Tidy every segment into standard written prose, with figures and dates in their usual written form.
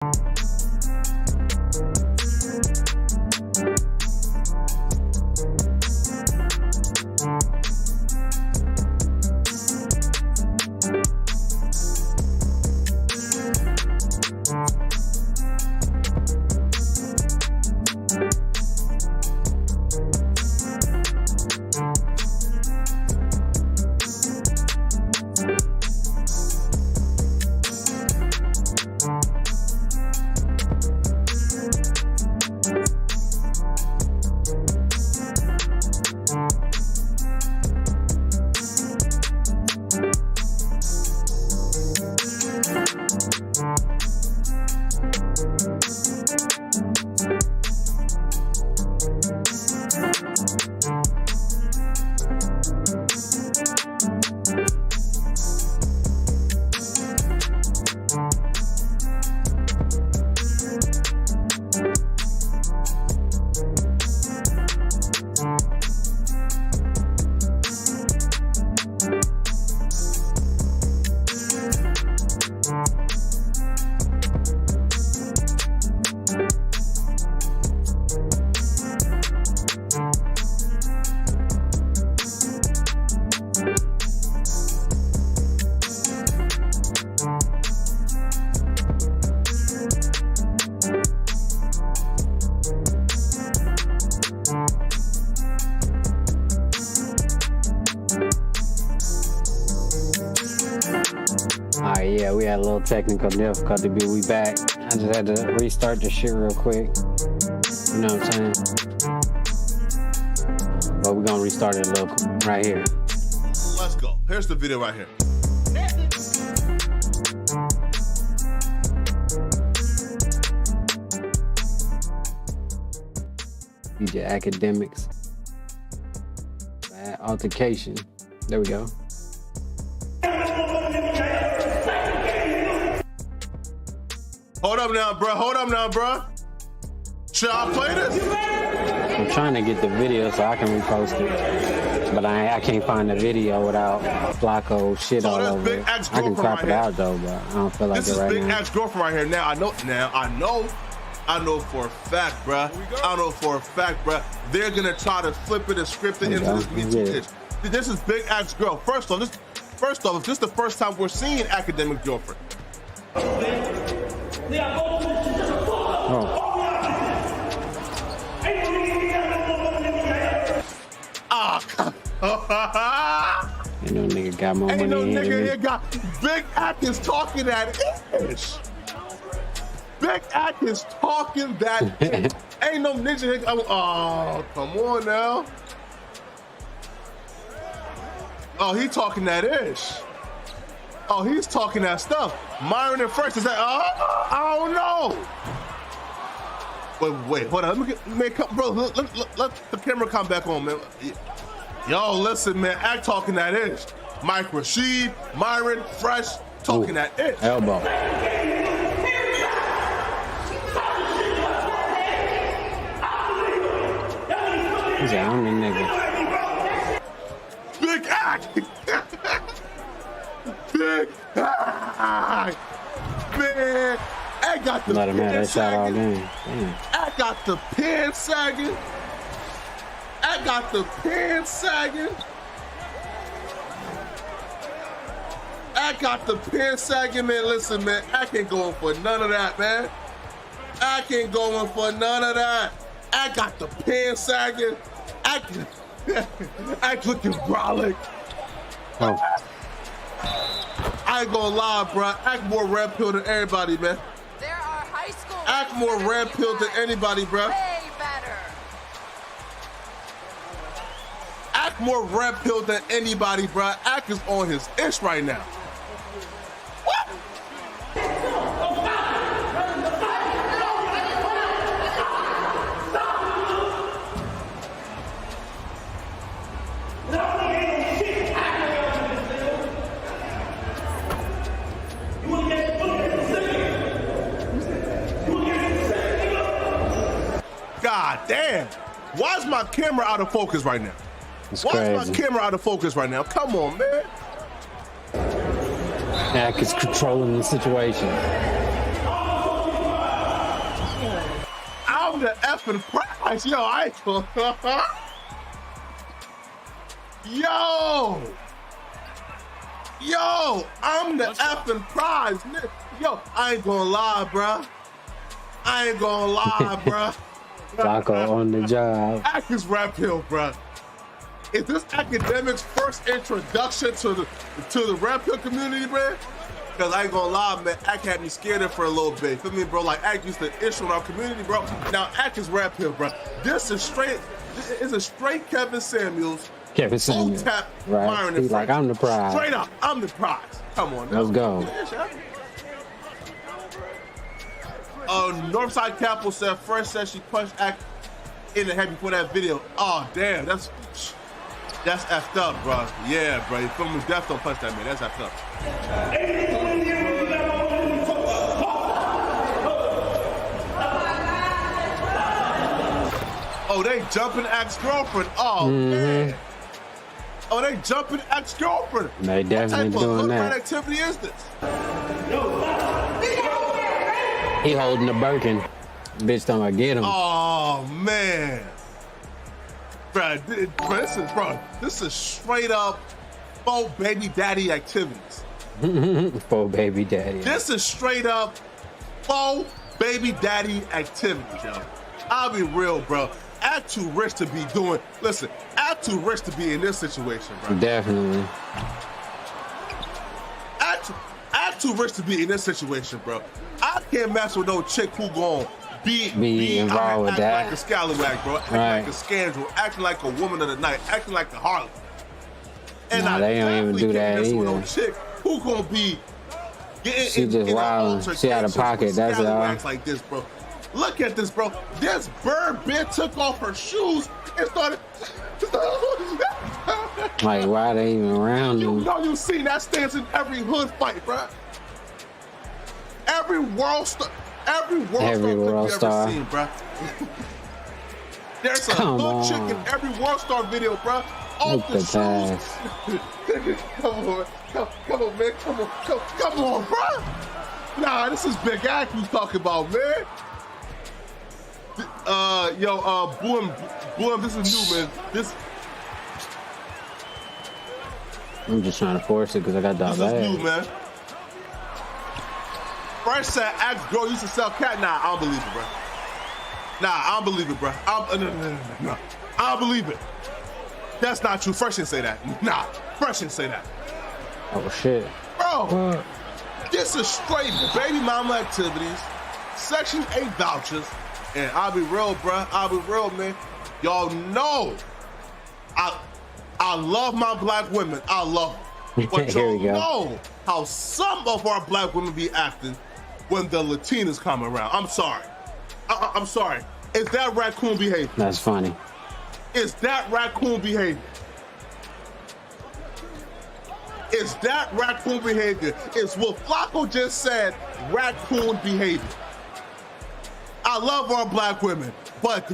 Alright, yeah, we had a little technical difficulty, but we back. I just had to restart the shit real quick. You know what I'm saying? But we're gonna restart it a little right here. Let's go. Here's the video right here. DJ Academics. Bad altercation. There we go. Hold up now, bro. Hold up now, bro. Should I play this? I'm trying to get the video so I can repost it. But I can't find the video without Flacco shit all over it. I can crop it out though, but I don't feel like it right now. This is Big Axe Girlfriend right here. Now I know for a fact, bruh. I know for a fact, bruh. They're gonna try to flip it and script it into this Me Too pitch. This is Big Axe Girl. First off, if this is the first time we're seeing Academic Girlfriend. Oh. Ain't no nigga got more money. Ain't no nigga here got Big Axe is talking that ish. Big Axe is talking that ish. Ain't no nigga here. Oh, come on now. Oh, he talking that ish. Oh, he's talking that stuff. Myron and Fresh is that. Oh, I don't know. Wait, hold on. Let me get, bro. Let the camera come back on, man. Yo, listen, man. Act talking that ish. Mike Rashid, Myron, Fresh, talking that ish. Elbow. He's a only nigga. Big Axe. Big Axe. Man, I got the Let him have that shot all game. I got the pants sagging. I got the pants sagging. I got the pants sagging, man. Listen, man, I can't go in for none of that, man. I can't go in for none of that. I got the pants sagging. I looking brolic. Oh. I ain't gonna lie, bro. Act more red pill than everybody, man. There are high school. Act more red pill than anybody, bro. Way better. Act more red pill than anybody, bro. Act is on his ish right now. What? God damn. Why is my camera out of focus right now? Why is my camera out of focus right now? Come on, man. Ack is controlling the situation. I'm the effing prize. Yo, I ain't gonna... Yo, I'm the effing prize. Yo, I ain't gonna lie, bruh. I ain't gonna lie, bruh. Flacco on the job. Atkins Rap Hill, bruh. Is this academics' first introduction to the Rap Hill community, bruh? Because I ain't gonna lie, man, Ak had me scared of for a little bit. Feel me, bro? Like, Ak used to issue in our community, bro. Now, Atkins Rap Hill, bro. This is a straight Kevin Samuels. Kevin Samuels. Right. He's like, I'm the prize. Straight up, I'm the prize. Come on, now. Let's go. Northside Capital said first said she punched Ak in the head before that video. Oh, damn, that's effed up, bro. Yeah, bro. You feel me? Death don't punch that man. That's effed up. Oh, they jumping ex-girlfriend. Oh, man. Oh, they jumping ex-girlfriend. They definitely doing that. What activity is this? He holding the Birkin. Bitch, don't I get him? Oh, man. This is straight up faux baby daddy activities. Faux baby daddy. This is straight up faux baby daddy activities, yo. I'll be real, bro. Act too rich to be doing. Listen, act too rich to be in this situation, bro. Definitely. Act too rich to be in this situation, bro. I can't mess with no chick who gon' be involved with that. Like a scallywag, bro. Acting like a scandal. Acting like a woman of the night. Acting like a harlot. And nah, they don't even do that either. No chick who gonna be getting she just wild. She out of pocket. That's all. Like this, bro. Look at this, bro. This bird bitch took off her shoes and started. Like, why they even around you? You know you seen that stance in every hood fight, bro. Every world star seen, bro. There's a hood chick in every World Star video, bro. Off the shoes. Come on, man. Come on, bro. Nah, this is Big Ak who's talking about, man. Boom, this is new, man. I'm just trying to force it because I got that bag. This is new, man. First said Ak's girl used to sell cat. Nah, I don't believe it, bro. Nah, I don't believe it, bro. No. I don't believe it. That's not true. Fresh didn't say that. Nah, Fresh didn't say that. Oh, shit. Bro, this is straight baby mama activities, Section 8 vouchers, and I'll be real, bro. I'll be real, man. Y'all know I love my black women. I love them. But y'all know how some of our black women be acting when the Latinas come around. I'm sorry. I'm sorry. Is that raccoon behavior? That's funny. Is that raccoon behavior? Is that raccoon behavior? Is what Flacco just said raccoon behavior? I love our black women, but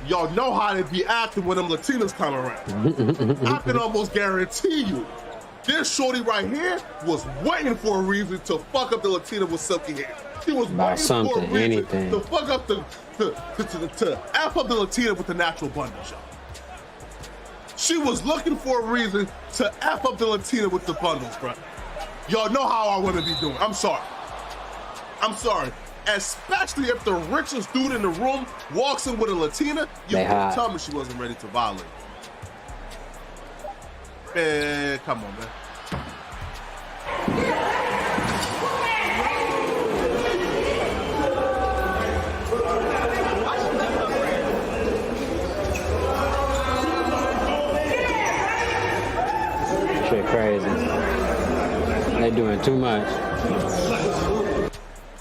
y'all know how they be acting when them Latinas come around. I can almost guarantee you, this shorty right here was waiting for a reason to fuck up the Latina with silky hair. She was waiting for a reason to fuck up to F up the Latina with the natural bundles, y'all. She was looking for a reason to F up the Latina with the bundles, bro. Y'all know how our women be doing. I'm sorry. Especially if the richest dude in the room walks in with a Latina, you can tell me she wasn't ready to violate. Man, come on, man. Shit crazy. They doing too much.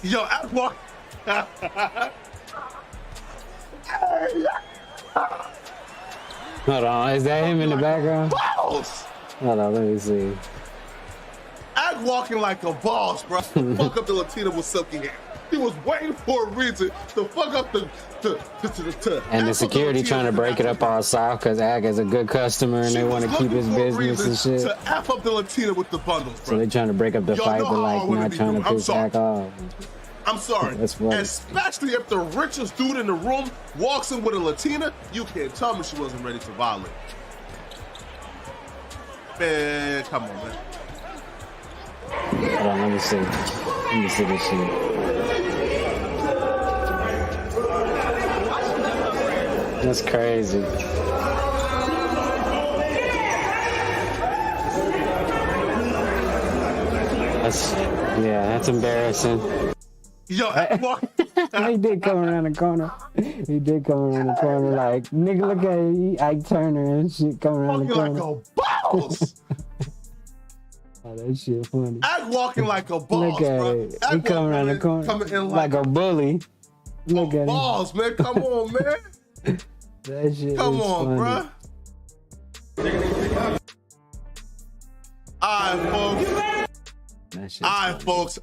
Yo, walk. Hold on, is that him in the background? Boss. Hold on, let me see. Act walking like a boss, bro. Fuck up the Latina with silky hair. He was waiting for a reason to fuck up and the security trying to break it up all south because Ak is a good customer and they want to keep his business and shit. To F up the Latina with the bundles, bro. So they trying to break up the fight, but like not trying to piss Ak off. I'm sorry. That's right. Especially if the richest dude in the room walks in with a Latina, you can't tell me she wasn't ready to violate. Man, come on, man. Hold on, let me see. Let me see this shit. That's crazy. That's embarrassing. Yo, he did come around the corner. He did come around the corner like, nigga, look at it. Ike Turner and shit coming around the corner. Like a boss. Oh, that shit funny. Act walking like a boss, look at bro. it. He coming around the corner coming in like a bully. Look at boss, man. Come on, man. That shit Come is on, funny. bro. All right, folks. All right, folks.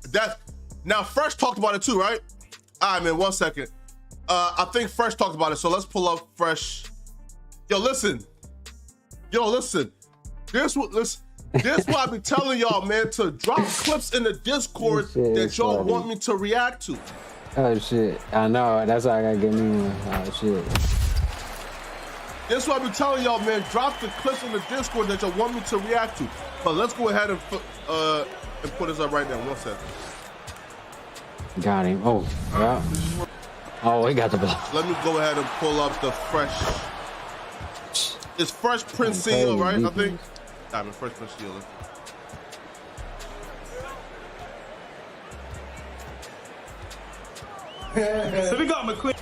Now Fresh talked about it too, right? All right, man. 1 second. I think Fresh talked about it, so let's pull up Fresh. Yo, listen. This what I be telling y'all, man, to drop clips in the Discord that y'all want me to react to. Oh shit! I know. That's why I gotta get me one. Oh shit. That's what I be telling y'all, man. Drop the clips in the Discord that y'all want me to react to. But let's go ahead and put this up right now. 1 second. Got him. Oh, yeah. Oh, he got the block. Let me go ahead and pull up the Fresh. It's Fresh Prince CEO, right? I think. I mean, Fresh Prince CEO. So we got McQueen.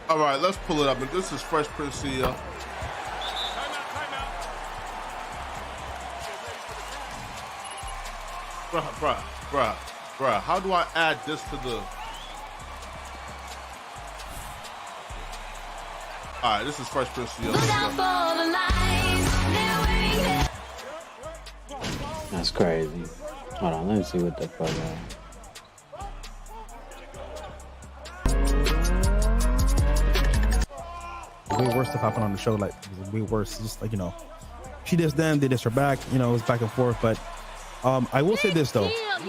All right, let's pull it up. And this is Fresh Prince CEO. Bruh, how do I add this to the... All right, this is Fresh Prince CEO. That's crazy. Hold on, let me see what the fuck. Way worse stuff happened on the show. Like, it was way worse. Just like, you know, she dissed them, they dissed her back. You know, it was back and forth. But I will say this though. You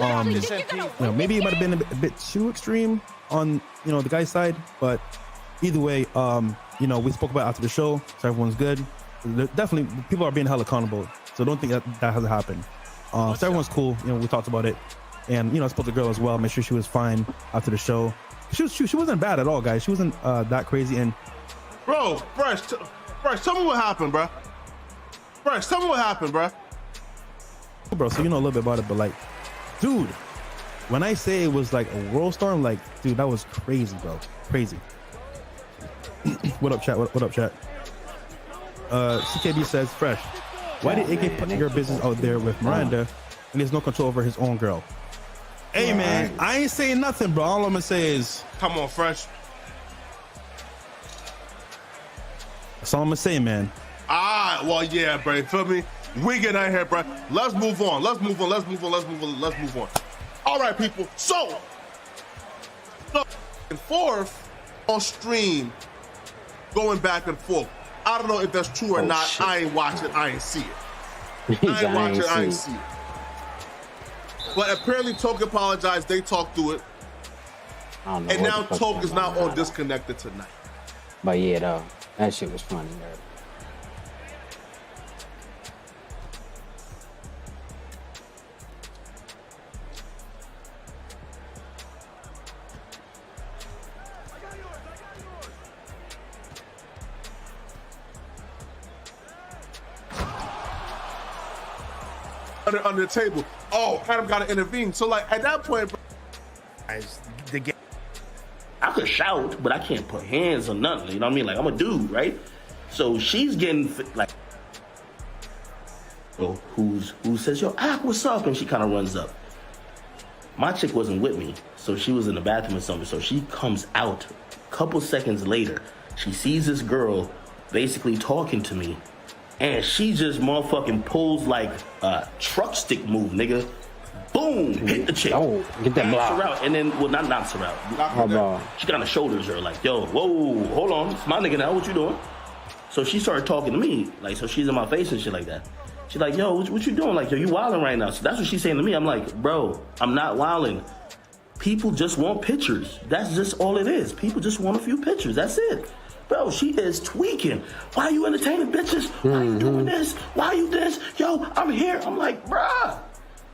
know, maybe it might have been a bit too extreme on, you know, the guy's side. But either way, you know, we spoke about it after the show, so everyone's good. Definitely, people are being held accountable. So don't think that hasn't happened. So everyone's cool. You know, we talked about it, and you know, I spoke to the girl as well. Make sure she was fine after the show. She wasn't bad at all, guys. She wasn't that crazy. And bro, Fresh, tell me what happened, bro. Fresh, tell me what happened, bro. Bro, so you know a little bit about it, but like, dude, when I say it was like a world storm, like, dude, that was crazy, bro. Crazy. What up, chat? What up, chat? CKB says, Fresh, why did AK put your business out there with Miranda and he has no control over his own girl? Hey, man, I ain't saying nothing, bro. All I'm gonna say is, come on, Fresh. That's all I'm gonna say, man. Ah, well, yeah, bro. You feel me? We get out here, bro. Let's move on. Let's move on. All right, people. So and forth on stream, going back and forth. I don't know if that's true or not. Shit. I ain't watching. I ain't see it. I ain't see it. But apparently, Toke apologized. They talked through it. And now Toke is now on Disconnected tonight. But yeah, though, that shit was funny, bro. Under the table. Oh, Adam got to intervene. So, like, at that point, bro, I could shout, but I can't put hands on nothing. You know what I mean? Like, I'm a dude, right? So she's getting like, who says, yo, what's up? And she kind of runs up. My chick wasn't with me, so she was in the bathroom or something. So she comes out a couple seconds later. She sees this girl basically talking to me. And she just motherfucking pulls like a truck stick move, nigga. Boom, hit the chick. Oh, get that block. Her out, and then, well, not knocks her out. She got on the shoulders her, like, yo, whoa, hold on. It's my nigga now, what you doing? So she started talking to me, like, so she's in my face and shit like that. She's like, yo, what you doing? Like, yo, you wilding right now. So that's what she's saying to me. I'm like, bro, I'm not wilding. people just want pictures. That's just all it is. People just want a few pictures. That's it. Bro, she is tweaking. Why are you entertaining bitches? Why are you doing this? Why are you this? Yo, I'm here. I'm like, bruh,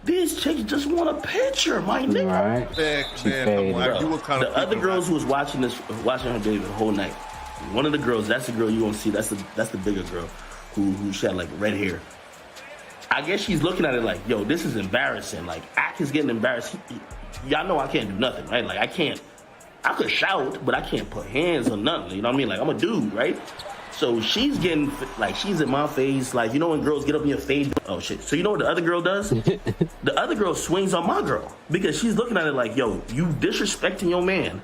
these chicks just want a picture, my nigga. Right. The other girls who was watching her baby the whole night. One of the girls, that's the girl you won't see. That's the bigger girl who she had like red hair. I guess she's looking at it like, yo, this is embarrassing. Like, Ack is getting embarrassed. Y'all know I can't do nothing, right? Like, I could shout, but I can't put hands on nothing. You know what I mean? Like, I'm a dude, right? So she's getting, like, she's in my face. Like, you know when girls get up in your face? Oh, shit. So you know what the other girl does? The other girl swings on my girl because she's looking at it like, yo, you disrespecting your man.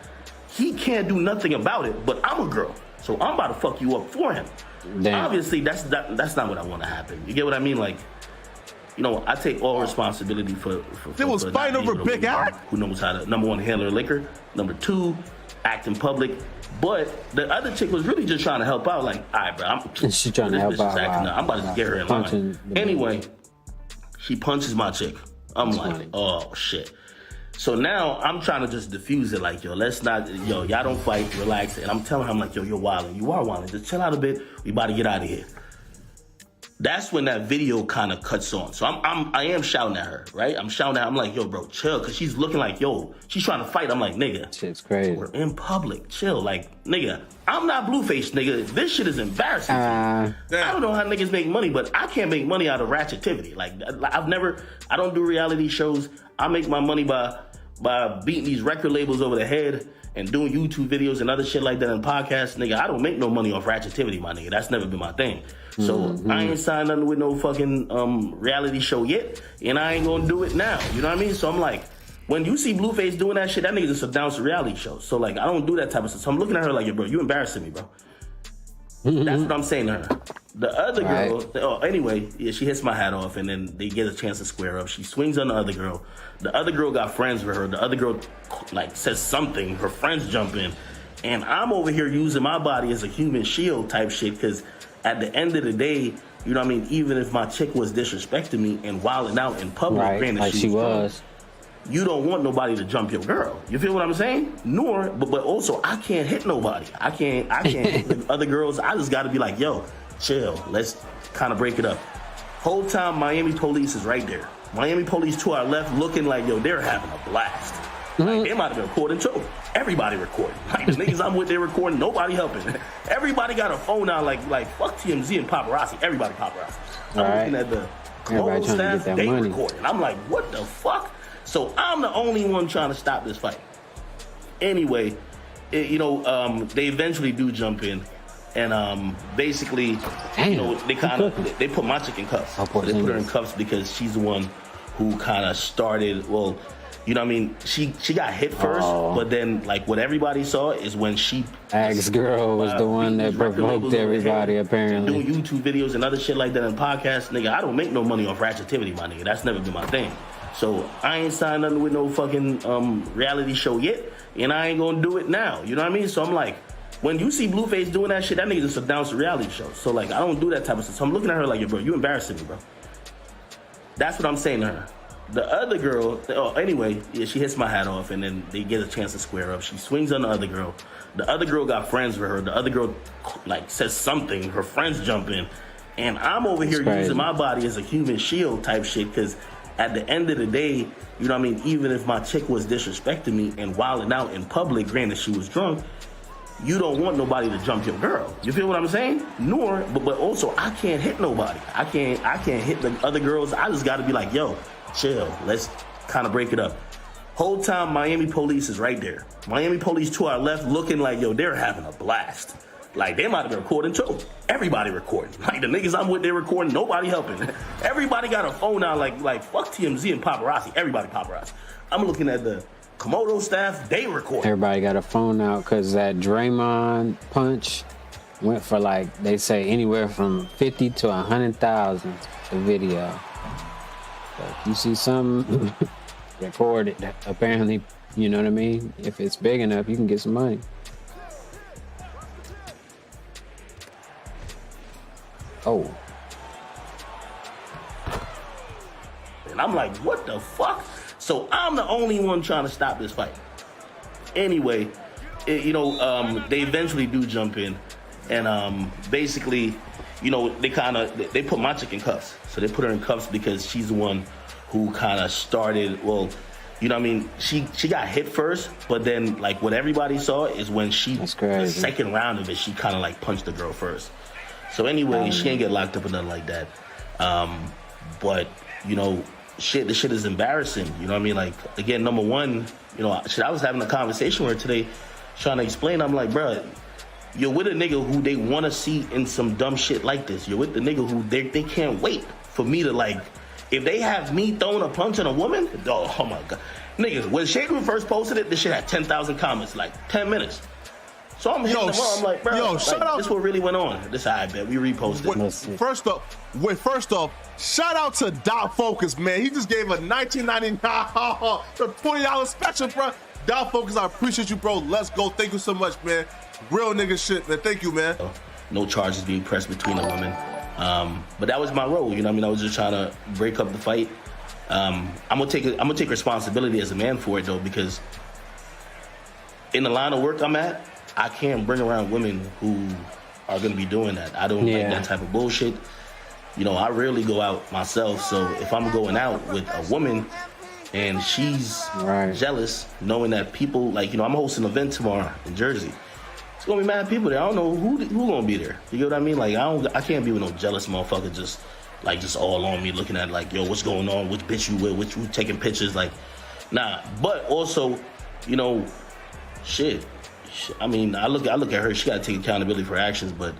He can't do nothing about it, but I'm a girl. So I'm about to fuck you up for him. Damn. Obviously, that's not what I want to happen. You get what I mean? Like, you know, I take all responsibility for There was fight over Big Ack. Who knows how to, number one, handle her liquor. Number two, act in public. But the other chick was really just trying to help out. Like, all right, bro, she's trying to help out. I'm about to get her in line. Anyway, she punches my chick. I'm like, funny. Oh, shit. So now I'm trying to just diffuse it. Like, yo, y'all don't fight, relax. And I'm telling her, I'm like, yo, you're wilding. You are wilding. Just chill out a bit. We about to get out of here. That's when that video kind of cuts on. So I am shouting at her, right? I'm shouting at her. I'm like, yo, bro, chill. Because she's looking like, yo, she's trying to fight. I'm like, nigga. Shit's crazy. We're in public. Chill. Like, nigga, I'm not Blueface, nigga. This shit is embarrassing. I don't know how niggas make money, but I can't make money out of ratchetivity. Like, I don't do reality shows. I make my money by beating these record labels over the head and doing YouTube videos and other shit like that and podcasts. Nigga, I don't make no money off ratchetivity, my nigga. That's never been my thing. So I ain't signed nothing with no fucking reality show yet, and I ain't gonna do it now. You know what I mean? So I'm like, when you see Blueface doing that shit, that nigga just announced a reality show. So like, I don't do that type of stuff. So I'm looking at her like, yo, bro, you embarrassing me, bro. That's what I'm saying to her. The other girl, anyway, yeah, she hits my hat off, and then they get a chance to square up. She swings on the other girl. The other girl got friends with her. The other girl, like, says something. Her friends jump in. And I'm over here using my body as a human shield type shit, because at the end of the day, you know what I mean, even if my chick was disrespecting me and wilding out in public, granted like she was, you don't want nobody to jump your girl. You feel what I'm saying? But also, I can't hit nobody. I can't hit the other girls. I just got to be like, yo, chill. Let's kind of break it up. Whole time, Miami police is right there. Miami police to our left looking like, yo, they're having a blast. Like, they might have been recording too. Everybody recording. Like, the niggas I'm with, they're recording. Nobody helping. Everybody got a phone out like fuck TMZ and paparazzi. Everybody paparazzi. I'm looking at the Komodo staff, they recording. I'm like, what the fuck? So I'm the only one trying to stop this fight. Anyway, they eventually do jump in. And basically, they put my chick in cuffs. They put her in cuffs because she's the one who kind of started, well, you know what I mean? She got hit first, but then, like, what everybody saw is when Axe girl was the one that provoked everybody, apparently. Doing YouTube videos and other shit like that and podcasts. Nigga, I don't make no money off ratchetivity, my nigga. That's never been my thing. So I ain't signed nothing with no fucking reality show yet, and I ain't gonna do it now. You know what I mean? So I'm like, when you see Blueface doing that shit, that nigga just announced a reality show. So, like, I don't do that type of stuff. So I'm looking at her like, yo, bro, you embarrassing me, bro. That's what I'm saying to her. The other girl, she hits my hat off, and then they get a chance to square up. She swings on the other girl. The other girl got friends with her. The other girl, like, says something. Her friends jump in. And I'm over here using my body as a human shield type shit, because at the end of the day, you know what I mean, even if my chick was disrespecting me and wilding out in public, granted she was drunk, you don't want nobody to jump your girl. You feel what I'm saying? But also, I can't hit nobody. I can't hit the other girls. I just got to be like, yo, chill. Let's kind of break it up. Whole time, Miami police is right there. Miami police to our left looking like, yo, they're having a blast. Like, they might have been recording too. Everybody recording. Like, the niggas I'm with, they're recording. Nobody helping. Everybody got a phone out like fuck TMZ and paparazzi. Everybody paparazzi. I'm looking at the Komodo staff, they record. Everybody got a phone out because that Draymond punch went for, like, they say anywhere from 50 to 100,000 a video. So if you see something, record it. Apparently, you know what I mean? If it's big enough, you can get some money. Oh. And I'm like, what the fuck? So I'm the only one trying to stop this fight. Anyway, they eventually do jump in, and basically, they put my chick in cuffs. So they put her in cuffs because she's the one who kind of started. Well, she got hit first, but then like what everybody saw is when the second round of it, she kind of like punched the girl first. So anyway, she ain't get locked up or nothing like that. But this shit is embarrassing. You know what I mean? Like, again, number one, I was having a conversation with her today, trying to explain. I'm like, bruh, you're with a nigga who they want to see in some dumb shit like this. You're with the nigga who they can't wait for me to, like, if they have me throwing a punch on a woman, oh my God. Niggas, when Shade Room first posted it, this shit had 10,000 comments, like 10 minutes. So I'm hitting them up. I'm like, bro, this what really went on. This I bet we reposted. First off, shout out to Dot Focus, man. He just gave a $19.99 $20 special, bro. Dot Focus, I appreciate you, bro. Let's go. Thank you so much, man. Real nigga shit, man. Thank you, man. No charges being pressed between the women. But that was my role. I was just trying to break up the fight. I'm gonna take responsibility as a man for it though, because in the line of work I'm at, I can't bring around women who are going to be doing that. I don't like that type of bullshit. I rarely go out myself. So if I'm going out with a woman and she's jealous, knowing that people, like, I'm hosting an event tomorrow in Jersey. It's going to be mad people there. I don't know who going to be there. You get what I mean? Like, I can't be with no jealous motherfucker just all on me looking at, like, yo, what's going on? Which bitch you with? Which you taking pictures? Like, nah. But also, shit. I mean, I look at her. She got to take accountability for her actions, but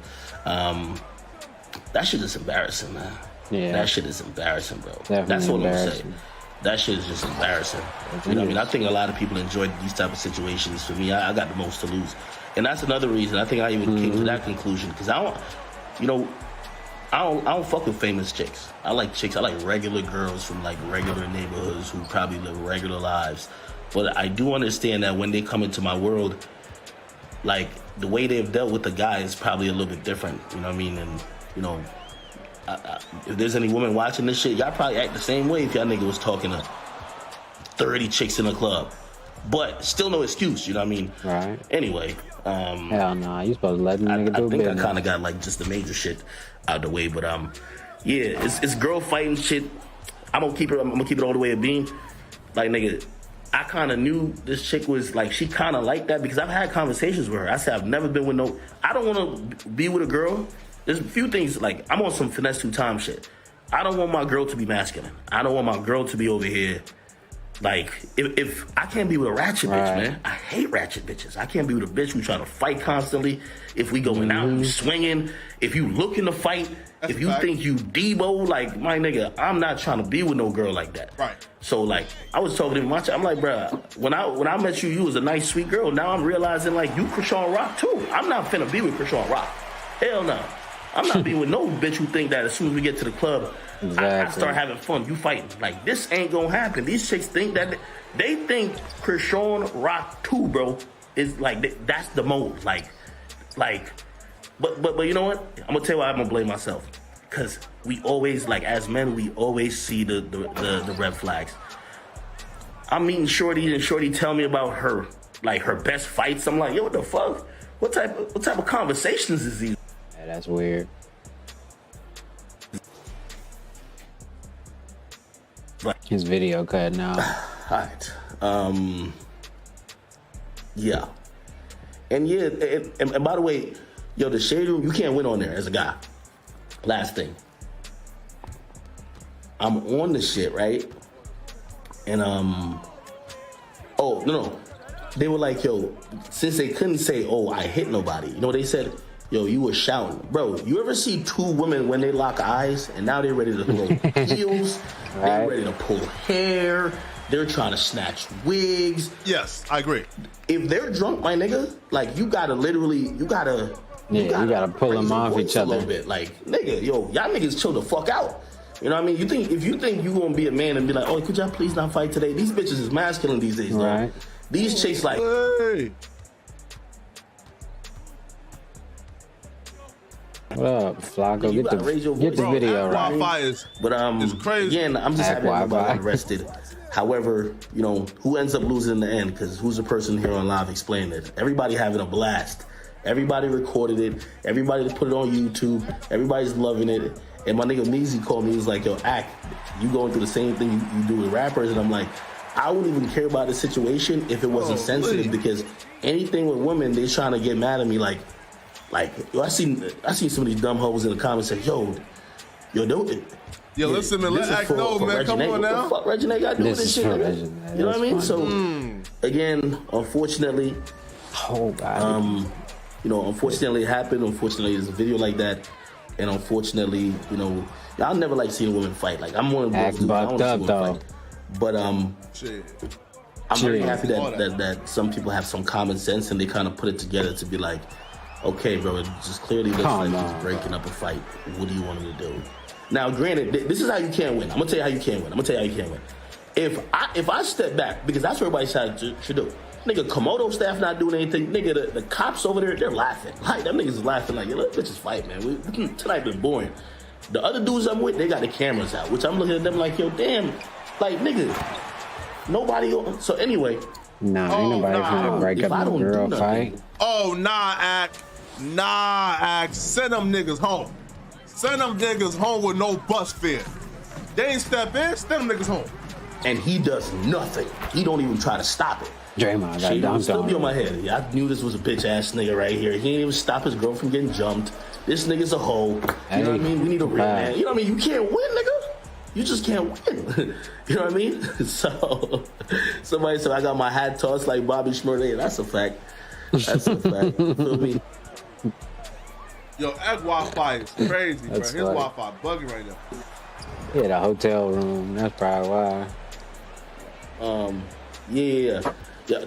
that shit is embarrassing, man. Yeah, that shit is embarrassing, bro. That's what I'm saying. That shit is just embarrassing. You know what I mean? I think a lot of people enjoy these type of situations. For me, I got the most to lose, and that's another reason I think I even came to that conclusion, because I don't fuck with famous chicks. I like chicks. I like regular girls from like regular neighborhoods who probably live regular lives. But I do understand that when they come into my world, like, the way they've dealt with the guy is probably a little bit different, you know what I mean? And, if there's any women watching this shit, y'all probably act the same way if y'all nigga was talking to 30 chicks in a club. But still no excuse, you know what I mean? Right. Anyway. Hell nah, you supposed to let them nigga do I think I kind of got, like, just the major shit out of the way. But, yeah, it's girl fighting shit. I'm gonna keep it all the way a beam. Like, nigga, I kind of knew this chick was like, she kind of like that, because I've had conversations with her. I said, I've never been with I don't want to be with a girl. There's a few things, like, I'm on some finesse 2 time shit. I don't want my girl to be masculine. I don't want my girl to be over here. Like, if I can't be with a ratchet bitch, man. I hate ratchet bitches. I can't be with a bitch who trying to fight constantly. If we going out, you swinging. If you looking to fight. If you think you Debo, like, my nigga, I'm not trying to be with no girl like that. Right. So, like, I was talking to him, I'm like, bruh, when I met you, you was a nice, sweet girl. Now I'm realizing, like, you Krishan Rock, too. I'm not finna be with Krishan Rock. Hell no. I'm not being with no bitch who think that as soon as we get to the club, I start having fun. You fighting. Like, this ain't gonna happen. These chicks think that they think Krishan Rock 2, bro, is, like, that's the mode. Like, But you know what? I'm gonna tell you why I'm gonna blame myself. Because we always, like, as men, we always see the red flags. I'm meeting Shorty, and Shorty tell me about her best fights. I'm like, yo, what the fuck? What type of conversations is these? Yeah, that's weird. His video cut now. Alright. Yeah. And yeah, and by the way, yo, the Shade Room, you can't win on there as a guy. Last thing. I'm on the shit, right? And oh, no. They were like, yo, since they couldn't say, oh, I hit nobody, you know, they said, yo, you were shouting. Bro, you ever see 2 women when they lock eyes and now they're ready to throw heels, they're ready to pull hair, they're trying to snatch wigs. Yes, I agree. If they're drunk, my nigga, like, you gotta pull them off each other a little bit. Like, nigga, yo, y'all niggas chill the fuck out. You know what I mean? If you think you gonna be a man and be like, oh, could y'all please not fight today? These bitches is masculine these days, right? Though. These chicks like, hey. What up, Flacco? Get the video right. Wi-Fi is crazy. Again, I'm just happy nobody arrested. However, you know, who ends up losing in the end? Because who's the person here on live explaining it? Everybody having a blast. Everybody recorded it. Everybody put it on YouTube. Everybody's loving it. And my nigga Meezy called me. He was like, yo, Act, you going through the same thing you do with rappers? And I'm like, I wouldn't even care about the situation if it wasn't sensitive, because anything with women, they trying to get mad at me. Like, yo, I seen some of these dumb hoes in the comments say, yo, don't it. Yo, listen, man, let Act know, man. Come on now. What the fuck Reginae got to do with this shit, nigga? You know what I mean? So, again, unfortunately, oh God, you know, unfortunately it happened. Unfortunately, there's a video like that. And unfortunately, you know, I'll never like seeing women fight. Like, I'm one of those dudes. I don't want to see women fight. But I'm very happy that some people have some common sense and they kind of put it together to be like, okay, bro, it just clearly looks like he's breaking up a fight. What do you want him to do? Now, granted, this is how you can't win. I'm gonna tell you how you can't win. If I step back, because that's what everybody should do. Nigga, Komodo staff not doing anything. Nigga, the cops over there, they're laughing. Like, them niggas is laughing like, yo, let bitches fight, man. Tonight been boring. The other dudes I'm with, they got the cameras out, which I'm looking at them like, yo, damn. Like, nigga, nobody. So anyway. Nah, ain't nobody trying to break up a girl fight. Oh, nah, Act. Send them niggas home. Send them niggas home with no bus fare. They ain't step in, send them niggas home. And he does nothing. He don't even try to stop it. Draymond got dunked still be on my head. Yeah, I knew this was a bitch ass nigga right here. He didn't even stop his girl from getting jumped. This nigga's a hoe. You know what I mean? We need a real man. You know what I mean? You can't win, nigga. You just can't win. You know what I mean? So somebody said I got my hat tossed like Bobby Schmurday. That's a fact. That's a fact. You feel me? Yo, Act Wi-Fi is crazy, bro. His Wi-Fi bugging right now. Yeah, the hotel room. That's probably why. Yeah.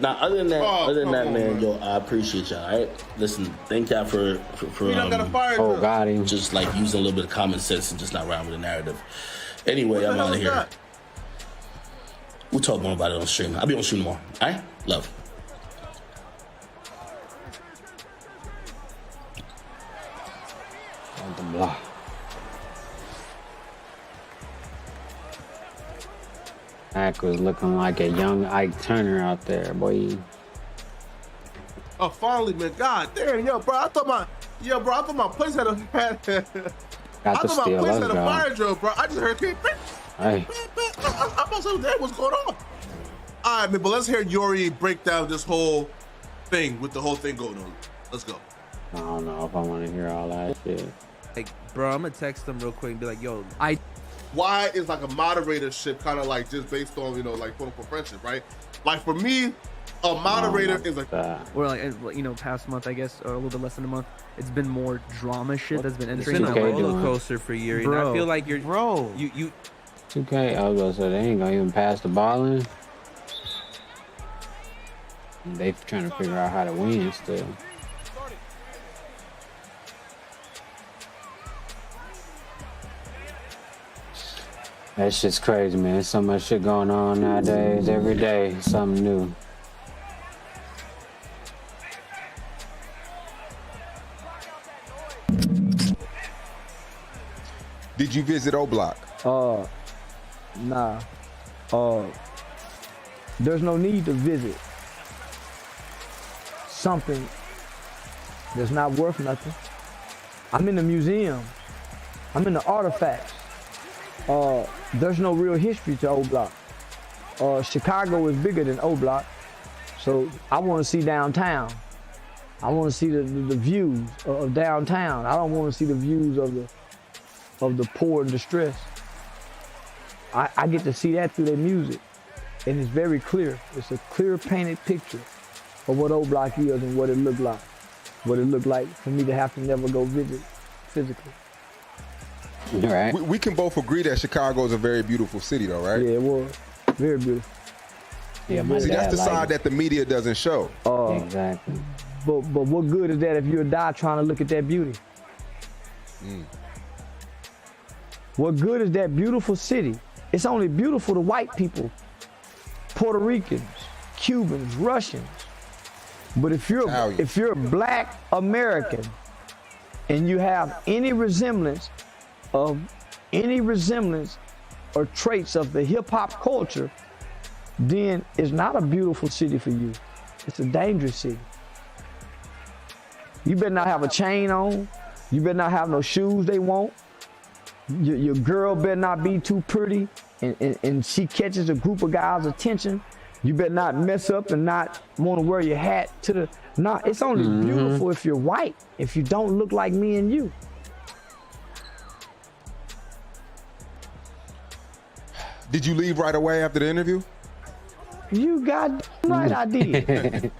Now, other than that, man, yo, I appreciate y'all. All right, listen, thank y'all for God, just like using a little bit of common sense and just not riding with the narrative. Anyway, I'm out of here. We'll talk more about it on stream. I'll be on stream tomorrow. All right, love. On the block. Ack was looking like a young Ike Turner out there, boy. Oh, finally, man. God damn, yo, bro. I thought my place had a fire drill, bro. I just heard hey. I'm about to say, what's going on? All right, man, but let's hear Yuri break down this whole thing with the whole thing going on. Let's go. I don't know if I want to hear all that shit. Like, bro, I'm gonna text them real quick and be like, yo, why is like a moderatorship kind of like just based on, you know, like quote unquote friendship, right? Like for me, a moderator is like, or like, you know, past month, I guess, or a little bit less than a month, it's been more drama shit that's been entering. It's been a roller coaster for Yuri. And I feel like you 2K, I was gonna say they ain't gonna even pass the ball in. They trying to figure out how to win still. That shit's crazy, man. There's so much shit going on nowadays. Every day, something new. Did you visit O-Block? Nah. There's no need to visit something that's not worth nothing. I'm in the museum. I'm in the artifacts. There's no real history to O-Block. Chicago is bigger than O-Block, so I want to see downtown. I want to see the views of downtown. I don't want to see the views of the poor and distressed. I get to see that through their music, and it's very clear. It's a clear painted picture of what O-Block is and what it looked like. What it looked like for me to have to never go visit physically. Right. We can both agree that Chicago is a very beautiful city, though, right? Yeah, it was very beautiful. Yeah, see, that's the side that the media doesn't show. Exactly. But what good is that if you'll die trying to look at that beauty? What good is that beautiful city? It's only beautiful to white people, Puerto Ricans, Cubans, Russians. But if you're a black American and you have any resemblance or traits of the hip hop culture, then it's not a beautiful city for you. It's a dangerous city. You better not have a chain on. You better not have no shoes they want. Your girl better not be too pretty and she catches a group of guys' attention. You better not mess up and not want to wear your hat to the... Nah, it's only beautiful if you're white, if you don't look like me and you. Did you leave right away after the interview? You got right, I did.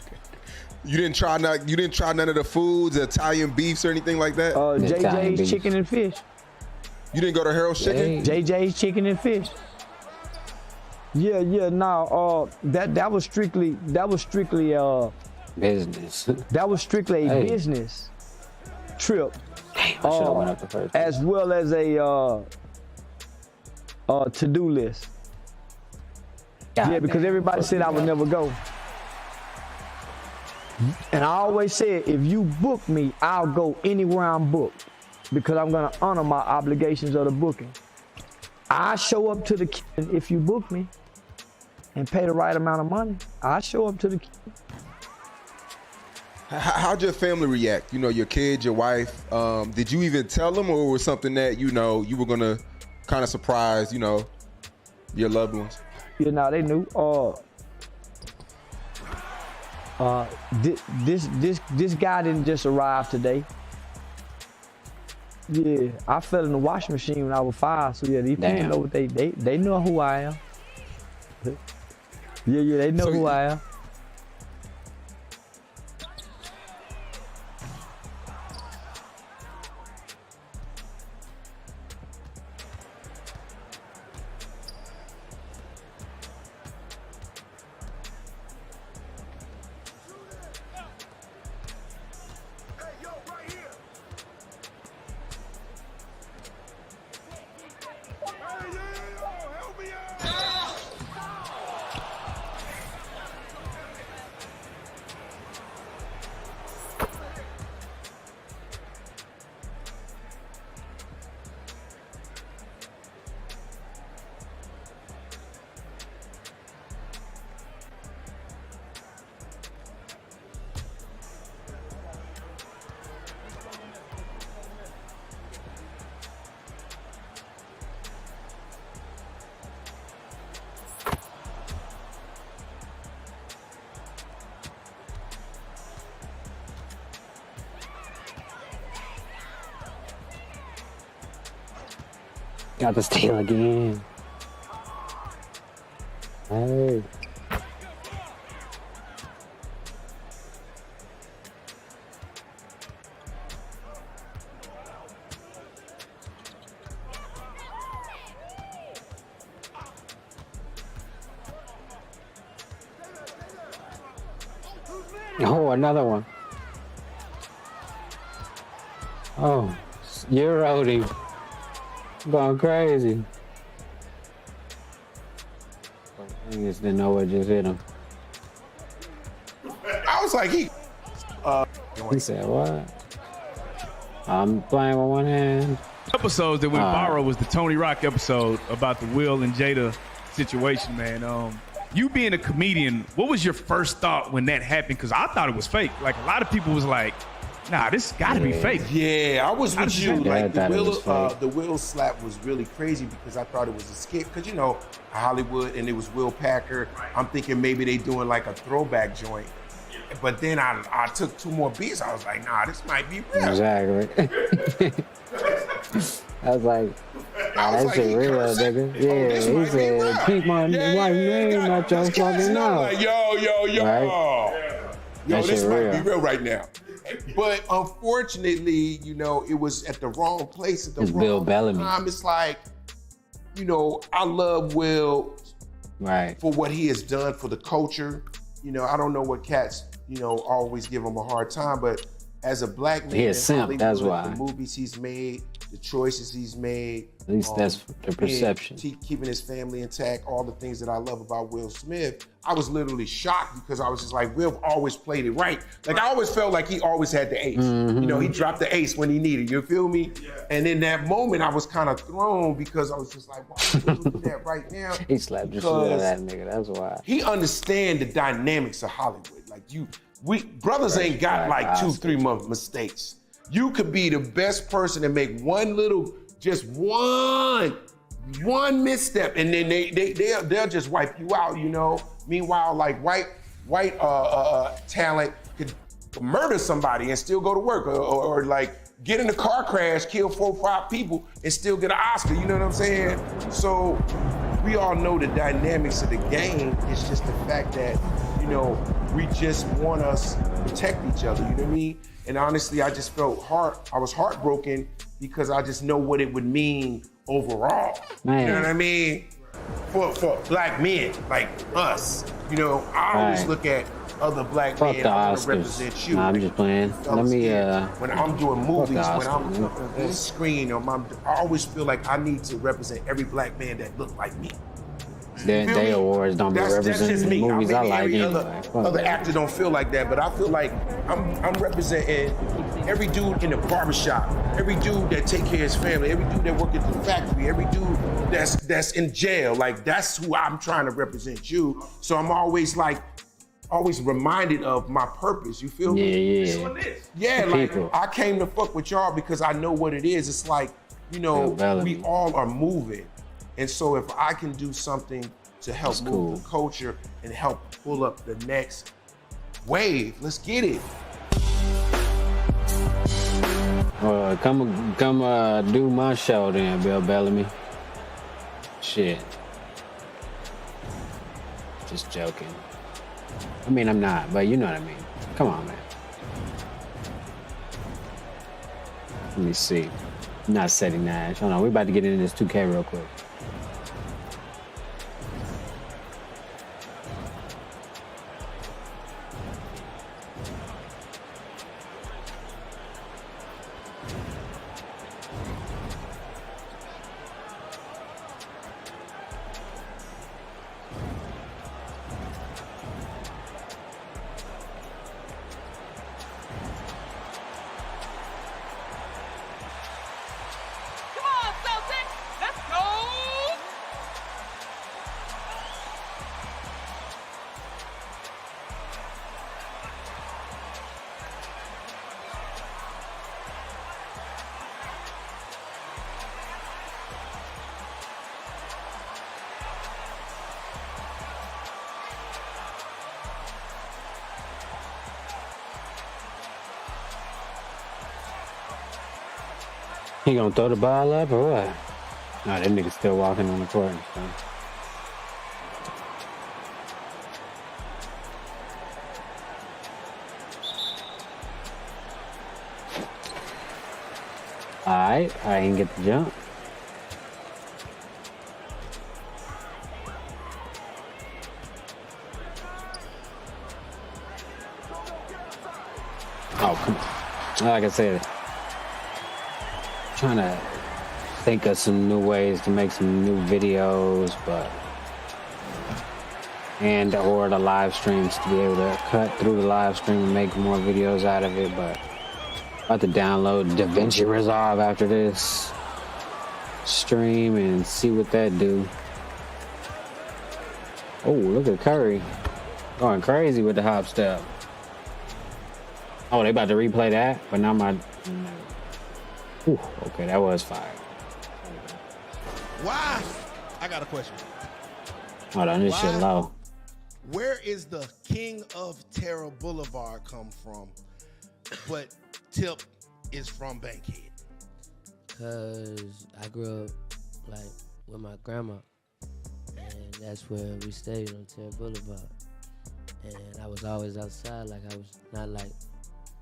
You didn't try none of the foods, Italian beefs or anything like that? JJ's Chicken and Fish. You didn't go to Harold's Chicken? JJ's Chicken and Fish. Yeah, no, that was strictly business. That was strictly a business trip. Damn, I should have went up the first. As well as a to-do list. God because damn. everybody said I would never go. And I always said, if you book me, I'll go anywhere I'm booked because I'm gonna honor my obligations of the booking. I show up to the kitchen if you book me and pay the right amount of money. I show up to the kitchen. How'd your family react? You know, your kids, your wife. Did you even tell them, or was it something that you were gonna kind of surprise, your loved ones? They knew. This guy didn't just arrive today. Yeah, I fell in the washing machine when I was 5. So yeah, these people know what they know who I am. Yeah, they know who I am. Got the steal again. Hey. Oh, another one. Oh, you're Odie. Going crazy. I just didn't know what just hit him. I was like, he said, what? I'm playing with one hand. Episodes that went viral was the Tony Rock episode about the Will and Jada situation, man. You being a comedian, what was your first thought when that happened? Because I thought it was fake. Like, a lot of people was like, nah, this got to be fake. Yeah, I was with you. Like, the Will slap was really crazy because I thought it was a skit. Because, Hollywood, and it was Will Packer. I'm thinking maybe they doing like a throwback joint. But then I took 2 more beats. I was like, nah, this might be real. Exactly. I was like, that shit real, nigga. Yeah, he said, keep my wife's name out your fucking mouth. Like, yo. Right? Yo, this might be real right now. But unfortunately, it was at the wrong place at the wrong Bill Bellamy. time. It's like, I love Will for what he has done for the culture. I don't know what cats, always give him a hard time, but as a black man He a in simp, Hollywood, that's why. the movies he's made, the choices he's made. At least that's the perception. Keeping his family intact, all the things that I love about Will Smith. I was literally shocked because I was just like, Will always played it right. Like I always felt like he always had the ace. You know, he dropped the ace when he needed. You feel me? Yeah. And in that moment, I was kind of thrown because I was just like, why would you do that right now? He slapped the shit out of that nigga. That's why. He understand the dynamics of Hollywood. Like we brothers ain't got like 2-3 month mistakes. You could be the best person and make one little, just one misstep, and then they'll just wipe you out, you know. Meanwhile, like white talent could murder somebody and still go to work, or like get in a car crash, kill 4 or 5 people, and still get an Oscar. You know what I'm saying? So we all know the dynamics of the game. It's just the fact that, you know, we just want us to protect each other. You know what I mean? And honestly, I just felt I was heartbroken because I just know what it would mean overall. Man. You know what I mean? For black men like us. You know, I always look at other black men, I want to represent you. Nah, I'm just playing. Let me when I'm doing movies, when I'm on the screen, I always feel like I need to represent every black man that look like me. They awards don't be representing the movies I like anyway. Other actor don't feel like that, but I feel like I'm representing every dude in the barbershop, every dude that take care of his family, every dude that work at the factory, every dude that's in jail. Like that's who I'm trying to represent you. So I'm always reminded of my purpose. You feel me? Yeah, like I came to fuck with y'all because I know what it is. It's like, you know, we all are moving. And so if I can do something to help move the culture and help pull up the next wave, let's get it. Come do my show then, Bill Bellamy. Shit. Just joking. I mean, I'm not, but you know what I mean. Come on, man. Let me see. I'm not setting that. Hold on, we're about to get into this 2K real quick. He gonna throw the ball up or what? Nah, that nigga still walking on the court and stuff. Alright, I didn't get the jump. Oh, come on. Like I said, trying to think of some new ways to make some new videos, or the live streams to be able to cut through the live stream and make more videos out of it. But about to download DaVinci Resolve after this stream and see what that do. Oh, look at Curry going crazy with the hop step. Oh, they about to replay that, but now Ooh, okay, that was fire. Why? I got a question. Hold on, this shit low. Where is the King of Terror Boulevard come from, but Tip is from Bankhead? Cause I grew up like with my grandma, and that's where we stayed on Terror Boulevard. And I was always outside, like I was not like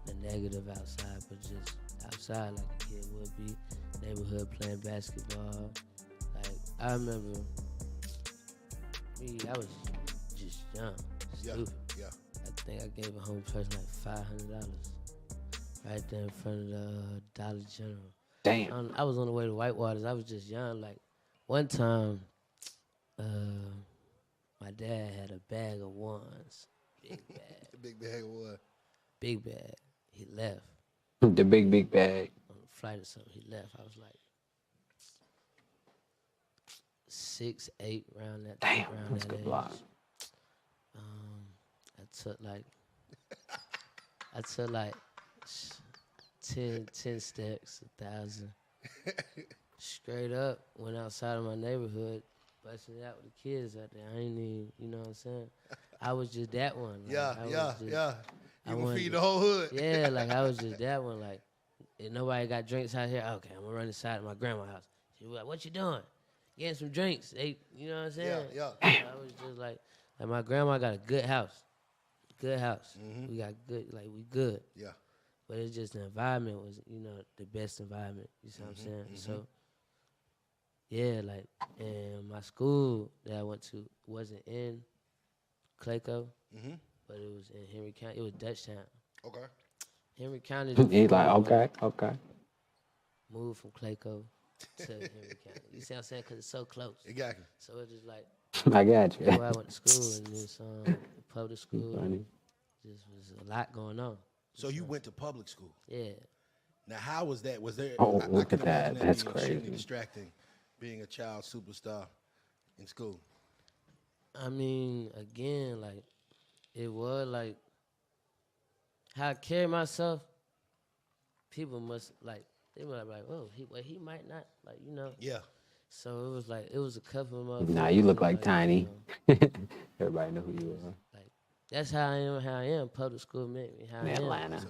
the negative outside, but just outside like a kid would be, neighborhood playing basketball. Like I remember I was just young, stupid. Yeah. I think I gave a home person like $500. right there in front of the Dollar General. Damn. I was on the way to Whitewaters. I was just young. Like one time, my dad had a bag of ones. Big bag. Big bag of what? Big bag. He left. The big bag. On a flight or something, he left. I was like 6, 8, around that. Damn, around that's that good age. block. I took like 10 steps, 1,000. Straight up, went outside of my neighborhood, busted it out with the kids out there. I ain't even, you know what I'm saying? I was just that one. Like, Yeah. You I gonna wanted feed to- the whole hood. Yeah, like I was just that one. Like, if nobody got drinks out here, okay, I'm gonna run inside of my grandma's house. She was like, "What you doing?" Getting some drinks. They, you know what I'm saying? Yeah. I was just like my grandma got a good house. Good house. Mm-hmm. We got good, like we good. Yeah. But it's just the environment was, the best environment. You see what I'm saying? So, yeah, like, and my school that I went to wasn't in Clayco, but it was in Henry County. It was Dutchtown. Okay. Henry County. He's like, okay. Moved from Clayco to Henry County. You see what I'm saying? Because it's so close. Exactly. So it's just like, I got you. where I went to school and this public school. Funny. Just was a lot going on. So you went to public school. Yeah. Now, how was that? Was there? Oh, I look can at that. imagine That's being extremely crazy. distracting, being a child superstar in school. I mean, again, like, it was like how I carry myself. People must like they might be like, oh, he might not like Yeah. So it was like it was a couple of Nah, you look like Tiny. Everybody know who you are. Like that's how I am. How I am. Public school made me how In I am. Atlanta.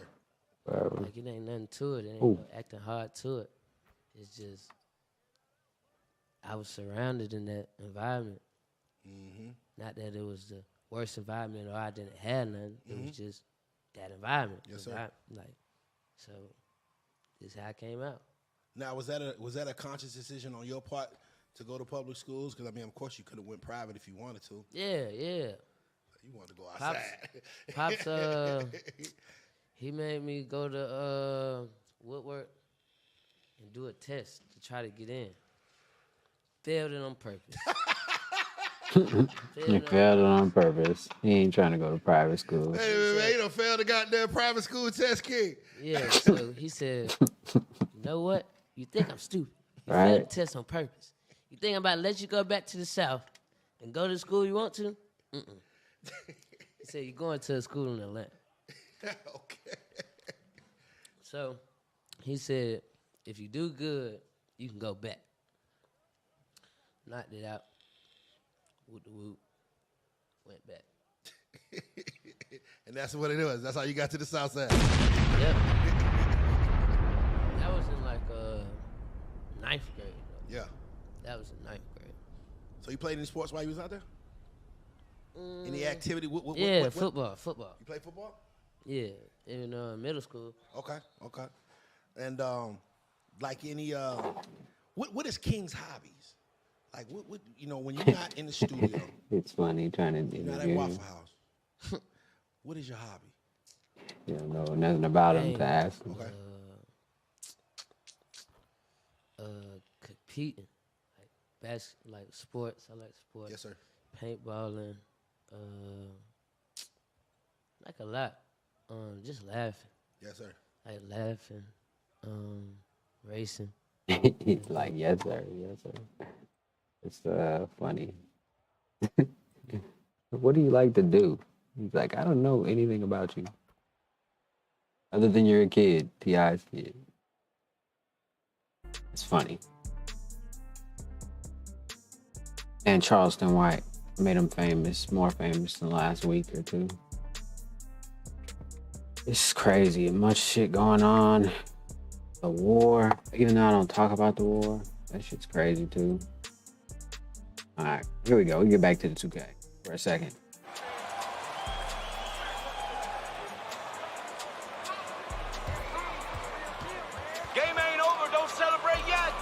Like it ain't nothing to it. It ain't Ooh. no acting hard to it. It's just I was surrounded in that environment. Not that it was the worst environment or I didn't have none. It was just that environment. Yes, sir. Like so, this is how I came out. Now, was that a conscious decision on your part to go to public schools? Because I mean, of course, you could have went private if you wanted to. Yeah. You wanted to go outside. Pops, he made me go to Woodward and do a test to try to get in. Failed it on purpose. He failed it on purpose. He ain't trying to go to private school. Hey, you done failed the goddamn private school test, King. Yeah, so he said, you know what? You think I'm stupid. You Right. failed the test on purpose. You think I'm about to let you go back to the South and go to the school you want to? Mm-mm. He said, you're going to a school in Atlanta. Okay. So he said, if you do good, you can go back. Knocked it out. Whoop the whoop. Went back. And that's what it was. That's how you got to the South Side. Yep. That was in like 9th grade. Though. Yeah. That was in 9th grade. So you played any sports while you was out there? Any activity? What, Yeah, what? football. You play football? Yeah, in middle school. Okay. And like any what is King's hobbies? Like what when you're not in the studio, It's funny trying to you're not at interview Waffle him. House. What is your hobby? You don't know nothing about him to Hey, ask him. Competing, like sports. I like sports. Yes, sir. Paintballing, like a lot. Just laughing. Yes, sir. Like laughing, racing. He's like, yes, sir. It's funny. What do you like to do? He's like, I don't know anything about you. Other than you're a kid, T.I.'s kid. It's funny. And Charleston White made him famous, more famous than last week or two. It's crazy. Much shit going on. The war. Even though I don't talk about the war, that shit's crazy too. All right, here we go. We get back to the 2K for a second. Game ain't over. Don't celebrate yet.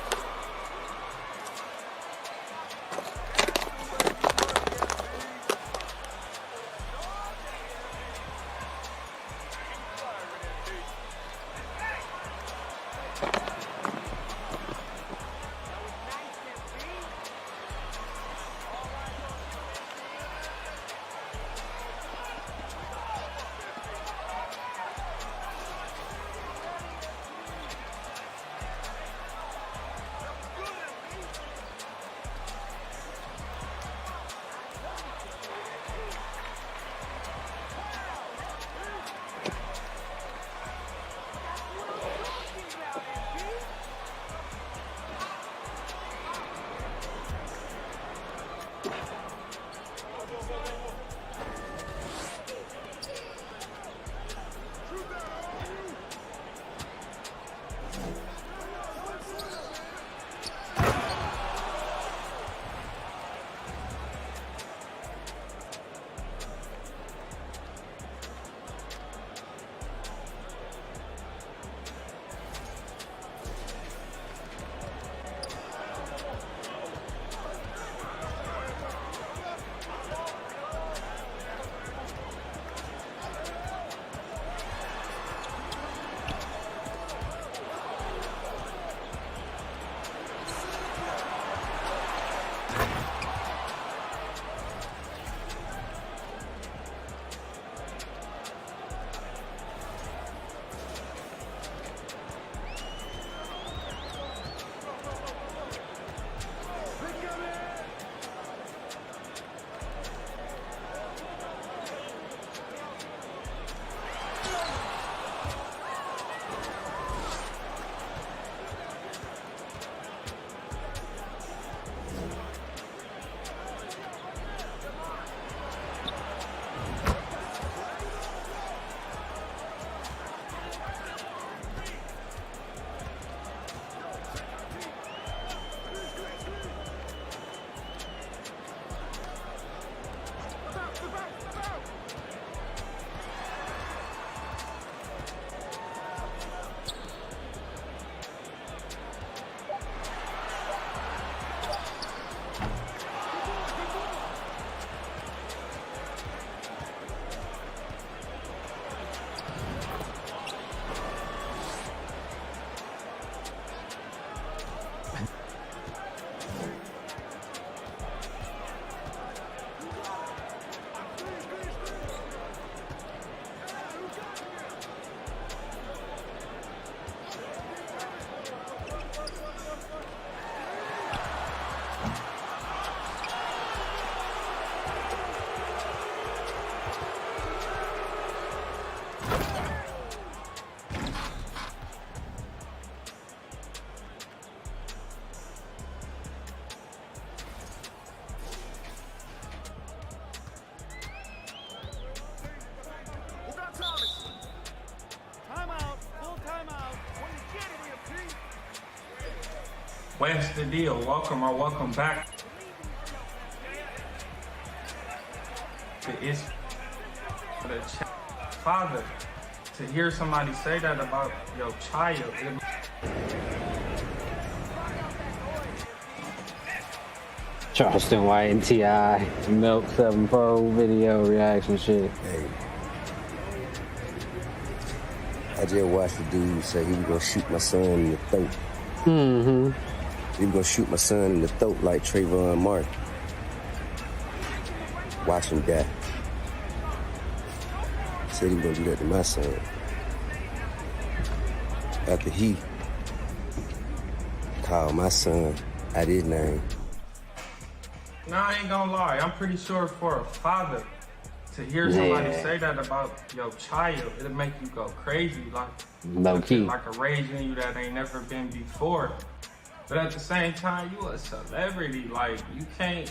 What's the deal? Welcome or welcome back. It's for the father to hear somebody say that about your child. Charleston White and T.I. Milk 7 Pro video reaction shit. Hey. I just watched the dude say he was gonna shoot my son in the throat. Mm-hmm. He was gonna shoot my son in the throat like Trayvon Martin. Watch him die. Said he was gonna do that to my son. After he called my son out his name. Nah, I ain't gonna lie. I'm pretty sure for a father to hear somebody say that about your child, it'll make you go crazy. Like, low key. Like a rage in you that ain't never been before. But at the same time, you a celebrity. Like, you can't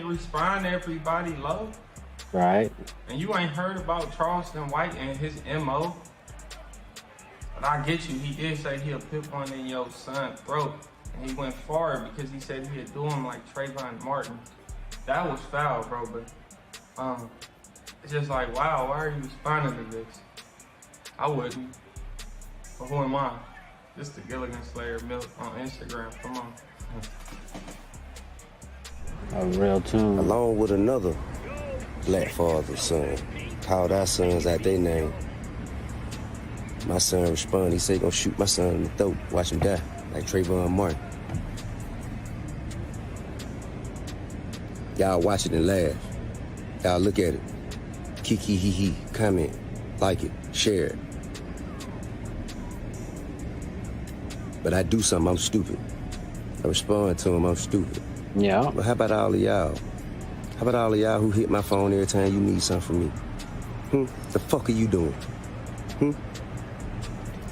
respond to everybody love. Right. And you ain't heard about Charleston White and his MO. But I get you. He did say he'll put one in your son's throat. And he went far because he said he'd do him like Trayvon Martin. That was foul, bro, but it's just like, wow, why are you responding to this? I wouldn't. But who am I? Just the Gilligan Slayer Milk on Instagram. Come on. A real tune. Along with another black father's son. Called our sons out their name. My son responded. He said he gonna shoot my son in the throat. Watch him die. Like Trayvon Martin. Y'all watch it and laugh. Y'all look at it. Kiki hee hee. Comment. Like it. Share it. But I do something, I'm stupid. I respond to him, I'm stupid. Yeah. But how about all of y'all? How about all of y'all who hit my phone every time you need something from me? The fuck are you doing?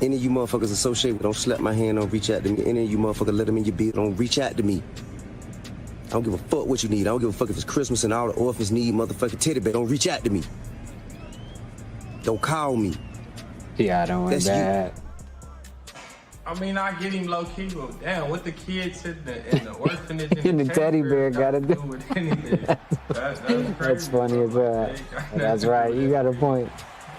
Any of you motherfuckers associated with, don't slap my hand, don't reach out to me. Any of you motherfuckers let them in your bed, don't reach out to me. I don't give a fuck what you need. I don't give a fuck if it's Christmas and all the orphans need motherfucking teddy bear. Don't reach out to me. Don't call me. Yeah, I don't want that. I mean, I get him low key, but damn, what the kids in the orphanage and the teddy bear gotta do with anything. That's crazy. That's funny as well. That's right. You got a point.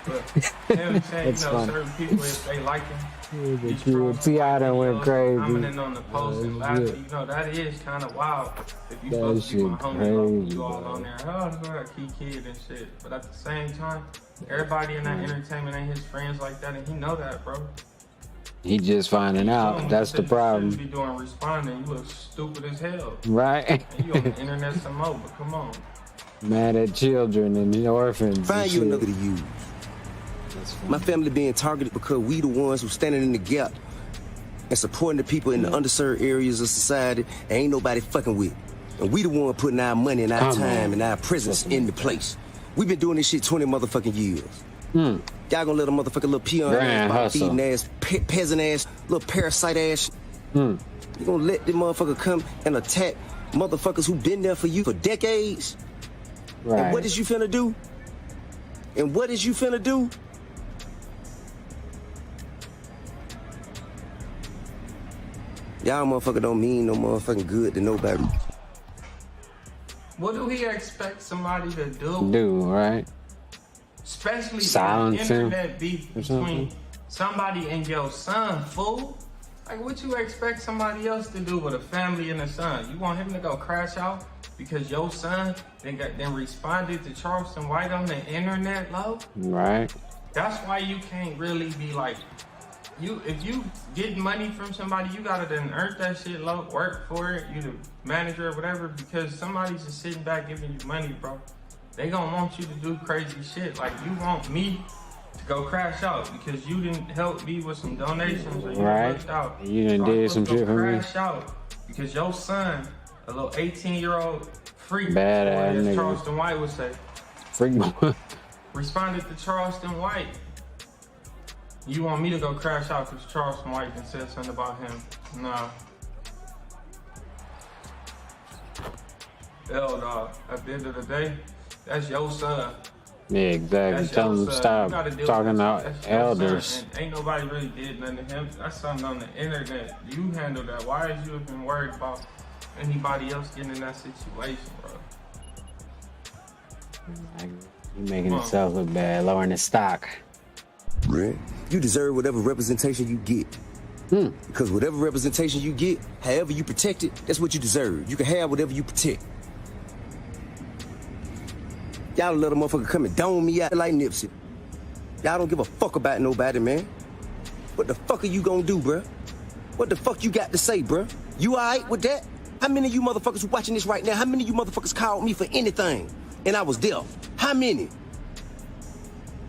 But him saying, you know, certain people, if they like him, the kid T.I. done went crazy. Commenting on the post and laughing, you know, that is kind of wild. If you supposed to be my homie, you all on there, oh, look at key kid and shit. But at the same time, everybody in that entertainment ain't his friends like that, and he know that, bro. He just finding out. That's the problem. You be doing responding. You look stupid as hell. Right. And you on the internet some more, but come on. Mad at children and the orphans. Find you another to use. My family being targeted because we the ones who standing in the gap and supporting the people in the underserved areas of society and ain't nobody fucking with. And we the one putting our money and our time and our presence in the place. We've been doing this shit 20 motherfucking years. Y'all gonna let a motherfucking little peon ass, feeding ass, peasant ass, little parasite ass. You gonna let this motherfucker come and attack motherfuckers who been there for you for decades? Right. And what is you finna do? And what is you finna do? Y'all motherfucker don't mean no motherfucking good to nobody. What do he expect somebody to do? Do, right? Especially silence the internet beef between somebody and your son, fool. Like, what you expect somebody else to do with a family and a son? You want him to go crash out because your son then responded to Charleston White on the internet, low? Right. That's why you can't really be like, if you get money from somebody, you gotta then earn that shit, low, work for it, you the manager or whatever, because somebody's just sitting back giving you money, bro. They gonna want you to do crazy shit. Like, you want me to go crash out because you didn't help me with some donations or you looked out. You done did some shit for me. Crash out because your son, a little 18-year-old freak, bad boy, ass as nigga. Charleston White would say, freak boy, responded to Charleston White. You want me to go crash out because Charleston White and said something about him? Nah. Hell, dog. At the end of the day, that's your son. Yeah, exactly. That's Tell your them son. stop You gotta deal talking with about that's your elders. son. And ain't nobody really did nothing to him. That's something on the internet. You handle that. Why is you even worried about anybody else getting in that situation, bro? Like, you making yourself look bad, lowering the stock. Right. You deserve whatever representation you get. Because whatever representation you get, however you protect it, that's what you deserve. You can have whatever you protect. Y'all let a motherfucker come and dome me out like Nipsey. Y'all don't give a fuck about nobody, man. What the fuck are you gonna do, bruh? What the fuck you got to say, bruh? You alright with that? How many of you motherfuckers who watching this right now, how many of you motherfuckers called me for anything and I was deaf? How many?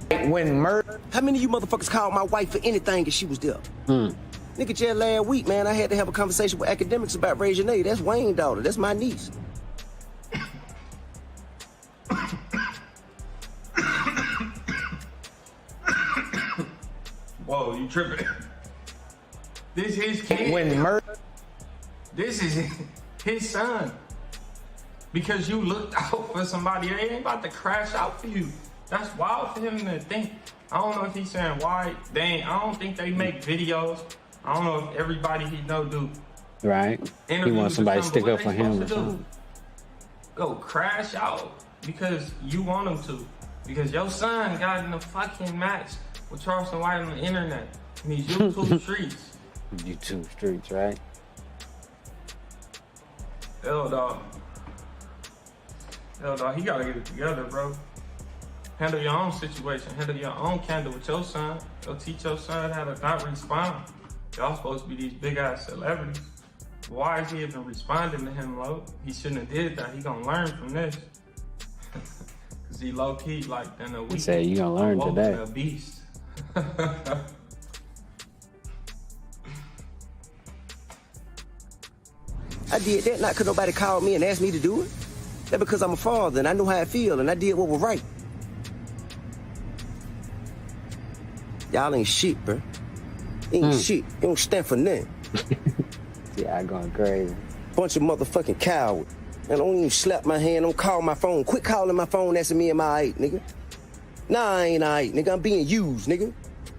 When murder? How many of you motherfuckers called my wife for anything and she was deaf? Nigga, just last week, man, I had to have a conversation with academics about Raising A. That's Wayne's daughter. That's my niece. Whoa, you tripping. This his kid. When murder? This is his son. Because you looked out for somebody, they ain't about to crash out for you. That's wild for him to think. I don't know if he's saying why. I don't think they make videos. I don't know if everybody he know do. Right. He wants somebody to stick up for him or do? something. Go crash out because you want him to. Because your son got in a fucking match with Charleston White on the internet. In these YouTube streets. YouTube streets, right? Hell dog, he gotta get it together, bro. Handle your own situation. Handle your own candle with your son. Go teach your son how to not respond. Y'all supposed to be these big ass celebrities. Why is he even responding to him, Lo? He shouldn't have did that. He gonna learn from this. Cause he low key like in a week. He said you gonna learn today. A beast. I did that not because nobody called me and asked me to do it. That's because I'm a father and I know how I feel and I did what was right. Y'all ain't shit, bro. Ain't shit. You don't stand for nothing. Yeah, I'm going crazy. Bunch of motherfucking cowards. And don't even slap my hand, don't call my phone. Quit calling my phone, asking me am I alright, nigga. Nah, I ain't alright, nigga. I'm being used, nigga.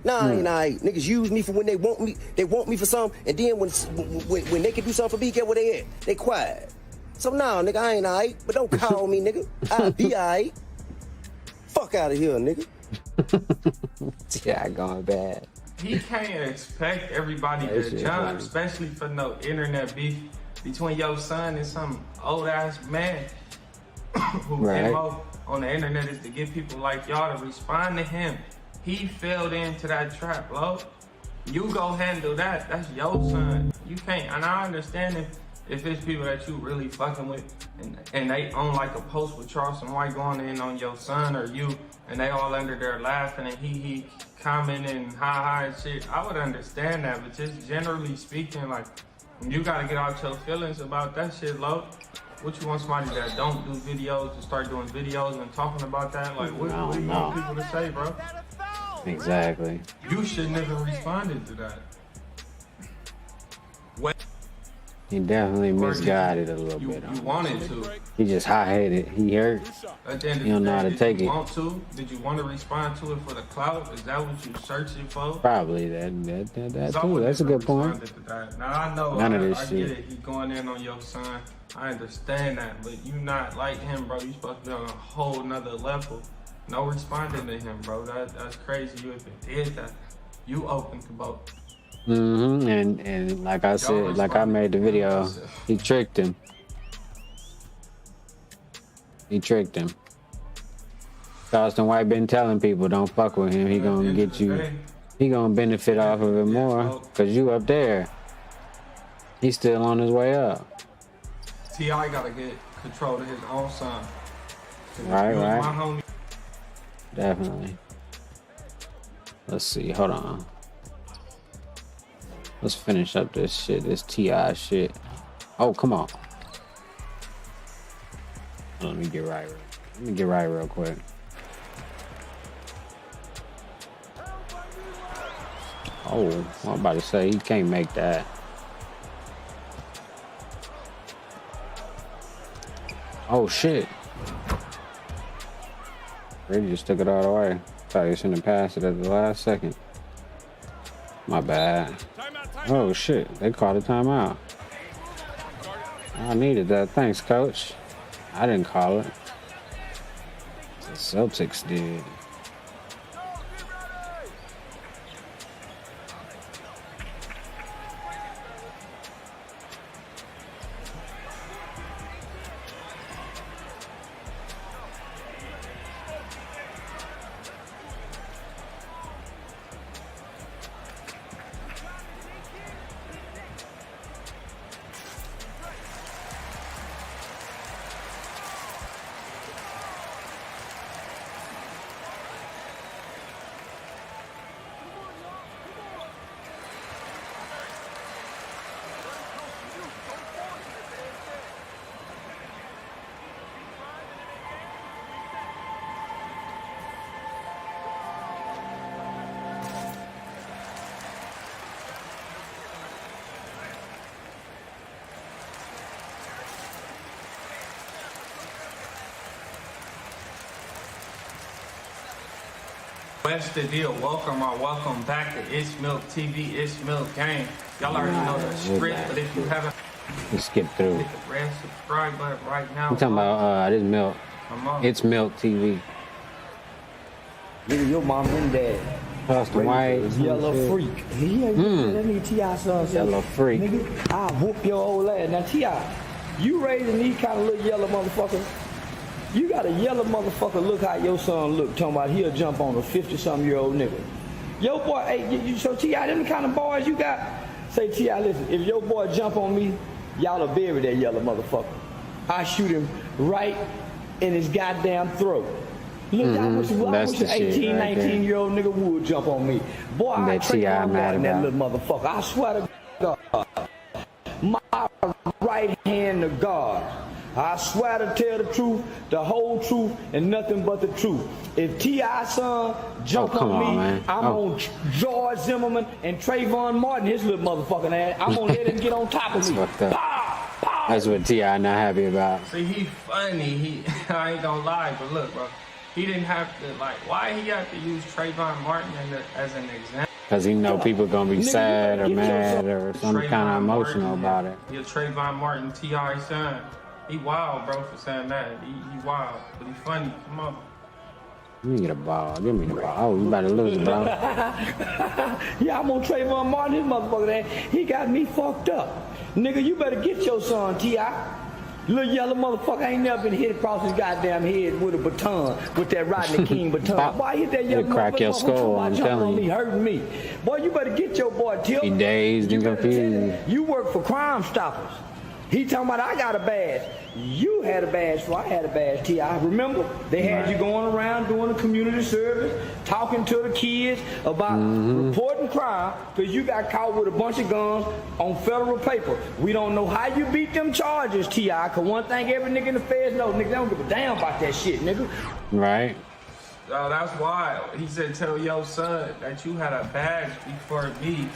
Nah, I ain't alright. Niggas use me for when they want me. They want me for something, and then when they can do something for me, get where they at? They quiet. So now, nigga, I ain't alright, but don't call me, nigga. I'll be alright. Fuck out of here, nigga. Yeah, going bad. He can't expect everybody to jump, especially for no internet beef between your son and some old ass man who MO on the internet is to get people like y'all to respond to him. He fell into that trap, Lo. You go handle that. That's your son. You can't. And I understand if it's people that you really fucking with and they own like a post with Charleston White going in on your son or you and they all under there laughing and he commenting ha and shit. I would understand that, but just generally speaking, like you gotta get out your feelings about that shit, Lo. What you want somebody that don't do videos to start doing videos and talking about that? Like what do you want people to say, bro? Exactly. You shouldn't have responded to that. He definitely misguided a little bit. You wanted to. He just hot-headed. He hurt. He don't know how to take it. Did you want to respond to it for the clout? Is that what you searching for? Probably that too. That's a good point. Now I know None of this I shit. get it. He going in on your son. I understand that, but you not like him, bro. You supposed to be on a whole nother level. No responding to him, bro. That's crazy. You even did that. You open to both. And like I said, like I made the video, he tricked him. He tricked him. Charleston White been telling people don't fuck with him. He gonna get you. He gonna benefit off of it more cause you up there. He's still on his way up. T.I. gotta get control of his own son. Right. My homie. Definitely. Let's see. Hold on. Let's finish up this shit. This T.I. shit. Oh, come on. Let me get right. Let me get right real quick. Oh, I'm about to say he can't make that. Oh shit. Brady just took it all the way. Thought he shouldn't have passed it at the last second. My bad. Oh shit, they called a timeout. I needed that. Thanks, coach. I didn't call it. The Celtics did. What's the deal? Welcome back to It's Milk TV, It's Milk Game. Y'all already know the script, but if you haven't, let's skip through. hit the red subscribe button right now. I'm talking about this Milk. It's Milk TV. Nigga, your mom and dad. Austin White. Yellow freak. Yeah, that nigga T.I. son. Yellow freak. Nigga, I'll whoop your old ass. Now, T.I., you raising these kind of little yellow motherfuckers. You got a yellow motherfucker, look how your son look, talking about he'll jump on a 50-something-year-old nigga. Yo, boy, hey, so T.I., them the kind of boys you got? Say, T.I., listen, if your boy jump on me, y'all will bury that yellow motherfucker. I shoot him right in his goddamn throat. Look, I wish an 18, 19-year-old nigga would jump on me. Boy, I train on that little motherfucker. I swear to God, my right hand to God. I swear to tell the truth, the whole truth, and nothing but the truth. If T.I. son jump on me, I'm on George Zimmerman and Trayvon Martin, his little motherfucking ass. I'm gonna let him get on top of me. That's what T.I. not happy about. See, he funny. I ain't gonna lie, but look, bro, he didn't have to, like, why he had to use Trayvon Martin as an example? Because he know people gonna be sad or mad or some kind of emotional about it. Yeah, Trayvon Martin, T.I. son. He wild, bro, for saying that. He wild, but he funny. Come on. Let me get a ball. Give me the ball. Oh, you about to lose, bro. Yeah, I'm on Trayvon Martin, this motherfucker. He got me fucked up. Nigga, you better get your son, T.I. Little yellow motherfucker ain't never been hit across his goddamn head with a baton, with that Rodney King baton. Boy, hit that yellow motherfucker. Crack your skull, I'm telling you. Hurting me. Boy, you better get your boy, Till. He dazed and confused. You work for Crime Stoppers. He talking about I got a badge. You had a badge, so I had a badge, T.I. Remember? They had you going around doing a community service, talking to the kids about reporting crime, because you got caught with a bunch of guns on federal paper. We don't know how you beat them charges, T.I., because one thing every nigga in the feds know, nigga, they don't give a damn about that shit, nigga. Right. Oh, that's wild. He said, tell your son that you had a badge before me.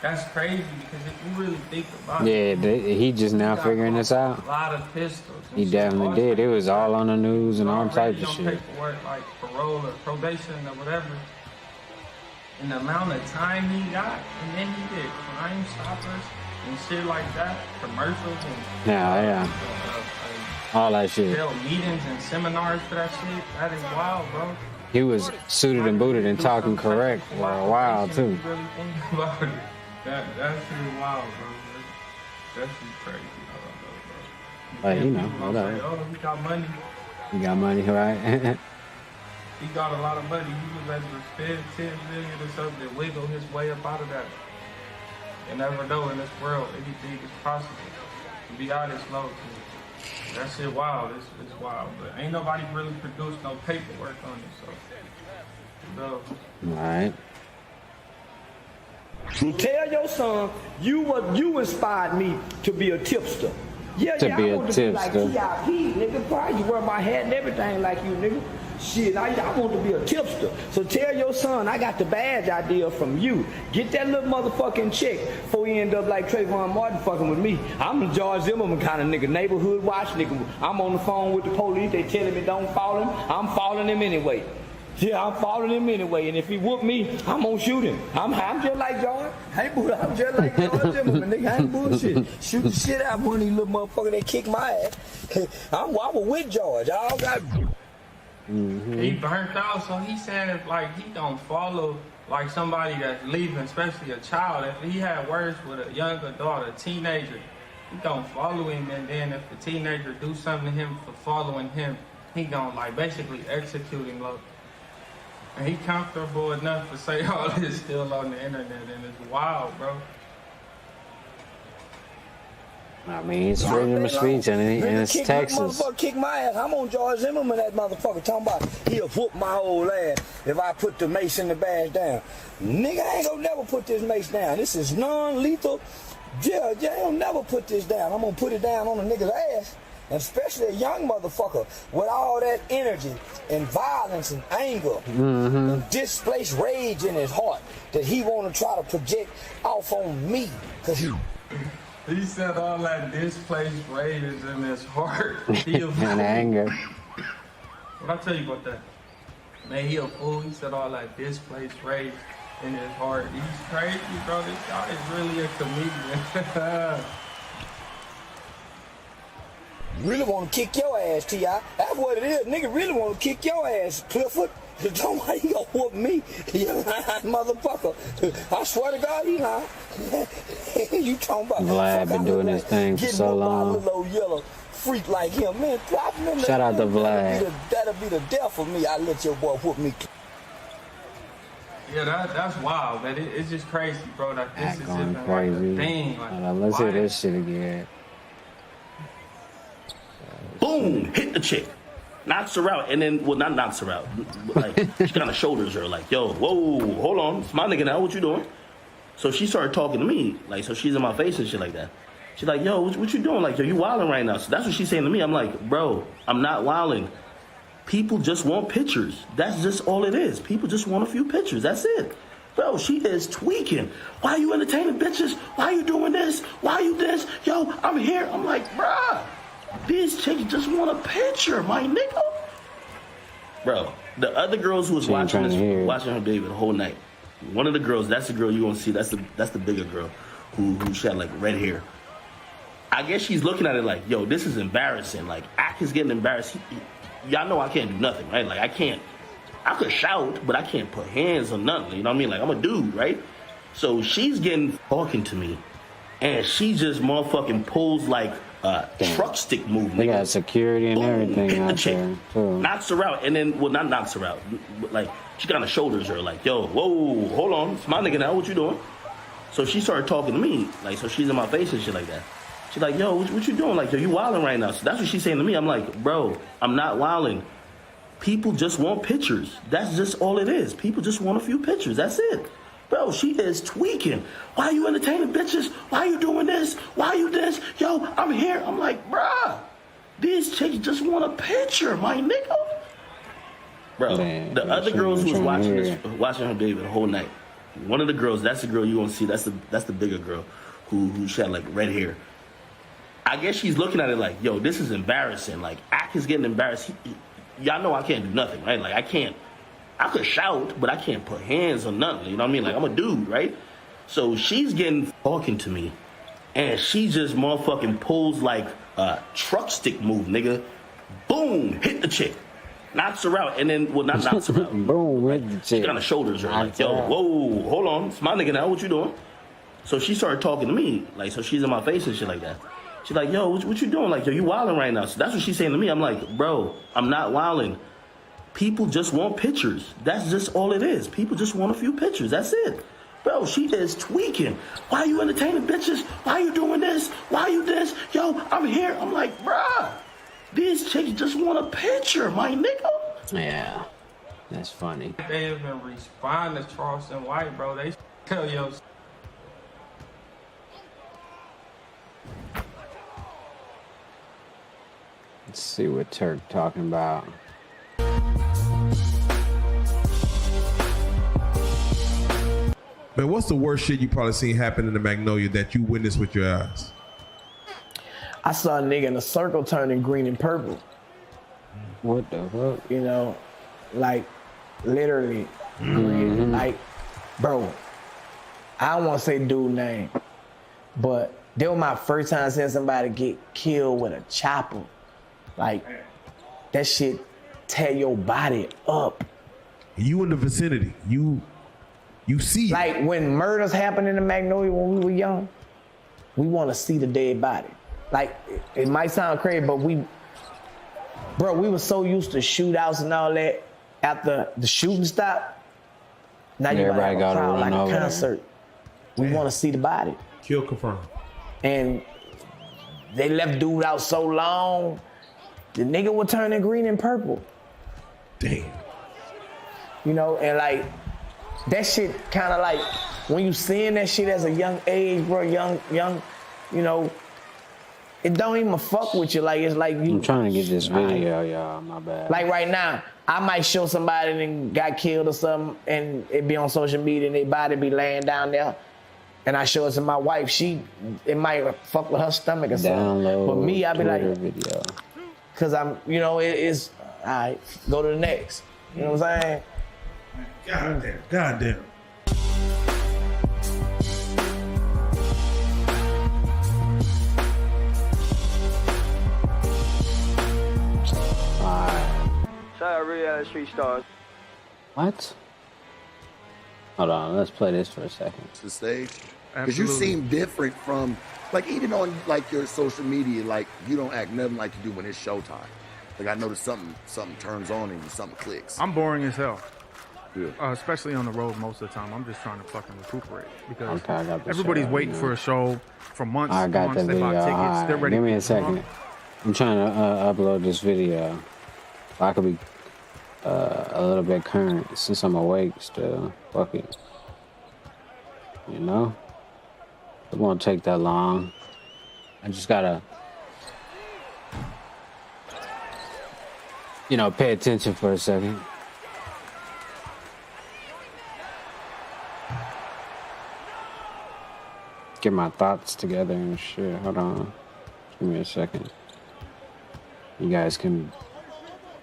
That's crazy because if you really think about it. Yeah, he just now figuring this out. A lot of pistols. He definitely did. It was all on the news and all types of shit. Paperwork like parole or probation or whatever. And the amount of time he got, and then he did Crime Stoppers and shit like that, commercials and all that shit. Held meetings and seminars for that shit. That is wild, bro. He was suited and booted and talking correct for a while too. Really think about it. That shit wild, bro. That shit crazy. But you know, whatever. Oh, he got money. He got money, right? He got a lot of money. He was able to spend $10 million or something to wiggle his way up out of that. You never know in this world anything is possible. To be honest, no. That shit wild. It's wild. But ain't nobody really produced no paperwork on it, so. No. Right. Tell your son you inspired me to be a tipster. Yeah, to be I a want to be like tipster. TIP, nigga. Probably you wear my hat and everything like you, nigga. Shit, I want to be a tipster. So tell your son I got the badge idea from you. Get that little motherfucking check before he end up like Trayvon Martin fucking with me. I'm a George Zimmerman kind of nigga, neighborhood watch nigga. I'm on the phone with the police. They telling me don't follow him. I'm following him anyway. Yeah, I'm following him anyway. And if he whoop me, I'm gonna shoot him. I'm just like George. I'm just like George Zimmerman, nigga. I ain't bullshit. Shoot the shit out of one of these little motherfuckers that kick my ass. I was with George. I all got. He burnt out, so he said like he don't follow like somebody that's leaving, especially a child. If he had words with a young adult, a teenager, he don't follow him. And then if the teenager do something to him for following him, he gonna like basically execute him. Like, and he comfortable enough to say all this still on the internet, and it's wild, bro. I mean, he's freedom of speech, and it's Texas. Motherfucker kick my ass. I'm on George Zimmerman, that motherfucker talking about he'll whoop my old ass if I put the mace and the badge down. Nigga, I ain't gonna never put this mace down. This is non-lethal. Yeah, I don't never put this down. I'm gonna put it down on a nigga's ass. And especially a young motherfucker with all that energy and violence and anger and displaced rage in his heart that he want to try to project off on me. Cause he said all that displaced rage is in his heart. And anger. What I tell you about that? Man, he a fool. He said all that displaced rage in his heart. He's crazy, bro. This guy is really a comedian. Really want to kick your ass, T.I. That's what it is. Nigga really want to kick your ass, Clifford. Don't why you gonna whoop me, you motherfucker. I swear to God, he lying. You talking about Vlad been doing his thing for so long. Little old yellow freak like him, man. Shout out to Vlad. That'll be the death of me. I let your boy whoop me. Yeah, that's wild, man. It's just crazy, bro. That this is even like crazy. a thing. Like, Let's hear this shit again. Boom! Hit the chick. Knocks her out, and then, well, not knocks her out. Like, she kind of shoulders her, like, yo, whoa, hold on. It's my nigga now. What you doing? So she started talking to me. Like, so she's in my face and shit like that. She's like, yo, what you doing? Like, yo, you wilding right now. So that's what she's saying to me. I'm like, bro, I'm not wilding. People just want pictures. That's just all it is. People just want a few pictures. That's it. Bro, she is tweaking. Why you entertaining bitches? Why you doing this? Why you this? Yo, I'm here. I'm like, bruh. These chicks just want a picture, my nigga. Bro, the other girls who was watching her baby the whole night. One of the girls, that's the girl you gonna see. That's the bigger girl who she had like red hair. I guess she's looking at it like, yo, this is embarrassing. Like, Ak is getting embarrassed. Y'all know I can't do nothing, right? Like, I could shout, but I can't put hands on nothing. You know what I mean? Like, I'm a dude, right? So she's talking to me, and she just motherfucking pulls like truck stick movement. They got security and everything hit the out chick, there, too. knocks her out, and then, well, not knocks her out, but like, she kind of shoulders her, like, yo, whoa, hold on, it's my nigga now, what you doing? So she started talking to me, like, so she's in my face and shit like that. She's like, yo, what you doing? Like, yo, you wilding right now. So that's what she's saying to me. I'm like, bro, I'm not wilding. People just want pictures. That's just all it is. People just want a few pictures. That's it. Bro, she is tweaking. Why you entertaining bitches? Why you doing this? Why you this? Yo, I'm here. I'm like, bruh, these chicks just want a picture, my nigga. Bro, Man, the other girls who was watching her baby the whole night. One of the girls, that's the girl you gonna see. That's the bigger girl who she had like red hair. I guess she's looking at it like, yo, this is embarrassing. Like, Ak is getting embarrassed. Y'all know I can't do nothing, right? Like, I could shout, but I can't put hands on nothing. You know what I mean? Like, I'm a dude, right? So she's talking to me, and she just motherfucking pulls like a truck stick move, nigga. Boom, hit the chick. Knocks her out, and then, well, not knocks her out. Boom, hit the chick. She kind of shoulders her, like, yo, whoa, hold on. It's my nigga now, what you doing? So she started talking to me, like, so she's in my face and shit like that. She's like, yo, what you doing? Like, yo, you wilding right now. So that's what she's saying to me. I'm like, bro, I'm not wilding. People just want pictures. That's just all it is. People just want a few pictures. That's it. Bro, she is tweaking. Why you entertaining bitches? Why you doing this? Why you this? Yo, I'm here. I'm like, bruh, these chicks just want a picture, my nigga. Yeah, that's funny. They have been responding to Charleston White, bro. They tell yo. Let's see what Turk talking about. Man, what's the worst shit you probably seen happen in the Magnolia that you witnessed with your eyes? I saw a nigga in a circle turning green and purple. What the fuck? You know, like literally green. Like, bro, I don't want to say dude name, but that was my first time seeing somebody get killed with a chopper. Like, that shit tear your body up. You in the vicinity. You see it. Like, when murders happen in the Magnolia when we were young, we want to see the dead body. Like, it might sound crazy, but we were so used to shootouts and all that. After the shooting stopped, now you Everybody got a gotta crowd run like over a there. concert. We want to see the body. Kill confirmed. And they left dude out so long, the nigga was turning green and purple. Damn. You know, and like, that shit kind of like, when you seeing that shit as a young age, bro, young, you know, it don't even fuck with you. Like, it's like you. I'm trying to get this video, y'all. My bad. Like right now, I might show somebody that got killed or something, and it be on social media, and their body be laying down there, and I show it to my wife. It might fuck with her stomach or something. Download But me, I be Twitter like, video. cause I'm, you know, it's all right. Go to the next. You know what I'm saying? Goddamn. Shout out Reality Street Stars. What? Hold on, let's play this for a second. The stage, because you seem different from, like, even on like your social media, like you don't act nothing like you do when it's showtime. Like I noticed something turns on and something clicks. I'm boring as hell. Yeah. Especially on the road most of the time. I'm just trying to fucking recuperate because Okay, I got the everybody's show, waiting yeah. for a show for months. I got the months. They video. buy tickets. All They're right, ready. give me a to come second. up. I'm trying to upload this video. I could be a little bit current since I'm awake still. Fuck it. You know? It won't take that long. I just gotta, you know, pay attention for a second. Get my thoughts together and shit. Hold on. Give me a second. You guys can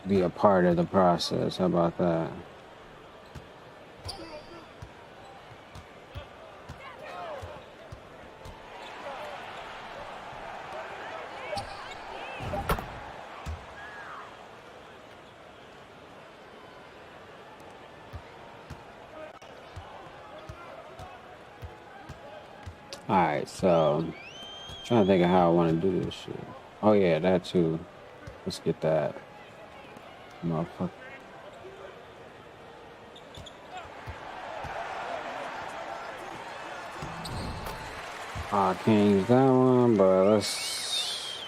be a part of the process. How about that? Alright, so trying to think of how I want to do this shit. Oh yeah, that too. Let's get that. Motherfucker. I can't use that one, but let's see.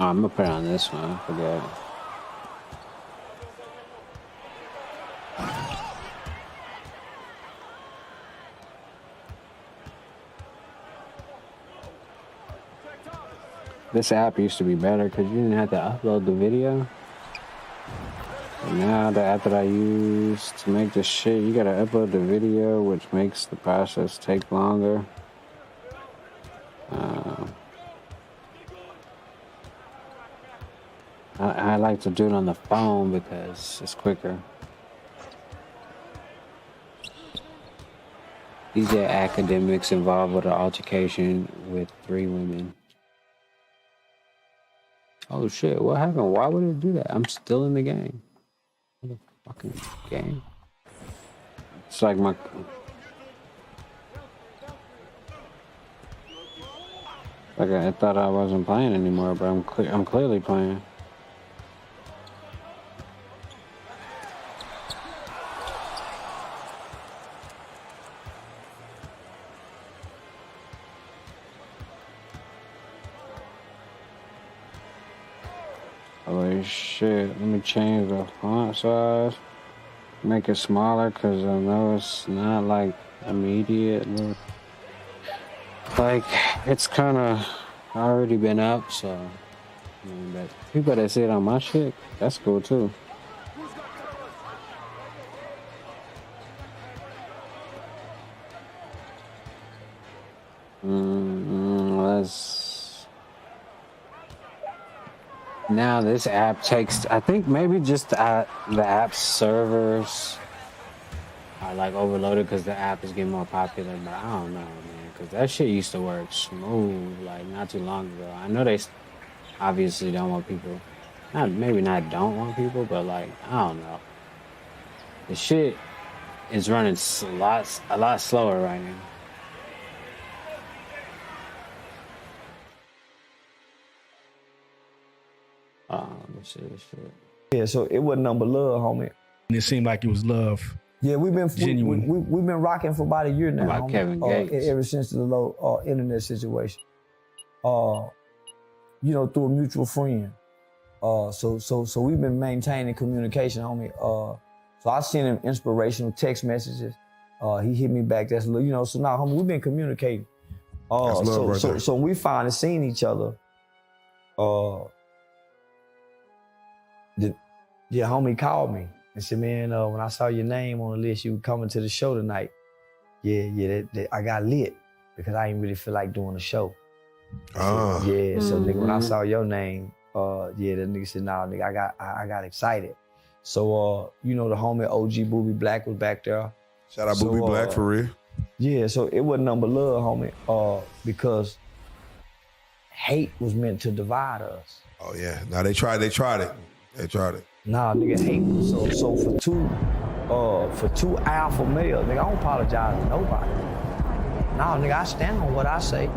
Oh, I'm gonna put it on this one. I forget. This app used to be better because you didn't have to upload the video. And now the app that I use to make this shit, you gotta upload the video, which makes the process take longer. I like to do it on the phone because it's quicker. These are academics involved with an altercation with 3 women. Oh shit, what happened? Why would it do that? I'm still in the game. What the fucking game? It's like my... Like I thought I wasn't playing anymore, but I'm clearly playing. Oh shit, let me change the font size. Make it smaller because I know it's not like immediate. Like it's kind of already been up, so I mean, but people that see it on my shit, that's cool too. Let's. Now this app takes. I think maybe just the app servers are like overloaded because the app is getting more popular. But I don't know, man, because that shit used to work smooth like not too long ago. I know they obviously don't want people. Maybe not don't want people, but like I don't know. The shit is running a lot slower right now. Shit. Yeah, so it wasn't nothing but love, homie. And it seemed like it was love. Yeah, we've been genuine. We've been rocking for about a year now. About Kevin Gates. Ever since the low internet situation. You know, through a mutual friend. So we've been maintaining communication, homie. So I sent him inspirational text messages. He hit me back. That's, you know, so now, homie, we've been communicating. So when we finally seen each other, yeah, homie called me and said, man, when I saw your name on the list, you were coming to the show tonight. Yeah, I got lit because I didn't really feel like doing a show. So nigga, when I saw your name, that nigga said, nah, nigga, I got excited. So, you know, the homie OG Booby Black was back there. Shout out Booby Black for real. Yeah, so it wasn't nothing but love, homie, because hate was meant to divide us. Oh yeah, now they tried it. Nah, nigga, hate. So for two alpha males, nigga, I don't apologize to nobody. Nah, nigga, I stand on what I say.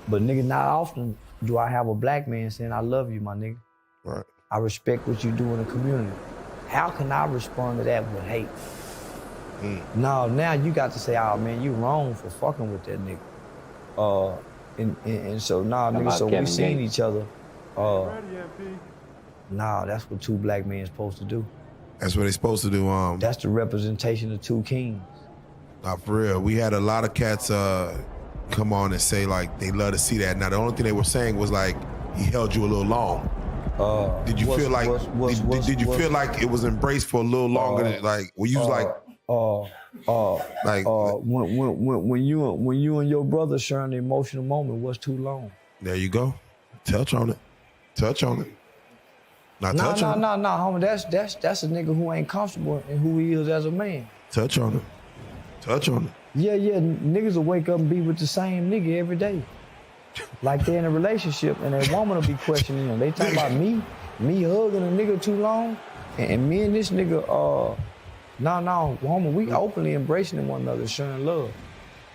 But nigga, not often do I have a black man saying, I love you, my nigga. Right. I respect what you do in the community. How can I respond to that with hate? No, now you got to say, oh man, you wrong for fucking with that nigga. And so, nah, nigga, so we seen each other. Nah, that's what two black men supposed to do. That's what they supposed to do. That's the representation of two kings. Nah, for real. We had a lot of cats come on and say like they love to see that. Now the only thing they were saying was like he held you a little long. Did you feel like did you feel like it was embraced for a little longer? Like were you like when you and your brother sharing the emotional moment, what's too long? There you go. Touch on it. Now touch on it. No, homie. That's a nigga who ain't comfortable in who he is as a man. Touch on it. Yeah, niggas will wake up and be with the same nigga every day. Like they're in a relationship and that woman will be questioning them. They talk about me hugging a nigga too long, and me and this nigga, no, woman, we openly embracing one another, sharing love.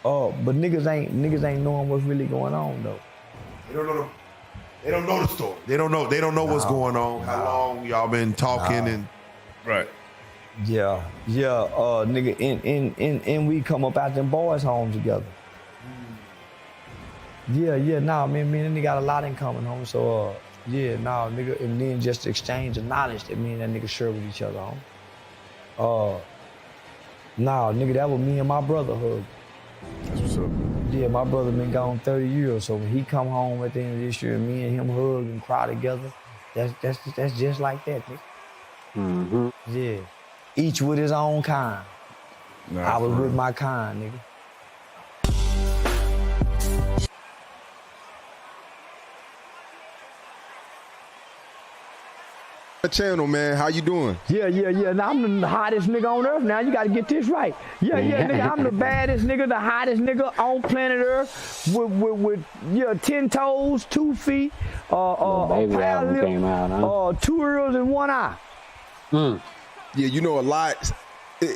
But niggas ain't knowing what's really going on though. They don't know the story. They don't know what's going on. How long y'all been talking and right. Yeah, nigga, and we come up out them boys' homes together. Yeah, me and nigga got a lot in common, homie. So, nigga, and then just exchange of knowledge that me and that nigga share with each other, homie. Nigga, that was me and my brother hug. That's what's up. Yeah, my brother been gone 30 years, so when he come home at the end of this year, me and him hug and cry together, that's just like that, nigga. Mm-hmm. Yeah. Each with his own kind. I was with my kind, nigga. Channel, man, how you doing? Yeah. Now I'm the hottest nigga on earth. Now you gotta get this right. Yeah, nigga, I'm the baddest nigga, the hottest nigga on planet Earth with 10 toes, 2 feet, a pair of lips, 2 ears and 1 eye. Yeah, you know a lot.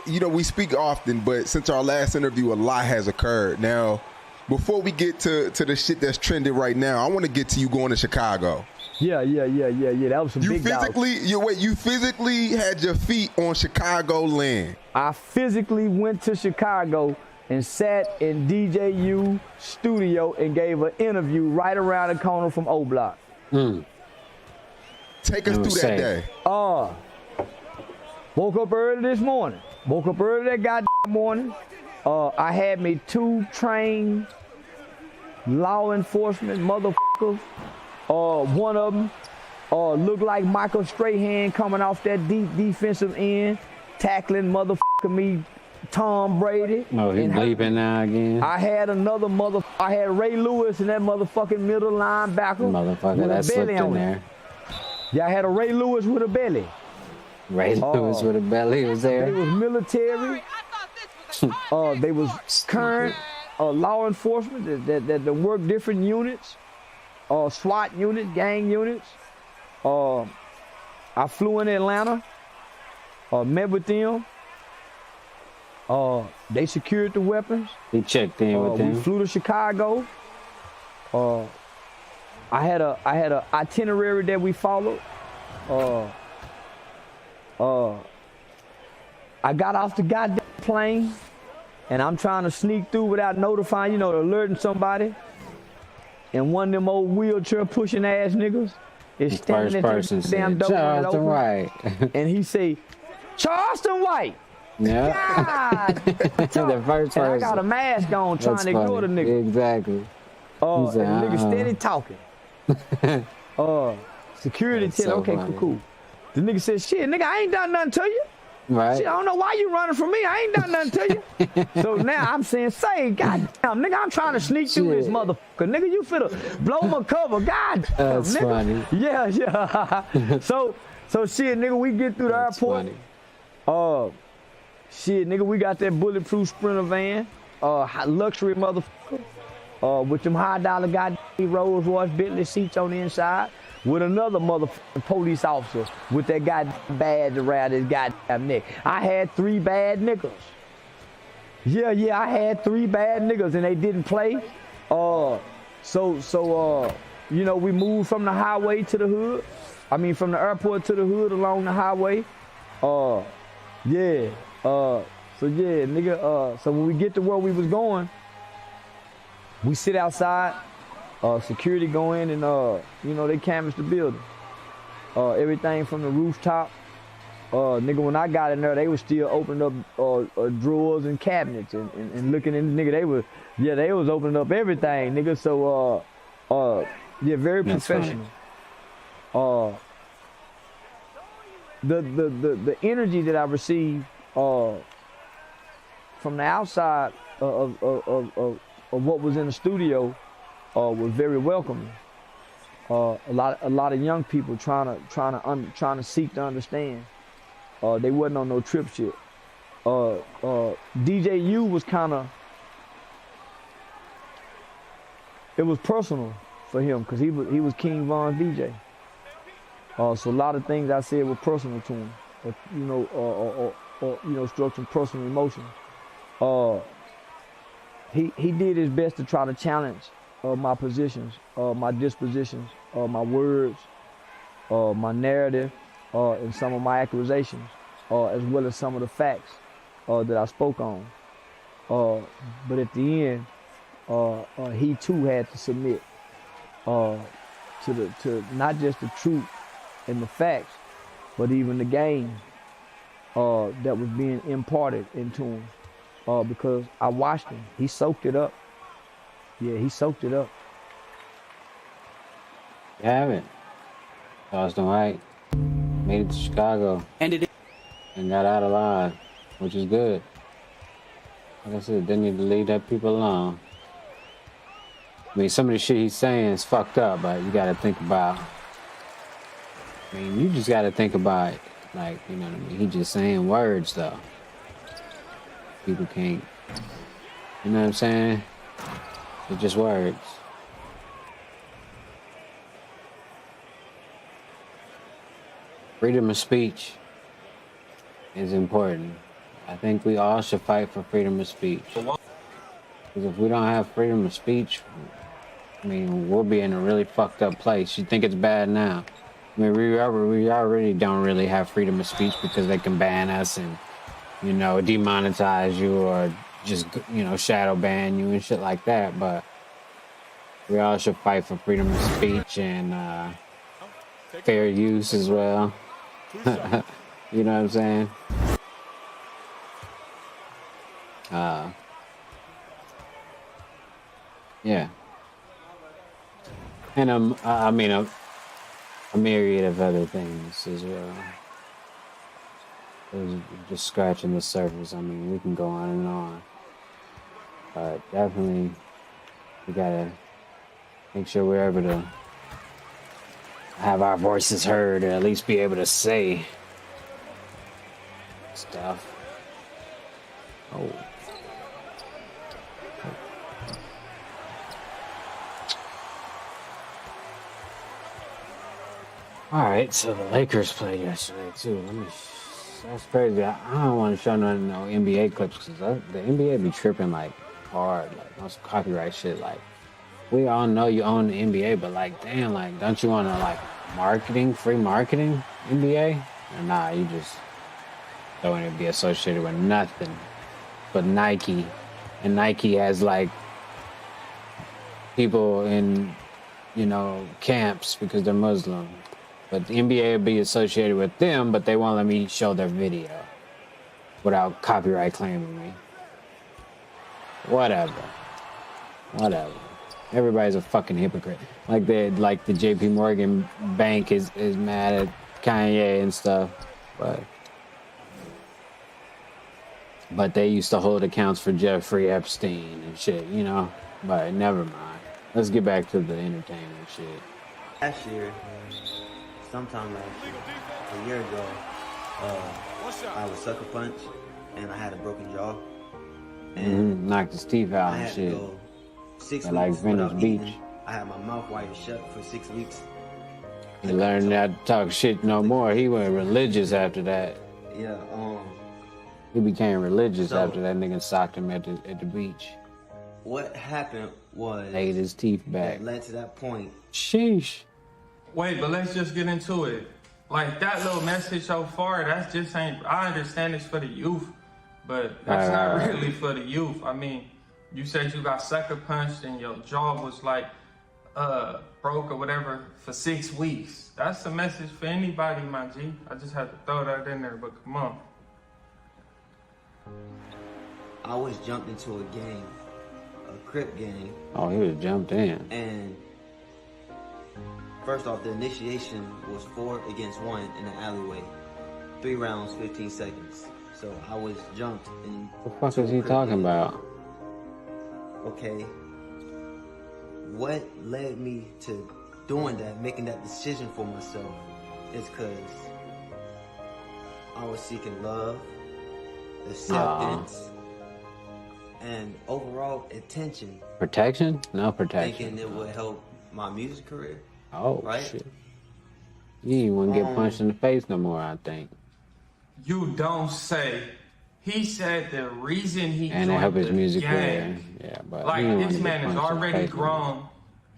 You know we speak often, but since our last interview, a lot has occurred. Now, before we get to the shit that's trending right now, I want to get to you going to Chicago. Yeah. That was some big dogs. You physically had your feet on Chicago land. I physically went to Chicago and sat in DJU studio and gave an interview right around the corner from O Block. Take us through that day. Woke up early this morning. Woke up early that goddamn morning. I had me 2 trained law enforcement motherfuckers. One of them looked like Michael Strahan coming off that deep defensive end, tackling motherfucker me, Tom Brady. Oh, he's bleeping now again. I had another I had Ray Lewis in that motherfucking middle linebacker. Motherfucker, that slipped in there. Yeah, I had a Ray Lewis with a belly. Ray Lewis with a belly was there. They was military. They was current law enforcement that work different units, SWAT units, gang units. I flew in Atlanta, met with them. They secured the weapons. He checked in with them. We flew to Chicago. I had a itinerary that we followed. I got off the goddamn plane, and I'm trying to sneak through without notifying, alerting somebody. And one of them old wheelchair pushing ass niggas is standing at the damn door. Charleston White. And he say, Charleston White. Yeah. God. The first person. I got a mask on trying to ignore the nigga. Exactly. And the nigga steady talking. Security tell, okay, cool. The nigga said, shit, nigga, I ain't done nothing to you. Right. Shit, I don't know why you running from me. I ain't done nothing to you. So now I'm saying, goddamn, nigga, I'm trying to sneak through this motherfucker. Nigga, you finna blow my cover. God damn, That's nigga. funny. Yeah. So shit, nigga, we get through the airport. Shit, nigga, we got that bulletproof Sprinter van, luxury motherfucker, with them high dollar goddamn Rolls Royce Bentley seats on the inside, with another motherfucking police officer with that goddamn badge around his goddamn neck. I had 3 bad niggas. Yeah, I had 3 bad niggas and they didn't play. We moved from the highway to the hood. I mean, from the airport to the hood along the highway. So when we get to where we was going, we sit outside, security go in and, they canvass the building. Everything from the rooftop. Nigga, when I got in there, they was still opening up drawers and cabinets and looking in, nigga, they was opening up everything, nigga. So, very professional. The energy that I received from the outside of what was in the studio was very welcoming. A lot of young people trying to seek to understand. They wasn't on no trip shit. DJ U was it was personal for him because he was King Von's DJ. So a lot of things I said were personal to him, struck some personal emotions. He did his best to try to challenge my positions, my dispositions, my words, my narrative, and some of my accusations, as well as some of the facts that I spoke on. But at the end, he too had to submit to not just the truth and the facts, but even the game that was being imparted into him. Because I watched him. He soaked it up. Yeah, he soaked it up. You haven't. Charleston White made it to Chicago. And got out alive, which is good. Like I said, they need to leave that people alone. I mean, some of the shit he's saying is fucked up, but you gotta think about. I mean, you just gotta think about it. Like, you know what I mean? He just saying words, though. People can't, you know what I'm saying? They're just words. Freedom of speech is important. I think we all should fight for freedom of speech. Because if we don't have freedom of speech, I mean, we'll be in a really fucked up place. You think it's bad now? I mean, we already don't really have freedom of speech because they can ban us and, demonetize you or just, shadow ban you and shit like that. But We all should fight for freedom of speech and fair use as well. You know what I'm saying? Yeah. And I mean a myriad of other things as well. It was just scratching the surface. I mean, we can go on and on. But definitely, we gotta make sure we're able to have our voices heard, or at least be able to say stuff. Oh. All right, so the Lakers played yesterday too. That's crazy. I don't want to show no NBA clips because the NBA be tripping like hard, like most copyright shit. Like we all know you own the NBA, but like damn, like don't you want to like free marketing NBA? Or nah, you just don't want to be associated with nothing but Nike, and Nike has like people in camps because they're Muslim. But the NBA will be associated with them, but they won't let me show their video without copyright claiming me. Whatever. Everybody's a fucking hypocrite. Like the JP Morgan bank is mad at Kanye and stuff, but they used to hold accounts for Jeffrey Epstein and shit, But never mind. Let's get back to the entertainment shit. Last year, sometime last year, a year ago, I was sucker punched and I had a broken jaw. And knocked his teeth out and shit. To go 6 weeks like Venice Beach. Eating. I had my mouth wired shut for 6 weeks. He learned not to talk shit no more. He went religious after that. Yeah, he became religious after that nigga socked him at the beach. What happened was ate his teeth back. That led to that point. Sheesh. Wait, but let's just get into it. Like that little message so far, that's just ain't. I understand it's for the youth, but that's not really for the youth. I mean, you said you got sucker punched and your jaw was like broke or whatever for 6 weeks. That's a message for anybody, my G. I just had to throw that in there, but come on. I was jumped into a game, a Crip game. Oh, he was jumped in. And first off, the initiation was 4 against 1 in the alleyway. 3 rounds, 15 seconds. So I was jumped in. What the fuck is he talking about? Okay. What led me to doing that, making that decision for myself, is because I was seeking love, acceptance, and overall attention. Protection? No protection. Thinking it would help my music career. Oh, right? Shit. You ain't want to get punched in the face no more, I think. You don't say. He said the reason he and joined help his the music gang, career. Yeah, but like this man is already grown.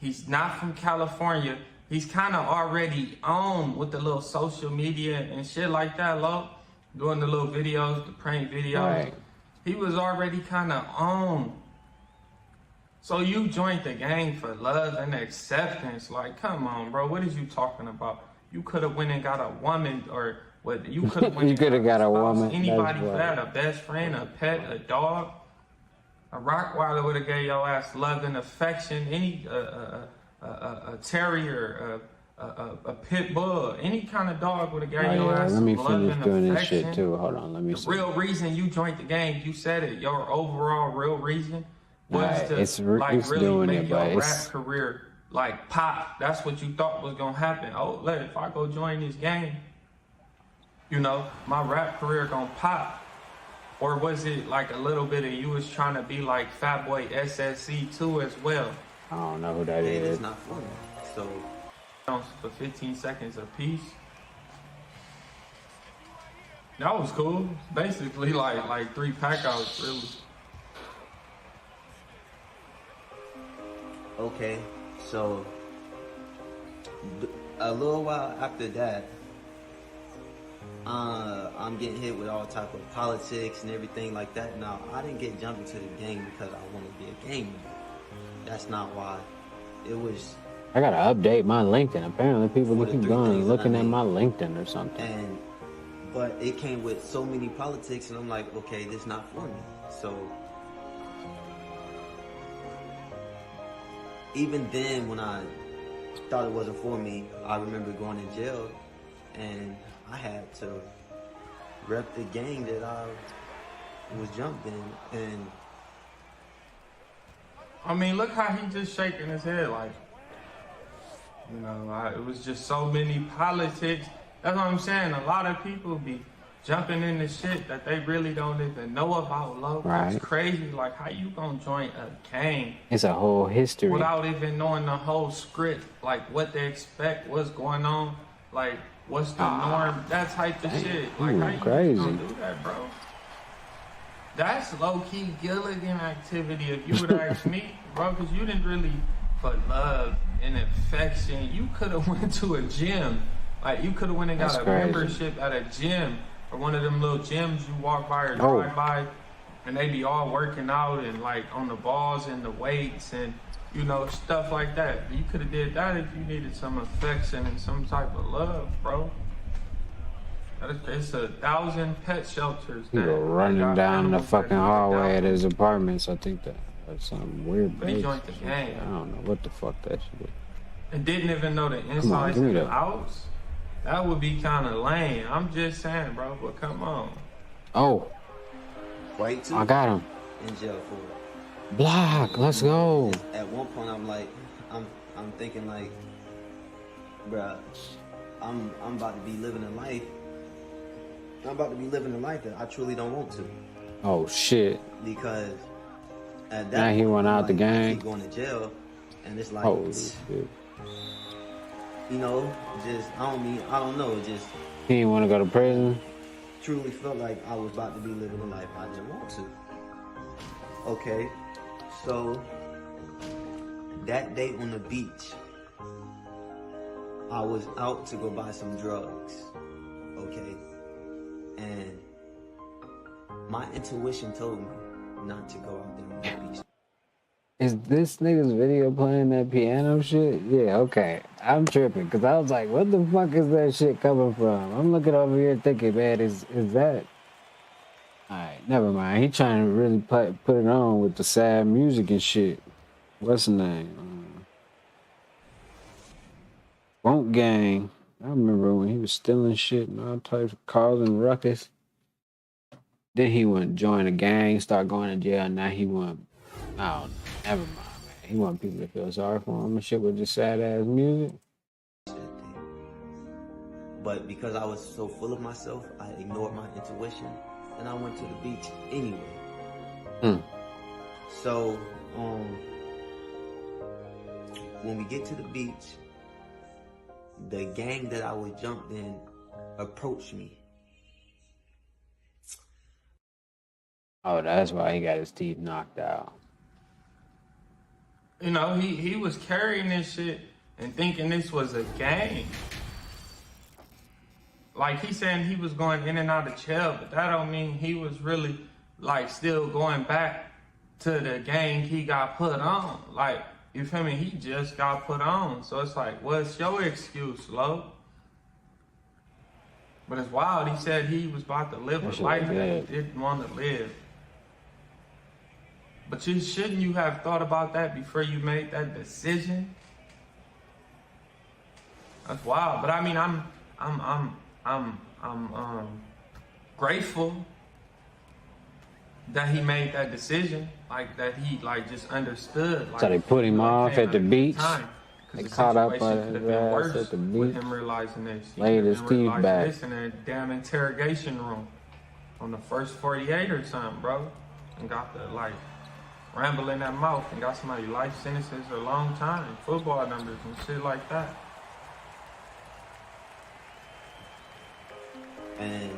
He's not from California. He's kind of already on with the little social media and shit like that, doing the little videos, the prank videos. Right. He was already kind of on. So you joined the gang for love and acceptance. Like, come on, bro. What is you talking about? You could have went and got a woman, or what? You could have went. You could have got a woman. Anybody for that? A best friend, a pet, a dog. A Rottweiler would have gave your ass love and affection. Any a terrier, a pit bull, any kind of dog would have gave your ass let me love finish and doing affection. this shit too. Hold on, let me see. The real reason you joined the gang, you said it. Your overall real reason was to it's really doing make it, your but rap career like pop. That's what you thought was gonna happen. Oh, look, if I go join this gang, my rap career gonna pop. Or was it like a little bit of you was trying to be like Fatboy SSC too as well? I don't know who that is. It's not funny. So for 15 seconds a piece. That was cool. Basically like 3 pack-outs, really. Okay, so a little while after that, I'm getting hit with all type of politics and everything like that. Now, I didn't get jumped into the gang because I want to be a gang member. That's not why it was. I gotta update my LinkedIn. Apparently, people keep going and looking at my LinkedIn or something. And but it came with so many politics, and I'm like, okay, this not for me. So even then, when I thought it wasn't for me, I remember going to jail, and I had to rep the gang that I was jumped in. And I mean, look how he just shaking his head like, you know, it was just so many politics. That's what I'm saying. A lot of people be jumping into shit that they really don't even know about, love. Right. It's crazy. Like, how you gonna join a gang It's a whole history. without even knowing the whole script? Like, what they expect, what's going on, like, what's the norm, that type of shit. Like, you how you crazy. gonna do that, bro? That's low-key Gilligan activity, if you would ask me, bro, because you didn't really, for love and affection, you could have went to a gym. Like, you could have went and got That's a crazy. membership at a gym, or one of them little gyms you walk by or drive by, and they be all working out and, like, on the balls and the weights and, you know, stuff like that. You could have did that if you needed some affection and some type of love, bro. It's 1,000 pet shelters. He go running down the fucking hallway at his apartments. I think that's some weird They base joined the shit. gang. I don't know what the fuck that shit is. And didn't even know the Come on, insides give me and the that. outs. That would be kind of lame. I'm just saying, bro, but come on. Oh, White too. I got him. In jail for it. Block. Let's go. At one point, I'm like, I'm thinking like, bruh, I'm about to be living a life. I'm about to be living a life that I truly don't want to. Oh shit. Because at that Now he point, went out like, the gang. Keep going to jail, and it's like, Holy shit. you know, just I don't know, just He didn't want to go to prison. truly felt like I was about to be living a life I didn't want to. Okay, so that day on the beach, I was out to go buy some drugs. Okay, and my intuition told me not to go out there on the beach. Is this nigga's video playing that piano shit? Yeah, okay. I'm tripping because I was like, what the fuck is that shit coming from? I'm looking over here thinking, man, is that? Alright, never mind. He trying to really put it on with the sad music and shit. What's the name? Won't Gang. I remember when he was stealing shit and all types of causing ruckus. Then he went join a gang, start going to jail, and now he went, oh, never mind, man. He want people to feel sorry for him and shit with just sad ass music. But because I was so full of myself, I ignored my intuition, and I went to the beach anyway. So, when we get to the beach, the gang that I was jumped in approached me. Oh, that's why he got his teeth knocked out. You know, he was carrying this shit and thinking this was a game. Like, he saying he was going in and out of jail, but that don't mean he was really, like, still going back to the gang he got put on. Like, you feel me? He just got put on. So it's like, what's your excuse, Lo? But it's wild. He said he was about to live a life that he didn't want to live. But shouldn't you have thought about that before you made that decision? That's wild. But I mean, I'm grateful that he made that decision. Like, that he, like, just understood. Like, So they put him off at the beach. They The caught up situation on could have his been ass worse at the with beach. him realizing this. He Laid could his have teeth realized back. this in a damn interrogation room on the first 48 or something, bro. And got the, like, ramble in that mouth and got somebody life sentences a long time, football numbers and shit like that. And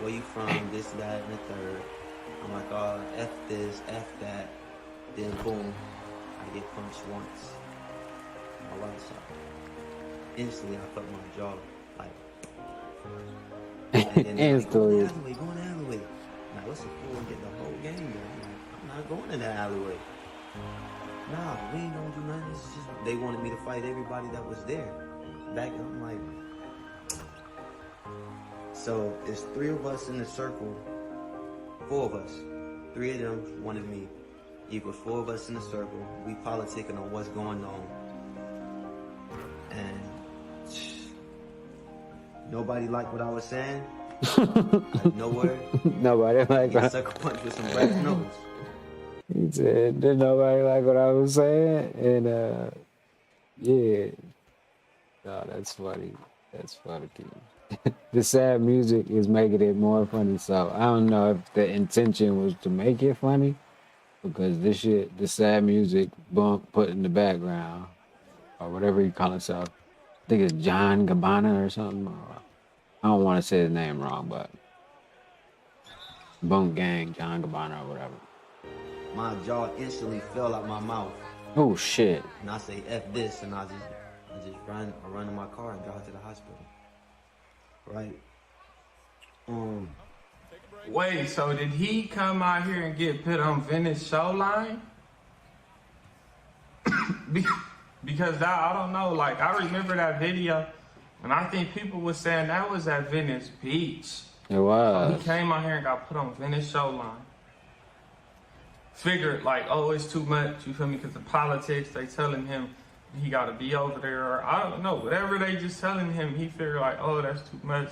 where you from, this, that, and the third. I'm like, oh, F this, F that. Then boom, I get punched once. My right side. Instantly, I felt my jaw, like. And then Instantly. Like, go in the alleyway. Now, what's the fool and get the whole game going? Like, I'm not going in the alleyway. nah, we ain't gonna do nothing. It's just they wanted me to fight everybody that was there. Back, I'm like, so it's 3 of us in the circle, 4 of us. 3 of them wanted me. Equals 4 of us in the circle. We politicking on what's going on. And nobody liked what I was saying. Like, no word. Nobody liked Get sucker punched with some brass knuckles. He said, did nobody like what I was saying? And, yeah. No, that's funny. That's funny. The sad music is making it more funny. So I don't know if the intention was to make it funny, because this shit, the sad music bump put in the background, or whatever you call himself. I think it's John Gabbana or something. I don't want to say his name wrong, but Bunk Gang, John Gabbana or whatever. My jaw instantly fell out my mouth. Oh shit. And I say F this, and I just run to my car and drive to the hospital. Right? Wait, so did he come out here and get put on Venice show line? Because that, I don't know, like, I remember that video, and I think people were saying that was at Venice Beach. It was. So he came out here and got put on Venice show line. Figured, like, oh, it's too much, you feel me, because the politics, they telling him he got to be over there, or I don't know, whatever they just telling him, he figured like, oh, that's too much.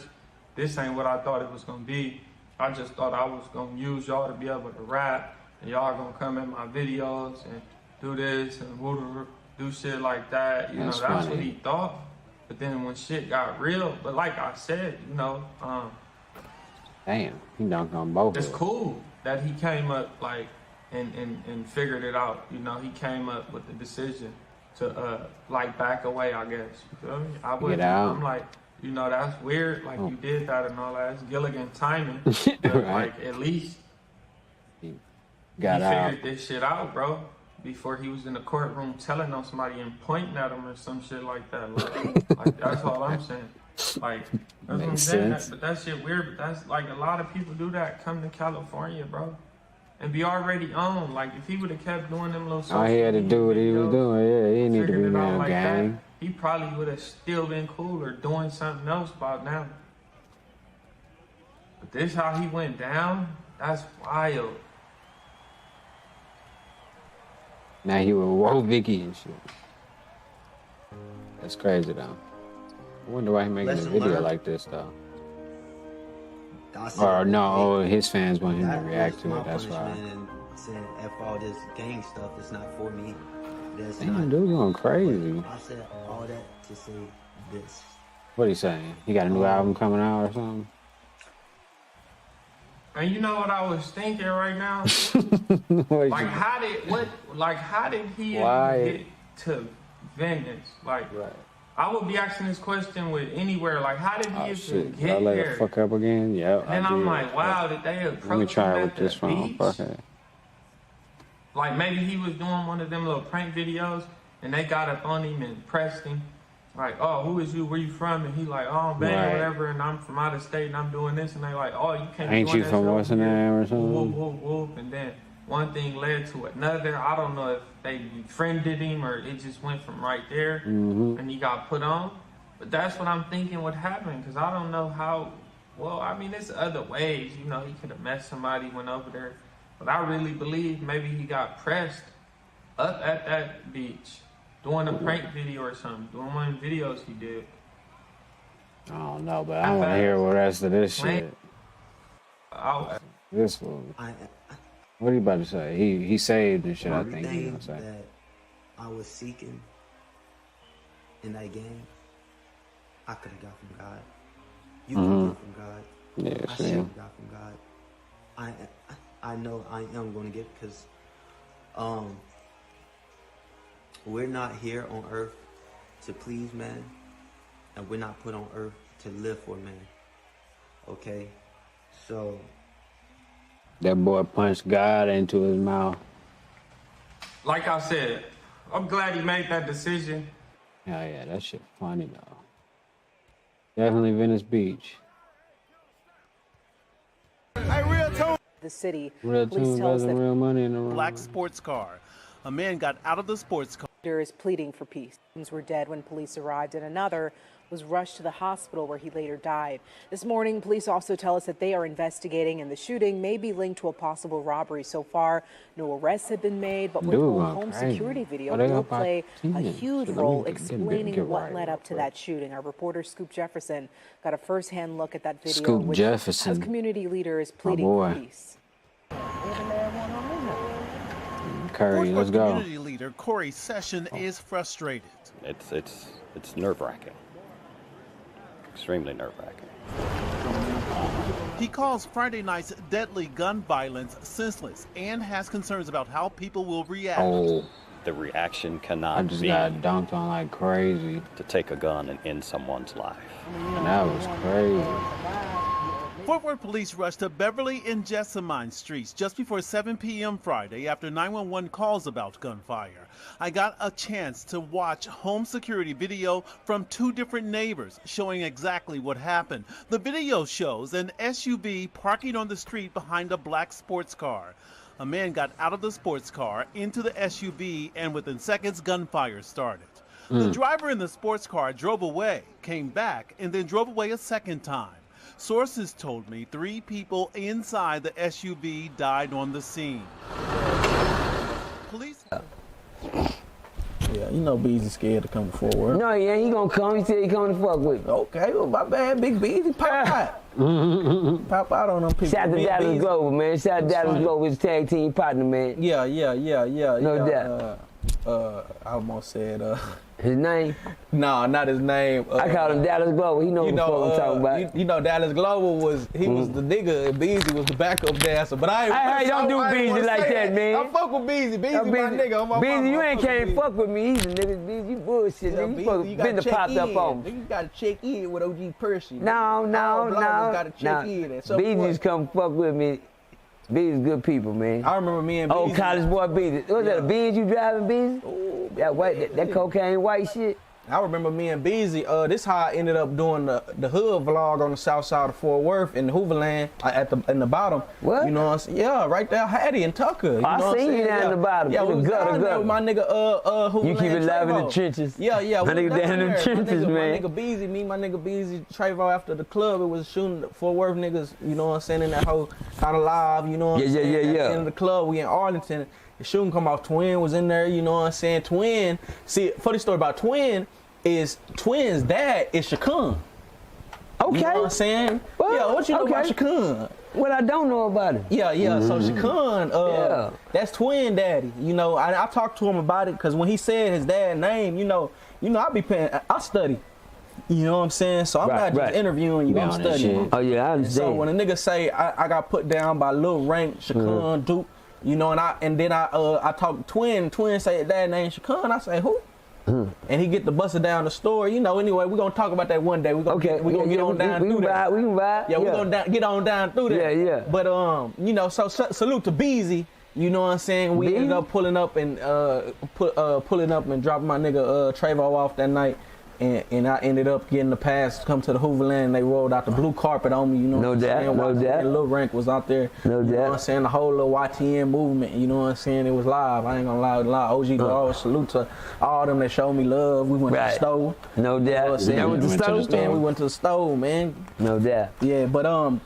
This ain't what I thought it was going to be. I just thought I was going to use y'all to be able to rap, and y'all going to come in my videos and do this and do shit like that. You know, that's what he thought. But then when shit got real, but like I said, you know, damn, he dunked on both. It's cool that he came up like and figured it out. You know, he came up with the decision to like back away, I guess. You feel me? I'm like, you know, that's weird. Like you did that and all that. It's Gilligan timing. But, Right. like at least he figured this shit out, bro. Before he was in the courtroom telling on somebody and pointing at him or some shit like that. Like that's all I'm saying. Like that's what I'm saying. But that shit weird. But that's like a lot of people do that. Come to California, bro. And be already on. Like if he would have kept doing them little All he had to do what he was doing. Yeah, he didn't need to be in no gang. He probably would have still been cool or doing something else about now. But this how he went down? That's wild. Now he with Woe Vicky and shit. That's crazy though. I wonder why he making a video like this though. Or no, his fans want him to react to it. That's why. Saying F all this gang stuff, it's not for me. Damn, dude going crazy. I said all that to say this. What he saying? He got a new album coming out or something? And you know what I was thinking right now? Like how did he get to Venice? Like I would be asking this question with anywhere. Like how did he even get Y'all let here? it fuck up again? Yep. And I'm like, wow, did they approach Let me try him with at this the phone. beach? Fuck it. Like maybe he was doing one of them little prank videos and they got up on him and pressed him. Like, oh, who is you? Where you from? And he like, oh, I'm bad or whatever, and I'm from out of state and I'm doing this. And they like, oh, you can't Ain't be doing you that from shit what's the over here. name or something? Whoop, whoop, whoop. And then one thing led to another. I don't know if they befriended him or it just went from right there and he got put on. But that's what I'm thinking would happen because I don't know how. Well, I mean, there's other ways. You know, he could have met somebody, went over there. But I really believe maybe he got pressed up at that beach doing a prank video or something, doing one of the videos he did. I don't know, but I want to hear the rest of this shit. This one. What are you about to say? He saved and shit, I think he's gonna say. That I was seeking in that game, I could have got from God. You can get from God. Yeah, I should have got from God. I know I am going to get because we're not here on earth to please man, and we're not put on earth to live for man. Okay? So that boy punched God into his mouth. Like I said, I'm glad he made that decision. Hell yeah, that shit funny though. Definitely Venice Beach. The city. Real Police tunes, tell us real money in the room. Black sports car. A man got out of the sports car. Is pleading for peace. Victims were dead when police arrived, and another was rushed to the hospital where he later died. This morning, police also tell us that they are investigating, and the shooting may be linked to a possible robbery. So far, no arrests have been made, but home security video will play a huge role explaining what led up to that shooting. Our reporter Scoop Jefferson got a first-hand look at that video, Scoop which Jefferson. has community leaders pleading for peace. Curry, let's go. Community leader Corey Session is frustrated. It's nerve-wracking. Extremely nerve-wracking. He calls Friday night's deadly gun violence senseless and has concerns about how people will react. Oh, The reaction cannot I just be got dunked on like crazy. to take a gun and end someone's life. And that was crazy. Fort Worth police rushed to Beverly and Jessamine Streets just before 7 p.m. Friday after 911 calls about gunfire. I got a chance to watch home security video from two different neighbors showing exactly what happened. The video shows an SUV parking on the street behind a black sports car. A man got out of the sports car into the SUV, and within seconds, gunfire started. The driver in the sports car drove away, came back, and then drove away a second time. Sources told me 3 people inside the SUV died on the scene. Police. Yeah, you know Beezy's scared to come forward. No, yeah, he gonna come. He said he coming to fuck with me. Okay, well, my bad, Big Beezy. Pop out. Pop out on them people. Shout out to Big Dallas Beezy. Glover, man. Shout out to Dallas Glover, his tag team partner, man. Yeah. No doubt. I almost said, his name? No, not his name. I call him Dallas Glover. He know what the fuck I'm talking about. You know, Dallas Glover was the nigga, and Beezy was the backup dancer. But I don't do Beezy like that, man. I fuck with Beezy. Beezy, my nigga. On my Beezy, mama. you ain't can't fuck with me either, nigga. Beezy, you bullshit, nigga. You supposed to been to popped up on me. You gotta check in with OG Percy. No. Gotta check in. Beezy's come fuck with me. Beezy's good people, man. I remember me and Beezy. Oh, college boy Beezy. Was that a Benz you driving, Beezy? Oh, that white, that cocaine white shit. I remember me and Beezy. This how I ended up doing the hood vlog on the south side of Fort Worth in the Hooverland in the bottom. What? You know what I'm saying? Yeah, right there, Hattie and Tucker. You know what I'm seen you saying? down in the bottom. Yeah, In the we was gutter, down there with my nigga Hooverland. You keep it live in the Trayvon. trenches. Yeah. My we nigga was down in the there. trenches, man. My nigga Beezy, my nigga Beezy, Trayvon after the club, it was shooting Fort Worth niggas, you know what I'm saying, in that whole kind of live, you know what I'm saying? At the end of the club, we in Arlington. The shooting come off, Twin was in there, you know what I'm saying? Twin, see, funny story about Twin is Twin's dad is Shakun. Okay. You know what I'm saying? Well, yeah, what you know about okay. Shakun? What I don't know about him. Yeah. So Shakun, that's Twin daddy. You know, I talked to him about it because when he said his dad's name, you know, I be paying, I study. You know what I'm saying? So I'm not just interviewing you, I'm studying. Oh yeah, I understand. So when a nigga say I got put down by Lil Rank, Shakun, Duke, you know, and then I talk to Twin say his dad's name Shakun, I say who? And he get the busted down the store, you know. Anyway, we're gonna talk about that one day. We're gonna get on down through that. We can vibe. Yeah, we're gonna get on down through that. Yeah. But you know, so salute to Beezy. You know what I'm saying? We ended up pulling up and pulling up and dropping my nigga Trayvon off that night. And I ended up getting the pass to come to the Hooverland, and they rolled out the blue carpet on me, you know. No doubt. Lil Rank was out there. No doubt. You know what I'm saying? The whole little YTN movement, you know what I'm saying? It was live. I ain't gonna lie, it was live. OG Dog, salute to all them that showed me love. We went to the stove. No doubt. You know what I'm saying? We went to the stove? Man, we went to the stove, man. No doubt. Yeah, but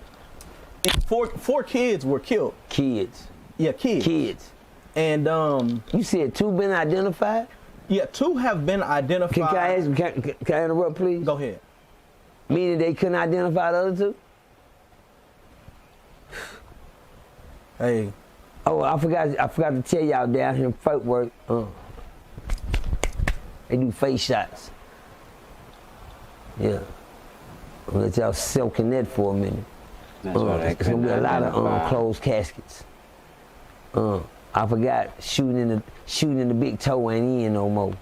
four kids were killed. Kids. Yeah, kids. Kids. And you said 2 been identified? Yeah, 2 have been identified. Can I interrupt, please? Go ahead. Meaning they couldn't identify the other 2? Hey. Oh, I forgot to tell y'all down here in Fort Worth, they do face shots. Yeah. I'll let y'all soak in that for a minute. That's what I it's gonna be a lot of closed caskets. I forgot shooting in the big toe ain't in no more.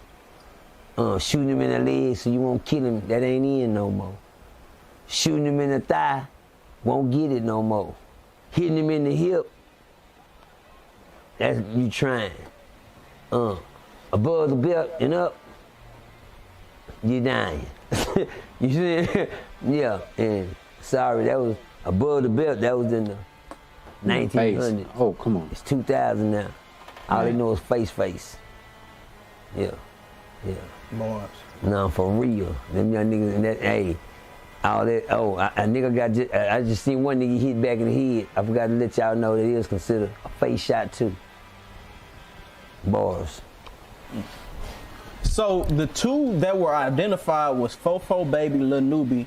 Shooting him in the leg so you won't kill him, that ain't in no more. Shooting him in the thigh, won't get it no more. Hitting him in the hip, that's you trying. Above the belt and up, you dying. You see? Yeah, and sorry, that was above the belt, that was in the 1900s. Oh, come on. It's 2000 now. All they know is face. Yeah. Boys. No, for real. Them young niggas and that, hey, all that, a nigga got I just seen one nigga hit back in the head. I forgot to let y'all know that it is considered a face shot too. Bars. So the two that were identified was Fofo Baby, Lil Nuby,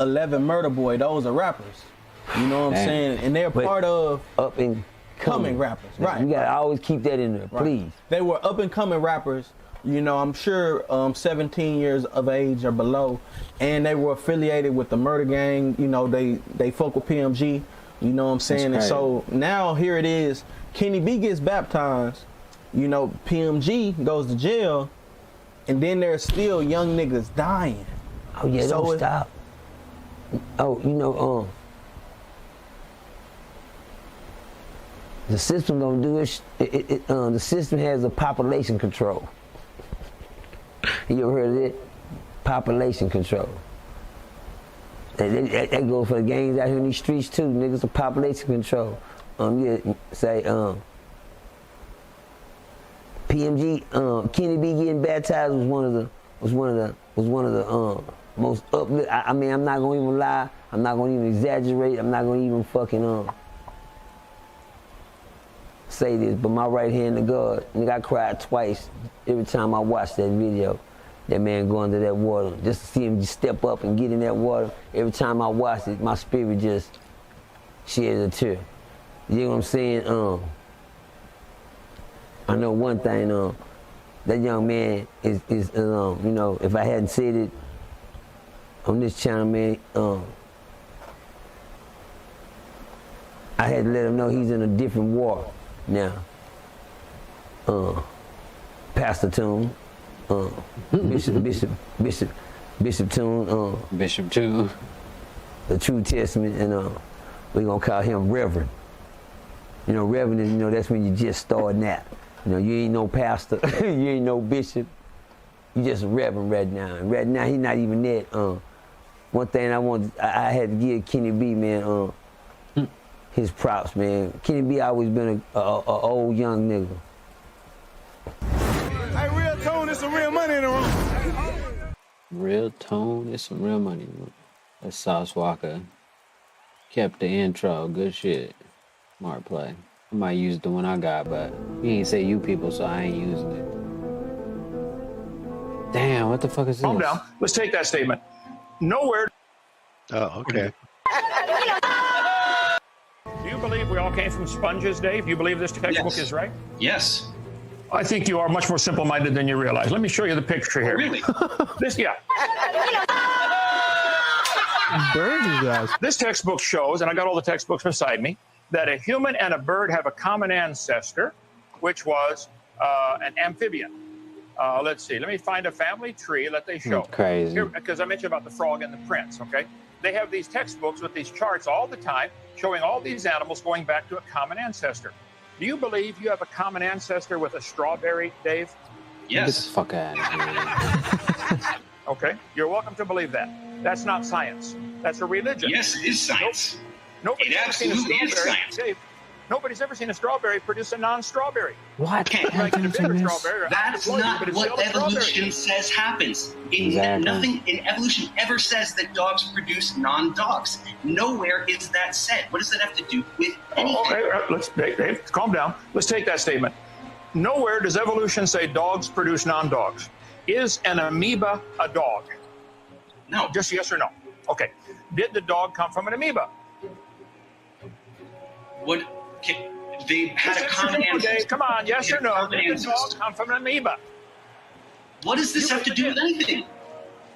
11 Murder Boy. Those are rappers. You know what I'm saying? And they're part of up and coming rappers. Right. You gotta always keep that in there, please. They were up and coming rappers. You know, I'm sure 17 years of age or below, and they were affiliated with the murder gang. You know, they fuck with PMG. You know what I'm saying? And so now here it is. Kenny B gets baptized. You know, PMG goes to jail, and then there's still young niggas dying. Oh yeah, So don't stop. Oh, you know, the system don't do it. The system has a population control. You ever heard of it? Population control. That goes for the gangs out here in these streets too. Niggas, the population control. PMG, Kenny B getting baptized was one of the most uplift. I mean, I'm not gonna even lie. I'm not gonna even exaggerate. I'm not gonna even fucking say this, but my right hand to God, nigga, I cried twice every time I watched that video. That man going to that water, just to see him just step up and get in that water. Every time I watched it, my spirit just shed a tear. You know what I'm saying? I know one thing, that young man is you know, if I hadn't said it on this channel, man, I had to let him know he's in a different war now. Pastor Tune, Bishop Tune, Bishop Tune, the True Testament, and we're gonna call him Reverend. You know, Reverend is, you know, that's when you just starting out. You know, you ain't no pastor, you ain't no bishop, you just a reverend right now. And right now, he not even that. One thing I had to give Kenny B, man, his props, man. Kenny B always been a old young nigga. Hey, Real Tone, there's some real money in the room. Real Tone, there's some real money in the room. That's Sauce Walker. Kept the intro, good shit. Smart play. I might use the one I got, but he ain't say you people, so I ain't using it. Damn, what the fuck is this? Calm down. Let's take that statement. Nowhere. Oh, okay. Do you believe we all came from sponges, Dave? Do you believe this textbook is right? Yes. I think you are much more simple-minded than you realize. Let me show you the picture here. Really? This textbook shows, and I got all the textbooks beside me, that a human and a bird have a common ancestor, which was an amphibian. Let's see. Let me find a family tree that they show. Crazy. Because I mentioned about the frog and the prince, okay? They have these textbooks with these charts all the time showing all these animals going back to a common ancestor. Do you believe you have a common ancestor with a strawberry, Dave? Yes. Get the fuck out of here. Okay. You're welcome to believe that. That's not science. That's a religion. Yes, it is science. Nobody's ever seen a strawberry. Dave, nobody's ever seen a strawberry produce a non-strawberry. What? That's not what evolution says happens. Nothing in evolution ever says that dogs produce non-dogs. Nowhere is that said. What does that have to do with anything? Okay, Dave, calm down. Let's take that statement. Nowhere does evolution say dogs produce non-dogs. Is an amoeba a dog? No. Just yes or no. Okay. Did the dog come from an amoeba? They had a common ancestor. Come on, yes or no? Did the dog come from an amoeba? What does this have to do with anything?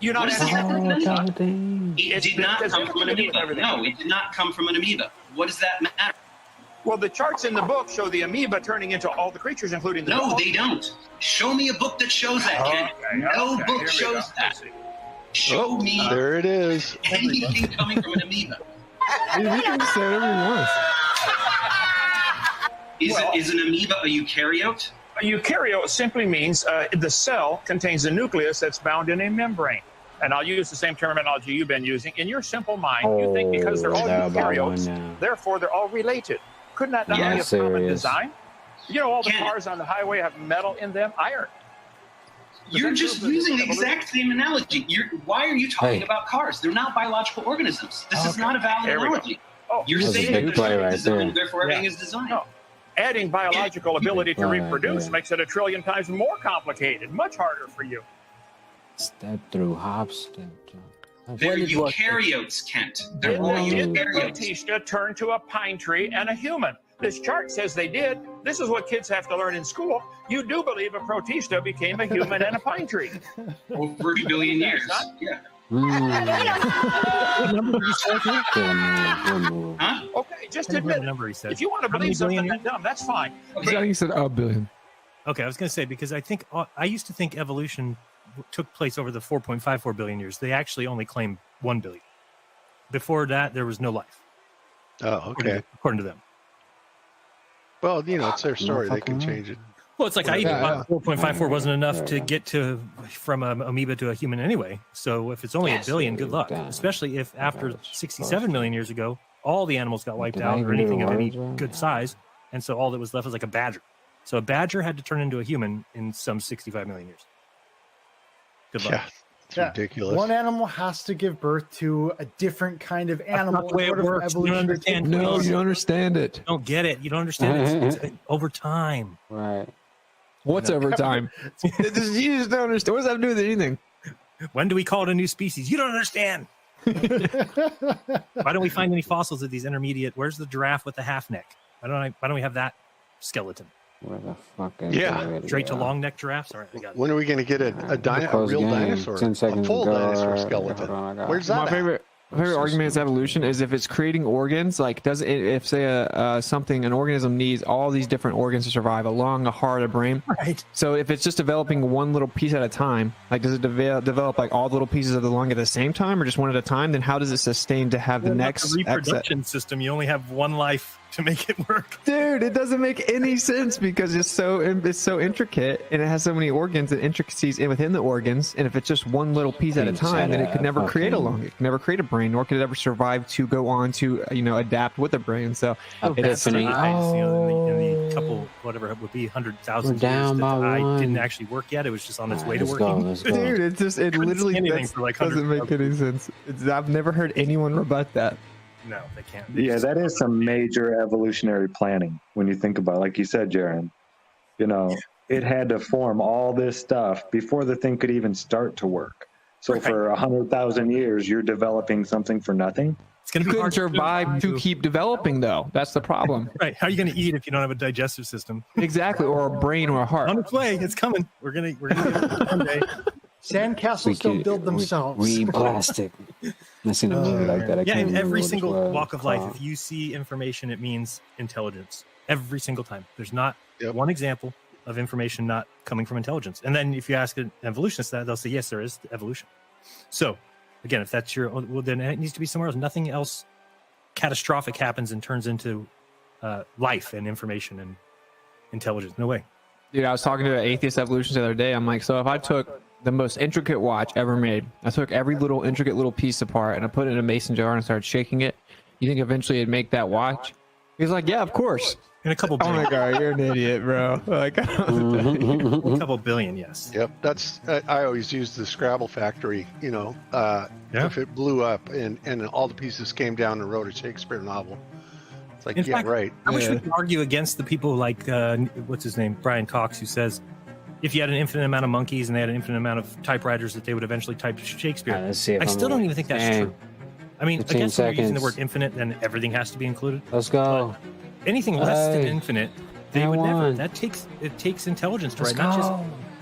You're not asking. It did not come from an amoeba. No, it did not come from an amoeba. What does that matter? Well, the charts in the book show the amoeba turning into all the creatures, including the dog. No, they don't. Show me a book that shows that, Ken. No book shows that. Show me. There it is. Anything coming from an amoeba. Dude, we can say whatever he wants. Is an amoeba a eukaryote? A eukaryote simply means the cell contains a nucleus that's bound in a membrane. And I'll use the same terminology you've been using. In your simple mind, you think because they're all eukaryotes, therefore they're all related. Couldn't that not be a common design? You know, all the cars on the highway have metal in them, iron. You're just using the exact same analogy. Why are you talking about cars? They're not biological organisms. This is not a valid analogy. You're saying they're designed, therefore everything is designed. No. Adding biological ability to reproduce makes it 1 trillion times more complicated, much harder for you. Step through, hop, step through. They're eukaryotes, Kent. They're all Did the eukaryotes. protista turn to a pine tree and a human? This chart says they did. This is what kids have to learn in school. You do believe a protista became a human and a pine tree. Over 2 billion years. Yeah. Huh? Okay, just admit it. If you want to believe something that dumb, that's fine. I think you said a billion. Okay, I was going to say, because I used to think evolution took place over the 4.54 billion years. They actually only claim 1 billion. Before that, there was no life. Oh, okay. According to them. Well, you know, it's their story. They can change it. Well, it's like I even thought 4.54 wasn't enough to get from an amoeba to a human anyway. So if it's only a billion, good luck. Especially if after 67 million years ago, all the animals got wiped out or anything of any good size. And so all that was left was like a badger. So a badger had to turn into a human in some 65 million years. Good luck. Yeah, it's ridiculous. One animal has to give birth to a different kind of animal. That's not the way it works. You don't understand. No, you don't understand it. You don't get it. You don't understand it. It's over time. Right. What's over time? You just don't understand. What does that have to do with anything? When do we call it a new species? You don't understand. Why don't we find any fossils of these intermediate? Where's the giraffe with the half neck? Why don't we have that skeleton? Where the fuck is Yeah. Straight to long neck giraffes? All right, I got it. When are we going to get a real dinosaur? 10 seconds A full ago. dinosaur skeleton. Where's that My at? favorite argument is evolution is if it's creating organs, like does it, if say an organism needs all these different organs to survive, a lung, a heart, a brain. Right. So if it's just developing one little piece at a time, like does it develop like all the little pieces of the lung at the same time or just one at a time? Then how does it sustain to have the next reproduction system? You only have one life to make it work. Dude, it doesn't make any sense because it's so intricate and it has so many organs and intricacies within the organs. And if it's just one little piece at a time, then it could never create a lung. It could never create a brain, nor could it ever survive to go on to adapt with a brain. So it's in the couple, whatever it would be, 100,000 years that I didn't actually work yet. It was just on its way to working. Dude, it literally doesn't make any sense. I've never heard anyone rebut that. No, they can't. Yeah, that is some major evolutionary planning when you think about it. Like you said, Jaron, it had to form all this stuff before the thing could even start to work. So for 100,000 years, you're developing something for nothing. It's going to be hard to survive to keep developing, though. That's the problem. Right. How are you going to eat if you don't have a digestive system? Exactly, or a brain or a heart. On its way. It's coming. We're gonna do it one day. Sandcastles don't build themselves. Read plastic. I've seen a movie like that. Yeah, in every single walk of life, if you see information, it means intelligence. Every single time. There's not one example of information not coming from intelligence. And then if you ask an evolutionist that, they'll say, yes, there is evolution. So, again, if that's well, then it needs to be somewhere else. Nothing else catastrophic happens and turns into life and information and intelligence. No way. Dude, I was talking to an atheist evolutionist the other day. I'm like, so if I took the most intricate watch ever made, I took every little intricate little piece apart and I put it in a mason jar and started shaking it, you think eventually it'd make that watch? He's like, yeah, of course. In a couple billion. Oh my God, you're an idiot, bro. Like, a couple billion, yes. Yep, that's. I always use the Scrabble factory. If it blew up and all the pieces came down and wrote a Shakespeare novel, it's like, in fact, right. I wish we could argue against the people like what's his name, Brian Cox, who says if you had an infinite amount of monkeys and they had an infinite amount of typewriters, that they would eventually type Shakespeare. I still don't even think that's true. I mean, I guess when you're using the word infinite, then everything has to be included. Let's go. But anything less than infinite, they would never. It takes intelligence to write, not just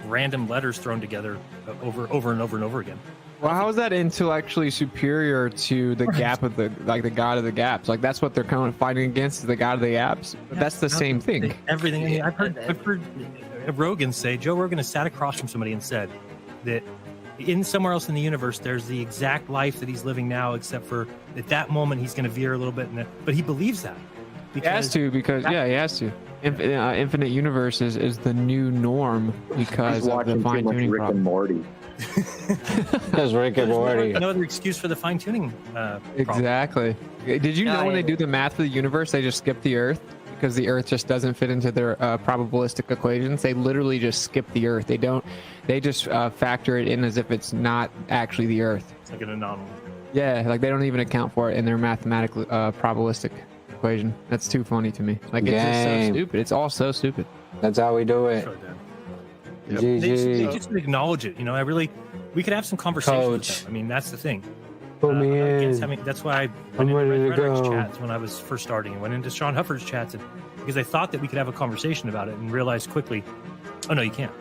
random letters thrown together over and over and over again. Well, how is that intellectually superior to the gap of the God of the gaps? Like that's what they're kind of fighting against, is the God of the gaps. But that's the same thing. Everything. I mean, I've heard Rogan say, Joe Rogan has sat across from somebody and said that in somewhere else in the universe, there's the exact life that he's living now, except for at that moment he's going to veer a little bit. But he believes that. He has to he has to. Infinite universe is the new norm because of the fine tuning Rick and Morty. That's Rick and Morty. No other excuse for the fine tuning. Exactly. Did you know when they do the math for the universe, they just skip the Earth? because the Earth just doesn't fit into their probabilistic equations. They literally just skip the Earth. They just factor it in as if it's not actually the Earth. It's like an anomaly. Yeah, like they don't even account for it in their mathematical probabilistic equation. That's too funny to me. Like, it's just so stupid. It's all so stupid. That's how we do it. Yep. They just acknowledge it. You know, we could have some conversations with them. I mean, that's the thing. Put me in. That's why I went into Red Redux chats when I was first starting. I went into Sean Hufford's chats because I thought that we could have a conversation about it and realized quickly, oh no, you can't.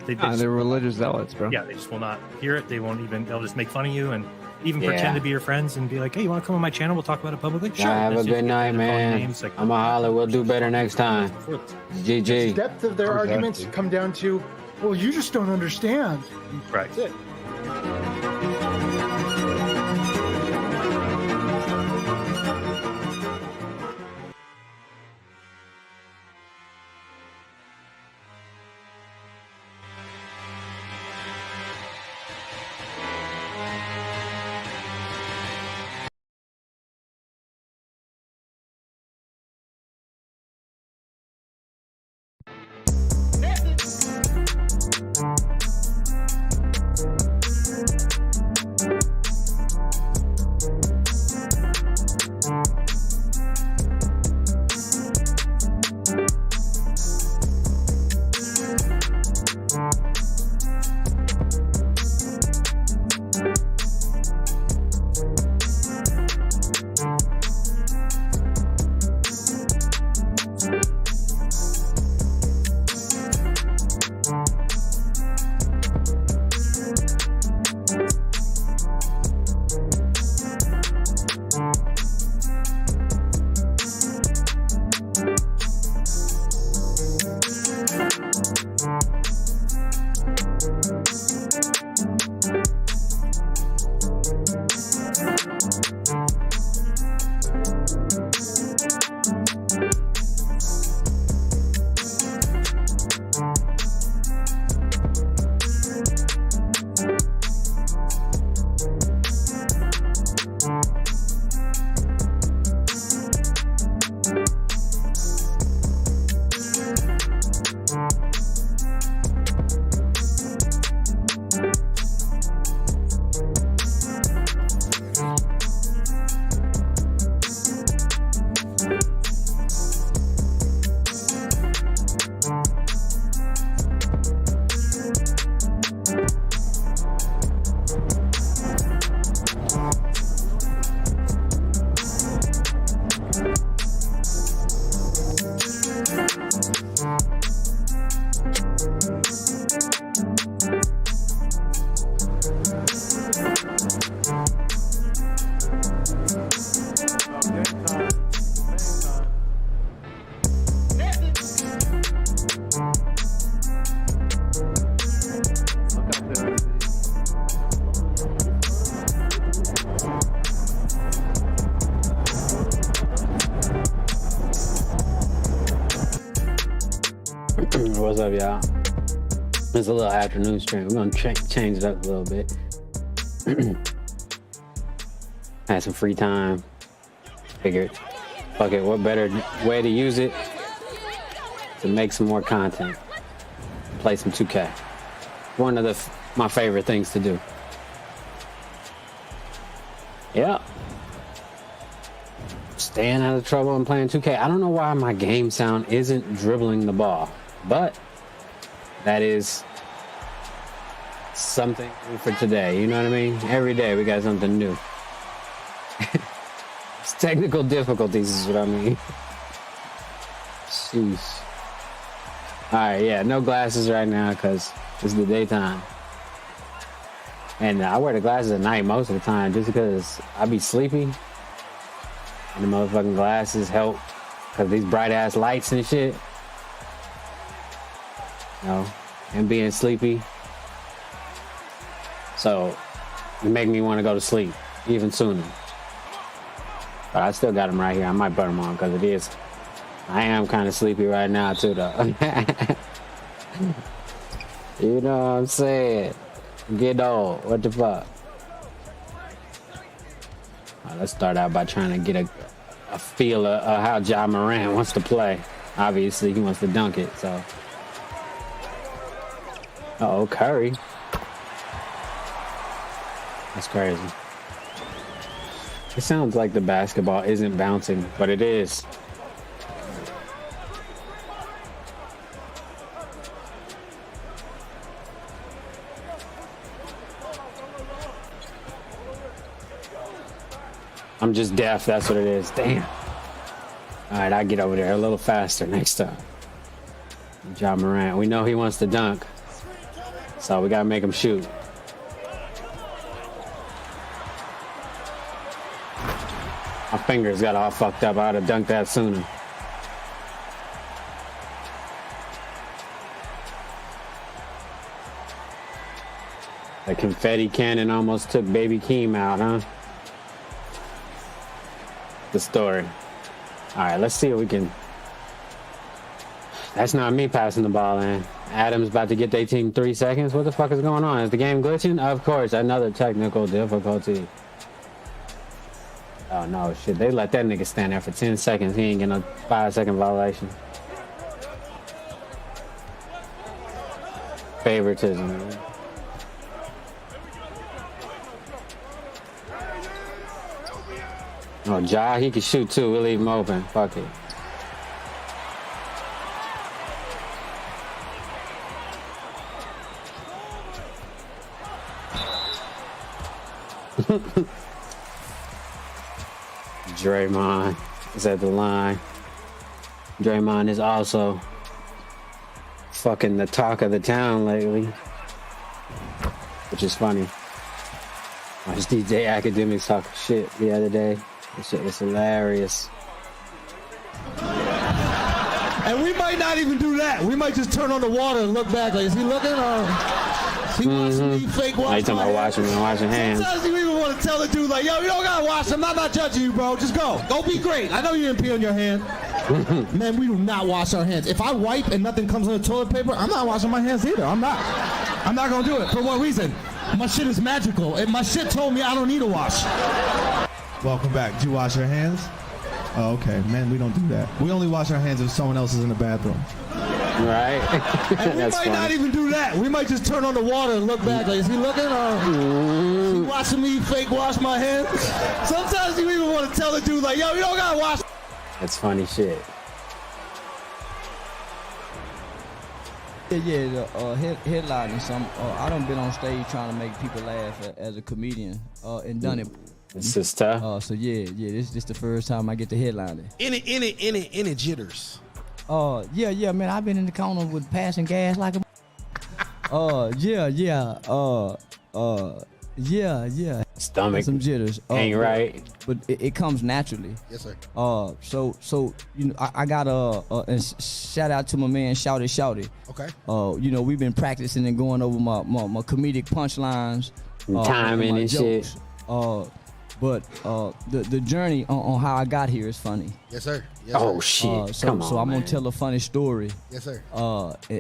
They're religious zealots, bro. Yeah, they just will not hear it. They'll just make fun of you and even pretend to be your friends and be like, hey, you want to come on my channel? We'll talk about it publicly. Sure. Have a good night, man. I'm a holler. We'll do better next time. GG. The depth of their arguments come down to, well, you just don't understand. Right. That's it. What's up, y'all? It's a little afternoon stream. We're gonna change it up a little bit. Had some free time. Figured, fuck it, what better way to use it to make some more content? Play some 2K. One of my favorite things to do. Yeah. Staying out of trouble and playing 2K. I don't know why my game sound isn't dribbling the ball, but that is something new for today. You know what I mean? Every day we got something new. It's technical difficulties is what I mean. Jeez. Alright, yeah, no glasses right now because it's the daytime. And I wear the glasses at night most of the time just because I be sleepy. And the motherfucking glasses help because these bright ass lights and shit. You know, and being sleepy. So it make me want to go to sleep even sooner. But I still got them right here. I might put them on because I am kind of sleepy right now too though. You know what I'm saying? Get old. What the fuck? Let's start out by trying to get a feel of how Ja Morant wants to play. Obviously, he wants to dunk it. So, uh-oh, Curry. That's crazy. It sounds like the basketball isn't bouncing, but it is. I'm just deaf, that's what it is. Damn. All right, I'll get over there a little faster next time. Ja Morant, we know he wants to dunk, so we gotta make him shoot. My fingers got all fucked up. I would have dunked that sooner. The confetti cannon almost took Baby Keem out, huh? The story. All right, let's see if we can. That's not me passing the ball in. Adams about to get their team 3 seconds. What the fuck is going on? Is the game glitching? Of course, another technical difficulty. Oh no, shit. They let that nigga stand there for 10 seconds. He ain't getting a 5-second violation. Favoritism, man. Oh, Ja, he can shoot too. We'll leave him open. Fuck it. Draymond is at the line. Draymond is also fucking the talk of the town lately, which is funny. Watched DJ Academics talk shit the other day. This shit was hilarious. And we might not even do that. We might just turn on the water and look back. Like, is he looking or is he watching me fake watch? Are you talking about washing hands? Sometimes you even want to tell the dude, like, yo, you don't gotta wash them. I'm not judging you, bro. Just go. Go be great. I know you didn't pee on your hand. Man, we do not wash our hands. If I wipe and nothing comes on the toilet paper, I'm not washing my hands either. I'm not gonna do it. For what reason? My shit is magical. And my shit told me I don't need to wash. Welcome back. Did you wash your hands? Oh, okay. Man, we don't do that. We only wash our hands if someone else is in the bathroom. Right. And we might not even do that. We might just turn on the water and look back. Like, is he looking or is he watching me fake wash my hands? Sometimes you even want to tell the dude, like, yo, you don't gotta wash. That's funny shit. Yeah, the headlining some. I done been on stage trying to make people laugh as a comedian and done it. It's just tough. So yeah, this the first time I get the headlining. Any jitters? Yeah, man. I've been in the corner with passing gas like a. Yeah. Stomach. Some jitters. Ain't right. But it comes naturally. Yes, sir. So you know, I got and shout out to my man Shouty. Okay. You know, we've been practicing and going over my comedic punchlines. Timing and jokes. shit. But the journey on how I got here is funny. Yes, sir. Yes, oh sir. shit! Come on, so I'm man. gonna tell a funny story. Yes, sir.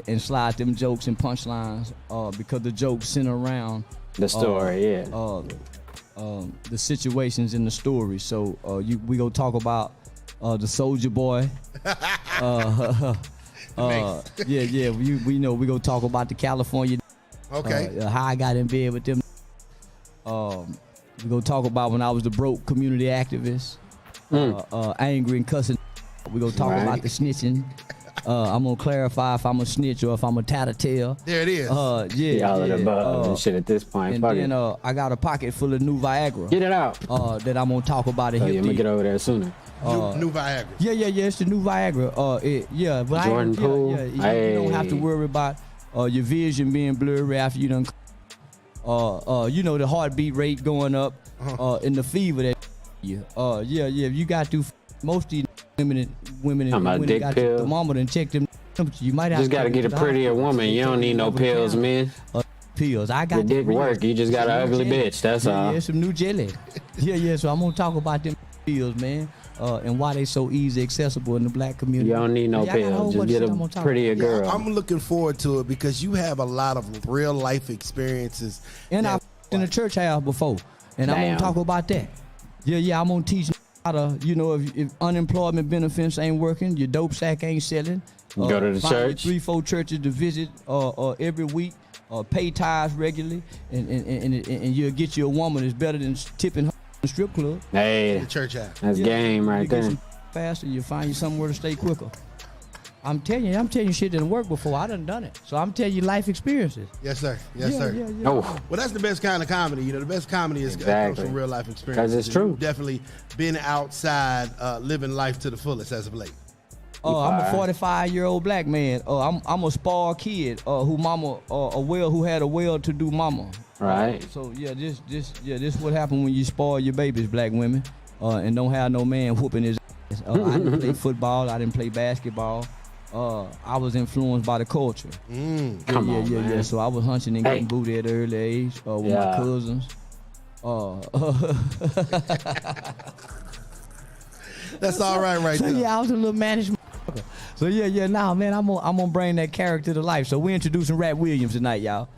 And slide them jokes and punchlines. Because the jokes center around the story. The situations in the story. So we gonna talk about the Soldier Boy. Yeah. We know we gonna talk about the California. Okay. How I got in bed with them. We're gonna talk about when I was the broke community activist, angry and cussing. We're gonna talk about the snitching. I'm gonna clarify if I'm a snitch or if I'm a tattletale. There it is. All of the above and shit at this point. And Fuck then it. I got a pocket full of new Viagra. Get it out. That I'm gonna talk about it Oh, here. yeah, I'm gonna get over there sooner. New Viagra. Yeah, it's the new Viagra. But Jordan Poole. You don't have to worry about your vision being blurry after you done. You know, the heartbeat rate going up, and the fever that. You got to most of these women dick got pill. the thermometer and check them. You might have Just gotta get a prettier woman. You don't need no pills, man. Pills. I got the dick work. You just got an ugly bitch. That's all. Yeah, some new jelly. Yeah. So I'm gonna talk about them pills, man. And why they so easy accessible in the black community. You don't need no pills. Just get a prettier girl. I'm looking forward to it because you have a lot of real life experiences. And I've in the church house before, and I'm gonna talk about that. Yeah, I'm gonna teach You know, if unemployment benefits ain't working, your dope sack ain't selling. Go to the find church. 3-4 churches to visit every week. Pay tithes regularly, and you'll get you a woman that's better than tipping her in the strip club. Hey, The church app. that's game right you get there. some faster, you find you somewhere to stay quicker. I'm telling you shit didn't work before. I done it. So I'm telling you life experiences. Yes, sir. Yes, Yeah, sir. yeah, yeah. Oh, Well, that's the best kind of comedy. You know, the best comedy is comes Exactly. from real life experiences. 'Cause it's And true. you've definitely been outside, living life to the fullest as of late. I'm a 45-year-old black man. I'm a spoiled kid who mama who had a well-to-do mama. Right. So yeah, this what happened when you spoil your babies, black women, and don't have no man whooping his ass. I didn't play football. I didn't play basketball. I was influenced by the culture. Come on, yeah. man. So I was hunting and getting booty at an early age with my Yeah. cousins. That's all right So there. yeah, I was a little managed. So yeah, nah, man, I'm gonna bring that character to life. So we're introducing Rat Williams tonight, y'all.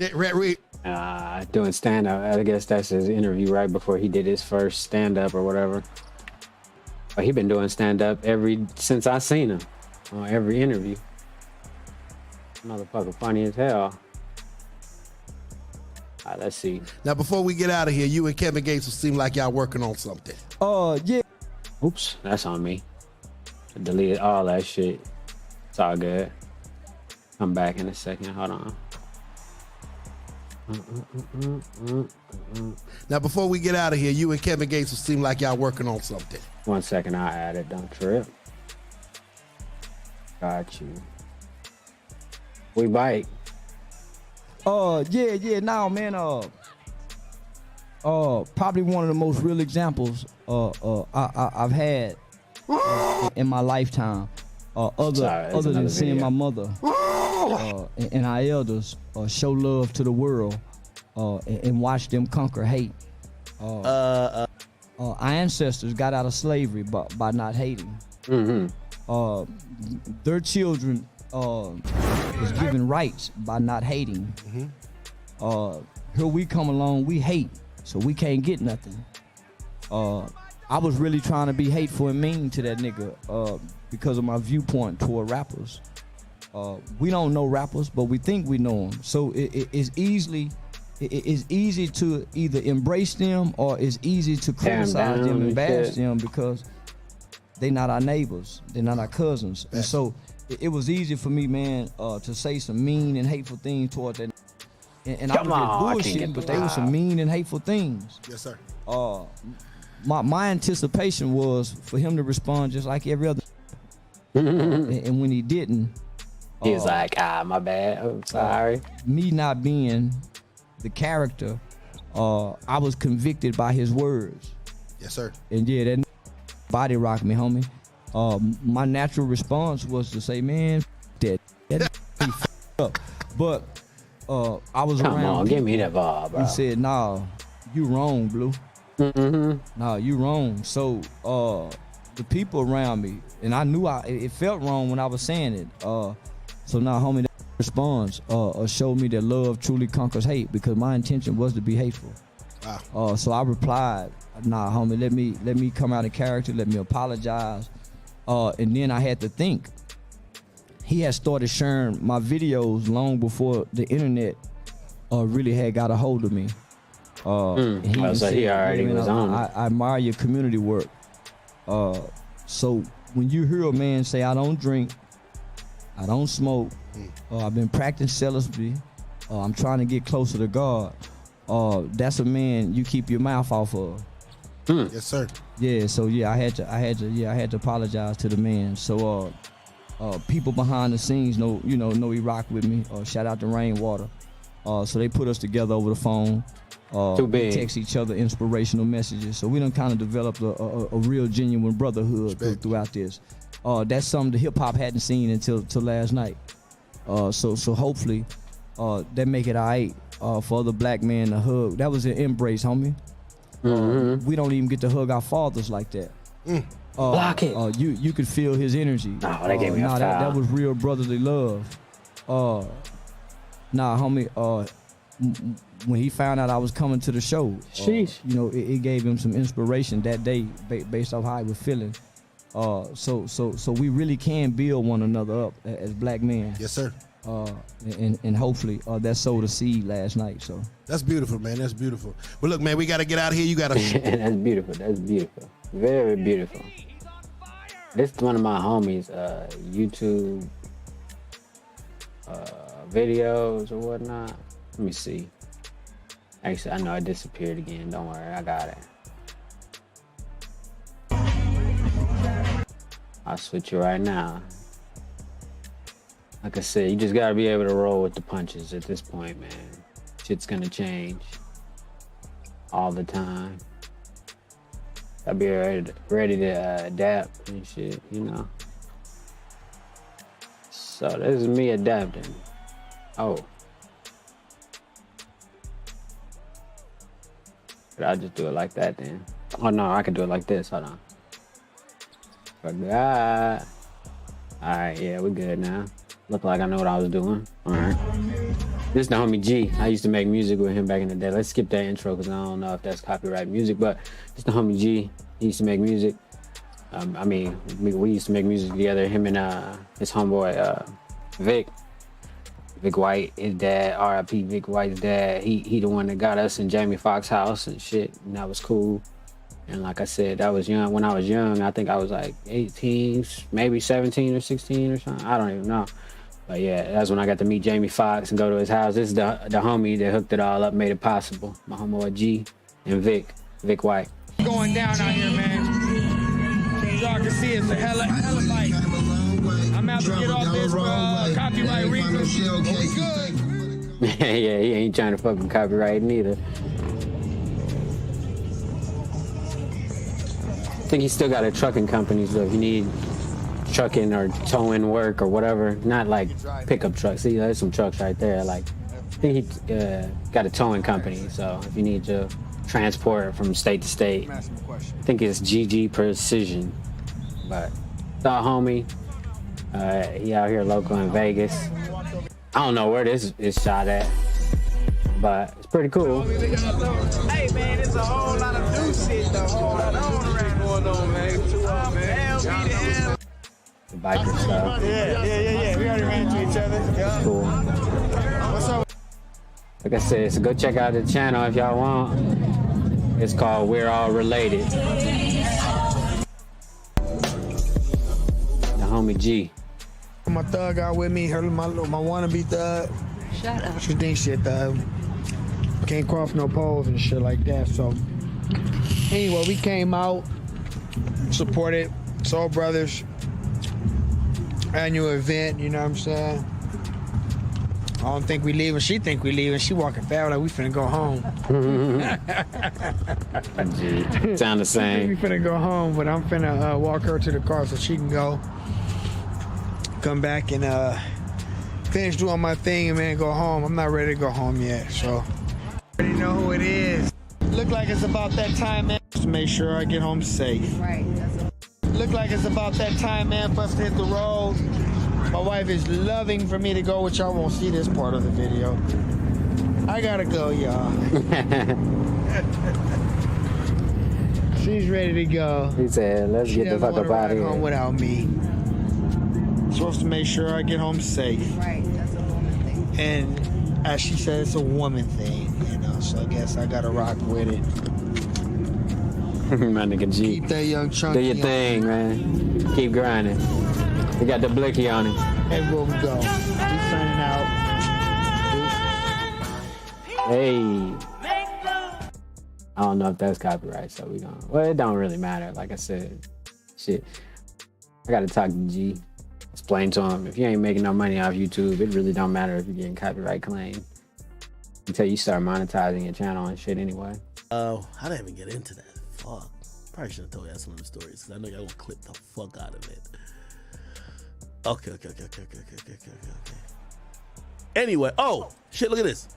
Doing stand up. I guess that's his interview right before he did his first stand up or whatever. But he been doing stand up since I seen him on every interview. Motherfucker funny as hell. All right, let's see. Now, before we get out of here, you and Kevin Gates will seem like y'all working on something. Yeah. Oops, that's on me. I deleted all that shit. It's all good. I'm back in a second. Hold on. Now, before we get out of here, you and Kevin Gates will seem like y'all working on something. 1 second, I'll add it. Don't trip. Got you. We bite. Yeah, now man, probably one of the most real examples I've had in my lifetime. Other than seeing my mother and our elders show love to the world and watch them conquer hate. Our ancestors got out of slavery by not hating. Their children was given rights by not hating. Here we come along, we hate, so we can't get nothing. I was really trying to be hateful and mean to that nigga because of my viewpoint toward rappers. We don't know rappers, but we think we know them. So it's easy to either embrace them or it's easy to criticize them and bash them because they not our neighbors, they're not our cousins. And so it was easy for me, man, to say some mean and hateful things toward that. And I was just bullshitting, but they were some mean and hateful things. Yes, sir. My anticipation was for him to respond just like every other. And when he didn't, he was like, my bad. I'm sorry. Me not being the character, I was convicted by his words. Yes, sir. And yeah, that body rocked me, homie. My natural response was to say, man, that up. But I was Come around. on, give me that ball, bro. He said, nah, you wrong, Blue. Nah, you wrong. So the people around me, and I knew it felt wrong when I was saying it. So now, homie, that response showed me that love truly conquers hate because my intention was to be hateful. Wow. So I replied, nah, homie, let me come out of character, let me apologize. And then I had to think. He had started sharing my videos long before the internet really had got a hold of me. So he already was on. I admire your community work. So when you hear a man say, I don't drink, I don't smoke, I've been practicing celibacy, I'm trying to get closer to God, that's a man you keep your mouth off of. Yes, sir. Yeah, so yeah, I had to apologize to the man. So people behind the scenes know he rocked with me. Shout out to Rainwater. So they put us together over the phone. Too big. We text each other inspirational messages. So we done kind of developed a real genuine brotherhood throughout this. That's something the hip hop hadn't seen until last night. So hopefully that make it all right for other black men to hug. That was an embrace, homie. We don't even get to hug our fathers like that. Block it. You could feel his energy. Oh, they gave me a foul. That was real brotherly love. Nah, homie. when he found out I was coming to the show, Sheesh. you know, it gave him some inspiration that day based off how he was feeling. So we really can build one another up as black men. Yes, sir. And hopefully that sowed a seed last night. So that's beautiful, man. That's beautiful. But look, man, we got to get out of here. You got to. That's beautiful. That's beautiful. Very beautiful. This is one of my homies' YouTube videos or whatnot. Let me see. Actually, I know it disappeared again. Don't worry, I got it. I'll switch you right now. Like I said, you just gotta be able to roll with the punches at this point, man. Shit's gonna change all the time. Gotta be ready to adapt and shit, you know. So this is me adapting. Oh. But I'll just do it like that then. Oh no, I can do it like this. Hold on. Fuck that. Alright, yeah, we're good now. Look like I know what I was doing. Alright. This is the homie G. I used to make music with him back in the day. Let's skip that intro because I don't know if that's copyright music, but it's the homie G. He used to make music. I mean, we used to make music together. Him and his homeboy Vic White, his dad, R.I.P. Vic White's dad. He the one that got us in Jamie Foxx's house and shit, and that was cool. And like I said, that was young. When I was young, I think I was like 18, maybe 17 or 16 or something. I don't even know. But yeah, that's when I got to meet Jamie Foxx and go to his house. This is the homie that hooked it all up, made it possible. My homeboy G and Vic White. Going down out here, man. Y'all can see it's a hella fight. I'm out to get off this copyright reasons. Yeah, he ain't trying to fucking copyright neither. I think he still got a trucking company, so if you need trucking or towing work or whatever, not like pickup trucks. See, there's some trucks right there. Like, I think he got a towing company, so if you need to transport from state to state, I think it's GG Precision. But the homie, he out here local in Vegas. I don't know where this is shot at, but it's pretty cool. Hey man, it's a whole lot of new shit, the whole lot of rack going on, man. The biker stuff. Yeah. We already ran into each other. Yeah. Cool. What's up? Like I said, so go check out the channel if y'all want. It's called We're All Related. The homie G. My thug out with me, my wannabe thug. Shut up. She thinks shit, thug. Can't cross no poles and shit like that. So anyway, we came out, supported Soul Brothers annual event, you know what I'm saying? I don't think we leaving. She think we leaving. She walking fast like we finna go home. Sound the same. We finna go home, but I'm finna walk her to the car so she can go. Come back and finish doing my thing and man go home. I'm not ready to go home yet, so. Already know who it is. Look like it's about that time, man. Just to make sure I get home safe. Right. Look like it's about that time, man, for us to hit the road. My wife is loving for me to go, which y'all won't see this part of the video. I gotta go, y'all. She's ready to go. He said, let's get the fuck up out of here. Home without me. Supposed to make sure I get home safe. Right, that's a woman thing. And as she said, it's a woman thing, you know, so I guess I gotta rock with it. My nigga G. Keep that young chunky do your thing, man. Keep grinding. We got the blicky on it. Everywhere we go. We signing out. Hey. I don't know if that's copyright, so we gonna. Well, it don't really matter. Like I said, shit. I gotta talk to G. Explain to him, if you ain't making no money off YouTube, it really don't matter if you're getting copyright claimed until you start monetizing your channel and shit anyway. I didn't even get into that. Fuck. Probably should have told y'all some of the stories because I know y'all gonna clip the fuck out of it. Okay. Anyway, oh shit! Look at this.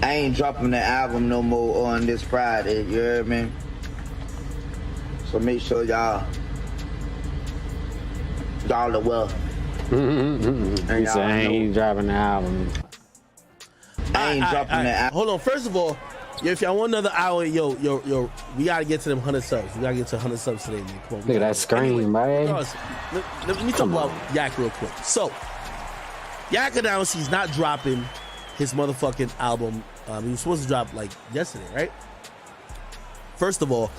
I ain't dropping the album no more on this Friday. You heard me? So make sure y'all are well. He said I ain't dropping the album. I ain't dropping that. Hold on. First of all, if y'all want another hour, yo, we gotta get to them 100 subs. We gotta get to 100 subs today, man. Come on. Look at that screen, man. Let me talk about Yak real quick. So, Yak announced he's not dropping his motherfucking album. He was supposed to drop like yesterday, right? First of all,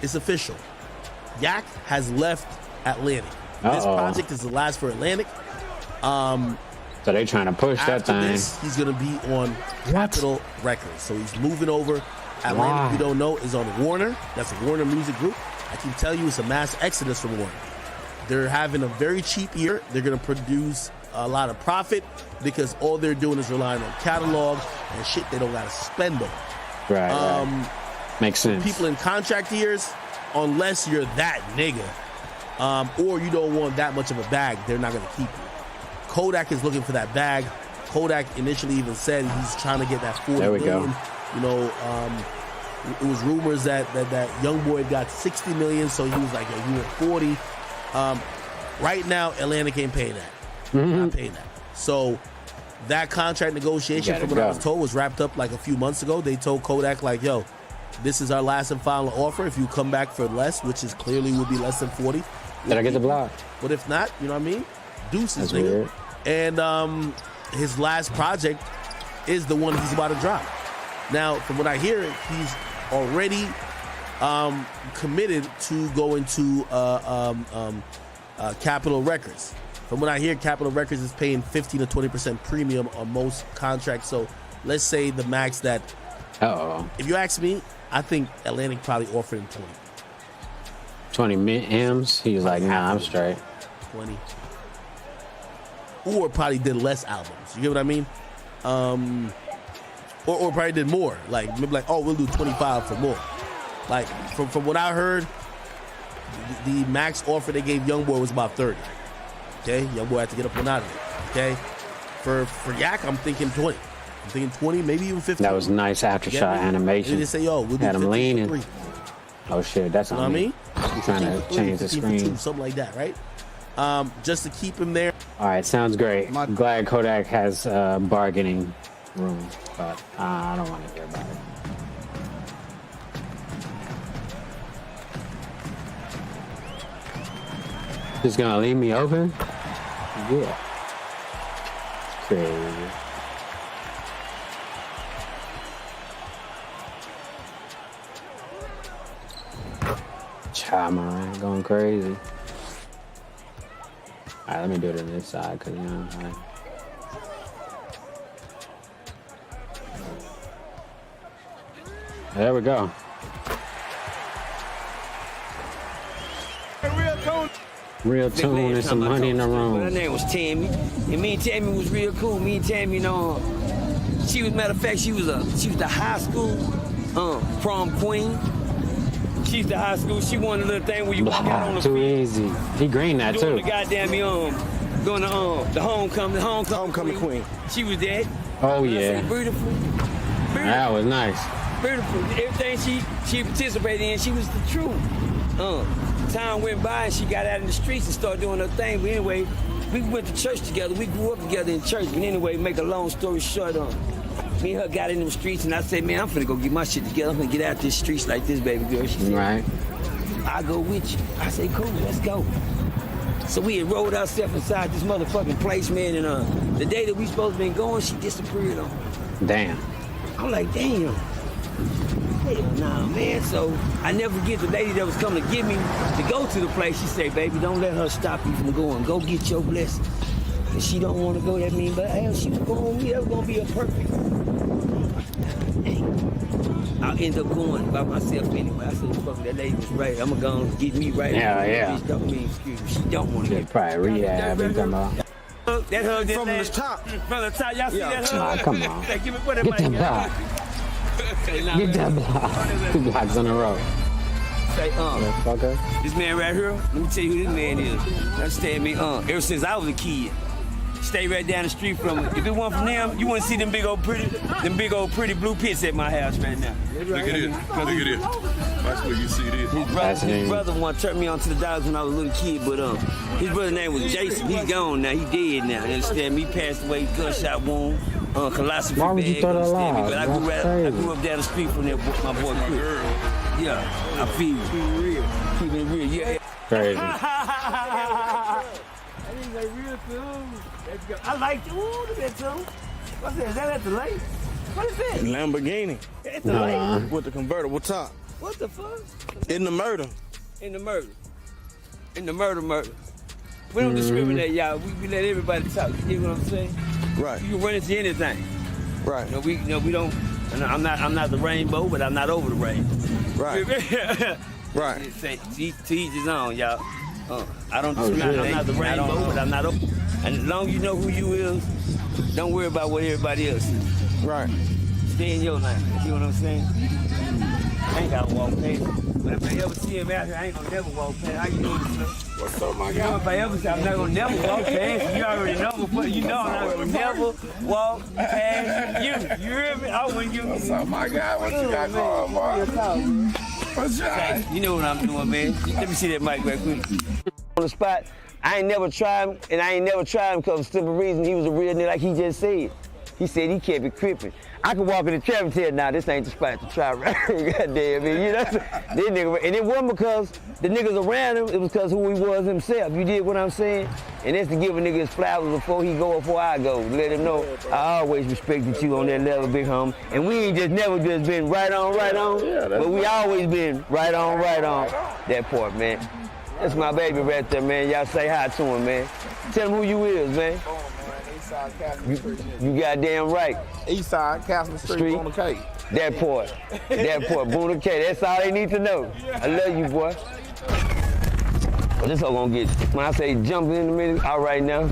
it's official. Yak has left Atlantic. This project is the last for Atlantic. So they trying to push that thing. This, he's gonna be on Capitol Records. So he's moving over. Atlantic, we don't know, is on Warner. That's a Warner Music Group. I can tell you it's a mass exodus from Warner. They're having a very cheap year. They're gonna produce a lot of profit because all they're doing is relying on catalog and shit they don't gotta spend on. Right. Makes sense. People in contract years, unless you're that nigga, or you don't want that much of a bag, they're not gonna keep you. Kodak is looking for that bag. Kodak initially even said he's trying to get that 40 there we million. Go. You know, it was rumors that YoungBoy got 60 million, so he was like, yo, you want 40. Right now, Atlantic ain't paying that. Not paying that. So that contract negotiation, from what I was told, was wrapped up like a few months ago. They told Kodak, like, yo, this is our last and final offer. If you come back for less, which is clearly would be less than 40. Did I get the block? But if not, you know what I mean? Deuces, That's nigga. weird. And his last project is the one he's about to drop. Now, from what I hear, he's already committed to going to Capitol Records. From what I hear, Capitol Records is paying 15 to 20% premium on most contracts. So let's say the max that, if you ask me, I think Atlantic probably offered him 20. 20 M's? He was like, nah, I'm straight. 20. Or probably did less albums. You get what I mean? Or probably did more. Like, maybe like, oh, we'll do 25 for more. Like, from what I heard, the max offer they gave YoungBoy was about 30. Okay? YoungBoy had to get up and out of it. Okay? For Yak, I'm thinking 20. I'm thinking 20, maybe even 15. That was nice after-shot animation. They say, yo, we'll do had him 50 leaning. for 3. Oh, shit, that's You know on what I me. mean? I'm trying to change the 15 for 2, screen. something like that, right? Just to keep him there. All right, sounds great. I'm glad Kodak has bargaining room, but I don't want to hear about it. Just gonna leave me open? Yeah. Crazy. Child, man, going crazy. All right, let me do it on this side, cause you know, like, there we go. Real tune and some money in the room. Her name was Tammy, and me and Tammy was real cool. Me and Tammy, you know, she was, matter of fact, she was the high school prom queen. She's the high school. She won a little thing where you walk out on the Too easy. He green that doing too. the goddamn doing the homecoming queen. She was that. Oh When I say yeah. beautiful. That was nice. Beautiful. Everything she participated in, she was the truth. Time went by and she got out in the streets and started doing her thing. But anyway, we went to church together. We grew up together in church. But anyway, make a long story short, me and her got in them streets and I said, man, I'm finna go get my shit together. I'm finna get out these streets like this, baby girl. She said, right. I go with you. I say, cool, let's go. So we had rolled ourselves inside this motherfucking place, man, and the day that we supposed to been going, she disappeared on. Damn. I'm like, damn. Hell nah, man. So I never forget the lady that was coming to get me to go to the place. She said, baby, don't let her stop you from going. Go get your blessing. If she don't want to go, that means, but hell, she was going with me. That was going to be a perfect. I'll end up going by myself anyway. I said, fuck, that lady was right. I'm going to go and get me right. Yeah. Bitch don't mean, excuse me. She don't want to get probably rehab. You talking about? that hug from the top. From the top. Y'all see that hug? Nah, come on. Say, give me, what am Get I that block. Get that block. 2 blocks on the road. Say, Motherfucker. this man right here, let me tell you who this man is. Understand me? Ever since I was a kid, stay right down the street from it. If it weren't from them, you wouldn't see them big old pretty blue pits at my house right now. Look at this. Look at this. That's where you see this. His brother want to turn me on to the dogs when I was a little kid, but his brother's name was Jason. He's gone now. He dead now. You understand me? Passed away, gunshot wound, colostomy Why would you bag. throw that Understand me? lie? But I grew up down the street from that my boy Chris. Yeah, I feel you. Keeping it real. Yeah. Crazy. I like you. Ooh, look at that too. What's that? Is that at the lake? What is that? Lamborghini. At the lake? With the convertible top. What the fuck? In the murder. In the murder. In the murder. We don't discriminate, y'all. We let everybody talk. You get what I'm saying? Right. You can run into anything. Right. We don't. I'm not the rainbow, but I'm not over the rainbow. Right. Right. To each his own, y'all. I don't discriminate. I'm not the rainbow, but I'm not over. And as long as you know who you is, don't worry about what everybody else is. Right. Stay in your lane. You know what I'm saying? I ain't gotta walk past. But if I ever see him out here, I ain't gonna never walk past. How you doing, sir? What's up, my You know, if I ever say I'm not gonna never walk past you, you already know. But you know I'm not gonna never walk past you. You hear me? I wouldn't give What's up, my guy? What you got going, boy? What's that? You know what I'm doing, man. Let me see that mic right quick. On the spot, I ain't never tried him, and I ain't never tried him because of the simple reason he was a real nigga like he just said. He said he kept it crippin'. I could walk in the trap and tell, nah, this ain't the spot to try right. Goddamn, man. You know, this nigga, and it wasn't because the niggas around him, it was because who he was himself. You did what I'm saying? And that's to give a nigga his flowers before he go, before I go. Let him know I always respected you on that level, big homie. And we ain't never been right on, but we always been right on. That part, man. That's my baby right there, man. Y'all say hi to him, man. Tell him who you is, man. You goddamn right. Eastside, Castle Street, Boona K. That part, Boona K. That's all they need to know. I love you, boy. Well, this all gonna get, when I say jumping in the middle, all right now.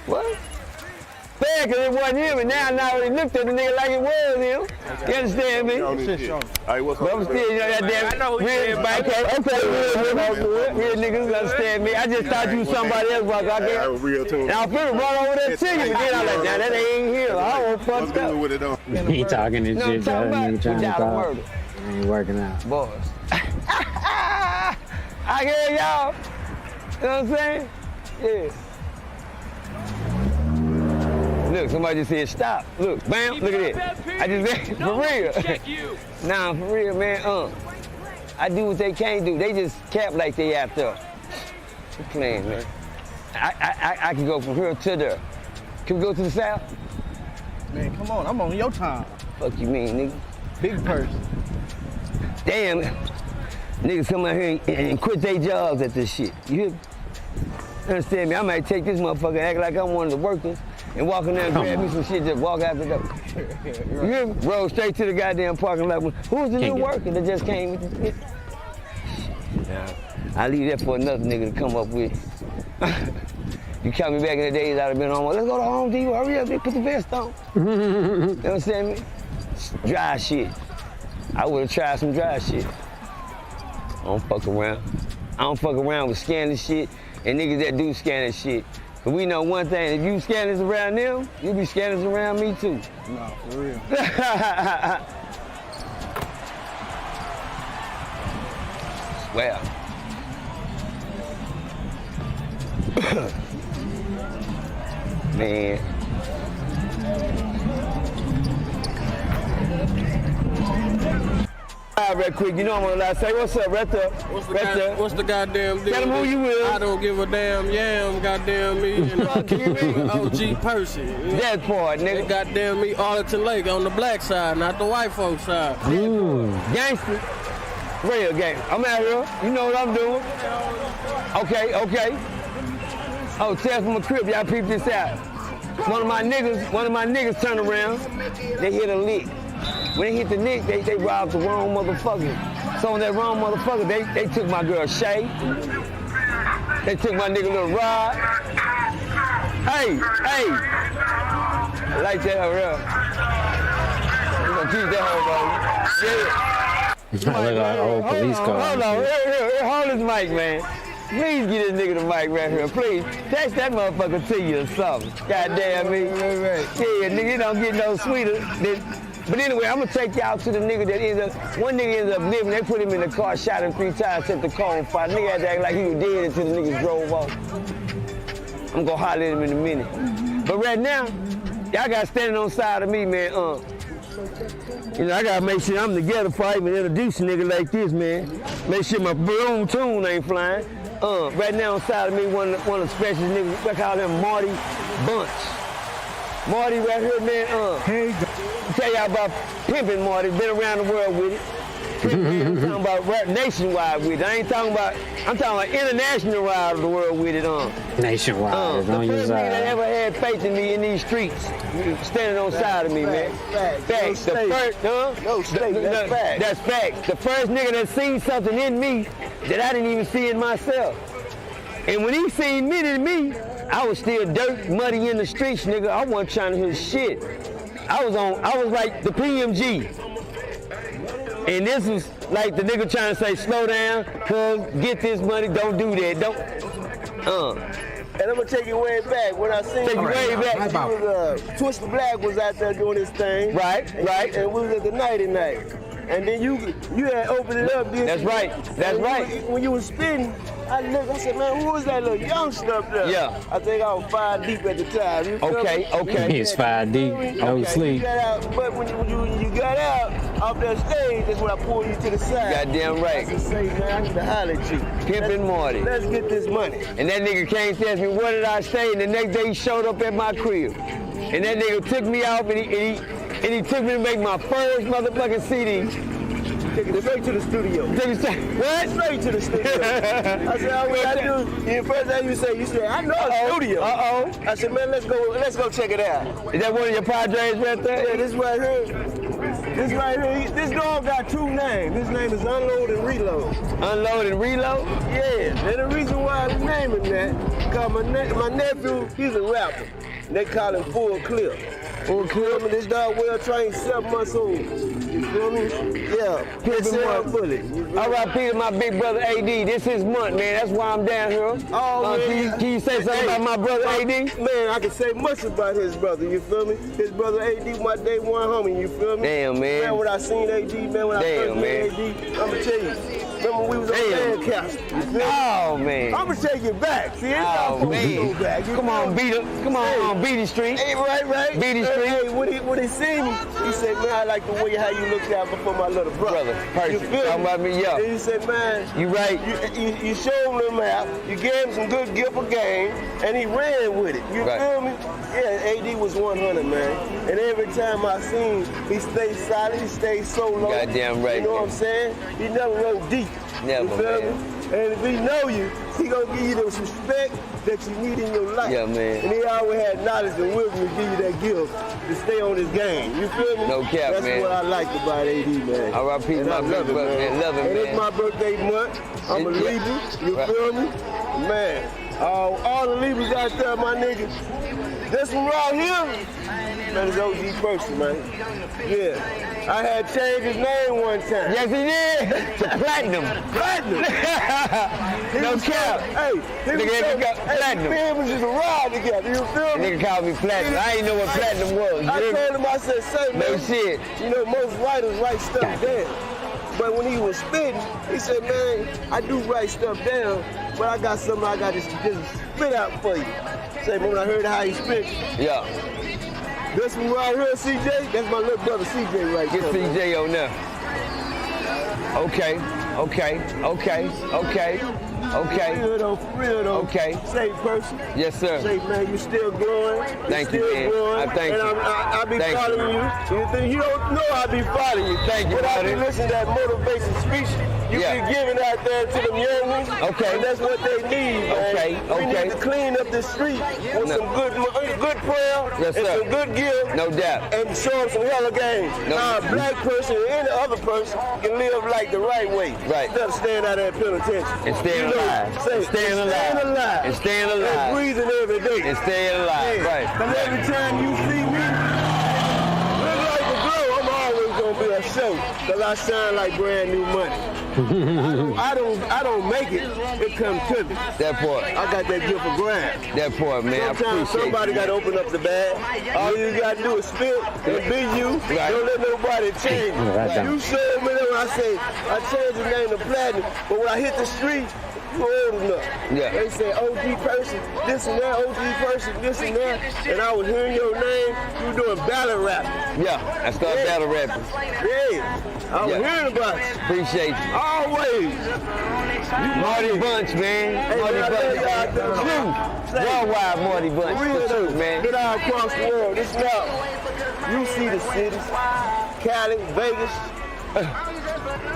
What? Fair, because it wasn't him, and now I already looked at the nigga like it was him. You understand me? All right, what's But I'm still, you know, that damn. I know who you is, baby. Okay, real niggas understand me. I just thought you was somebody else, but I guess. Real too. And I'm finna run over there to you, but then I'm like, nah, that ain't here. I won't fucked up. With it on. He talking his shit, No, I'm nigga trying to talking about talk. murder. Ain't working out. Boys. I hear y'all. You know what I'm saying? Yeah. Look, somebody just said stop. Look, bam, look at that. I just said, for real. Nah, for real, man. I do what they can't do. They just cap like they out there. Quit playing, man. I can go from here to there. Can we go to the south? Man, come on, I'm on your time. Fuck you mean, nigga? Big person. Damn, niggas come out here and quit their jobs at this shit. You hear me? Understand me? I might take this motherfucker, act like I'm one of the workers, and walk in there and grab me some shit, just walk out the door. You hear me? Roll straight to the goddamn parking lot. Who's the new worker that just came with this? Yeah. I leave that for another nigga to come up with. You count me back in the days, I'd have been on, let's go to Home Depot, hurry up, put the vest on. You understand me? Dry shit. I would have tried some dry shit. I don't fuck around. I don't fuck around with scanning shit and niggas that do scanning shit. Cause we know one thing, if you scanners around them, you be scanners around me too. No, for real. Well. Man. All right, real quick, you know I'm gonna say what's up, right there. What's the goddamn deal? Tell them who you is. I don't give a damn yam, goddamn me, and OG Percy. That part, nigga. And goddamn me, Arlington Lake on the black side, not the white folks side. Gangster. Real gang. I'm out here. You know what I'm doing. Okay. Oh, tell from a crib, y'all peep this out. One of my niggas turned around, they hit a lick. When they hit the lick, they robbed the wrong motherfucker. So on that wrong motherfucker, they took my girl Shay. They took my nigga Lil Rod. Hey. I like that hoe real. We gonna keep that hoe, bro. Yeah. I look like old police car. Hold on, here, hold this mic, man. Please get this nigga the mic right here. Please. Text that motherfucker to you or something. Goddamn me. Yeah, nigga, it don't get no sweeter. But anyway, I'm gonna take y'all to the nigga that one nigga ended up living. They put him in the car, shot him 3 times, set the car on fire. Nigga had to act like he was dead until the niggas drove off. I'm gonna holler at him in a minute. But right now, y'all got standing on the side of me, man. You know, I gotta make sure I'm together before I even introduce a nigga like this, man. Make sure my balloon tune ain't flying. Right now on the side of me, one of the special niggas, I call him Marty Bunch. Marty right here, man. Hey, tell y'all about pimping Marty. Been around the world with it. I'm talking about rap nationwide with it. I'm talking about international ride of the world with it. Nationwide. The first nigga that ever had faith in me in these streets, standing on the side of me, man. Facts. The first, That's facts. The first nigga that seen something in me that I didn't even see in myself. And when he seen me, I was still dirt, muddy in the streets, nigga. I wasn't trying to hear shit. I was like the PMG. And this was like the nigga trying to say, slow down, cuz, get this money, don't do that, don't. And I'm gonna take you way back. When I seen Take you way back. Twist the Black was out there doing his thing. Right. And we was at the night. And then you had opened it up. That's right. When you was spitting, I looked, I said, man, who was that little youngster up there? Yeah. I think I was 5 deep at the time. You feel me? He's 5 deep, no sleep. But when you got out off that stage, that's when I pulled you to the side. Goddamn right. I say, man, I need to holler at you. Pimpin' Marty. Let's get this money. And that nigga came and asked me, where did I stay? And the next day he showed up at my crib. And that nigga took me out and he took me to make my first motherfucking CD. Take it straight to the studio. What? Straight to the studio. I said, what I do? The first thing you say, I know a studio. I said, man, let's go check it out. Is that one of your Padres right there? Yeah, this right here. This dog got 2 names. His name is Unload and Reload. Unload and Reload? Yeah. And the reason why I named him that, because my nephew, he's a rapper. And they call him Full Clip. Full Clip, and this dog well trained, 7 months old. You feel me? Yeah. R.I.P. to my big brother AD. This is month, man. That's why I'm down here. Can you say something about my brother AD? Man, I can say much about his brother. You feel me? His brother AD, my day one homie. You feel me? Damn, man. Man, when I seen AD, man, when I first met AD, I'ma tell you. Remember when we was on Lancaster? You feel me? Oh man. I'ma take it back. See, it's not supposed to go back. Come on, Beatty Street. Hey, right. Beatty Street. Hey, when he seen me, he said, man, I like the way how you looked out before my little brother. Perfect. Talking about me, yeah. And he said, man, you right. You showed him the map, you gave him some good gift of game, and he ran with it. You feel me? Yeah, AD was 100, man. And every time I seen, he stayed solid, he stayed solo. Goddamn right. You know what I'm saying? He never wrote deep. Never, you feel me? And if he know you, he gonna give you the respect that you need in your life. Yeah, man. And he always had knowledge and wisdom to give you that gift to stay on his game. You feel me? No cap, That's man. what I like about AD, man. R.I.P. my big brother, man. Love him, and man. it's my birthday month. I'm a Libra. You feel me? Man, all the Libras out there, my niggas. This one right here, man, is OG person, man. Yeah. I had changed his name one time. Yes, he did. To Platinum. No cap. Hey, nigga got Platinum. Me was just a ride together. You feel me? Nigga called me Platinum. I ain't know what Platinum was. I told him, I said, say, man. No shit. You know, most writers write stuff down. But when he was spitting, he said, man, I do write stuff down, but I got something I got to just spit out for you. Say, when I heard how he spit. Yeah. This one right here, CJ, that's my little brother CJ right there. Get CJ on there. Okay. For real though. Okay. Safe person. Yes, sir. Say, man, you still growing. Thank you, man. I thank you. I be following you. You don't know I be following you. Thank you, but I be buddy. listening to that motivation speech you be giving out there to them young ones. Okay. And that's what they need, man. We need to clean up the street with some good prayer and some good gift. No doubt. And show them some hella game. Now, a black person or any other person can live like the right way. Right. Instead of staying out there in penitentiary. And staying alive. Staying alive. And staying alive. And breathing every day. And staying alive. Right. And every time you see me, look like a glow, I'm always gonna be a show. Cause I shine like brand new money. I don't make it. It comes to me. That part. I got that gift of grab. That part, man. Sometimes somebody got to open up the bag. All you got to do is spit and be you. Right. Don't let nobody change you. Right. You showed me that when I say I changed the name to Platinum, but when I hit the street, you old enough. Yeah. They say OG person, this and that, OG person, this and that, and I was hearing your name, you doing battle rap. Yeah, I started battle rapping. Yeah, I was hearing about you. Appreciate you. Always. Marty Bunch, man. Hey, Marty man, Bunch. I tell y'all, True. Worldwide Marty Bunch. For real, For true, man. Get out across the world. This now. You see the cities, Cali, Vegas.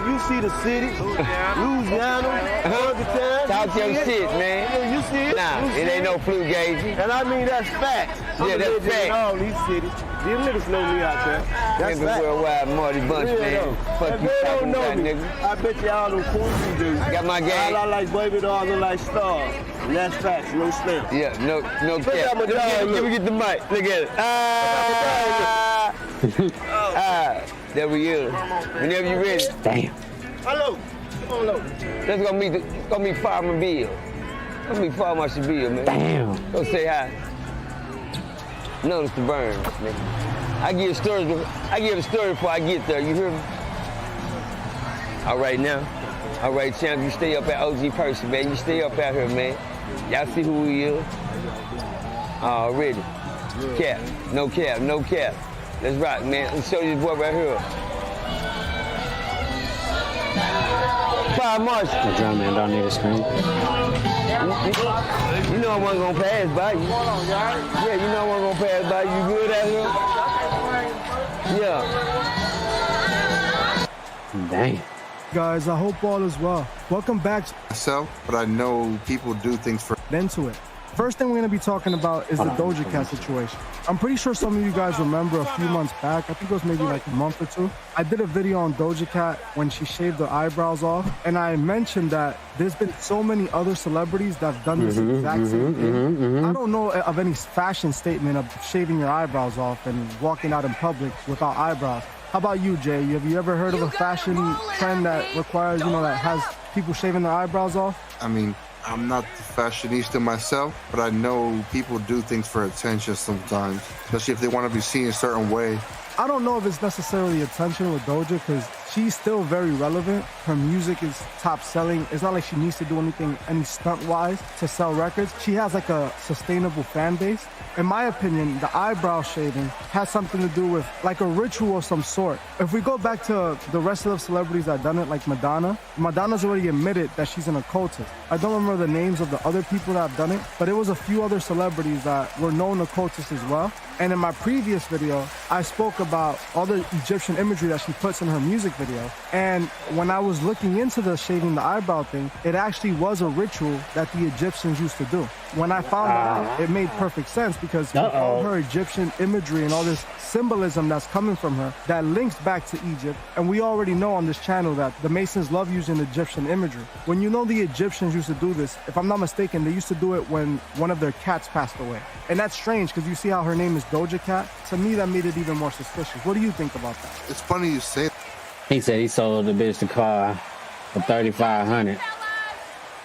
You see the cities, Louisiana, Arkansas. Talk your shit, man. Yeah, you see it. Nah, it ain't no flugazi. And I mean, that's facts. Yeah, that's facts. In all these cities. These niggas know me out there. That's Nigga facts. Worldwide Marty Bunch, Real, man. though. Fuck If you they talking don't know about, me, nigga. I bet y'all don't cool you do. Got my game. All I like baby dolls and like stars. And that's facts, no stamp. Yeah, no Look cap. at my dog, Let me get the mic. Look at it. There we is. Whenever you ready. Damn. Hello. Come on, low. That's gonna meet Farmer Bill. Gonna meet Farmer Bill, man. Damn. Go say hi. Notice the burns, nigga. I give a story before I get there. You hear me? All right now. All right, champ. You stay up at OG Person, man. You stay up out here, man. Y'all see who we is? Already. Cap. No cap. No cap. Let's rock, man. Let's show you this boy right here. Fire Marshall. The drum man don't need a screen. You know I wasn't gonna pass by you. Yeah, you know I wasn't gonna pass by you. You good out here? Yeah. Dang. Guys, I hope all is well. Welcome back to myself, but I know people do things for into it. First thing we're going to be talking about is the Doja Cat situation. I'm pretty sure some of you guys remember a few months back, I think it was maybe like a month or two, I did a video on Doja Cat when she shaved her eyebrows off, and I mentioned that there's been so many other celebrities that have done this exact same thing. I don't know of any fashion statement of shaving your eyebrows off and walking out in public without eyebrows. How about you, Jay? Have you ever heard of a fashion trend that requires, that has people shaving their eyebrows off? I mean, I'm not the fashionista myself, but I know people do things for attention sometimes, especially if they want to be seen a certain way. I don't know if it's necessarily attention with Doja because she's still very relevant. Her music is top selling. It's not like she needs to do anything, any stunt-wise to sell records. She has like a sustainable fan base. In my opinion, the eyebrow shaving has something to do with like a ritual of some sort. If we go back to the rest of the celebrities that done it, like Madonna's already admitted that she's an occultist. I don't remember the names of the other people that have done it, but it was a few other celebrities that were known occultists as well. And in my previous video, I spoke about all the Egyptian imagery that she puts in her music video. And when I was looking into the shaving the eyebrow thing, it actually was a ritual that the Egyptians used to do. When I found out, it made perfect sense because with all her Egyptian imagery and all this symbolism that's coming from her that links back to Egypt. And we already know on this channel that the Masons love using Egyptian imagery. When you know the Egyptians used to do this, if I'm not mistaken, they used to do it when one of their cats passed away. And that's strange because you see how her name is Doja Cat. To me, that made it even more suspicious. What do you think about that? It's funny you say that. He said he sold the bitch the car for $3,500,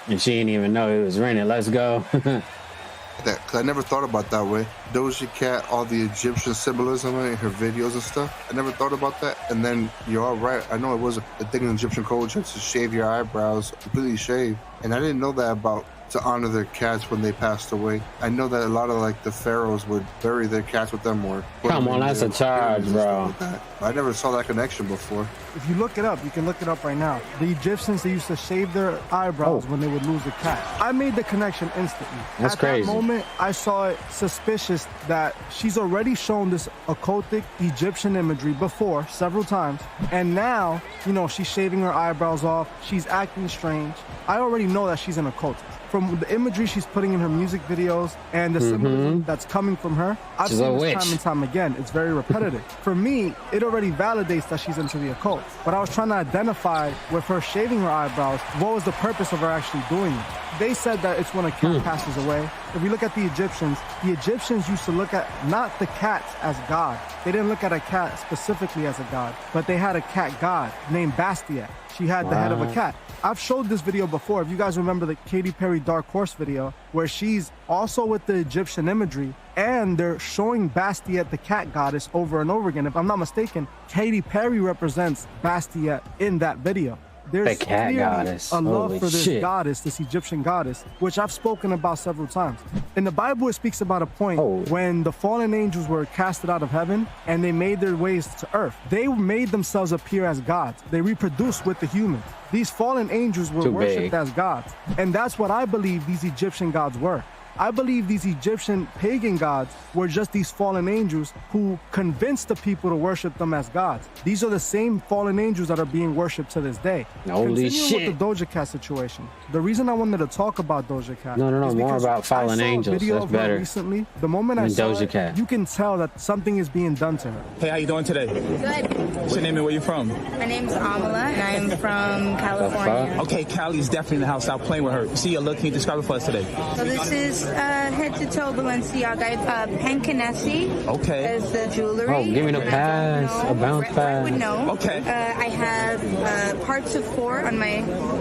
and she didn't even know it was rented. Let's go. Because I never thought about that way. Doja Cat, all the Egyptian symbolism in her videos and stuff. I never thought about that. And then you're all right. I know it was a thing in Egyptian culture to shave your eyebrows, completely shave. And I didn't know that about to honor their cats when they passed away. I know that a lot of like the pharaohs would bury their cats with them or Come on, that's a charge, bro. I never saw that connection before. If you look it up, you can look it up right now. The Egyptians, they used to shave their eyebrows when they would lose a cat. I made the connection instantly. That's crazy. At that moment, I saw it suspicious that she's already shown this occultic Egyptian imagery before, several times. And now, she's shaving her eyebrows off. She's acting strange. I already know that she's an occultist. From the imagery she's putting in her music videos and the symbolism that's coming from her, I've seen this time and time again. It's very repetitive. For me, it already validates that she's into the occult. But I was trying to identify with her shaving her eyebrows, what was the purpose of her actually doing it? They said that it's when a cat passes away if we look at the Egyptians used to look at not the cats as God. They didn't look at a cat specifically as a god, but they had a cat god named Bastet. She had the head of a cat. I've showed this video before. If you guys remember the Katy Perry Dark Horse video, where she's also with the Egyptian imagery, and they're showing Bastet, the cat goddess, over and over again. If I'm not mistaken, Katy Perry represents Bastet in that video. There's the cat goddess. A love Holy for this shit. goddess, this Egyptian goddess, which I've spoken about several times. In the Bible, it speaks about a point when the fallen angels were casted out of heaven and they made their ways to earth. They made themselves appear as gods. They reproduced with the humans. These fallen angels were worshipped as gods. And that's what I believe these Egyptian gods were. I believe these Egyptian pagan gods were just these fallen angels who convinced the people to worship them as gods. These are the same fallen angels that are being worshipped to this day. Holy Continuing shit. with the Doja Cat situation, the reason I wanted to talk about Doja Cat No, is more because about fallen I saw a angels. video That's of her better recently. The moment I than saw Doja it, Cat. you can tell that something is being done to her. Hey, how you doing today? Good. What's your name and where you from? My name's Amala, and I'm from California. Okay, Callie's definitely in the house. Stop playing with her. See your look. Can you describe it for us today? So this is head-to-toe Balenciaga. Pencanesi. Okay. Is the jewelry. Oh, give me the pass, a bounce pass. Would know. Okay. I have parts of 4 on my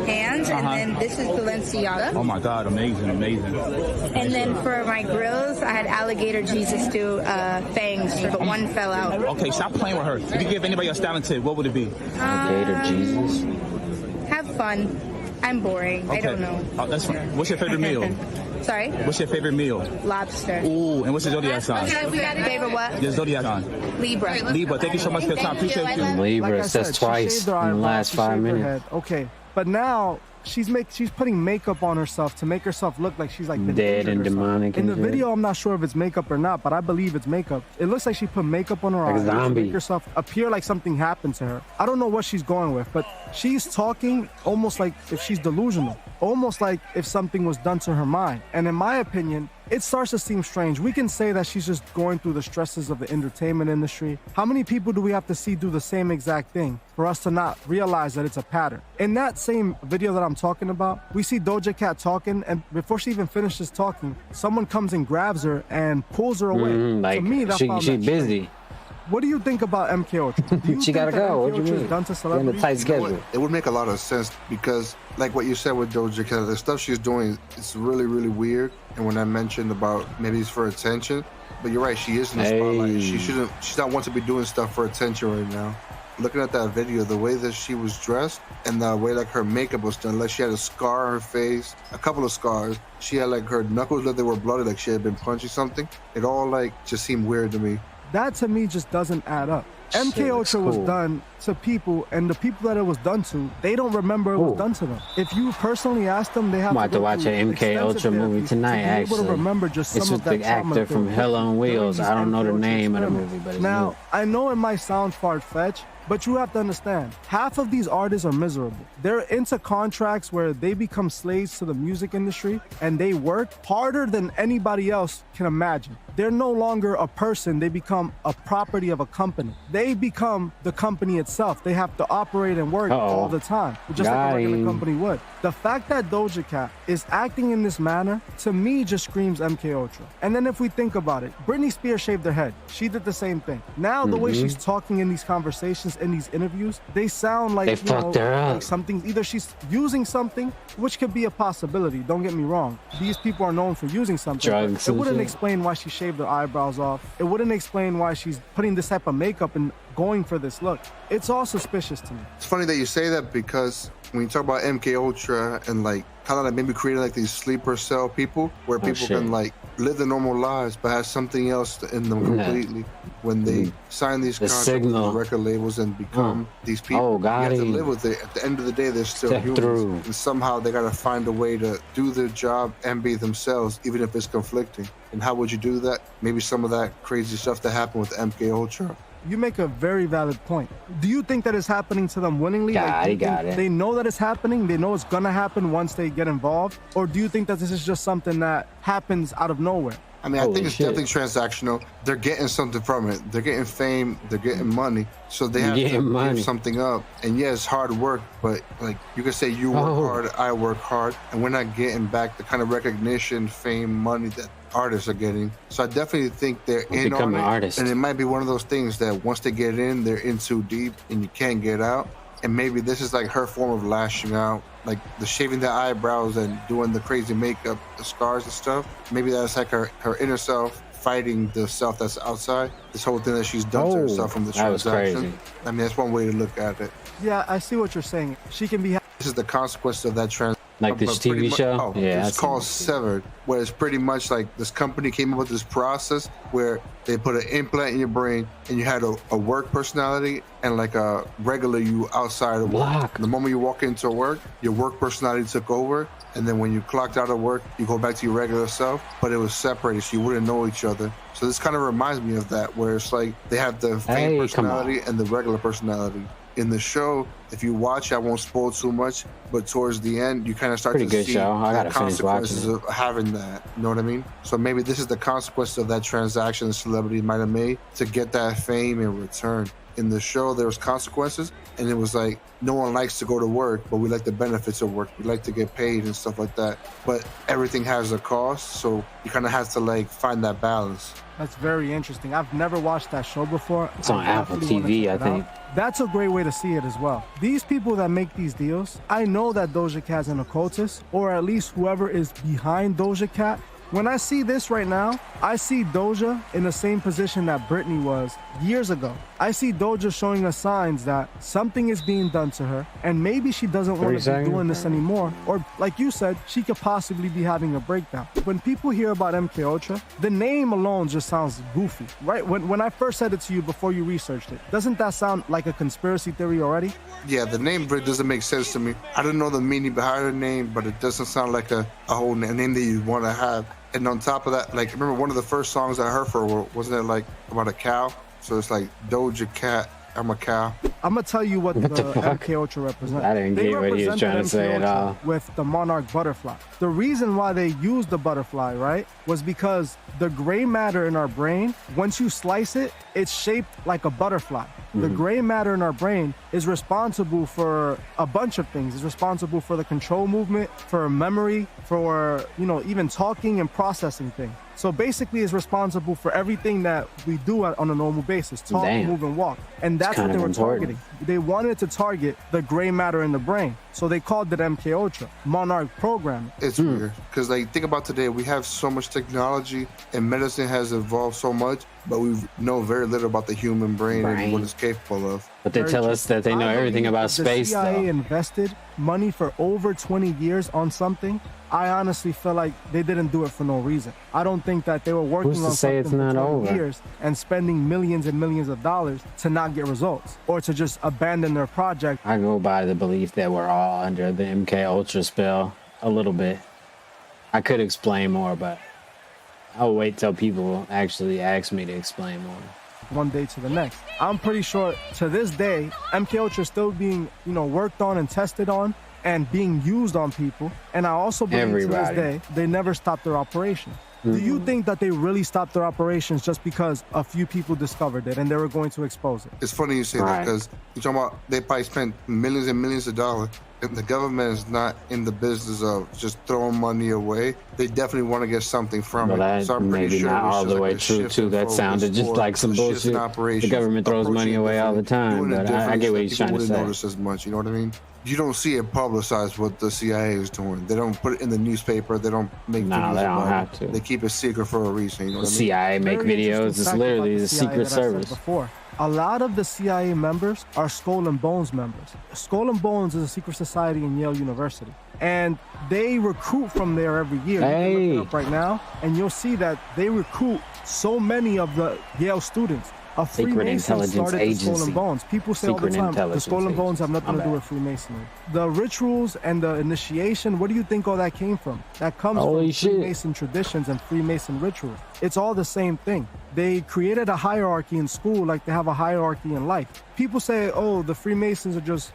hands, and then this is Balenciaga. Oh my God, amazing, amazing. And then for my grills, I had alligator Jesus do fangs, but one fell out. Okay, stop playing with her. If you give anybody a styling tip, what would it be? Alligator Jesus. Have fun. I'm boring. Okay. I don't know. Oh, that's fine. What's your favorite meal? Sorry? What's your favorite meal? Lobster. Ooh, and what's your zodiac sign? Favorite what? Your zodiac sign. Libra. Libra, thank you so much for your time. Appreciate you. Libra Like I says said, she twice shaved her in the eyebrows, last she 5 shaved her minutes. head. Okay, but now she's putting makeup on herself to make herself look like she's like been Dead injured and or something. demonic In the and shit. video, I'm not sure if it's makeup or not, but I believe it's makeup. It looks like she put makeup on her Like a eyes to zombie. make herself appear like something happened to her. I don't know what she's going with, but she's talking almost like if she's delusional, almost like if something was done to her mind. And in my opinion, it starts to seem strange. We can say that she's just going through the stresses of the entertainment industry. How many people do we have to see do the same exact thing for us to not realize that it's a pattern? In that same video that I'm talking about, we see Doja Cat talking, and before she even finishes talking, someone comes and grabs her and pulls her away. Like to me, that she found that busy. strange. What do you think about MK Ultra? Do you She think gotta that go. MK What do you Ultra is mean? done to In a celebrities? tight You know schedule. what? It would make a lot of sense because, like what you said with Doja Cat, the stuff she's doing is really, really weird. And when I mentioned about maybe it's for attention, but you're right, she is in the spotlight. She's not one to be doing stuff for attention right now. Looking at that video, the way that she was dressed and the way like her makeup was done, like she had a scar on her face, a couple of scars. She had like her knuckles that they were bloody, like she had been punching something. It all like just seemed weird to me. That to me just doesn't add up. MK Ultra was done to people, and the people that it was done to, they don't remember it was done to them. If you personally ask them, they have I'm about to go watch through an MK extensive Ultra movie therapy tonight, to be able actually. to remember just It's some with of that the trauma actor that from they Hell went on through Wheels. during I don't know the these name of the experiments. movie, but it's now new. I know it might sound far-fetched, but you have to understand, half of these artists are miserable. They're into contracts where they become slaves to the music industry, and they work harder than anybody else can imagine. They're no longer a person, they become a property of a company. They become the company itself. They have to operate and work all the time, just like a regular company would. The fact that Doja Cat is acting in this manner, to me, just screams MK Ultra. And then if we think about it, Britney Spears shaved her head. She did the same thing. Now the way she's talking in these conversations, in these interviews, they sound like, They you know, fucked her up. like something, either she's using something, which could be a possibility, don't get me wrong. These people are known for using something. Drugs It and wouldn't shit. explain why she shaved her eyebrows off. It wouldn't explain why she's putting this type of makeup and going for this look. It's all suspicious to me. It's funny that you say that because when you talk about MK Ultra and like kind of like maybe creating like these sleeper cell people where people shit. can like live their normal lives but have something else in them completely. When they sign these The contracts with signal. the record labels and become these people, Oh, you have to Gotti. live with it. At the end of the day, they're still Step humans, through. and somehow they gotta find a way to do their job and be themselves, even if it's conflicting. And how would you do that? Maybe some of that crazy stuff that happened with MK Ultra. You make a very valid point. Do you think that it's happening to them willingly? do you Got think it. They know that it's happening. They know it's gonna happen once they get involved. Or do you think that this is just something that happens out of nowhere? I mean, I Holy think it's shit. definitely transactional. They're getting something from it. They're getting fame. They're getting money. So they have to give something up. And yeah, it's hard work, but like you could say you work hard, I work hard, and we're not getting back the kind of recognition, fame, money that artists are getting. So I definitely think they're in on it. Artist. And it might be one of those things that once they get in, they're in too deep and you can't get out. And maybe this is like her form of lashing out, like the shaving the eyebrows and doing the crazy makeup, the scars and stuff. Maybe that's like her inner self fighting the self that's outside. This whole thing that she's done to herself from the transaction. I mean, that's one way to look at it. Yeah, I see what you're saying. She can be. This is the consequence of that transaction. Like this TV show? Yeah, it's called Severed, where it's pretty much like this company came up with this process where they put an implant in your brain and you had a work personality and like a regular you outside of work. The moment you walk into work, your work personality took over. And then when you clocked out of work, you go back to your regular self, but it was separated, so you wouldn't know each other. So this kind of reminds me of that, where it's like they have the fake personality and the regular personality. In the show, if you watch, I won't spoil too much, but towards the end, you kind of start to see the consequences of having that. You know what I mean? So maybe this is the consequence of that transaction the celebrity might have made to get that fame in return. In the show, there was consequences, and it was like, no one likes to go to work, but we like the benefits of work. We like to get paid and stuff like that. But everything has a cost, so you kind of have to like find that balance. That's very interesting. I've never watched that show before. It's on Apple TV, I think. That's a great way to see it as well. These people that make these deals, I know that Doja Cat's an occultist, or at least whoever is behind Doja Cat. When I see this right now, I see Doja in the same position that Britney was years ago. I see Doja showing us signs that something is being done to her, and maybe she doesn't want to be doing this anymore. Or, like you said, she could possibly be having a breakdown. When people hear about MK Ultra, the name alone just sounds goofy, right? When I first said it to you before you researched it, doesn't that sound like a conspiracy theory already? Yeah, the name doesn't make sense to me. I don't know the meaning behind the name, but it doesn't sound like a whole name that you want to have. And on top of that, like, remember one of the first songs I heard for her, wasn't it like about a cow? So it's like Doja Cat, I'm a cow. I'm gonna tell you what the MK Ultra represents. I didn't get what he was trying to say at all. With the monarch butterfly. The reason why they used the butterfly, right, was because the gray matter in our brain, once you slice it, it's shaped like a butterfly. The gray matter in our brain is responsible for a bunch of things. It's responsible for the control movement, for memory, for, even talking and processing things. So basically it's responsible for everything that we do on a normal basis. Talk, move, and walk. And that's what they were targeting. They wanted to target the gray matter in the brain. So they called it MK Ultra, Monarch Programming. It's weird, because like think about today, we have so much technology and medicine has evolved so much, but we know very little about the human brain and what it's capable of. But they tell us that they know everything about space, though. The CIA invested money for over 20 years on something. I honestly feel like they didn't do it for no reason. I don't think that they were working on something for 20 years and spending millions and millions of dollars to not get results or to just abandon their project. I go by the belief that we're all under the MK Ultra spell a little bit. I could explain more, but I'll wait till people actually ask me to explain more. One day to the next. I'm pretty sure to this day, MK Ultra is still being, worked on and tested on and being used on people. And I also believe to this day, they never stopped their operation. Do you think that they really stopped their operations just because a few people discovered it and they were going to expose it? It's funny you say that, because you're talking about they probably spent millions and millions of dollars. If the government is not in the business of just throwing money away, they definitely want to get something from it. So I'm pretty sure not all the way true too. That sounded just like some bullshit. The government throws money away all the time, but I get what he's trying to say. Notice as much, you know what I mean? You don't see it publicized what the CIA is doing. They don't put it in the newspaper. They don't make videos they don't about have it. to. They keep it secret for a reason. You know what I mean? CIA make videos. It's literally the Secret Service. A lot of the CIA members are Skull and Bones members. Skull and Bones is a secret society in Yale University. And they recruit from there every year. You can look it up right now, and you'll see that they recruit so many of the Yale students. A Freemason started the Skull and Bones. People say all the time, the Skull and Bones have nothing to do with Freemasonry. The rituals and the initiation, where do you think all that came from? That comes from Freemason traditions and Freemason rituals. It's all the same thing. They created a hierarchy in school like they have a hierarchy in life. People say, oh, the Freemasons are just,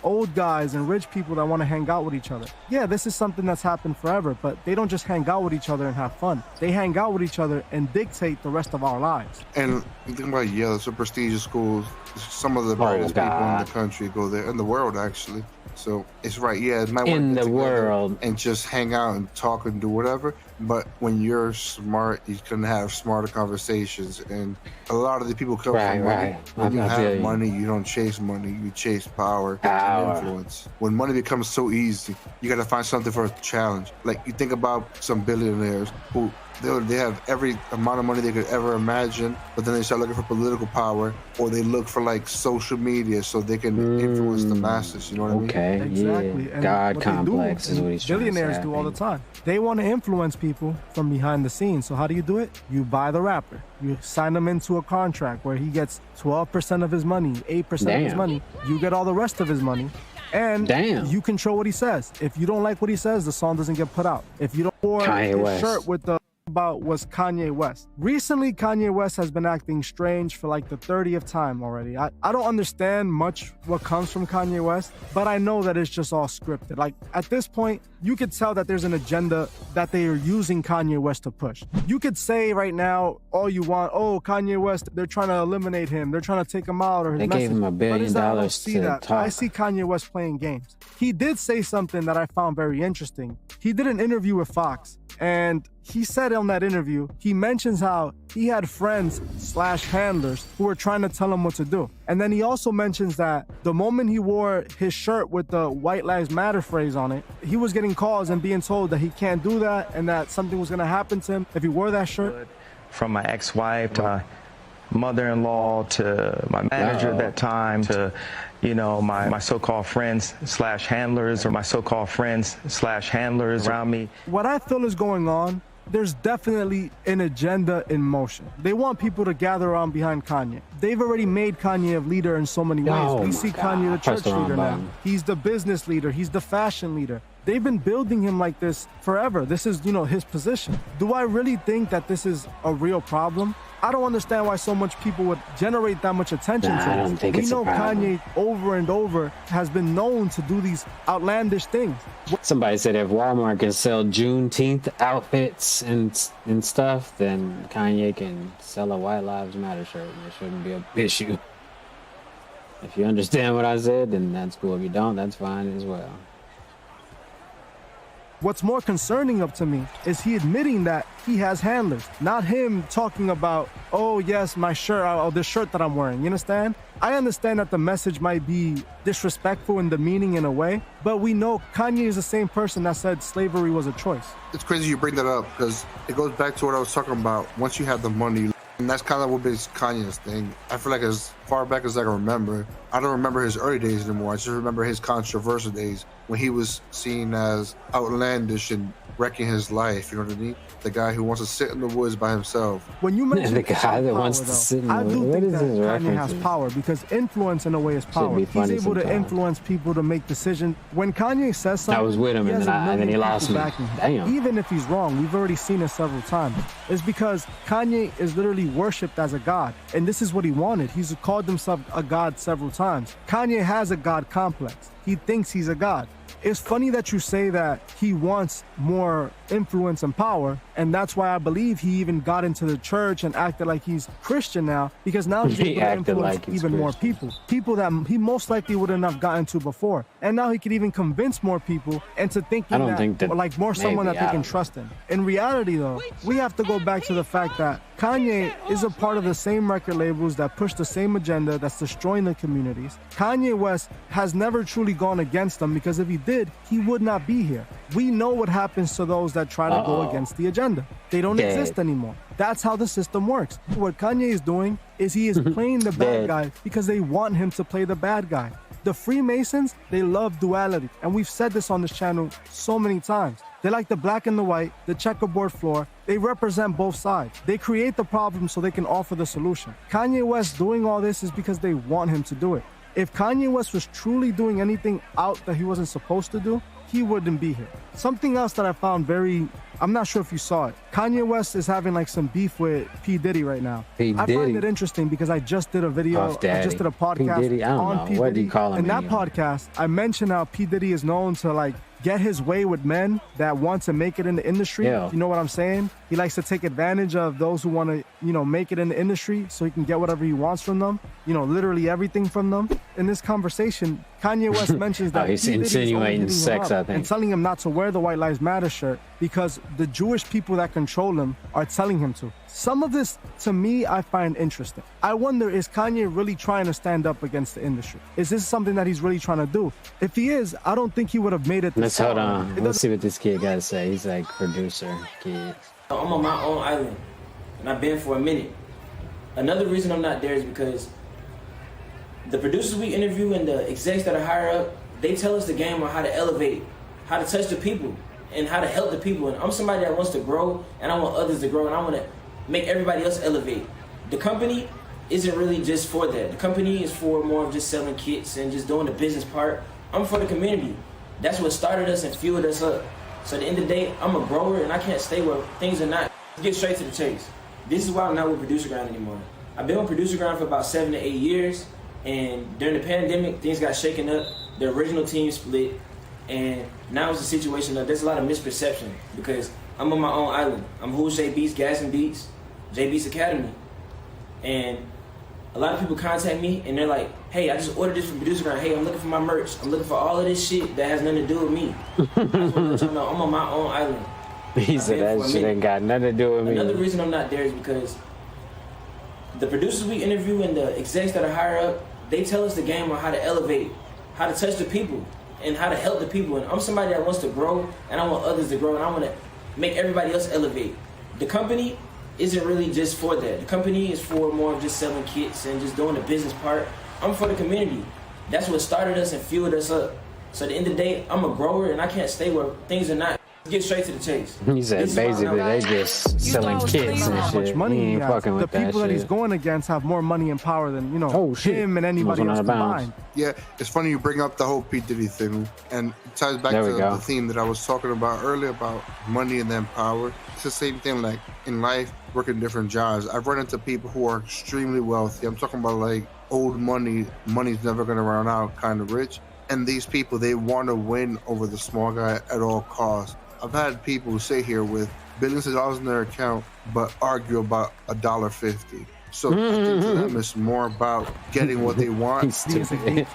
old guys and rich people that want to hang out with each other. Yeah, this is something that's happened forever, but they don't just hang out with each other and have fun. They hang out with each other and dictate the rest of our lives. And you think about Yale, it's a prestigious schools. Some of the brightest people in the country go there, in the world actually. So it's right, yeah, it might want to get together and just hang out and talk and do whatever. But when you're smart, you can have smarter conversations. And a lot of the people come from money. When you have money, you don't chase money, you chase power and influence. When money becomes so easy, you got to find something for a challenge. Like you think about some billionaires who they have every amount of money they could ever imagine, but then they start looking for political power, or they look for like social media so they can influence the masses. You know what I mean? Okay, exactly. Yeah. God complex is what he's trying to say. Billionaires do all the time. They want to influence people from behind the scenes. So how do you do it? You buy the rapper. You sign him into a contract where he gets 12% of his money, 8% of his money. You get all the rest of his money. And you control what he says. If you don't like what he says, the song doesn't get put out. If you don't wear his shirt with the about was Kanye West. Recently, Kanye West has been acting strange for like the 30th time already. I don't understand much what comes from Kanye West, but I know that it's just all scripted. Like at this point, you could tell that there's an agenda that they are using Kanye West to push. You could say right now all you want, oh, Kanye West, they're trying to eliminate him. They're trying to take him out or his message. They gave him $1 billion to talk. I see Kanye West playing games. He did say something that I found very interesting. He did an interview with Fox, and he said on that interview, he mentions how he had friends / handlers who were trying to tell him what to do. And then he also mentions that the moment he wore his shirt with the White Lives Matter phrase on it, he was getting calls and being told that he can't do that and that something was going to happen to him if he wore that shirt. From my ex-wife to my mother-in-law to my manager at that time to, my so-called friends / handlers or my so-called friends / handlers around me. What I feel is going on, there's definitely an agenda in motion. They want people to gather around behind Kanye. They've already made Kanye a leader in so many ways. We see Kanye the church leader now. He's the business leader. He's the fashion leader. They've been building him like this forever. This is, his position. Do I really think that this is a real problem? I don't understand why so much people would generate that much attention to I don't think we it's know a problem. Kanye over and over has been known to do these outlandish things. Somebody said if Walmart can sell Juneteenth outfits and stuff, then Kanye can sell a White Lives Matter shirt. It shouldn't be an issue. If you understand what I said, then that's cool. If you don't, that's fine as well. What's more concerning up to me is he admitting that he has handlers, not him talking about, oh yes, my shirt, or the shirt that I'm wearing. You understand? I understand that the message might be disrespectful in the meaning in a way, but we know Kanye is the same person that said slavery was a choice. It's crazy you bring that up because it goes back to what I was talking about. Once you have the money, and that's kind of what is Kanye's thing. I feel like as far back as I can remember, I don't remember his early days anymore. I just remember his controversial days when he was seen as outlandish and wrecking his life. You know what I mean? The guy who wants to sit in the woods by himself. When you mention the guy that wants to sit in the woods, I do think that Kanye has power because influence in a way is power. He's able to influence people to make decisions. When Kanye says something, I was with him and then he lost me. Damn. Even if he's wrong, we've already seen it several times. It's because Kanye is literally worshipped as a god, and this is what he wanted. He's called himself a god several times. Kanye has a god complex. He thinks he's a god. It's funny that you say that he wants more influence and power, and that's why I believe he even got into the church and acted like he's Christian now, because now he's able to influence even more people that he most likely wouldn't have gotten to before. And now he can even convince more people into thinking like more someone that they can trust in. In reality, though, we have to go back to the fact that Kanye is a part of the same record labels that push the same agenda that's destroying the communities. Kanye West has never truly gone against them, because if he did, he would not be here. We know what happens to those that try to go against the agenda. They don't exist anymore. That's how the system works. What Kanye is doing is he is playing the bad guy because they want him to play the bad guy. The Freemasons, they love duality. And we've said this on this channel so many times. They like the black and the white, the checkerboard floor. They represent both sides. They create the problem so they can offer the solution. Kanye West doing all this is because they want him to do it. If Kanye West was truly doing anything out that he wasn't supposed to do, he wouldn't be here. Something else that I found I'm not sure if you saw it. Kanye West is having like some beef with P. Diddy right now. I find it interesting because I just did a video, I just did a podcast P. Diddy, I don't know. P. What Diddy. do you call him? In that podcast, I mentioned how P. Diddy is known to like get his way with men that want to make it in the industry. Yeah. You know what I'm saying? He likes to take advantage of those who want to, make it in the industry so he can get whatever he wants from them. Literally everything from them. In this conversation, Kanye West mentions that he's P. Diddy is only insinuating hitting him sex, up I think. and telling him not to wear the White Lives Matter shirt because the Jewish people that control him are telling him to. Some of this, to me, I find interesting. I wonder, is Kanye really trying to stand up against the industry? Is this something that he's really trying to do? If he is, I don't think he would have made it this Let's hold on. Let's see what this kid got to say. He's like producer kid. I'm on my own island, and I've been for a minute. Another reason I'm not there is because the producers we interview and the execs that are higher up, they tell us the game on how to elevate, how to touch the people, and how to help the people. And I'm somebody that wants to grow, and I want others to grow, and I want to make everybody else elevate. The company isn't really just for that. The company is for more of just selling kits and just doing the business part. I'm for the community. That's what started us and fueled us up. So at the end of the day, I'm a grower, and I can't stay where things are not. Let's get straight to the chase. This is why I'm not with Producer Grind anymore. I've been with Producer Grind for about 7 to 8 years, and during the pandemic, things got shaken up. The original team split, and now it's a situation of there's a lot of misperception because I'm on my own island. I'm Who's J Beats, Gas and Beats, J Beats Academy. And a lot of people contact me and they're like, hey, I just ordered this from Producer Grind. Hey, I'm looking for my merch. I'm looking for all of this shit that has nothing to do with me. I'm on my own island. He said that shit ain't got nothing to do with me. Another reason I'm not there is because the producers we interview and the execs that are higher up, they tell us the game on how to elevate, how to touch the people, and how to help the people. And I'm somebody that wants to grow, and I want others to grow, and I want to make everybody else elevate. The company isn't really just for that. The company is for more of just selling kits and just doing the business part. I'm for the community. That's what started us and fueled us up. So at the end of the day, I'm a grower, and I can't stay where things are not. Get straight to the chase. He said basically they just selling kits and shit. Much money He he ain't has. fucking The with that people that he's shit. going against have more money and power than him and anybody else combined. Yeah, it's funny you bring up the whole P. Diddy thing, and it ties back There to we go. the theme that I was talking about earlier about money and then power. It's the same thing, like in life, working different jobs. I've run into people who are extremely wealthy. I'm talking about like old money, money's never gonna run out, kind of rich. And these people, they want to win over the small guy at all costs. I've had people sit here with billions of dollars in their account, but argue about $1.50. So I think to them it's more about getting what they want. He's stupid.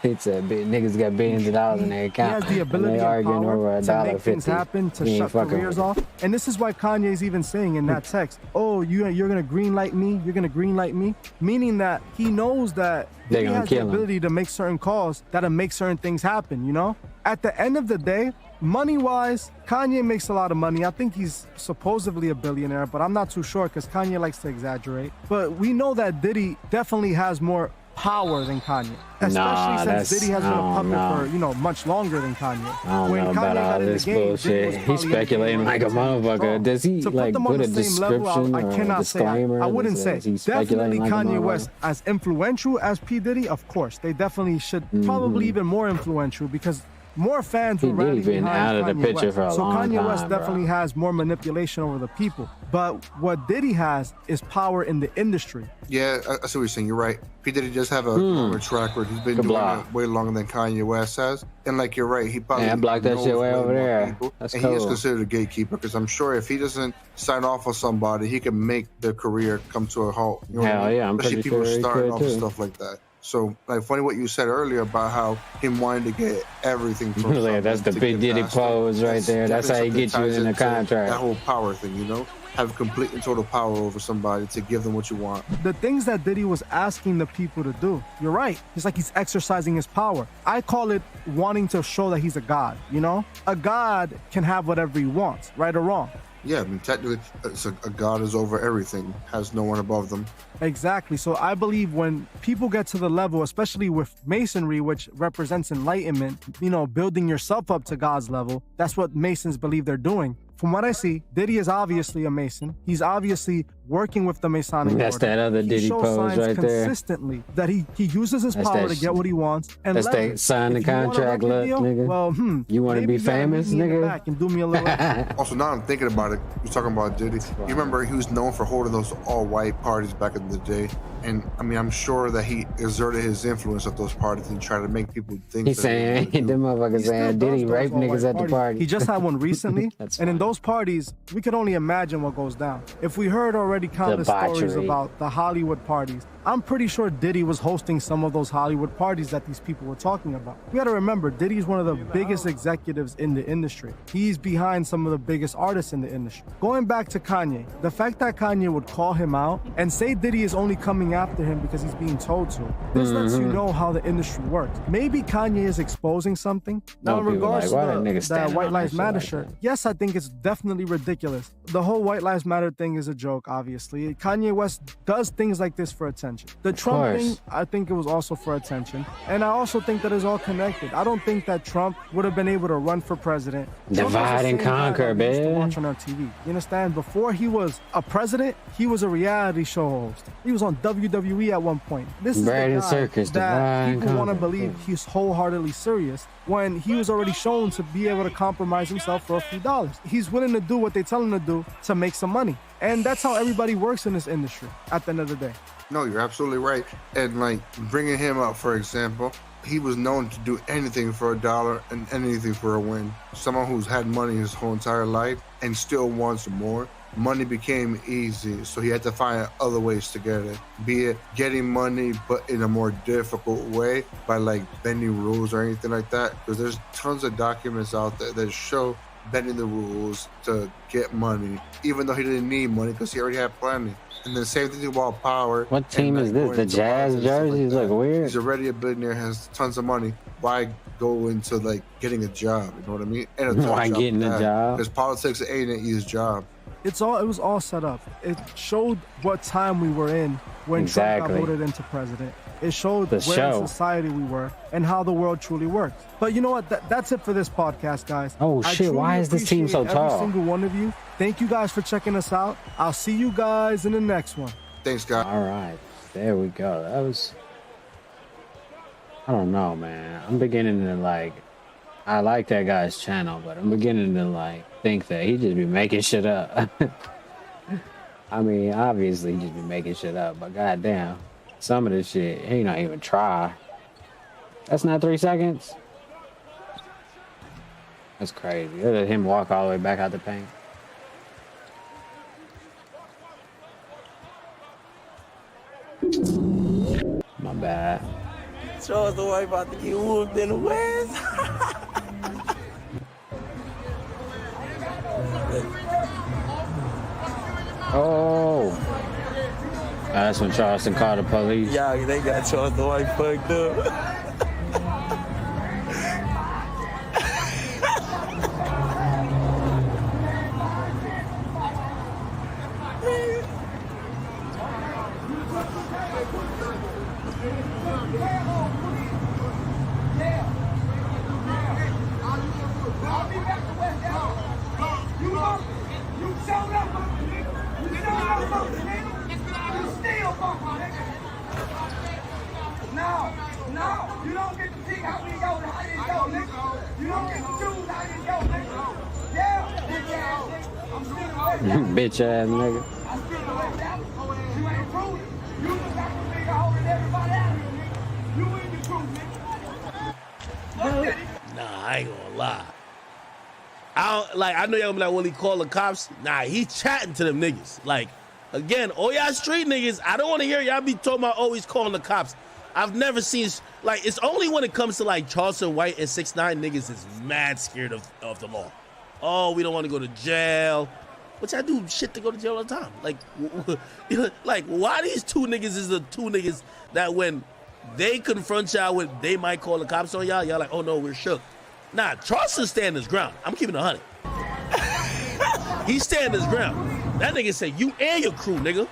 He said niggas got billions of dollars in their He account. has the ability and they and arguing over power to make things $1.50. happen, to He ain't shut fucking careers with it. off. And this is why Kanye's even saying in that text, oh, you're going to green light me, you're going to green light me, meaning that he knows that They're he gonna has the kill him. ability to make certain calls that'll make certain things happen, you know? At the end of the day, money-wise, Kanye makes a lot of money. I think he's supposedly a billionaire, but I'm not too sure because Kanye likes to exaggerate. But we know that Diddy definitely has more power than Kanye. Especially since Diddy has been a puppet for, much longer than Kanye. I don't know about all this bullshit. He's speculating like a motherfucker. Does he To like put them on put a the same level, description I or a cannot say. disclaimer? I wouldn't Is say. he speculating Definitely like a Kanye motherfucker? West as influential as P. Diddy, of course. They definitely should, probably even more influential because more fans will P. rally Diddy been behind out of the Kanye picture West. for a So long Kanye West time, bro. definitely has more manipulation over the people. But what Diddy has is power in the industry. Yeah, I see what you're saying. You're right. P. Diddy does have a longer track record. He's been Good doing block. it way longer than Kanye West has. And like you're right, he probably Yeah, I blocked that knows shit way way over more there. people. That's and he is cool. considered a gatekeeper because I'm sure if he doesn't sign off on somebody, he can make their career come to a halt. You know what I Hell mean? yeah, I'm Especially pretty people sure he starting could off and too. stuff like that. So, like, funny what you said earlier about how him wanting to get everything from Yeah, that's the something to Big get Diddy faster. pose right there. That's how he definitely get you something in the that ties into contract. That whole power thing, you know? Have complete and total power over somebody to give them what you want. The things that Diddy was asking the people to do, you're right. It's like he's exercising his power. I call it wanting to show that he's a god, you know? A god can have whatever he wants, right or wrong. Yeah, I mean, technically, it's a god is over everything, has no one above them. Exactly. So I believe when people get to the level, especially with Masonry, which represents enlightenment, building yourself up to God's level, that's what Masons believe they're doing. From what I see, Diddy is obviously a Mason. He's obviously working with the Masonic That's order. that other He Diddy shows pose signs right there. consistently that he uses his That's power that to get what he wants. And That's leverage. that sign the If you want a contract record look, deal, nigga. Well, You want to maybe be you gotta meet famous, me in the nigga? back and do me a little extra. Also, now I'm thinking about it. You're talking about Diddy. You remember he was known for holding those all-white parties back in the day. And I mean, I'm sure that he exerted his influence at those parties and tried to make people think. He's that saying, them motherfuckers saying, did he rape niggas at the party? He just had one recently, That's and in those parties, we could only imagine what goes down. If we heard already countless stories Debauchery. about the Hollywood parties, I'm pretty sure Diddy was hosting some of those Hollywood parties that these people were talking about. We gotta remember, Diddy's one of the biggest executives in the industry. He's behind some of the biggest artists in the industry. Going back to Kanye, the fact that Kanye would call him out and say Diddy is only coming after him because he's being told to, this lets you know how the industry works. Maybe Kanye is exposing something. Now, in people regards like, why that to nigga the standing White on Lives that shit Matter like shirt, that? yes, I think it's definitely ridiculous. The whole White Lives Matter thing is a joke, obviously. Kanye West does things like this for attention. The Trump course. thing, I think it was also for attention. And I also think that it's all connected. I don't think that Trump would have been able to run for president. Trump was the Divide and same guy conquer, that we used to man. watch on our TV. You understand? Before he was a president, he was a reality show host. He was on WWE at one point. This is Brad the and guy Circus, divide that and people want to conquer. believe he's wholeheartedly serious when he was already shown to be able to compromise himself for a few dollars. He's willing to do what they tell him to do to make some money. And that's how everybody works in this industry at the end of the day. No, you're absolutely right. And like bringing him up, for example, he was known to do anything for $1 and anything for a win. Someone who's had money his whole entire life and still wants more. Money became easy, so he had to find other ways to get it. Be it getting money, but in a more difficult way by like bending rules or anything like that. Because there's tons of documents out there that show bending the rules to get money, even though he didn't need money because he already had plenty. And the same thing about power. What team and, is like, this? going The into Jazz politics and stuff jerseys like look that. weird. He's already a billionaire, has tons of money. Why go into like getting a job? You know what I mean? And a tough Why getting a job? Because politics ain't an easy job. It was all set up. It showed what time we were in when Trump Exactly. got voted into president. It showed The where show. in society we were and how the world truly works. But you know what? That's it for this podcast, guys. Oh, I shit, truly why is this team so appreciate tall? Every single one of you. Thank you guys for checking us out. I'll see you guys in the next one. Thanks, guys. All right, there we go. That was, I don't know, man. I'm beginning to like, I like that guy's channel, but I'm beginning to like think that he just be making shit up. I mean, obviously he just be making shit up, but goddamn, some of this shit, he not even try. That's not 3 seconds. That's crazy. Look at him walk all the way back out the paint. My bad. Charles the White about to get whooped in the West. Oh. That's when Charleston called the police. Yeah, they got Charles the White fucked up. No, you don't get to pick how we go, how this go, nigga. You don't get to choose how this go, nigga. Yeah, bitch ass nigga. I'm still the West. Bitch ass nigga. I'm still the West Dallas. You ain't proving. You just got the nigga holding everybody out here, nigga. You ain't the truth, nigga. Nah, I ain't gonna lie. I know y'all gonna be like, will he call the cops? Nah, he chatting to them niggas. Like, again, all y'all street niggas, I don't want to hear y'all be talking about, oh, he's calling the cops. I've never seen, like, it's only when it comes to, like, Charleston White and 6ix9ine niggas is mad scared of the law. Oh, we don't want to go to jail. Which I do shit to go to jail all the time. Like, like, why these two niggas is the two niggas that when they confront y'all with, they might call the cops on y'all, y'all like, oh, no, we're shook. Nah, Charleston stand his ground. I'm keeping it 100. He stand his ground. That nigga say, you and your crew, nigga.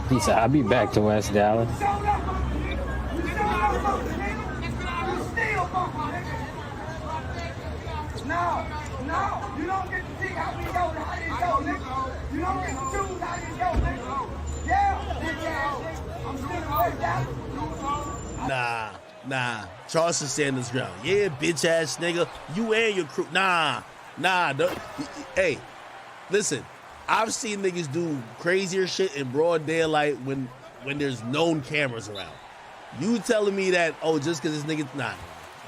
He said, I'll be back to West Dallas. No, you don't get to see how we go, how this go, nigga. You don't get to choose how this go, nigga. Yeah, bitch ass nigga. I'm still worked out. Nah. Charleston Sanders ground. Yeah, bitch ass nigga. You and your crew. Nah. Hey, listen. I've seen niggas do crazier shit in broad daylight when there's known cameras around. You telling me that, oh, just because this nigga, nah.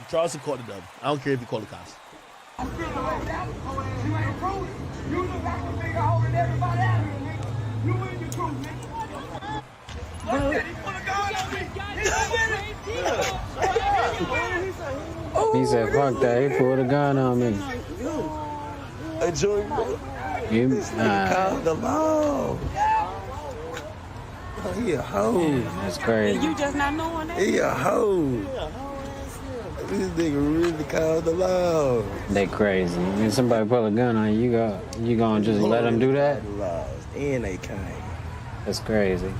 Charleston caught the dub. I don't care if you call the cops. I'm still worked out. You ain't cruising. You look like a nigga holding everybody out here, nigga. You and your crew, nigga. Look at he put a gun on me. He said, fuck that. He pulled a gun on me. Hey, Joey, Nah. the law. Oh, he a hoe. That's crazy. You just not knowing that? He a hoe. This nigga really called the law. They crazy. When somebody pull a gun on you, you gonna just let them do that? And they kind. That's crazy.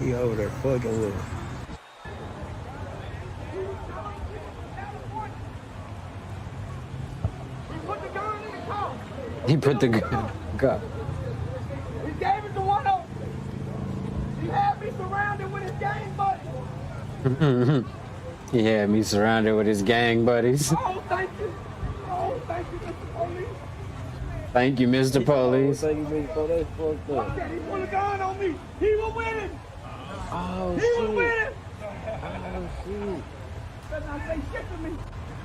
He over there fucking with him. He put the gun. He gave it to one of them. He had me surrounded with his gang buddies. He had me surrounded with his gang buddies. Oh, thank you. Oh, thank you, Mr. Police. Thank you, Mr. Police. Thank you, Mr. Police. Fucked up. He put a gun on me. He was with him. Oh, He was with him. Oh, shit. Better not say shit to me.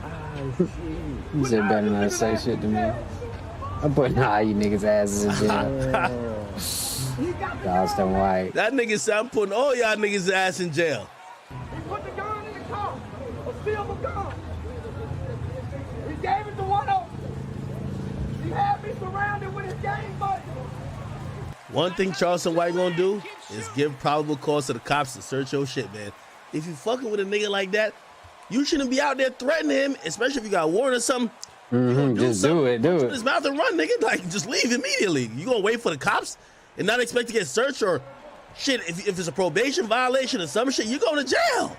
Oh, shit. He said, better not say shit to me. I'm putting all you niggas' asses in jail. Charleston White. That nigga said, I'm putting all y'all niggas' ass in jail. He put the gun in the car. A silver gun. He gave it to one of them. He had me surrounded with his gang buddies. One thing Charleston White gonna do is give probable cause to the cops to search your shit, man. If you fucking with a nigga like that, you shouldn't be out there threatening him, especially if you got a warrant or something. Just do it. Put his mouth and run, nigga. Like, just leave immediately. You gonna wait for the cops and not expect to get searched or shit? If it's a probation violation or some shit, you going to jail.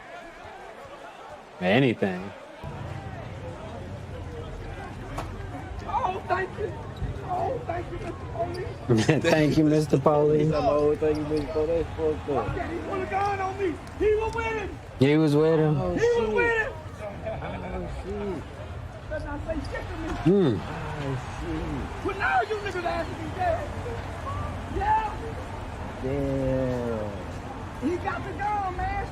Anything. Oh, thank you. Oh, thank you, Mr. Police. Thank you, Mr. Police. Oh, thank you, Mr. Police. Fucked up. He put a gun on me. He was with him. He was with him. Oh, He was with him. Oh, shit. Better not say shit to me. Hmm. Oh, shit. But now you niggas ass to be dead. Yeah. Damn. He got the gun, man.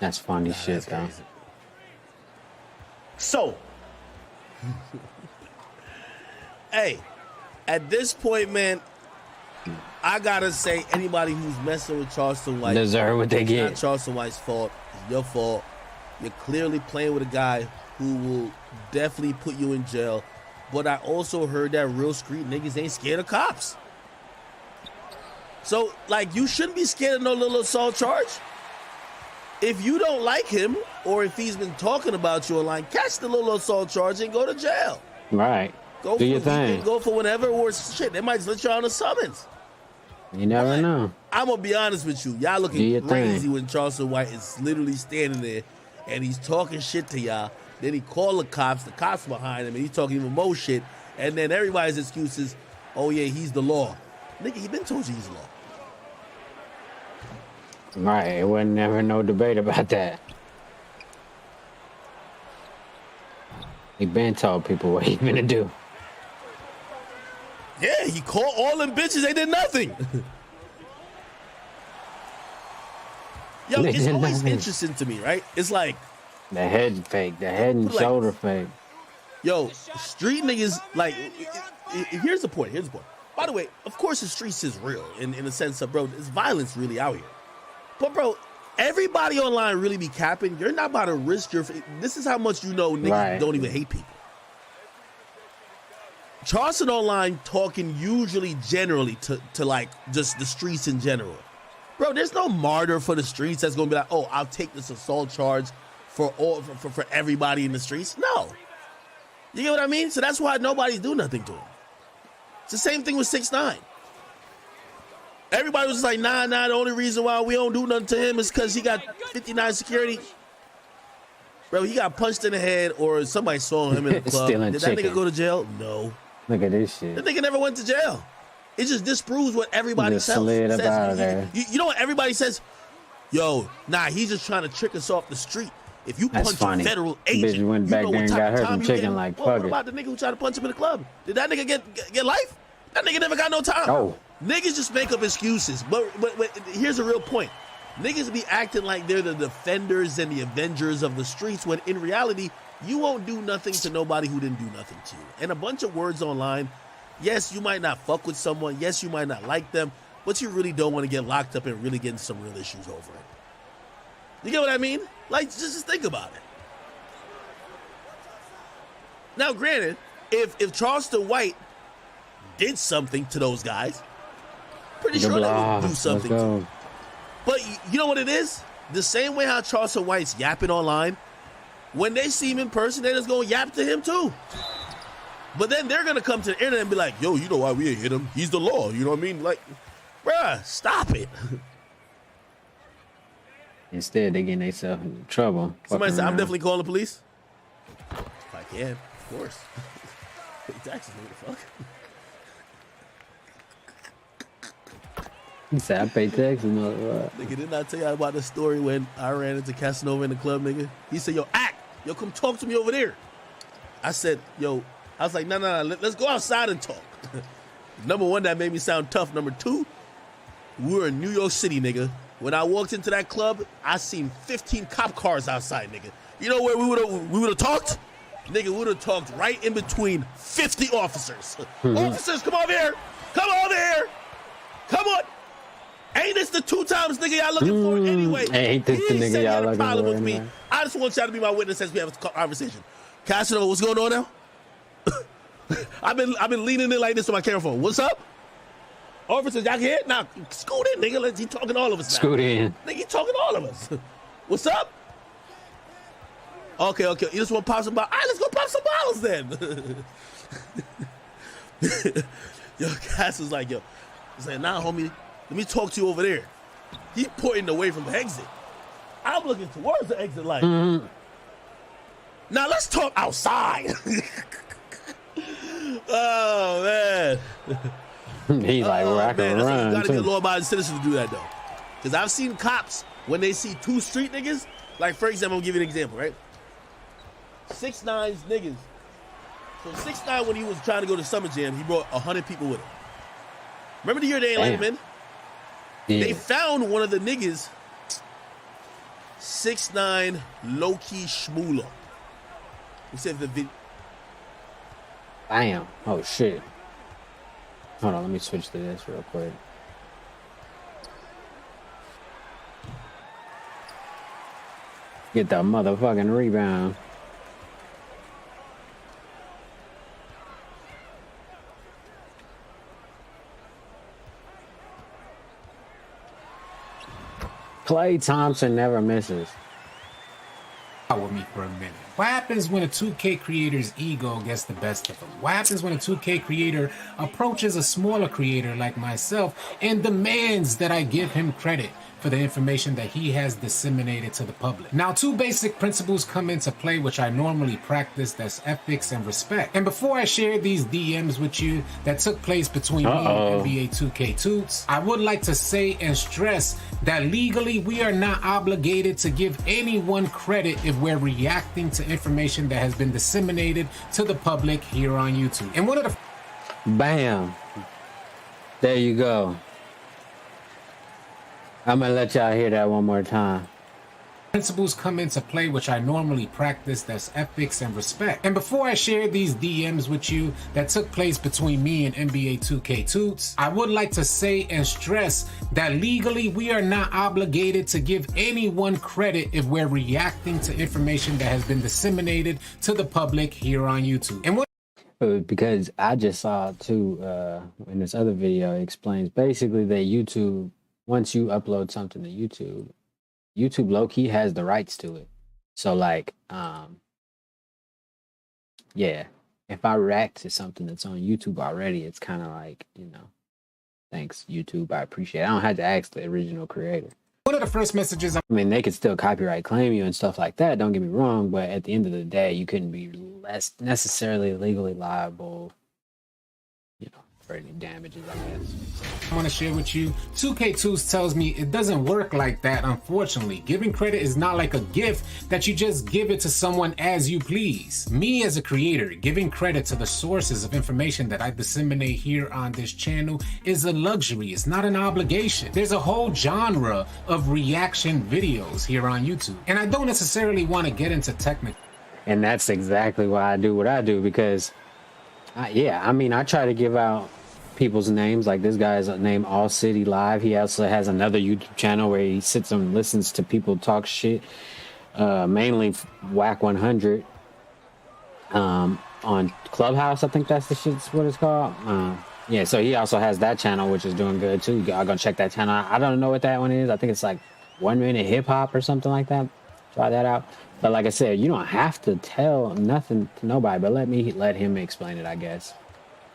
That's funny shit, though. So, hey, at this point, man, I gotta say, anybody who's messing with Charleston White deserve what they it's get. not Charleston White's fault. It's your fault. You're clearly playing with a guy who will definitely put you in jail. But I also heard that real street niggas ain't scared of cops. So, like, you shouldn't be scared of no little assault charge. If you don't like him, or if he's been talking about you online, catch the little assault charge and go to jail. Right. Go Do for your thing. Go for whatever, or shit, they might just let you out on a summons. You never know. I'm gonna be honest with you. Y'all Do looking your crazy thing. when Charleston White is literally standing there and he's talking shit to y'all. Then he called the cops behind him, and he's talking even more shit. And then everybody's excuses, oh yeah, he's the law. Nigga, he been told you he's the law. Right. It wasn't never no debate about that. He been told people what he gonna do. Yeah, he called all them bitches, they did nothing. Yo, They it's did always nothing. interesting to me, right? It's like, The head fake. The head and Like- shoulder fake. yo, street niggas, like, here's the point. By the way, of course the streets is real in the sense of, bro, there's violence really out here. But, bro, everybody online really be capping. You're not about to risk your... This is how much you know niggas Right. don't even hate people. Charleston online talking usually generally to like, just the streets in general. Bro, there's no martyr for the streets that's going to be like, oh, I'll take this assault charge for everybody in the streets. No. You get what I mean? So that's why nobody's doing nothing to him. It's the same thing with 6ix9ine. Everybody was just like, nah, the only reason why we don't do nothing to him is because he got 59 security. Bro, he got punched in the head or somebody saw him in the club. Stealing Did that chicken. nigga go to jail? No. Look at this shit. That nigga never went to jail. It just disproves what everybody Just says. slid up out of there. You know what everybody says? Yo, nah, he's just trying to trick us off the street. If you That's punch funny. a federal Bitch agent, went you back know there what and type got of her time some you chicken getting. like, Well, fuck what it. about the nigga who tried to punch him in the club? Did that nigga get life? That nigga never got no time. Oh. Niggas just make up excuses. But here's a real point. Niggas be acting like they're the defenders and the avengers of the streets when in reality, you won't do nothing to nobody who didn't do nothing to you. And a bunch of words online, yes, you might not fuck with someone. Yes, you might not like them. But you really don't want to get locked up and really get into some real issues over it. You get what I mean? Like, just think about it. Now, granted, if Charleston White did something to those guys, pretty sure they would do something to them. But you know what it is? The same way how Charleston White's yapping online, when they see him in person, they're just going to yap to him too. But then they're going to come to the internet and be like, yo, you know why we ain't hit him? He's the law. You know what I mean? Like, bruh, stop it. Instead, they getting themselves in trouble. Somebody said, I'm around. definitely calling the police. If I can, of course. Pay taxes, what the fuck? He said, I pay taxes, motherfucker. Nigga, didn't I tell you about the story when I ran into Casanova in the club, nigga? He said, yo, act. Yo, come talk to me over there. I said, yo, I was like, no, let's go outside and talk. Number one, that made me sound tough. Number two, we were in New York City, nigga. When I walked into that club, I seen 15 cop cars outside, nigga. You know where we would have talked? Nigga, we would have talked right in between 50 officers. Officers, come over here. Come over here. Come on. Ain't this the 2 times nigga y'all looking for anyway? Ain't this the He nigga said he y'all had a looking problem for with me. anyway? I just want y'all to be my witness as we have a conversation. Casanova, what's going on now? I've been leaning in like this on my camera phone. What's up? Officers, y'all hear? Now, scoot in, nigga. He talking to all of us now. Scoot in. Nigga, he talking to all of us. What's up? Okay. You just want to pop some bottles? All right, let's go pop some bottles then. Yo, Cass was like, yo. He's like, nah, homie, let me talk to you over there. He pointing away from the exit. I'm looking towards the exit like, now let's talk outside. Oh, man. He's like, well, I can You run. gotta too. get law-abiding citizens to do that, though. Because I've seen cops, when they see 2 street niggas, like, for example, I'll give you an example, right? 6ix9ine's niggas. So 6ix9ine, when he was trying to go to Summer Jam, he brought 100 people with him. Remember the year they ain't let him in? Yeah. They found one of the niggas, 6ix9ine low-key schmooler. He said the video. Damn. Oh, shit. Hold on, let me switch to this real quick. Get the motherfucking rebound. Klay Thompson never misses. With me for a minute. What happens when a 2K creator's ego gets the best of him? What happens when a 2K creator approaches a smaller creator like myself and demands that I give him credit for the information that he has disseminated to the public? Now, 2 basic principles come into play which I normally practice, that's ethics and respect. And before I share these DMs with you that took place between me and NBA 2K Toots, I would like to say and stress that legally we are not obligated to give anyone credit if we're reacting to information that has been disseminated to the public here on YouTube. And one of the Bam. There you go. I'm gonna let y'all hear that one more time. principles come into play which I normally practice, that's ethics and respect. And before I share these DMs with you that took place between me and NBA 2K Toots, I would like to say and stress that legally we are not obligated to give anyone credit if we're reacting to information that has been disseminated to the public here on YouTube. And what because I just saw too in this other video, it explains basically that YouTube, once you upload something to YouTube, YouTube low-key has the rights to it. So like, yeah, if I react to something that's on YouTube already, it's kind of like, you know, Thanks, YouTube. I appreciate it. I don't have to ask the original creator. One of the first messages I mean, they could still copyright claim you and stuff like that. Don't get me wrong, but at the end of the day, you couldn't be less necessarily legally liable, you know, for any damages, I guess. I want to share with you, 2K2s tells me it doesn't work like that, unfortunately. Giving credit is not like a gift that you just give it to someone as you please. Me as a creator, giving credit to the sources of information that I disseminate here on this channel is a luxury. It's not an obligation. There's a whole genre of reaction videos here on YouTube, and I don't necessarily want to get into technical. And that's exactly why I do what I do, because I mean, I try to give out people's names. Like this guy's named All City Live. He also has another YouTube channel where he sits and listens to people talk shit, mainly Whack 100 on Clubhouse. I think that's what it's called. Yeah, so he also has that channel, which is doing good too. I'll go check that channel. I don't know what that one is. I think it's like 1 Minute Hip Hop or something like that. Try that out. But like I said, you don't have to tell nothing to nobody, but let him explain it, I guess.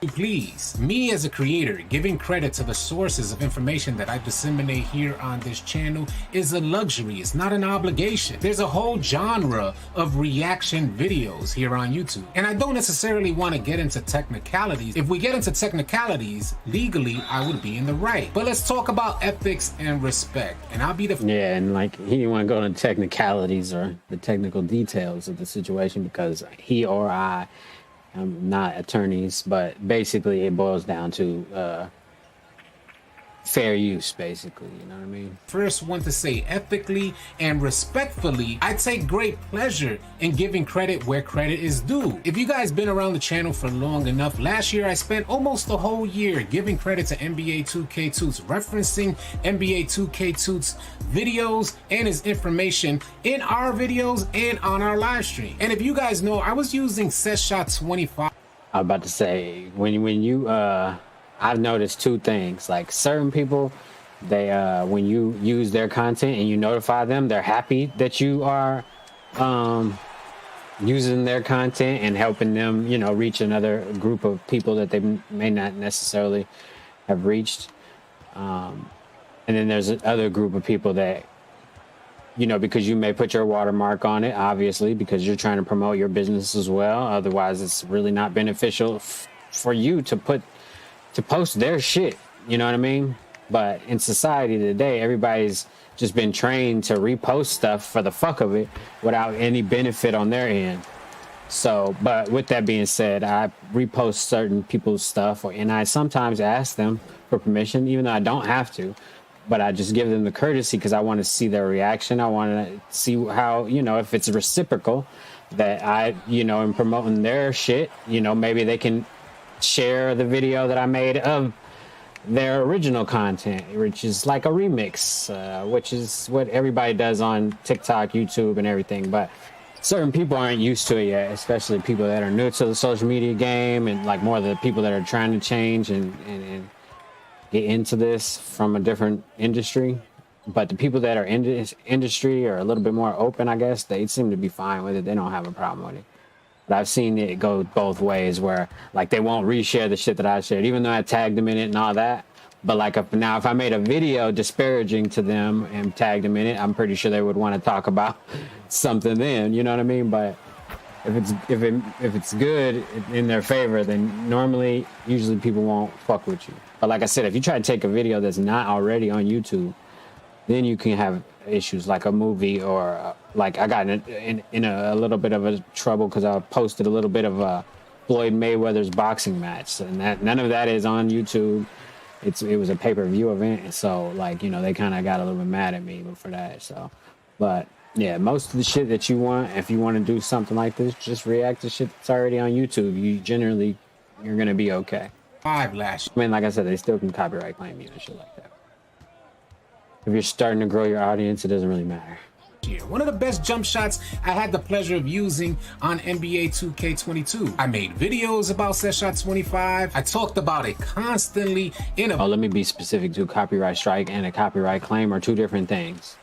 Please, me as a creator, giving credit to the sources of information that I disseminate here on this channel is a luxury. It's not an obligation. There's a whole genre of reaction videos here on YouTube, and I don't necessarily want to get into technicalities. If we get into technicalities, legally, I would be in the right. But let's talk about ethics and respect, and I'll be the... Yeah, and like, he didn't want to go into technicalities or the technical details of the situation because he or I am not attorneys, but basically it boils down to fair use, basically, you know what I mean? First want to say, ethically and respectfully, I take great pleasure in giving credit where credit is due. If you guys been around the channel for long enough, last year I spent almost the whole year giving credit to NBA 2K2's, referencing NBA 2K2's videos and his information in our videos and on our live stream. And if you guys know, I was using SetShot 25. I was about to say, when you I've noticed two things. Like certain people, they when you use their content and you notify them, they're happy that you are using their content and helping them, you know, reach another group of people that they may not necessarily have reached. And then there's another group of people that, you know, because you may put your watermark on it, obviously, because you're trying to promote your business as well. Otherwise, it's really not beneficial for you to post their shit, you know what I mean? But in society today, everybody's just been trained to repost stuff for the fuck of it without any benefit on their end. So, but with that being said, I repost certain people's stuff, and I sometimes ask them for permission, even though I don't have to, but I just give them the courtesy because I want to see their reaction. I want to see how, you know, if it's reciprocal that I, you know, am promoting their shit, you know, maybe they can share the video that I made of their original content, which is like a remix, which is what everybody does on TikTok, YouTube, and everything. But certain people aren't used to it yet, especially people that are new to the social media game, and like more of the people that are trying to change and get into this from a different industry. But the people that are in this industry are a little bit more open, I guess. They seem to be fine with it. They don't have a problem with it. But I've seen it go both ways, where like they won't reshare the shit that I shared, even though I tagged them in it and all that. But like if I made a video disparaging to them and tagged them in it, I'm pretty sure they would want to talk about something then, you know what I mean? But if it's good in their favor, then usually people won't fuck with you. But like I said, if you try to take a video that's not already on YouTube, then you can have issues like a movie, or like I got in a little bit of a trouble because I posted a little bit of Floyd Mayweather's boxing match, and that none of that is on YouTube. It was a pay-per-view event, and so like, you know, they kind of got a little bit mad at me for that. So, but yeah, most of the shit that you want, if you want to do something like this, just react to shit that's already on YouTube. You're gonna be okay. I mean, like I said, they still can copyright claim you and shit like that. If you're starting to grow your audience, it doesn't really matter. One of the best jump shots I had the pleasure of using on NBA 2K22. I made videos about SetShot 25. I talked about it constantly in a... Oh, let me be specific too. Copyright strike and a copyright claim are two different things.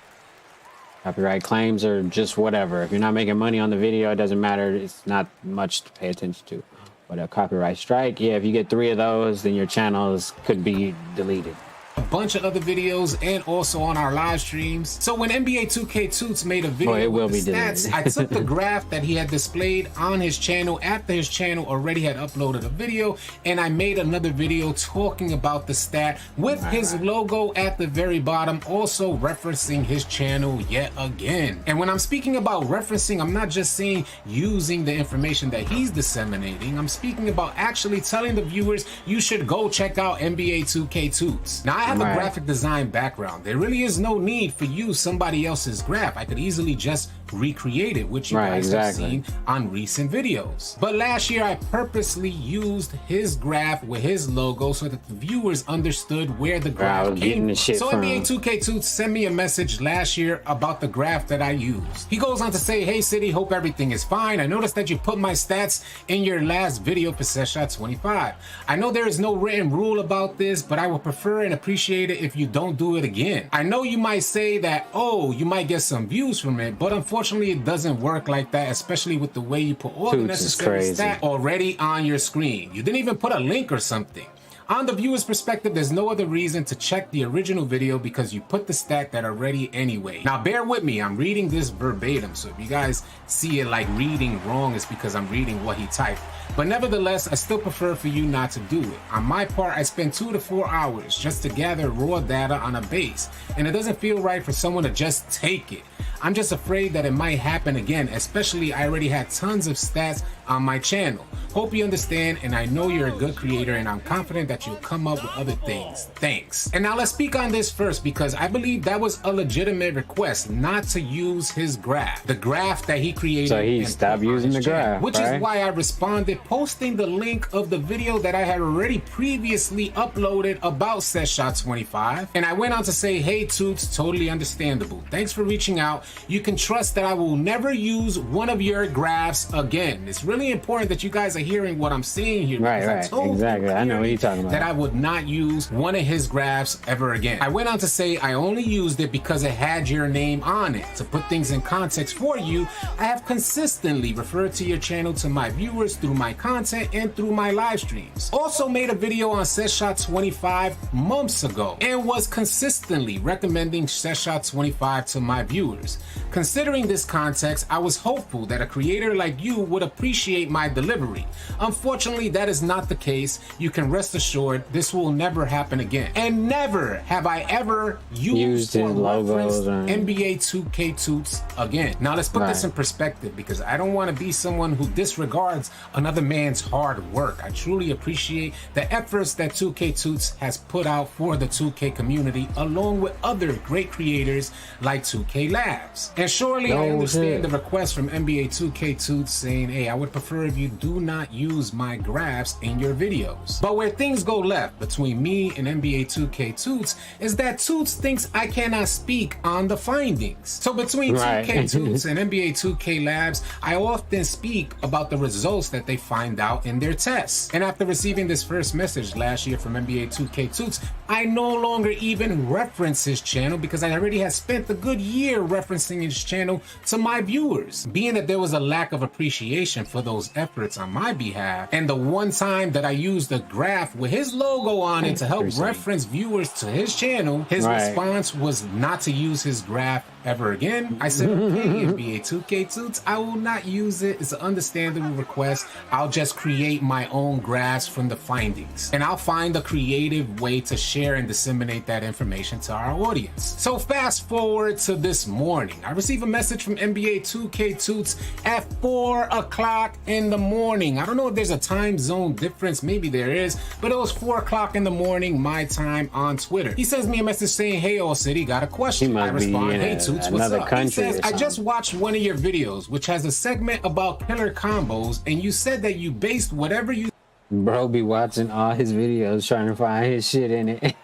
Copyright claims are just whatever. If you're not making money on the video, it doesn't matter. It's not much to pay attention to. But a copyright strike, yeah, if you get 3 of those, then your channels could be deleted. A bunch of other videos and also on our live streams. So when NBA 2K Toots made a video with the stats, I took the graph that he had displayed on his channel after his channel already had uploaded a video, and I made another video talking about the stat with his logo at the very bottom, also referencing his channel yet again. And when I'm speaking about referencing, I'm not just saying using the information that he's disseminating. I'm speaking about actually telling the viewers you should go check out NBA 2K Toots. Now, I have a graphic design background. There really is no need for use somebody else's graph. I could easily just recreate it, which you guys have seen on recent videos. But last year I purposely used his graph with his logo so that the viewers understood where the graph came from. So NBA 2K Toots sent me a message last year about the graph that I used. He goes on to say, "Hey City, hope everything is fine. I noticed that you put my stats in your last video for Set Shot 25. I know there is no written rule about this, but I would prefer and appreciate it if you don't do it again. I know you might say that, oh, you might get some views from it, but unfortunately it doesn't work like that, especially with the way you put all the necessary stat already on your screen. You didn't even put a link or something. On the viewer's perspective, there's no other reason to check the original video because you put the stat that already anyway." Now bear with me, I'm reading this verbatim, so if you guys see it like reading wrong, it's because I'm reading what he typed. But nevertheless, I still prefer for you not to do it. On my part, I spend 2 to 4 hours just to gather raw data on a base, and it doesn't feel right for someone to just take it. I'm just afraid that it might happen again, especially I already had tons of stats on my channel. Hope you understand, and I know you're a good creator, and I'm confident that you'll come up with other things. Thanks. And now let's speak on this first, because I believe that was a legitimate request not to use his graph, the graph that he created. So he stopped using the graph, which is why I responded posting the link of the video that I had already previously uploaded about Set Shot 25. And I went on to say, "Hey Toots, totally understandable. Thanks for reaching out. You can trust that I will never use one of your graphs again." It's really important that you guys are hearing what I'm saying here. Right, exactly. I know what you're talking about. That I would not use one of his graphs ever again. I went on to say I only used it because it had your name on it. To put things in context for you, I have consistently referred to your channel to my viewers through my content and through my live streams. Also made a video on Set Shot 25 months ago and was consistently recommending Set Shot 25 to my viewers. Considering this context, I was hopeful that a creator like you would appreciate my delivery. Unfortunately, that is not the case. You can rest assured this will never happen again. And never have I ever used or referenced NBA 2K Toots again. Now let's put this in perspective, because I don't want to be someone who disregards another man's hard work. I truly appreciate the efforts that 2K Toots has put out for the 2K community, along with other great creators like 2K Labs. And surely I understand the request from NBA 2K Toots saying, "Hey, I would prefer if you do not use my graphs in your videos." But where things go left between me and NBA 2K Toots is that Toots thinks I cannot speak on the findings. So between 2K Toots and NBA 2K Labs, I often speak about the results that they find out in their tests. And after receiving this first message last year from NBA 2K Toots, I no longer even reference his channel because I already had spent a good year referencing his channel to my viewers. Being that there was a lack of appreciation for those efforts on my behalf, and the one time that I used a graph with his logo on it to help reference viewers to his channel, his response was not to use his graph ever again. I said, "Okay, NBA 2K Toots, I will not use it. It's an understandable request. I'll just create my own graphs from the findings, and I'll find a creative way to share and disseminate that information to our audience." So fast forward to this morning. I received a message from NBA 2K Toots at 4 o'clock in the morning. I don't know if there's a time zone difference. Maybe there is, but it was 4 o'clock in the morning my time on Twitter. He sends me a message saying, "Hey, All City, got a question." I respond, "Hey, Toots, what's up?" He says, "I just watched one of your videos, which has a segment about killer combos, and you said that you based whatever you..." Bro be watching all his videos trying to find his shit in it.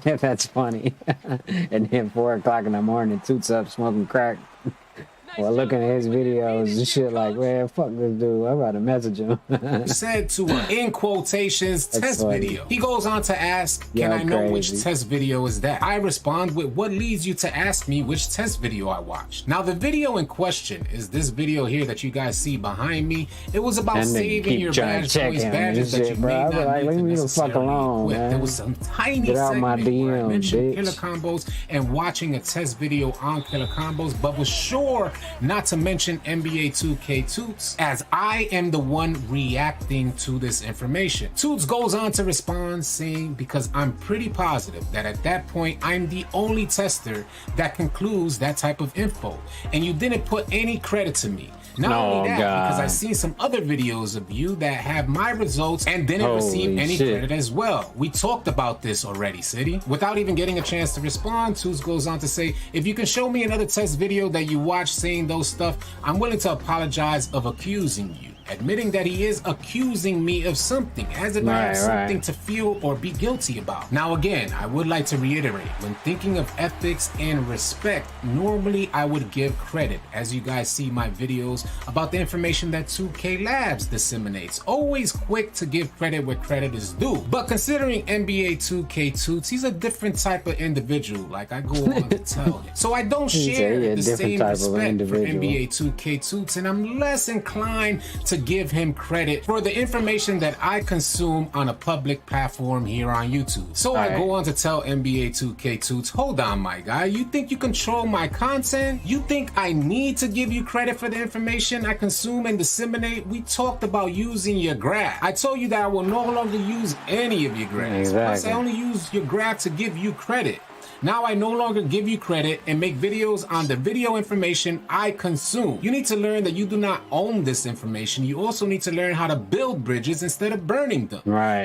That's funny. And then 4 o'clock in the morning, Toots up smoking crack. Well, looking at his videos and shit like, man, fuck this dude. I'm about to message him. Said to an in quotations test funny. video. He goes on to ask, can Y'all I know crazy. which test video is that? I respond with, what leads you to ask me which test video I watched? Now the video in question is this video here that you guys see behind me. It was about That nigga saving keep your trying to badge check boys him badges and that shit, you bro. may I be not like, need leave to me the fuck necessarily alone, equip. man. There was some tiny Get out my segment where I DM, mentioned bitch. Killer Combos and watching a test video on Killer Combos, but was sure not to mention NBA 2K Toots, as I am the one reacting to this information. Toots goes on to respond saying, because I'm pretty positive that at that point I'm the only tester that concludes that type of info, and you didn't put any credit to me. Not only that, because I've seen some other videos of you that have my results and didn't receive any credit as well. We talked about this already, City. Without even getting a chance to respond, Toots goes on to say, if you can show me another test video that you watched saying those stuff, I'm willing to apologize of accusing you. Admitting that he is accusing me of something, as if I have something to feel or be guilty about. Now again, I would like to reiterate, when thinking of ethics and respect, normally I would give credit, as you guys see my videos about the information that 2K Labs disseminates. Always quick to give credit where credit is due. But considering NBA 2K Toots, he's a different type of individual, like I go on to tell him. So I don't share the same respect for NBA 2K Toots, and I'm less inclined to give him credit for the information that I consume on a public platform here on YouTube. So I go on to tell NBA 2K Toots, hold on my guy, you think you control my content? You think I need to give you credit for the information I consume and disseminate? We talked about using your graph. I told you that I will no longer use any of your graphs. Plus I only use your graph to give you credit. Now I no longer give you credit and make videos on the video information I consume. You need to learn that you do not own this information. You also need to learn how to build bridges instead of burning them.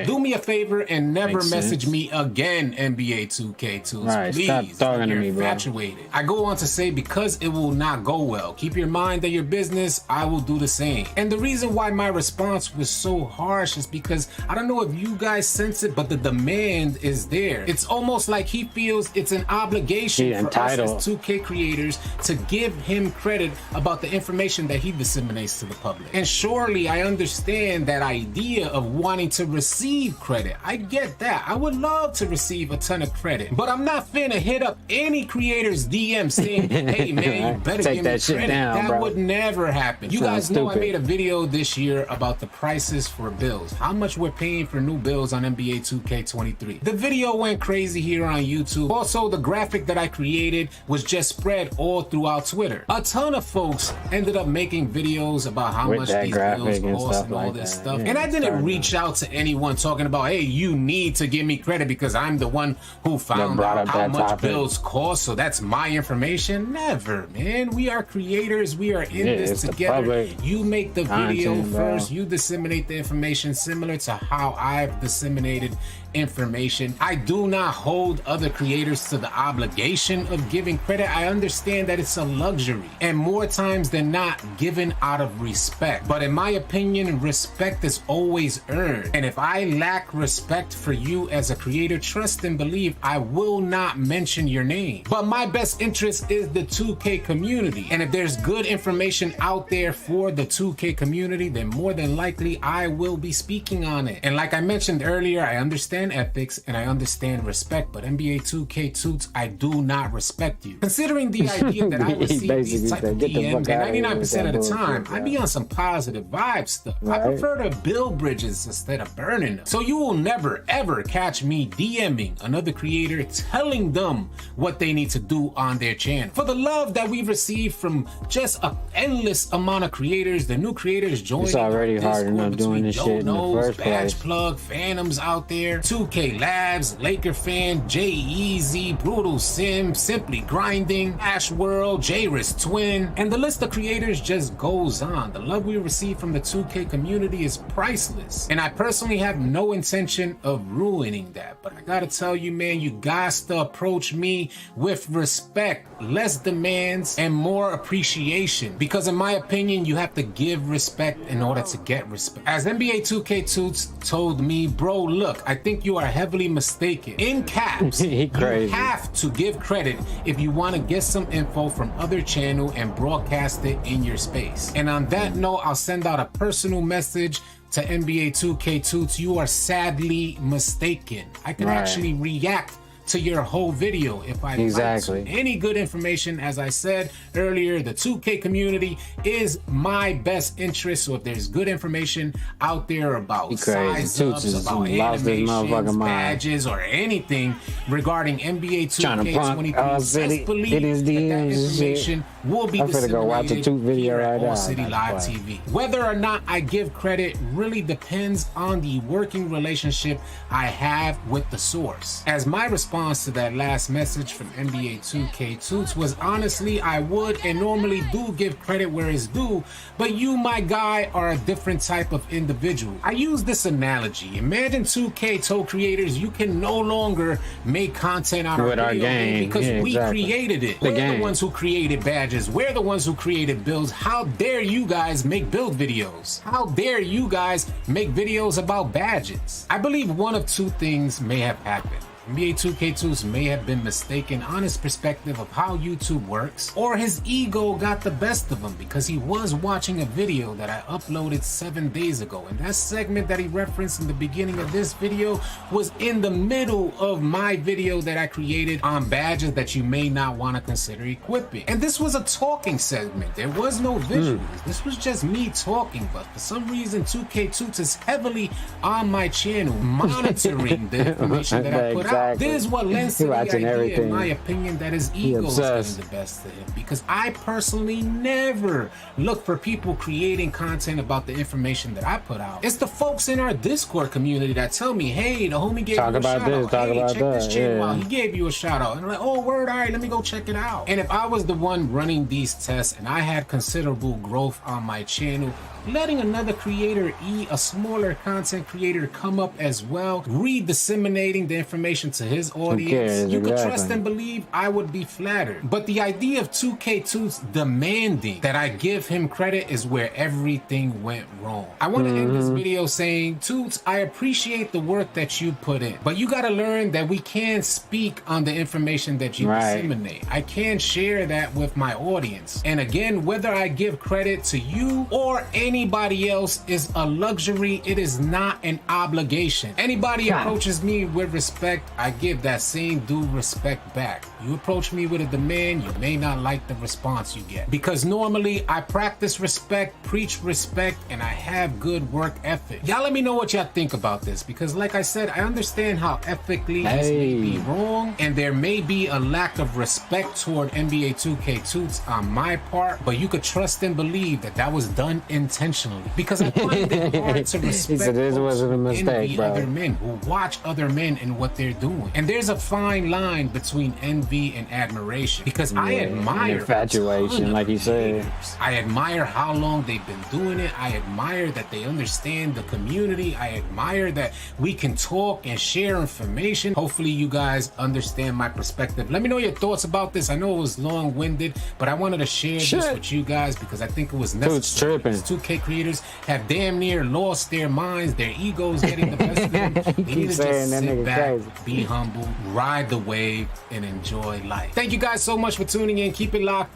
Do me a favor and never message me again, NBA 2K Tools. Please, stop talking to me, bro. infatuated. I go on to say, because it will not go well. Keep your mind at your business. I will do the same. And the reason why my response was so harsh is because I don't know if you guys sense it, but the demand is there. It's almost like he feels it's an obligation for us as 2K creators to give him credit about the information that he disseminates to the public. And surely I understand that idea of wanting to receive credit. I get that. I would love to receive a ton of credit, but I'm not finna hit up any creator's DM saying, hey man, you better give me credit. That would never happen. You guys know I made a video this year about the prices for bills, how much we're paying for new bills on NBA 2K23. The video went crazy here on YouTube. Also, the graphic that I created was just spread all throughout Twitter. A ton of folks ended up making videos about how much these bills cost and all this stuff. And I didn't reach out to anyone talking about, hey, you need to give me credit because I'm the one who found out how much bills cost, so that's my information. Never, man. We are creators. We are in this together. You make the video first. You disseminate the information similar to how I've disseminated information. I do not hold other creators to the obligation of giving credit. I understand that it's a luxury and more times than not given out of respect. But in my opinion, respect is always earned. And if I lack respect for you as a creator, trust and believe I will not mention your name. But my best interest is the 2K community. And if there's good information out there for the 2K community, then more than likely I will be speaking on it. And like I mentioned earlier, I understand ethics and I understand respect, but NBA 2K Toots, I do not respect you. Considering the idea that I receive these type of DMs, and 99% of the time, I be on some positive vibe stuff. I prefer to build bridges instead of burning them. So you will never ever catch me DMing another creator telling them what they need to do on their channel. For the love that we've received from just an endless amount of creators, the new creators joining. It's already hard enough doing this shit in the first place. Badge Plug, Phantoms out there, 2K Labs, Laker Fan, J-Easy, Brutal Sim, Simply Grinding, Ash World, J-Riz Twin, and the list of creators just goes on. The love we receive from the 2K community is priceless, and I personally have no intention of ruining that. But I gotta tell you, man, you guys to approach me with respect, less demands, and more appreciation. Because in my opinion, you have to give respect in order to get respect. As NBA 2K Toots told me, bro, look, I think think you are heavily mistaken. In caps, you crazy. have to give credit if you want to get some info from other channel and broadcast it in your space. And on that note, I'll send out a personal message to NBA 2K Toots. You are sadly mistaken. I can actually react to your whole video if I like to. Any good information, as I said earlier, the 2K community is my best interest. So if there's good information out there about size ups, about animations, badges, or anything regarding NBA 2K23, best believe that information will be disseminated here at All City Live TV. Whether or not I give credit really depends on the working relationship I have with the source. As my response to that last message from NBA 2K Toots was, honestly, I would and normally do give credit where it's due, but you, my guy, are a different type of individual. I use this analogy. Imagine 2K told creators you can no longer make content out of our game because we created it. We're the ones who created badges. We're the ones who created builds. How dare you guys make build videos? How dare you guys make videos about badges? I believe one of two things may have happened. NBA 2K2's may have been mistaken on his perspective of how YouTube works, or his ego got the best of him because he was watching a video that I uploaded 7 days ago, and that segment that he referenced in the beginning of this video was in the middle of my video that I created on badges that you may not want to consider equipping. And this was a talking segment. There was no visuals. This was just me talking, but for some reason 2K2 is heavily on my channel monitoring the information that I put out. This is what lends to the idea, in my opinion, that his ego is getting the best of him. Because I personally never look for people creating content about the information that I put out. It's the folks in our Discord community that tell me, hey, the homie gave you a shout out. Hey, check this channel out. He gave you a shout out. And I'm like, oh, word, all right, let me go check it out. And if I was the one running these tests and I had considerable growth on my channel, letting another creator, a smaller content creator, come up as well, disseminating the information to his audience, you could trust and believe I would be flattered. But the idea of 2K2's demanding that I give him credit is where everything went wrong. I want to end this video saying, Toots, I appreciate the work that you put in, but you got to learn that we can't speak on the information that you disseminate. I can't share that with my audience. And again, whether I give credit to you or anybody else is a luxury. It is not an obligation. Anybody approaches me with respect, I give that same due respect back. You approach me with a demand, you may not like the response you get. Because normally I practice respect, preach respect, and I have good work ethic. Y'all let me know what y'all think about this, because like I said, I understand how ethically this may be wrong, and there may be a lack of respect toward NBA 2K Toots on my part, but you could trust and believe that that was done intentionally. Because I find it hard to respect other men who watch other men and what they're doing. And there's a fine line between envy and admiration, because I admire infatuation, like you said. I admire how long they've been doing it. I admire that they understand the community. I admire that we can talk and share information. Hopefully you guys understand my perspective. Let me know your thoughts about this. I know it was long-winded, but I wanted to share this with you guys because I think it was necessary. 2K creators have damn near lost their minds, their egos getting the best of them. They need to just sit back, be humble, ride the wave, and enjoy life. Thank you guys so much for tuning in. Keep it locked.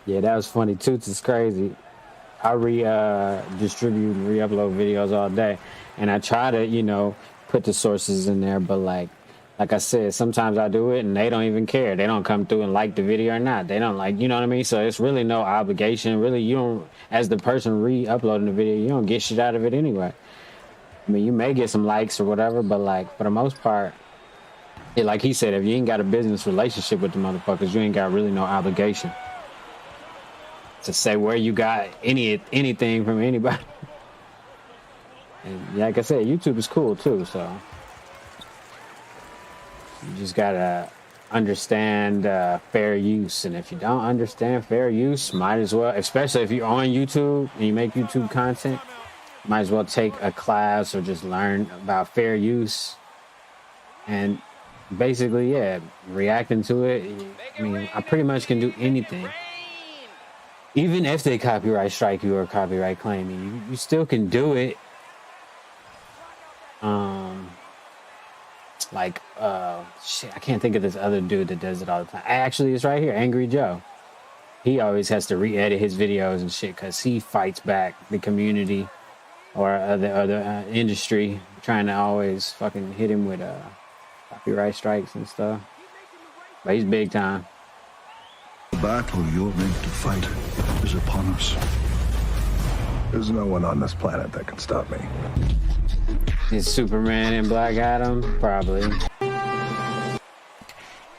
Yeah, that was funny. Toots is crazy. I distribute and re-upload videos all day, and I try to, you know, put the sources in there, but like I said, sometimes I do it and they don't even care. They don't come through and like the video or not. They don't like, you know what I mean? So it's really no obligation. Really, you don't, as the person re-uploading the video, you don't get shit out of it anyway. I mean, you may get some likes or whatever, but like for the most part, like he said, if you ain't got a business relationship with the motherfuckers, you ain't got really no obligation to say where you got anything from anybody. And like I said, YouTube is cool too, so you just gotta understand fair use. And if you don't understand fair use, might as well, especially if you're on YouTube and you make YouTube content, might as well take a class or just learn about fair use. And basically, yeah, reacting to it. I mean, I pretty much can do anything. Even if they copyright strike you or copyright claim you, you still can do it. like shit, I can't think of this other dude that does it all the time. Actually, it's right here, Angry Joe. He always has to re-edit his videos and shit because he fights back the community or other industry trying to always fucking hit him with copyright strikes and stuff. But he's big time. The battle you're meant to fight is upon us. There's no one on this planet that can stop me. Is Superman and Black Adam? Probably.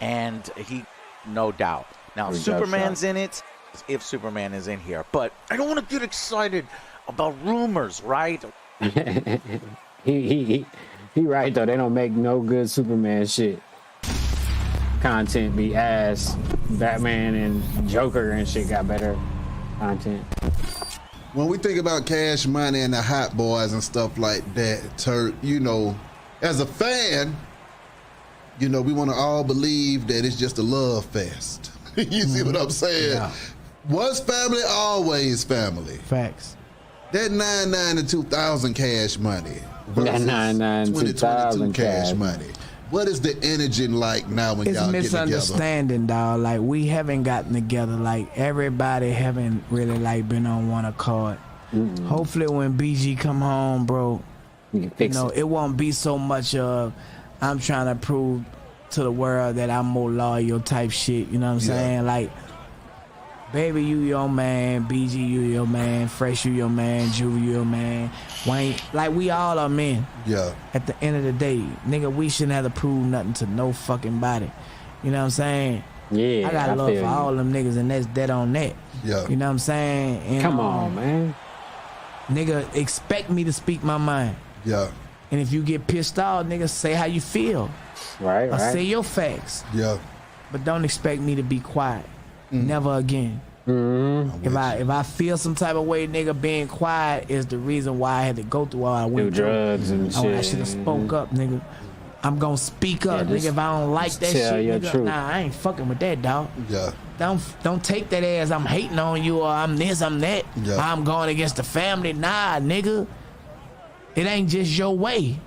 And he, no doubt. Now, Superman's in it, if Superman is in here. But I don't want to get excited about rumors, right? he right, though. They don't make no good Superman shit. Content be ass. Batman and Joker and shit got better content. When we think about Cash Money and the Hot Boys and stuff like that, Turk, you know, as a fan, you know, we want to all believe that it's just a love fest. You see what I'm saying? Yeah. Once family, always family. Facts. That 99 to 2000 Cash Money That 99 2022 Cash Money. What is the energy like now when It's y'all get together? misunderstanding, dog. Like, we haven't gotten together. Like, everybody haven't really, like, been on one accord. Hopefully when BG come home, bro, you know, it won't be so much of I'm trying to prove to the world that I'm more loyal type shit. You know what I'm saying? Like, Baby, you your man. BG, you your man. Fresh, you your man. Juvie, you your man. Wayne, like, we all are men. Yeah. At the end of the day, nigga, we shouldn't have to prove nothing to no fucking body. You know what I'm saying? Yeah, I got I love feel for you. all them niggas, and that's dead on that. Yeah. You know what I'm saying? And, Come on, man. Nigga, expect me to speak my mind. Yeah. And if you get pissed off, nigga, say how you feel. Right, Or right. say your facts. Yeah. But don't expect me to be quiet. Never again. Mm-hmm. If I feel some type of way, nigga, being quiet is the reason why I had to go through all I went Do through. drugs and Oh, I shit. should have spoke up, nigga. I'm gonna speak up, just- nigga. If I don't like just that tell shit, your nigga, truth. nah, I ain't fucking with that, dog. Yeah. Don't take that as I'm hating on you or I'm this, I'm that. Yeah. I'm going against the family. Nah, nigga. It ain't just your way.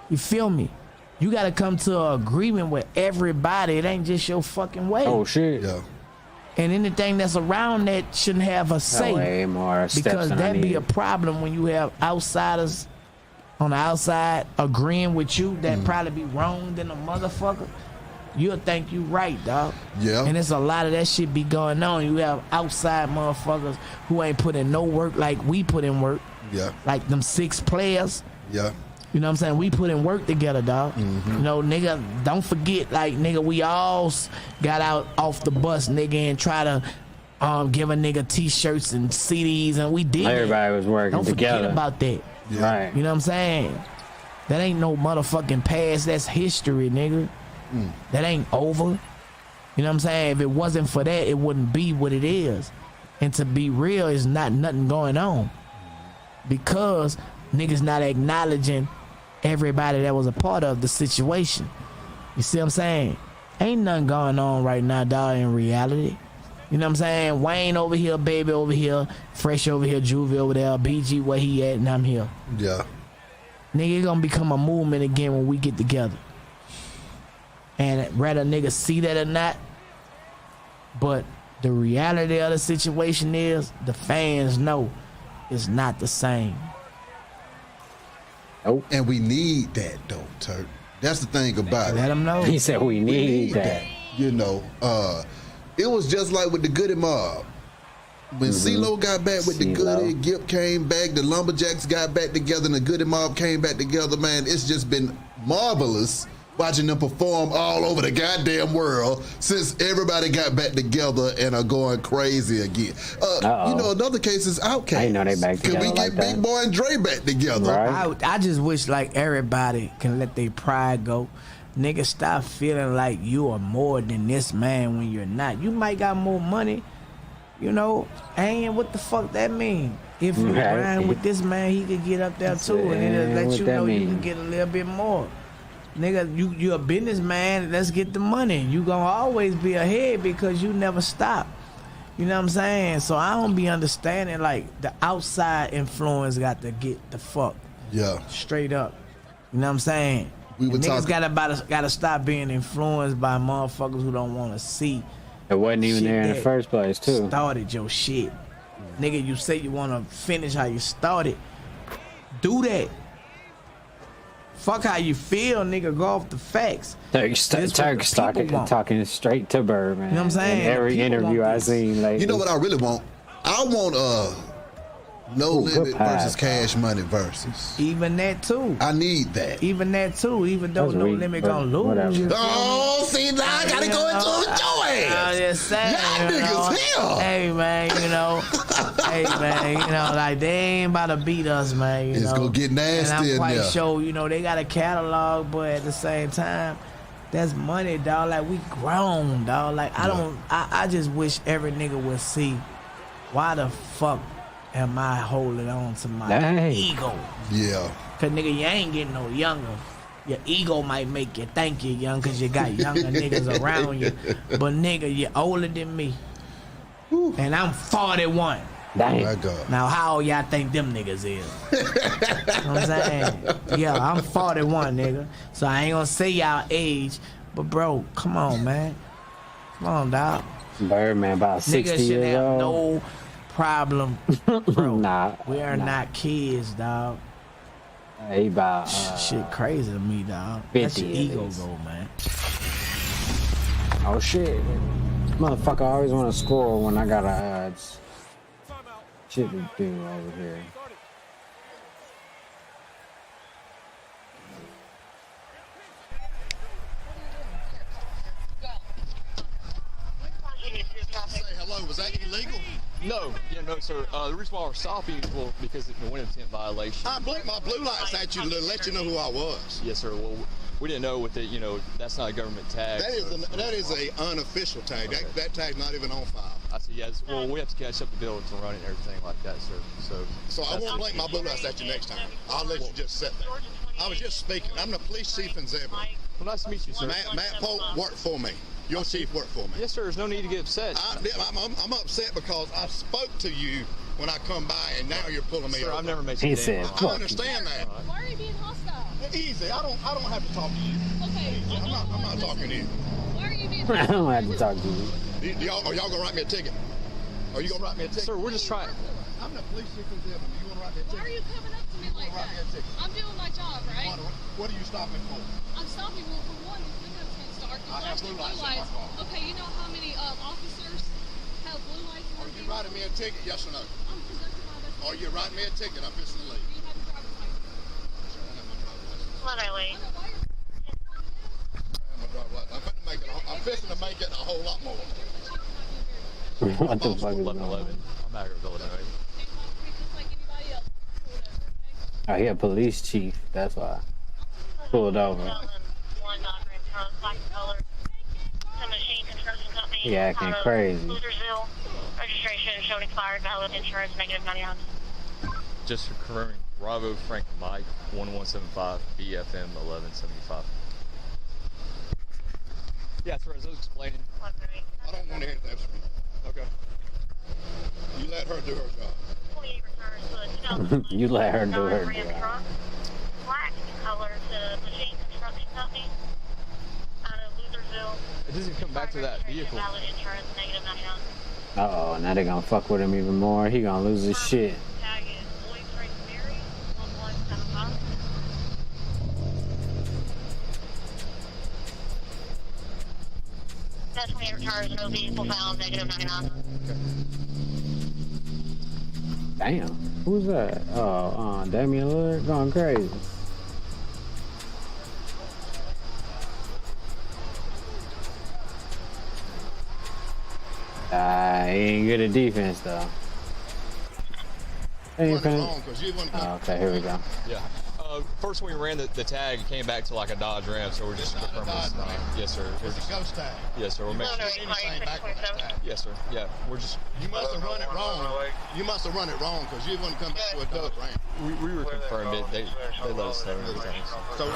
You feel me? You gotta come to an agreement with everybody. It ain't just your fucking way. Oh, shit. Yeah. And anything that's around that shouldn't have a say. way more steps because than I that'd be need. a problem when you have outsiders on the outside agreeing with you that probably be wrong than a motherfucker. You'll think you right, dog. Yeah. And it's a lot of that shit be going on. You have outside motherfuckers who ain't put in no work like we put in work. Yeah. Like them 6 players. Yeah. You know what I'm saying? We put in work together, dog. You know, nigga, don't forget, like, nigga, we all got out off the bus, nigga, and try to give a nigga t-shirts and CDs, and we did. Everybody was working Don't together. forget about that. Right. You know what I'm saying? That ain't no motherfucking past. That's history, nigga. That ain't over. You know what I'm saying? If it wasn't for that, it wouldn't be what it is. And to be real, is not nothing going on. Because niggas not acknowledging everybody that was a part of the situation. You see what I'm saying? Ain't nothing going on right now, dog, in reality. You know what I'm saying? Wayne over here, Baby over here, Fresh over here, Juvie over there, BG where he at, and I'm here. Yeah. Nigga, it gonna become a movement again when we get together. And whether niggas see that or not, but the reality of the situation is the fans know it's not the same. Oh. And we need that though, Turk. That's the thing about it. Let them know. He said we need that. You know, it was just like with the Goody Mob. When CeeLo got back with the Goody, Gip came back, the Lumberjacks got back together, and the Goody Mob came back together, man. It's just been marvelous watching them perform all over the goddamn world since everybody got back together and are going crazy again. You know, another case is Outkast. I didn't know they back Can together we get like that. Big Boy and Dre back together? I just wish like everybody can let their pride go. Nigga, stop feeling like you are more than this man when you're not. You might got more money, you know, and what the fuck that mean? If you Right. grind with this man, he could get up there too, and it'll let what you that know you mean? can get a little bit more. Nigga, you a businessman, let's get the money. You gonna always be ahead because you never stop. You know what I'm saying? So I don't be understanding like the outside influence got to get the fuck Yeah. straight up. You know what I'm saying? We were Niggas talking. gotta stop being influenced by motherfuckers who don't want to see. It wasn't even shit there in the that first place, too. Started your shit, nigga. You say you want to finish how you started. Do that. Fuck how you feel, nigga. Go off the facts. Turk talking straight to Bird, man. You know what I'm saying? In every The people interview want I this. seen lately. You know what I really want? I want No Limit versus Cash Money versus. Even that too. I need that. Even that too. Even though No Limit gonna lose. You feel me? Oh, see now I gotta go into it with your ass. I'm just saying, Y'all you know, niggas here. hey man, you know, hey man, you know, like they ain't about to beat us, man. You It's know? gonna get nasty And I'm in quite there. sure, you know, they got a catalog, but at the same time, that's money, dog. Like we grown, dog. Like I just wish every nigga would see why the fuck am I holding on to my ego? Yeah. Cause nigga, you ain't getting no younger. Your ego might make you think you're young cause you got younger niggas around you. But nigga, you're older than me. And I'm 41. Dang. My God. Now how old y'all think them niggas is? You know what I'm saying? Yeah, I'm 41, nigga. So I ain't gonna say y'all age, but bro, come on, man. Come on, dog. Birdman about 60 Niggas should years have old. no problem, bro. Nah, we are nah. not kids, dog. He about shit crazy to me, dog. 50 That's your at ego least. go, man. Oh shit, motherfucker! I always want to score when I got odds. Shit to do over here. Say hello. Was that illegal? No, no, sir. The reason why we're stopping is because it's a wind intent violation. I blinked my blue lights at you to let you know who I was. Yes, sir. Well, we didn't know with it. That's not a government tag. That is a unofficial tag. Okay. That tag's not even on file. I see. Yes. Well, we have to catch up the bill to run it and everything like that, sir. So I won't blink my blue lights at you next time. I'll let you just sit there. I was just speaking. I'm the police chief in Zebra. Well, nice to meet you, sir. Matt Pope worked for me. Your chief worked for me. Yes, sir. There's no need to get upset. I'm upset because I spoke to you when I come by, and now you're pulling me Sir, over. I've never made you I understand that. Why are you being hostile? Easy. I don't have to talk to you. Okay. Easy. I'm not talking to you. Why are you being I hostile? don't have to talk to you. Are y'all gonna write me a ticket? Are you gonna write me a ticket? Sir, we're just trying. I'm the police chief in Zebra. You wanna write me a ticket? Why are you coming up to me like write me a that? ticket? I'm doing my job, right? What are you stopping for? I'm stopping. Well, for one, the windows can start. I have blue lights in my car. Okay, you know how many officers have blue lights in Are their you writing me a ticket? Yes or no? I'm conducting my investigation. Are you writing me a ticket? I'm fixing to leave. Do you have your driver's license? What I wait? I'm fixing to make it a whole lot more. What the fuck is going 11. on? I'm out here with Illinois. Oh, he a police chief. That's why. Pulled over. He acting crazy. Registration showed expired, valid insurance, negative 99. Just confirming, Bravo Frank Mike 1175 BFM 1175. Yeah, that's right. As I was explaining. I don't want to hear that from you. Okay. You let her do her job. 28 returns to You let her do her Ram job. truck. Black color to Machine Construction Company. Out of Luthersville. It doesn't come back to that vehicle. Valid insurance, negative 99. Uh oh, now they gonna fuck with him even more. He gonna lose his shit. Tag is Lloyd Frank Mary, 1175. That's 28 returns, no vehicle found, negative 99. Damn, who's that? Oh, Damian Lillard going crazy. He ain't good at defense though. Ain't okay, here we go. Yeah. First when we ran the tag, it came back to like a Dodge Ram, so we're just confirming this. Yes, sir. It's a ghost tag. Yes, sir. We're making Yes, sir. Yeah, we're just. You must have run it wrong. You must have run it wrong because you wouldn't come back to a Dodge Ram. We were confirmed it. They let us know everything. So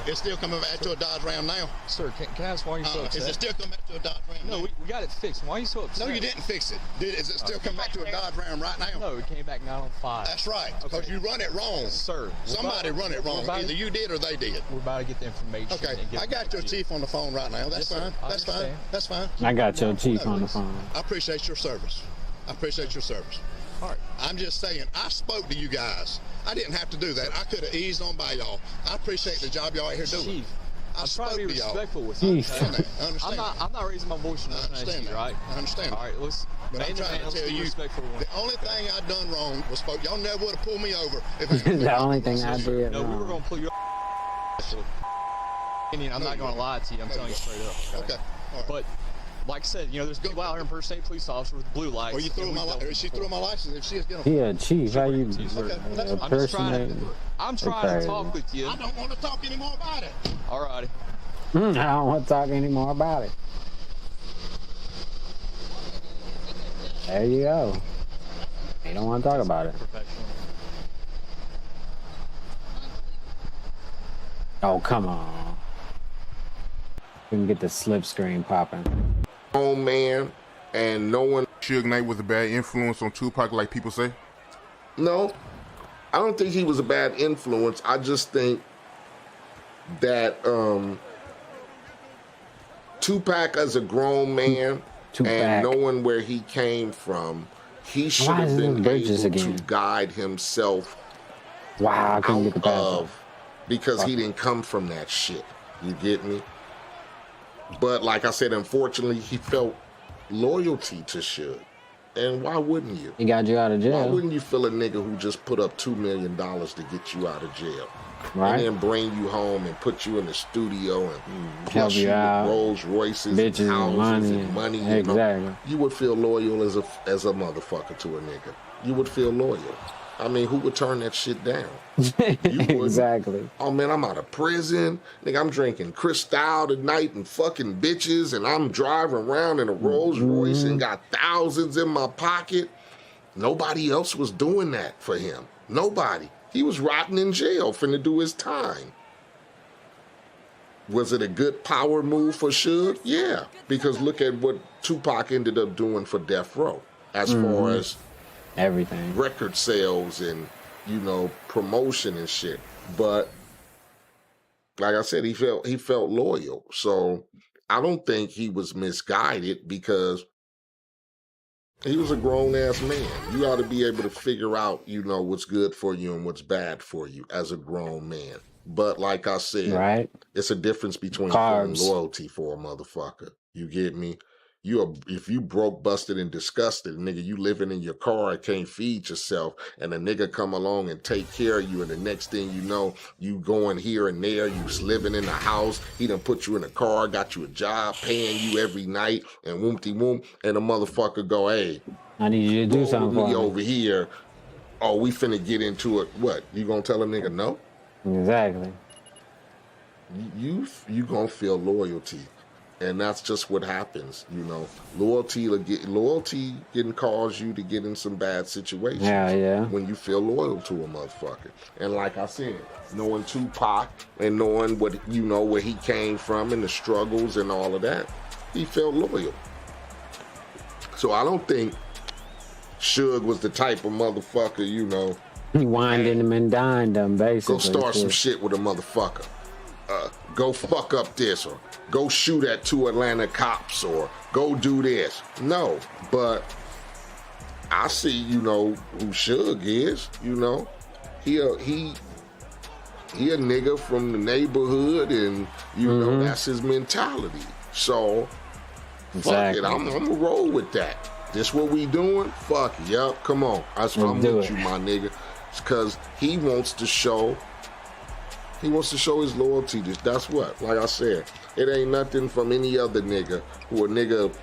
it's still coming back to a Dodge Ram now? Sir, can I ask why you so upset? Is it still coming back to a Dodge Ram No, now? we got it fixed. Why are you so upset? No, you didn't fix it. Is it still coming back to a Dodge Ram right now? No, it came back 9 on 5. That's right, because you run it wrong. Sir. Somebody run it wrong. Either you did or they did. We're about to get the information. Okay, and get I got your chief on the phone right now. That's Yes, fine. sir. I That's fine. understand. That's fine. I got your chief on the phone. I appreciate your service. I appreciate your service. All right. I'm just saying, I spoke to you guys. I didn't have to do that. I could have eased on by y'all. I appreciate the job y'all out here doing. Chief, I I'm spoke trying to be y'all. respectful with you. Chief. I understand. I'm not raising my voice and I nothing understand at you, that. right? I understand. All right, let's. But I'm trying to tell you, respectful. the only thing I done wrong was spoke. Y'all never would have pulled me over if The only thing I did No, we were wrong. gonna pull you. I'm not gonna lie to you. I'm telling you straight up. Okay. All right. But like I said, there's people out here impersonating police officers with blue lights. Well, you threw my license. She threw my license. If she is getting. He a chief. How you I'm just trying impersonating? I'm trying to talk with you. I don't want to talk anymore about it. All righty. I don't want to talk anymore about it. There you go. You don't want to talk about it. Oh, come on. We can get the slip screen popping. Own man, and no one. Suge Knight was a bad influence on Tupac, like people say. No, I don't think he was a bad influence. I just think that Tupac, as a grown man, and knowing where he came from, he should have been able to guide himself out of, because he didn't come from that shit. You get me? But like I said, unfortunately, he felt loyalty to Suge. And why wouldn't you? He got you out of jail. Why wouldn't you feel a nigga who just put up $2 million to get you out of jail? Right. And then bring you home and put you in the studio and help you out. Rolls Royces, bitches, and houses, and money. Exactly. You would feel loyal as a motherfucker to a nigga. You would feel loyal. I mean, who would turn that shit down? You Exactly. Oh man, I'm out of prison. Nigga, I'm drinking Cristal tonight and fucking bitches, and I'm driving around in a Rolls Royce and got thousands in my pocket. Nobody else was doing that for him. Nobody. He was rotting in jail finna do his time. Was it a good power move for Suge? Yeah, because look at what Tupac ended up doing for Death Row as far as everything, record sales and promotion and shit. But like I said, he felt loyal. So I don't think he was misguided, because he was a grown ass man. You ought to be able to figure out, what's good for you and what's bad for you as a grown man. But like I said, it's a difference between feeling loyalty for a motherfucker. You get me? If you broke, busted, and disgusted, nigga, you living in your car and can't feed yourself, and a nigga come along and take care of you, and the next thing you know, you going here and there, you living in the house, he done put you in a car, got you a job, paying you every night, and whoom-de-whoom, and the motherfucker go, hey, I need you to do something for me over here. Oh, we finna get into it. What? You gonna tell a nigga no? Exactly. You gonna feel loyalty. And that's just what happens, Loyalty can cause you to get in some bad situations. Yeah. When you feel loyal to a motherfucker. And like I said, knowing Tupac and knowing what where he came from and the struggles and all of that, he felt loyal. So I don't think Suge was the type of motherfucker, He winded him and dined him, basically. Go start some shit with a motherfucker. Go fuck up this, or go shoot at 2 Atlanta cops, or go do this. No, but I see, who Suge is, He a nigga from the neighborhood, and that's his mentality. So fuck it, I'm gonna roll with that. This what we doing? Fuck it, yup, come on. That's what I'm with you, my nigga. It's cause he wants to show his loyalty. That's what, like I said, it ain't nothing from any other nigga who a nigga,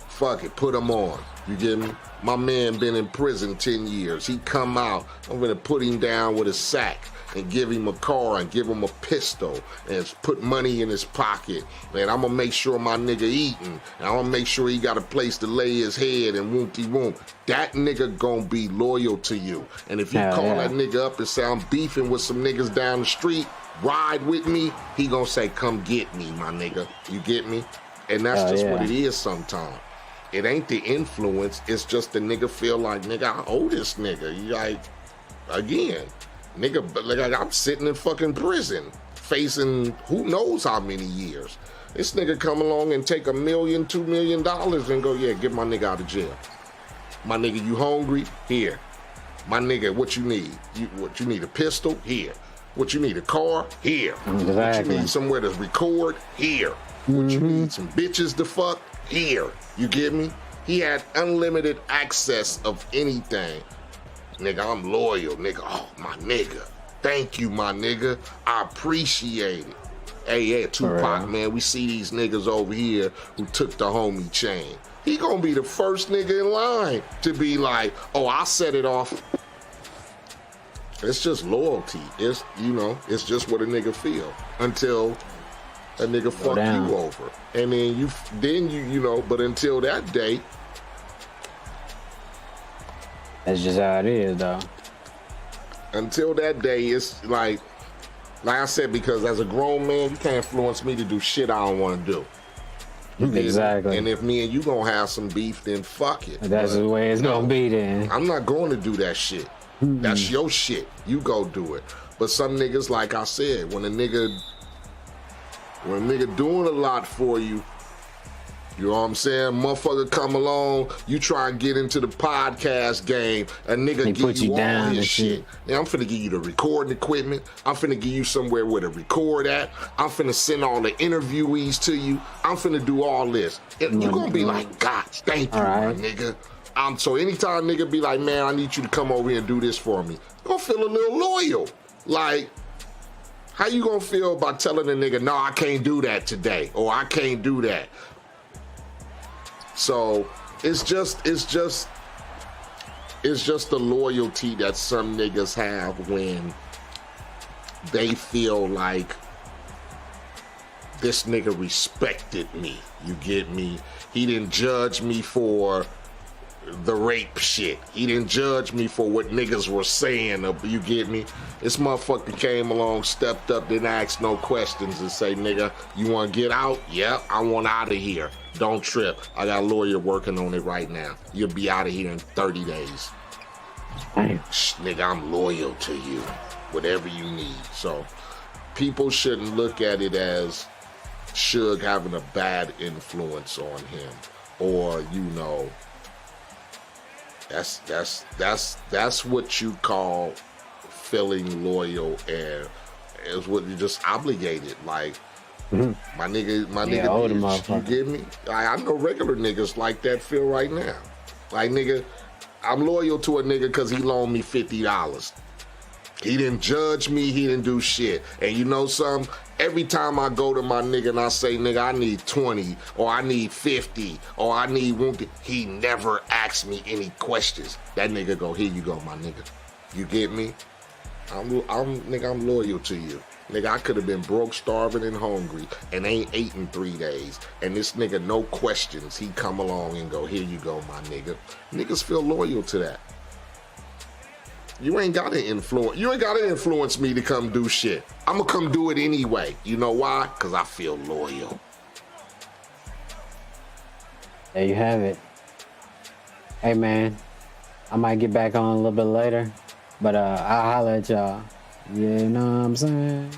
fuck it, put him on. You get me? My man been in prison 10 years. He come out, I'm gonna put him down with a sack and give him a car and give him a pistol and put money in his pocket. And I'm gonna make sure my nigga eating. And I'm gonna make sure he got a place to lay his head and whoom-de-whoom. That nigga gonna be loyal to you. And if you call that nigga up and say, I'm beefing with some niggas down the street, ride with me, he gonna say, come get me, my nigga. You get me? And that's just what it is sometimes. It ain't the influence, it's just the nigga feel like, nigga, I owe this nigga. You like, again, Nigga, like I'm sitting in fucking prison, facing who knows how many years. This nigga come along and take $1 million, $2 million and go, yeah, get my nigga out of jail. My nigga, you hungry? Here. My nigga, what you need? What you need, a pistol? Here. What you need, a car? Here. Exactly. What you need, somewhere to record? Here. What you need, some bitches to fuck? Here. You get me? He had unlimited access of anything. Nigga, I'm loyal, nigga. Oh, my nigga. Thank you, my nigga. I appreciate it. Hey, yeah, Tupac, man, we see these niggas over here who took the homie chain. He gonna be the first nigga in line to be like, oh, I set it off. It's just loyalty. It's, you know, it's just what a nigga feel until a nigga fuck you over. And then you know, but until that day. That's just how it is, though. Until that day, it's like I said, because as a grown man, you can't influence me to do shit I don't want to do. Exactly. And if me and you gonna have some beef, then fuck it. That's the way it's gonna be then. I'm not going to do that shit. That's your shit. You go do it. But some niggas, like I said, when a nigga doing a lot for you, you know what I'm saying? Motherfucker come along, you try and get into the podcast game, a nigga give you all his shit. Yeah, I'm finna give you the recording equipment. I'm finna give you somewhere where to record at. I'm finna send all the interviewees to you. I'm finna do all this. You're gonna be like, God, thank you, my nigga. So anytime nigga be like, man, I need you to come over here and do this for me, you're gonna feel a little loyal. Like, how you gonna feel about telling a nigga, no, I can't do that today, or I can't do that? So it's just the loyalty that some niggas have when they feel like this nigga respected me. You get me? He didn't judge me for the rape shit. He didn't judge me for what niggas were saying. You get me? This motherfucker came along, stepped up, didn't ask no questions and say, nigga, you want to get out? Yeah, I want out of here. Don't trip. I got a lawyer working on it right now. You'll be out of here in 30 days. Nigga, I'm loyal to you. Whatever you need. So people shouldn't look at it as Suge having a bad influence on him, or, you know, that's what you call feeling loyal, and is what you just obligated. Like, my nigga, you get me? I know regular niggas like that feel right now. Like, nigga, I'm loyal to a nigga because he loaned me $50. He didn't judge me. He didn't do shit. And you know something? Every time I go to my nigga and I say, nigga, I need 20, or I need 50, or I need 1, he never asks me any questions. That nigga go, here you go, my nigga. You get me? Nigga, I'm loyal to you. Nigga, I could have been broke, starving, and hungry, and ain't ate in 3 days. And this nigga, no questions, he come along and go, here you go, my nigga. Niggas feel loyal to that. You ain't gotta influence me to come do shit. I'ma come do it anyway. You know why? Because I feel loyal. There you have it. Hey, man, I might get back on a little bit later, but I'll holler at y'all. You know what I'm saying?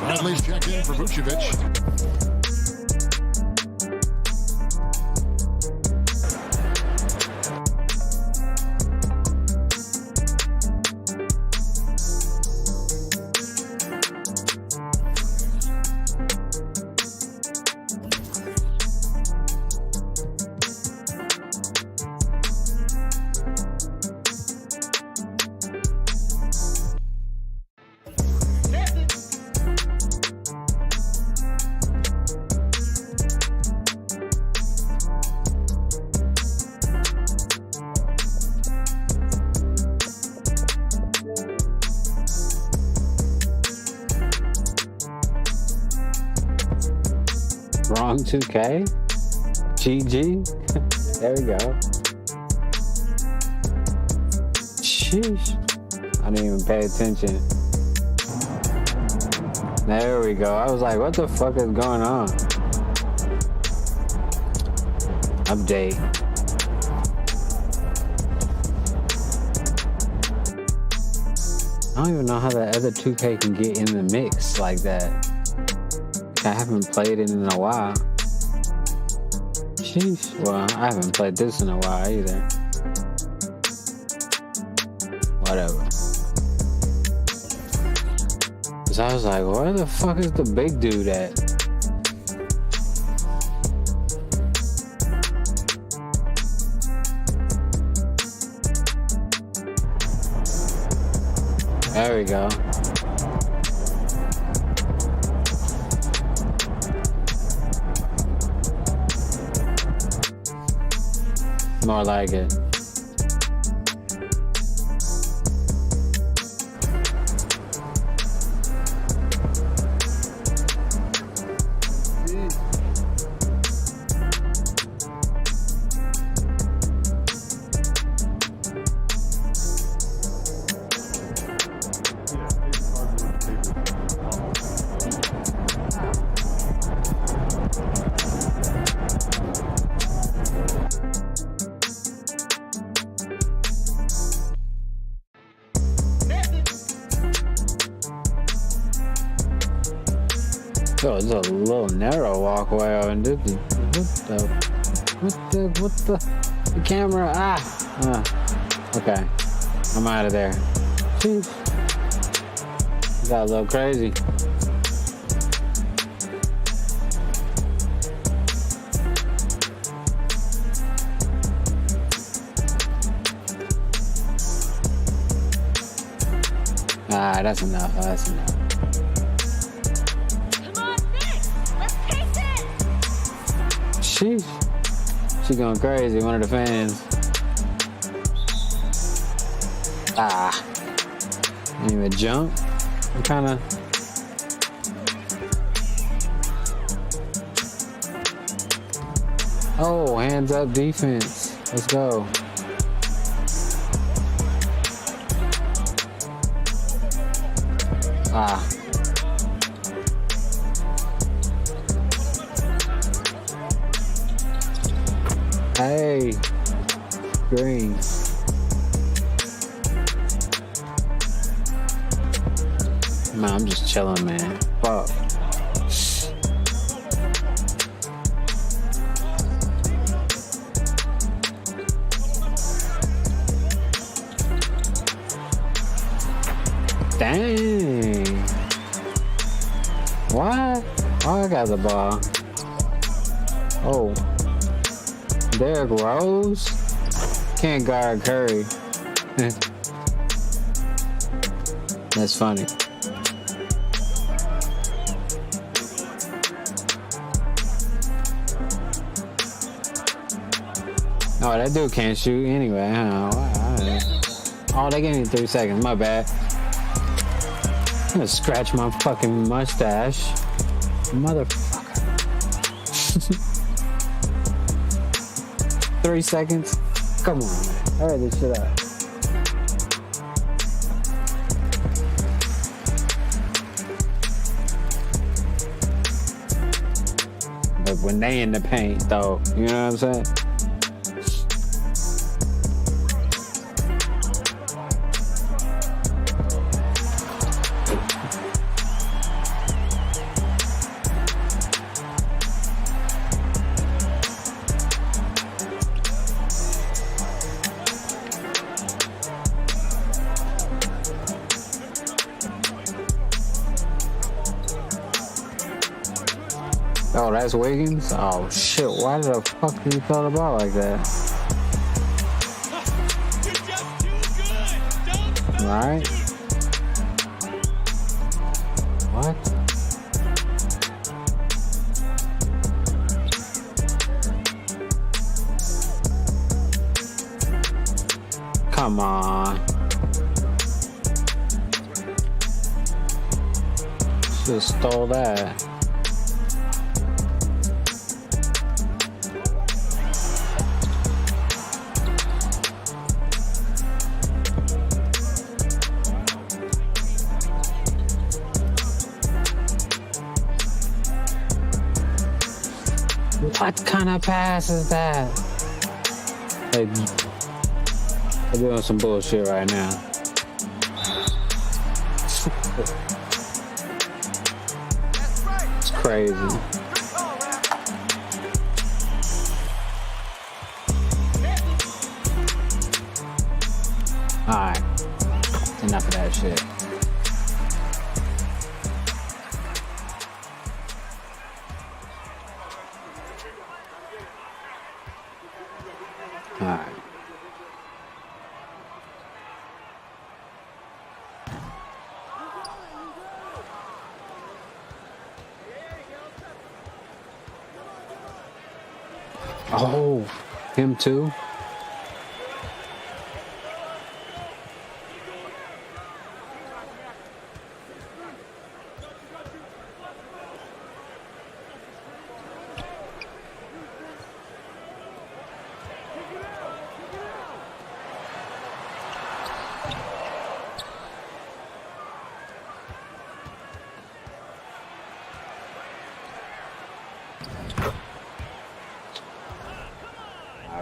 Bradley's checked in for Vucevic. Wrong 2K? GG? There we go. Sheesh. I didn't even pay attention. There we go. I was like, what the fuck is going on? Update. I don't even know how that other 2K can get in the mix like that. I haven't played it in a while. Sheesh. Well, I haven't played this in a while either. Whatever. Cause I was like, where the fuck is the big dude at? There we go. More like it. Oh, it's a little narrow walkway over there. What the camera? Okay. I'm out of there. Jeez. Got a little crazy. That's enough. That's enough. Sheesh. She going crazy, one of the fans. Didn't even jump. I'm kinda. Oh, hands up defense. Let's go. Hey, green. Man, I'm just chilling, man. Fuck. Dang. What? Oh, I got the ball. Oh. Derrick Rose? Can't guard Curry. That's funny. Oh, that dude can't shoot anyway. Oh, they gave me 3 seconds. My bad. I'm gonna scratch my fucking mustache. Motherfucker. 3 seconds? Come on, man. Hurry this shit up. But when they in the paint, though, you know what I'm saying? Oh, that's Wiggins? Oh, shit. Why the fuck did he throw the ball like that? Alright. What? Come on. Should've stole that. What kind of pass is that? They're doing some bullshit right now. It's crazy. Alright. Enough of that shit. Alright. Oh, him too?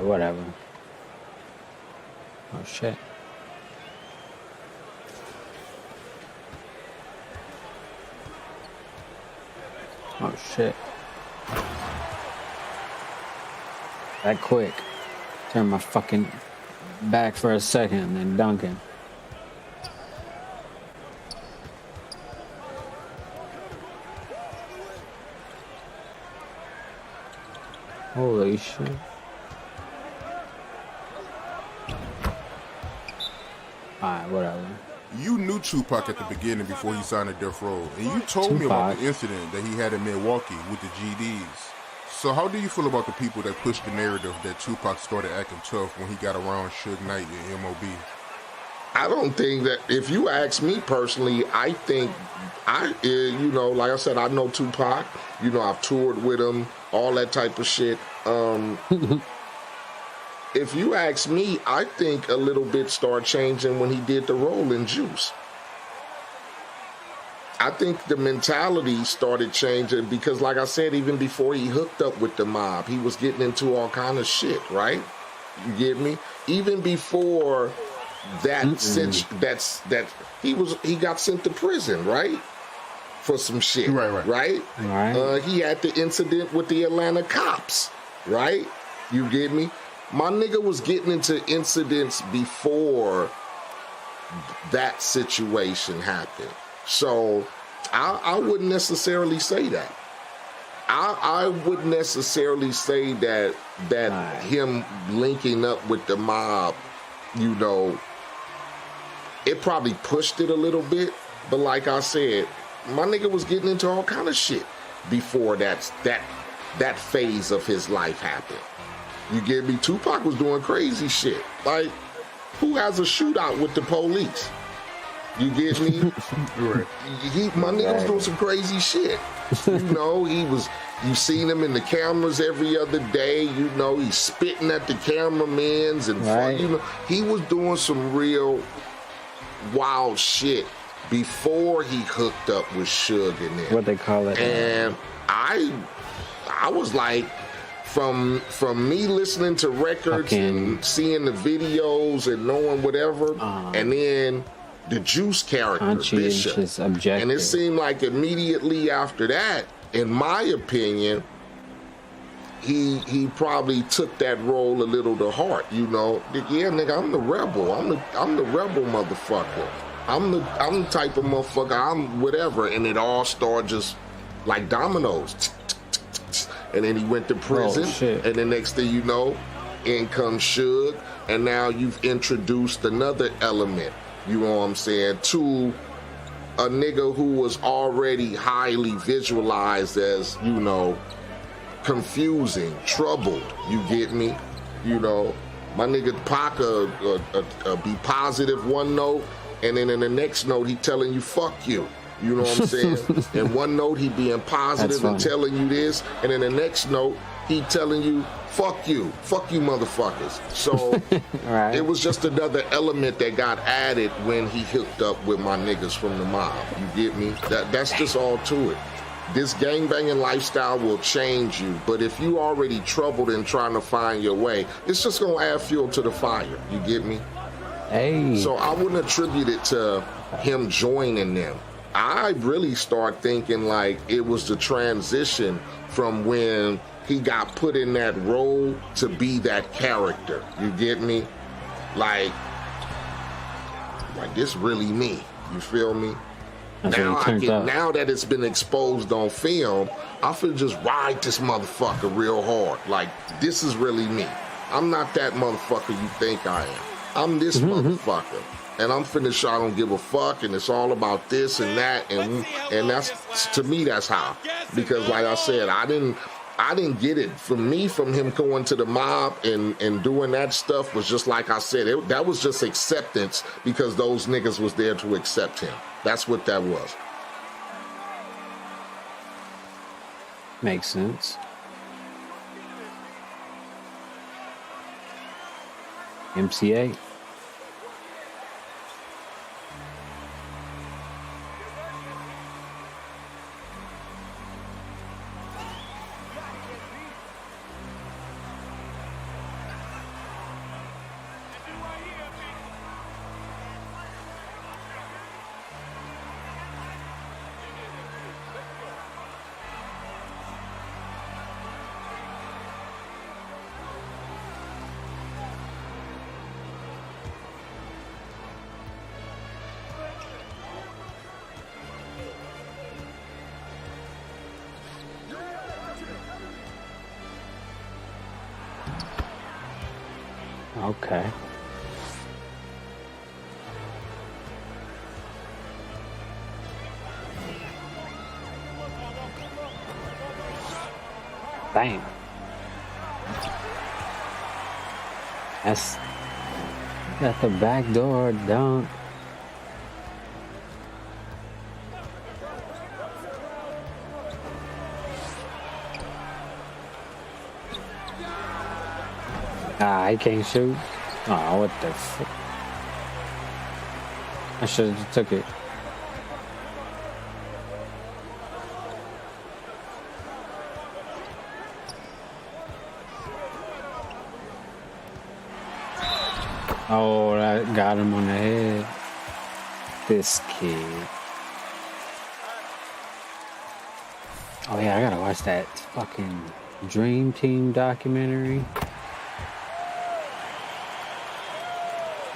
Whatever. Oh shit. Oh shit. That quick. Turn my fucking back for a second and then dunking. Holy shit. Alright, whatever. You knew Tupac at the beginning before he signed to Death Row, and you told me about the incident that he had in Milwaukee with the GDs. So how do you feel about the people that pushed the narrative that Tupac started acting tough when he got around Suge Knight and MOB? I don't think that, if you ask me personally, I think, you know, like I said, I know Tupac. You know, I've toured with him, all that type of shit. If you ask me, I think a little bit started changing when he did the role in Juice. I think the mentality started changing because, like I said, even before he hooked up with the mob, he was getting into all kind of shit, right? You get me? Even before that, he got sent to prison, right? For some shit, right? He had the incident with the Atlanta cops, right? You get me? My nigga was getting into incidents before that situation happened. So I wouldn't necessarily say that. I wouldn't necessarily say that him linking up with the mob, you know, it probably pushed it a little bit. But like I said, my nigga was getting into all kind of shit before that phase of his life happened. You get me? Tupac was doing crazy shit. Like, who has a shootout with the police? You get me? My nigga was doing some crazy shit. You know, you seen him in the cameras every other day. You know, he's spitting at the cameramans and you know, he was doing some real wild shit before he hooked up with Suge and them. What they call it. And I was like, from me listening to records and seeing the videos and knowing whatever, and then the Juice character, Bishop. And it seemed like immediately after that, in my opinion, he probably took that role a little to heart, you know. Yeah, nigga, I'm the rebel. I'm the rebel motherfucker. I'm the type of motherfucker, I'm whatever. And it all started just like dominoes. and then he went to prison, and the next thing you know, in comes Suge, and now you've introduced another element, you know what I'm saying, to a nigga who was already highly visualized as, you know, confusing, troubled, you get me? You know, my nigga Pac be positive one note, and then in the next note he telling you fuck you. You know what I'm saying? In one note he being positive and telling you this, and in the next note he telling you fuck you motherfuckers. So right. It was just another element that got added when he hooked up with my niggas from the mob. You get me? That's just all to it. This gangbanging lifestyle will change you, but if you already troubled and trying to find your way, it's just gonna add fuel to the fire. You get me? Hey. So I wouldn't attribute it to him joining them. I really start thinking like it was the transition from when he got put in that role to be that character. You get me? Like this really me. You feel me? Now that it's been exposed on film, I feel just ride this motherfucker real hard. Like, this is really me. I'm not that motherfucker you think I am. I'm this motherfucker. And I'm finished, I don't give a fuck, and it's all about this and that, and that's, to me, that's how. Because like I said, I didn't get it. For me, from him going to the mob and doing that stuff was just like I said, that was just acceptance because those niggas was there to accept him. That's what that was. Makes sense. MC8. Okay. Bang. That's got the back door down. I can't shoot. Oh, what the fuck? I should have took it. Oh, that got him on the head. This kid. Oh yeah, I gotta watch that fucking Dream Team documentary.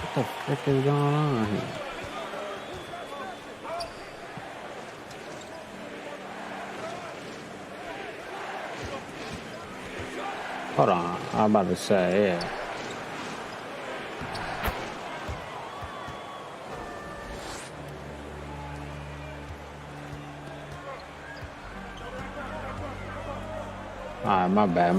What the frick is going on here? Hold on, I'm about to say, yeah. Alright, my bad.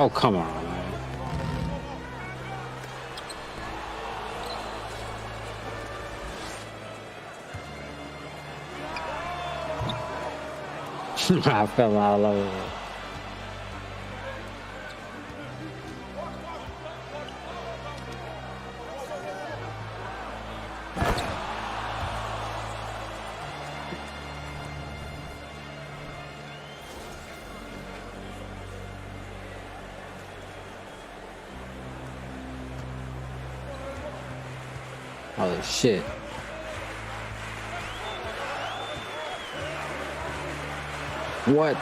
Oh, come on, man. I fell all over it. Holy shit. What?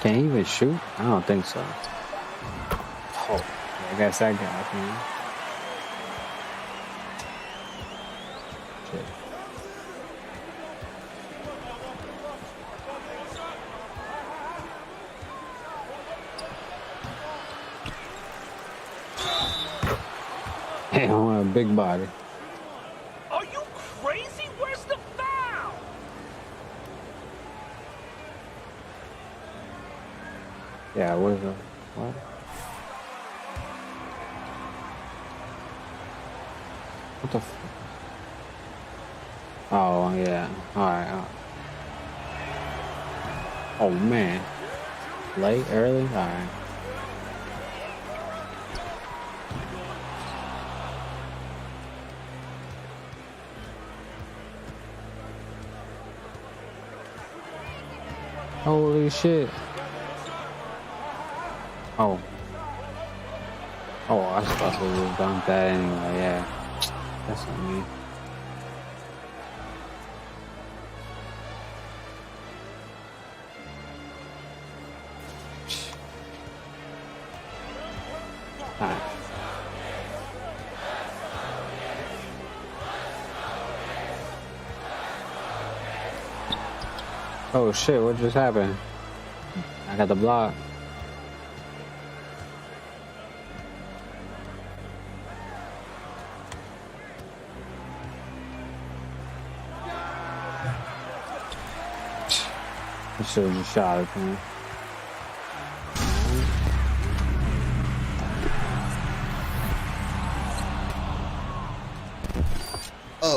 Can he even shoot? I don't think so. Oh, I guess that guy can. Shit. Hey, I want a big body. Are you crazy? Where's the foul? Yeah, what is it? What? What the f... Oh, yeah. Alright. Oh, man. Late, early? Alright. Holy shit. Oh. Oh, I was supposed to just dunk that anyway, yeah. That's on me. Alright. Oh shit, what just happened? I got the block. I should have just shot it, man.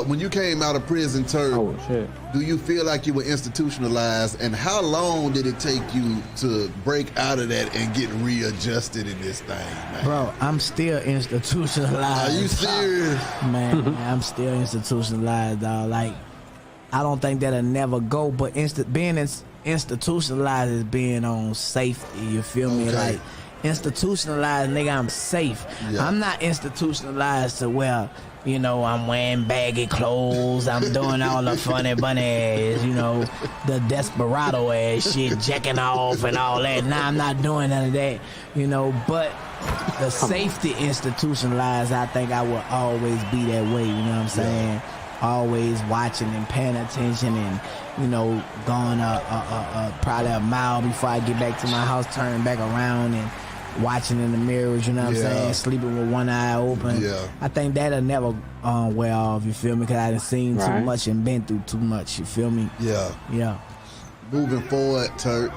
When you came out of prison, Turk, oh, shit. Do you feel like you were institutionalized? And how long did it take you to break out of that and get readjusted in this thing, man? Bro, I'm still institutionalized. Are you serious? Man, I'm still institutionalized, dog. Like, I don't think that'll never go, but being institutionalized is being on safety, you feel me? Like, institutionalized, nigga, I'm safe. Yeah. I'm not institutionalized to where, you know, I'm wearing baggy clothes, I'm doing all the funny bunny ass, you know, the desperado ass shit, jacking off and all that. Nah, I'm not doing none of that, you know, but the safety institutionalized, I think I will always be that way, you know what I'm saying? Yeah. Always watching and paying attention and, you know, going probably a mile before I get back to my house, turning back around and watching in the mirrors, you know what I'm saying? Sleeping with one eye open. Yeah. I think that'll never wear off, you feel me? Because I done seen too much and been through too much, you feel me? Yeah. Yeah. Moving forward, Turk,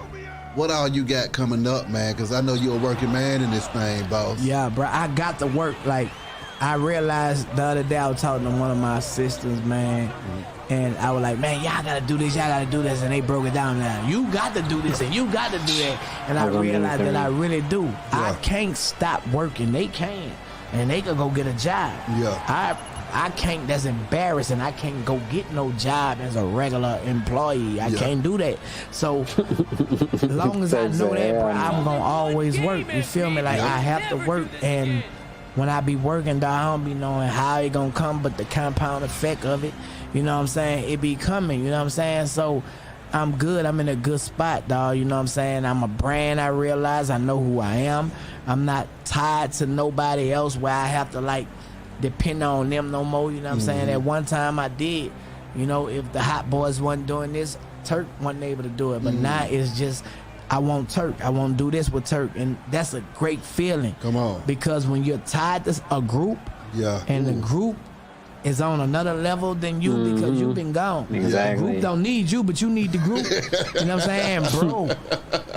what all you got coming up, man? Because I know you're a working man in this thing, boss. Yeah, bro. I got to work. Like, I realized the other day I was talking to one of my sisters, man, and I was like, man, y'all gotta do this, and they broke it down now. You got to do this, and you got to do that. And I realized that I really do. Yeah. I can't stop working. They can, and they can go get a job. Yeah. I can't. That's embarrassing. I can't go get no job as a regular employee. I can't do that. So as long as I know that, bro, I'm gonna always work. You feel me? Like I have to work, and when I be working, dog, I don't be knowing how it gonna come, but the compound effect of it, you know what I'm saying? It be coming, you know what I'm saying? So I'm good. I'm in a good spot, dog. You know what I'm saying? I'm a brand. I realize I know who I am. I'm not tied to nobody else where I have to like depend on them no more. You know what I'm saying? At one time I did. You know, if the Hot Boys wasn't doing this, Turk wasn't able to do it. But now it's just, I want Turk. I want to do this with Turk. And that's a great feeling. Come on. Because when you're tied to a group, and the group is on another level than you because you've been gone. Exactly. The group don't need you, but you need the group. You know what I'm saying? Bro,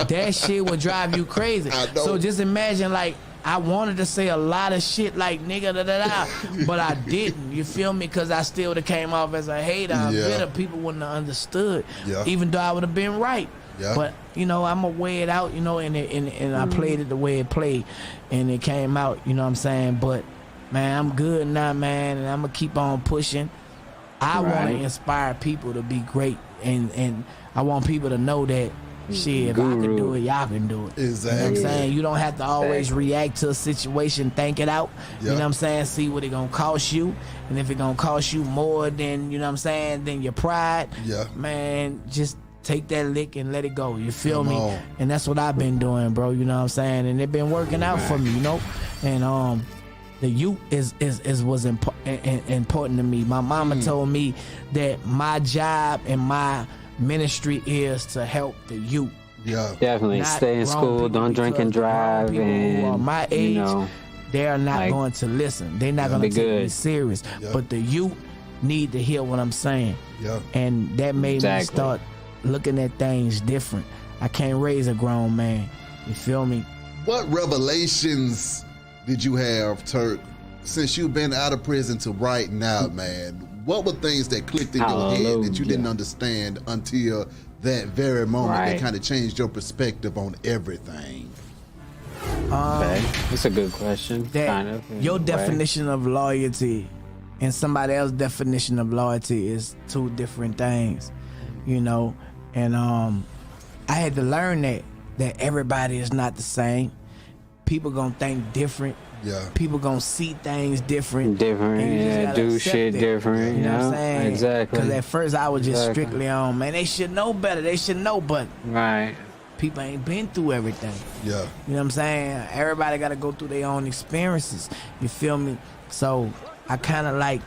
that shit will drive you crazy. So just imagine, like, I wanted to say a lot of shit like nigga da-da-da, but I didn't. You feel me? Because I still would have came off as a hater. I'm bitter. People wouldn't have understood, even though I would have been right. But, you know, I'm going to weigh it out, you know, and I played it the way it played, and it came out, you know what I'm saying? But, man, I'm good now, man, and I'm going to keep on pushing. I want to inspire people to be great, and I want people to know that, shit, if I can do it, y'all can do it. Exactly. You know what I'm saying? You don't have to always react to a situation, think it out. You know what I'm saying? See what it gonna cost you. And if it gonna cost you more than, you know what I'm saying, than your pride, man, just Take that lick and let it go. You feel Come me? on. And that's what I've been doing, bro. You know what I'm saying? And it been working out for me, you know? And the youth was important to me. My mama told me that my job and my ministry is to help the youth. Yeah. Definitely. Not Stay in grown school, people, don't drink and because the grown drive, people who are and my age, you know, they are not like, going to listen. They're not going be to take me good. serious. Yeah. But the youth need to hear what I'm saying. Yeah. And that made me Exactly. start looking at things different. I can't raise a grown man. You feel me? What revelations did you have, Turk, since you've been out of prison to right now, man? What were things that clicked in your head that you didn't understand until that very moment that Right. kind of changed your perspective on everything? Okay. That's a good question. That Kind of. in your a way. definition of loyalty and somebody else's definition of loyalty is two different things, you know. And I had to learn that everybody is not the same. People gonna think different. Yeah. People gonna see things different. Different, and you just yeah, gotta do accept shit it. different, You know what I'm yeah, saying? exactly. Because at first I was just Exactly. strictly on, man, they should know better. They should know, but Right. people ain't been through everything. Yeah. You know what I'm saying? Everybody got to go through their own experiences. You feel me? So I kind of like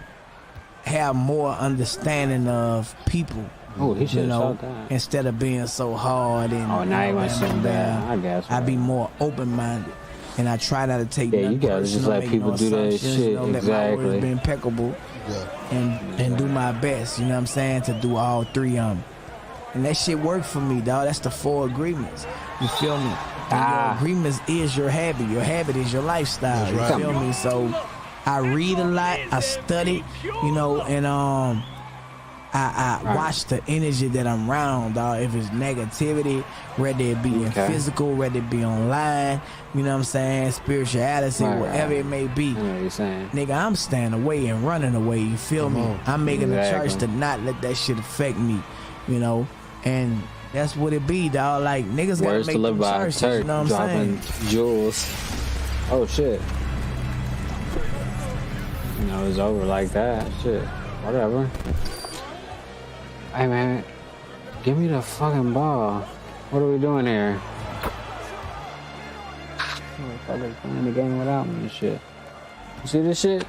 have more understanding of people. Oh, he you should've know, shot that. instead of being so hard and Oh, now he wants to shoot that. I guess. I be more open minded, and I try not to take. Yeah, you nothing gotta just personal, let make people no do that assumptions, shit. You know, let my Exactly. words be impeccable, and do my best. You know what I'm saying? To do all three of them, and that shit worked for me, dog. That's the 4 agreements. You feel me? And your agreements is your habit. Your habit is your lifestyle. That's You right. feel me? So I read a lot. I study. You know, and I watch the energy that I'm around, dog. If it's negativity, whether it be in physical, whether it be online, you know what I'm saying, spirituality, Right, whatever right. it may be. I know what you're saying. Nigga, I'm staying away and running away, you feel me? I'm making the choice Exactly. to not let that shit affect me, you know? And that's what it be, dog. Like, niggas gotta Words make to live them by. choices, Turk you know what I'm saying? dropping jewels. Oh shit. You know, it's over like that. Shit. Whatever. Hey man, give me the fucking ball. What are we doing here? Motherfuckers playing the game without me and shit. You see this shit?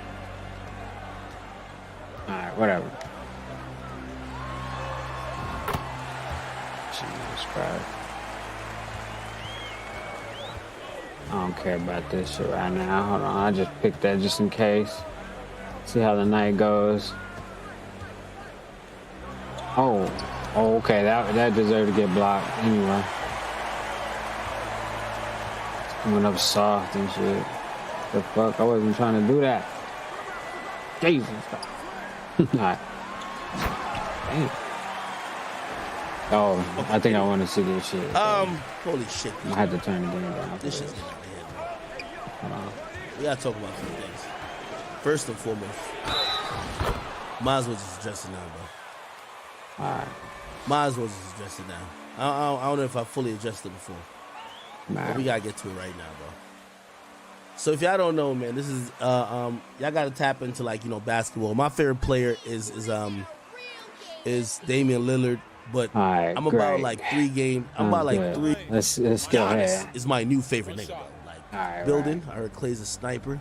Alright, whatever. Jesus Christ. I don't care about this shit right now. Hold on, I just picked that just in case. See how the night goes. Oh, okay, that deserved to get blocked anyway. It's coming up soft and shit. The fuck, I wasn't trying to do that. Jesus. Alright. Damn. Oh, I think I want to see this shit. Holy shit. I had to turn the game down. This shit's getting out of hand, bro. Hold on. We gotta talk about some things. First and foremost, might as well just address it now, bro. Alright. Might as well just address it now. I don't know if I fully addressed it before. But we gotta get to it right now, bro. So if y'all don't know, man, this is y'all gotta tap into, like, you know, basketball. My favorite player is Damian Lillard, but Alright, I'm about great. like 3 games. I'm about like good. 3. Let's go ahead. Is my new favorite nigga, bro. Like, Alright, building. I heard Clay's a sniper.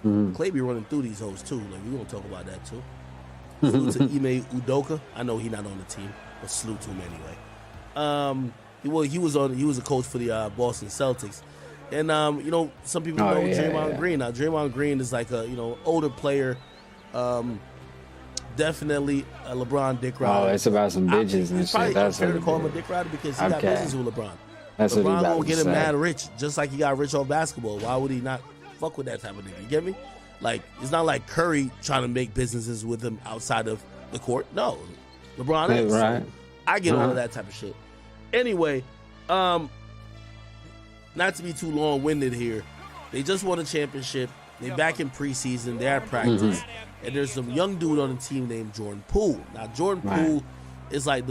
Mhm. Clay be running through these hoes too. Like, we gonna talk about that too. Salute to Ime Udoka. I know he not on the team, but salute to him anyway. He was a coach for the Boston Celtics, and you know, some people know Draymond Green. Now Draymond Green is like a, you know, older player, definitely a LeBron dick rider. Oh, it's about some bitches and It's probably shit. That's unfair what to it call him a is. dick rider because he got Okay. business with LeBron. That's what he LeBron about gonna to get him say. mad rich, just like he got rich off basketball. Why would he not fuck with that type of nigga? You get me? Like, it's not like Curry trying to make businesses with him outside of the court. No, LeBron Yeah, is. right. So I get all Uh-huh. of that type of shit. Anyway, not to be too long-winded here, they just won a championship. They back in preseason. They're at practice, Mm-hmm. and there's some young dude on the team named Jordan Poole. Now Jordan Poole is like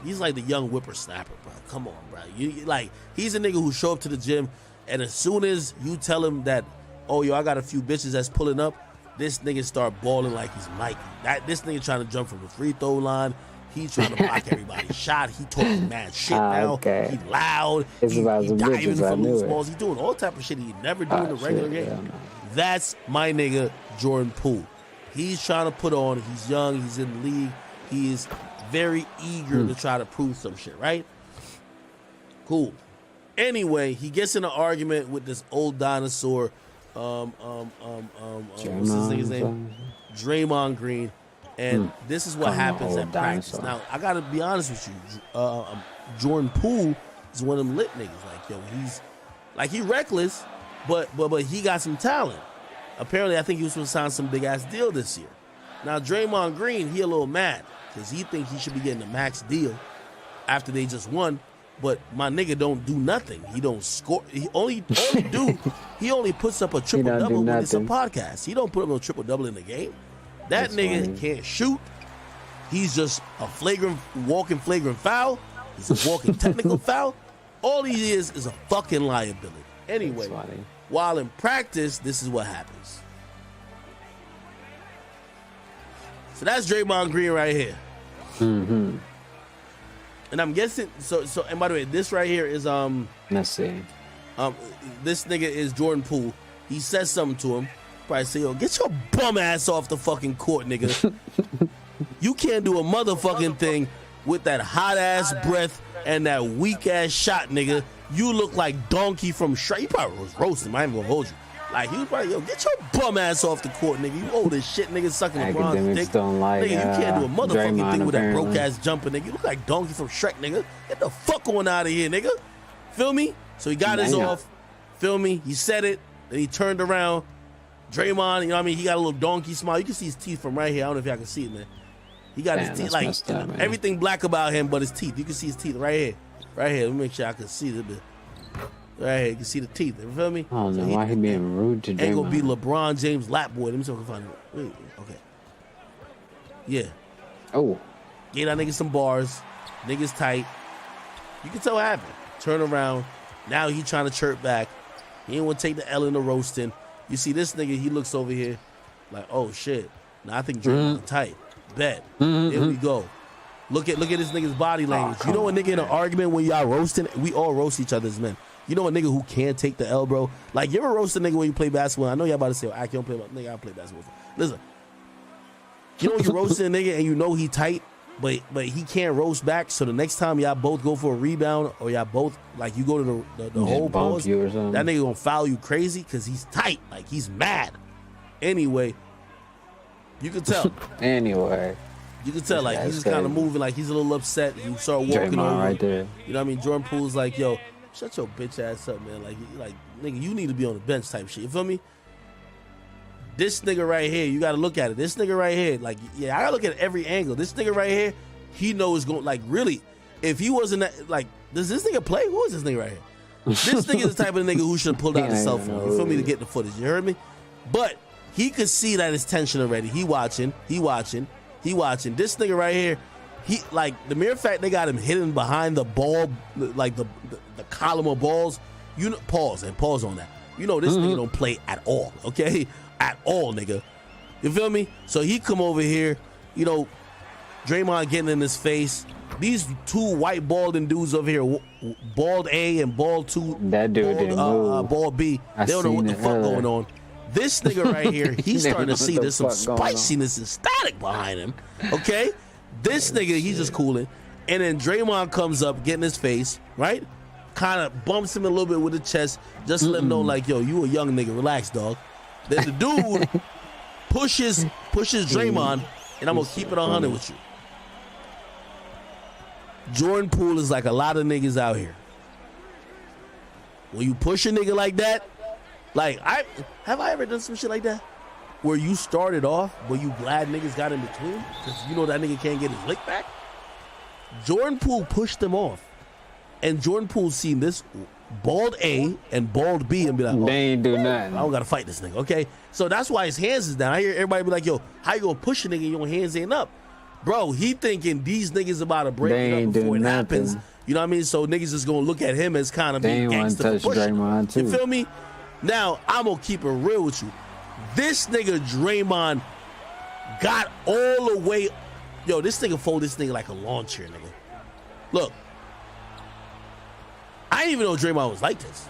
he's like the young whippersnapper, bro. Come on, bro. He's a nigga who show up to the gym, and as soon as you tell him that, oh, yo, I got a few bitches that's pulling up, this nigga start balling like he's Mike. This nigga trying to jump from the free throw line. He's trying to block everybody's shot. He talking mad shit now. Okay. He loud. It's He about some diving bitches, I for knew loose it. balls. He doing all type of shit he never do in the regular shit, game. yeah, That's my nigga Jordan Poole. He's trying to put on. He's young. He's in the league. He is very eager to try to prove some shit, right? Cool. Anyway, he gets in an argument with this old dinosaur. What's his nigga's name? Draymond Green. And this is what happens at practice. Now, I got to be honest with you. Jordan Poole is one of them lit niggas. Like, yo, he's reckless, but he got some talent. Apparently, I think he was supposed to sign some big-ass deal this year. Now, Draymond Green, he a little mad because he think he should be getting a max deal after they just won. But my nigga don't do nothing. He don't score. He only puts up a triple-double when it's a podcast. He don't put up a triple-double in the game. That nigga can't shoot. He's just a walking flagrant foul. He's a walking technical foul. All he is a fucking liability. Anyway, while in practice, this is what happens. So that's Draymond Green right here. Mm-hmm. And I'm guessing and by the way, this right here is let's see. This nigga is Jordan Poole. He says something to him. Probably say, yo, get your bum ass off the fucking court, nigga. You can't do a motherfucking thing with that hot ass breath and that weak ass shot, nigga. You look like Donkey from Shrek. He probably was roasting him. I ain't gonna hold you. Like, he was probably, yo, get your bum ass off the court, nigga. You old as shit, nigga, sucking LeBron's dick. Don't like, nigga, you can't do a motherfucking Draymond, thing with that apparently. broke ass jumper, nigga. You look like Donkey from Shrek, nigga. Get the fuck on out of here, nigga. Feel me? So he got his off. Feel me? He said it. Then he turned around. Draymond, you know what I mean? He got a little donkey smile. You can see his teeth from right here. I don't know if y'all can see it, man. He got his teeth, like, everything black about him but his teeth. You can see his teeth right here. Right here. Let me make sure I can see it a bit. Right here. You can see the teeth. You feel me? I don't know why he being rude to Draymond. Ain't gonna be LeBron James lap boy. Let me see if I can find it. Wait, okay. Yeah. Oh. Get that nigga some bars. Niggas tight. You can tell what happened. Turn around. Now he trying to chirp back. He ain't want to take the L in the roasting. You see this nigga, he looks over here like, oh shit. Now I think Draymond tight. Bet. Here we go. Look at this nigga's body language. You know a nigga in an argument when y'all roasting? We all roast each other as men. You know a nigga who can't take the L, bro? Like, you ever roast a nigga when you play basketball? I know y'all about to say, I can't play, nigga, I play basketball. Listen. You know when you roasting a nigga and you know he tight, but he can't roast back, so the next time y'all both go for a rebound or y'all both, like, you go to the whole pause, that nigga gonna foul you crazy because he's tight. Like, he's mad. Anyway, you can tell. You can tell, like, he's just kind of moving, like, he's a little upset. He start walking Draymond over. right there. You know what I mean? Jordan Poole's like, yo, shut your bitch ass up, man. Like, nigga, you need to be on the bench type shit. You feel me? This nigga right here, you got to look at it. This nigga right here, like, yeah, I got to look at every angle. This nigga right here, he knows going, like, really, if he wasn't, like, does this nigga play? Who is this nigga right here? This nigga is the type of nigga who should have pulled out his cell phone. You feel me? To get the footage. You heard me? But he could see that it's tension already. He watching. This nigga right here, he, like, the mere fact they got him hidden behind the ball, like the column of balls, you know, pause on that. You know this nigga don't play at all, okay? At all, nigga. You feel me? So he come over here, you know, Draymond getting in his face. These two white balding dudes over here, bald A and bald 2, that dude didn't move. Bald B, they don't know what the fuck going on. This nigga right here, he's starting to see there's some spiciness and static behind him. Okay? This nigga, he's just cooling. And then Draymond comes up, getting his face, right? Kind of bumps him a little bit with the chest, just to let him know, like, yo, you a young nigga, relax, dog. Then the dude pushes Draymond, and I'm going to keep it 100 with you. Jordan Poole is like a lot of niggas out here. When you push a nigga like that, like, have I ever done some shit like that? Where you started off, but you glad niggas got in between? Because you know that nigga can't get his lick back? Jordan Poole pushed him off. And Jordan Poole seen this bald A and bald B and be like, oh, they ain't do nothing. I don't got to fight this nigga, okay? So that's why his hands is down. I hear everybody be like, yo, how you gonna push a nigga and your hands ain't up? Bro, he thinking these niggas about to break it up before it happens. You know what I mean? So niggas is gonna look at him as kind of being gangster for pushing. You feel me? Now, I'm gonna keep it real with you. This nigga Draymond got all the way. Yo, this nigga fold this nigga like a lawn chair, nigga. Look, I didn't even know Draymond was like this.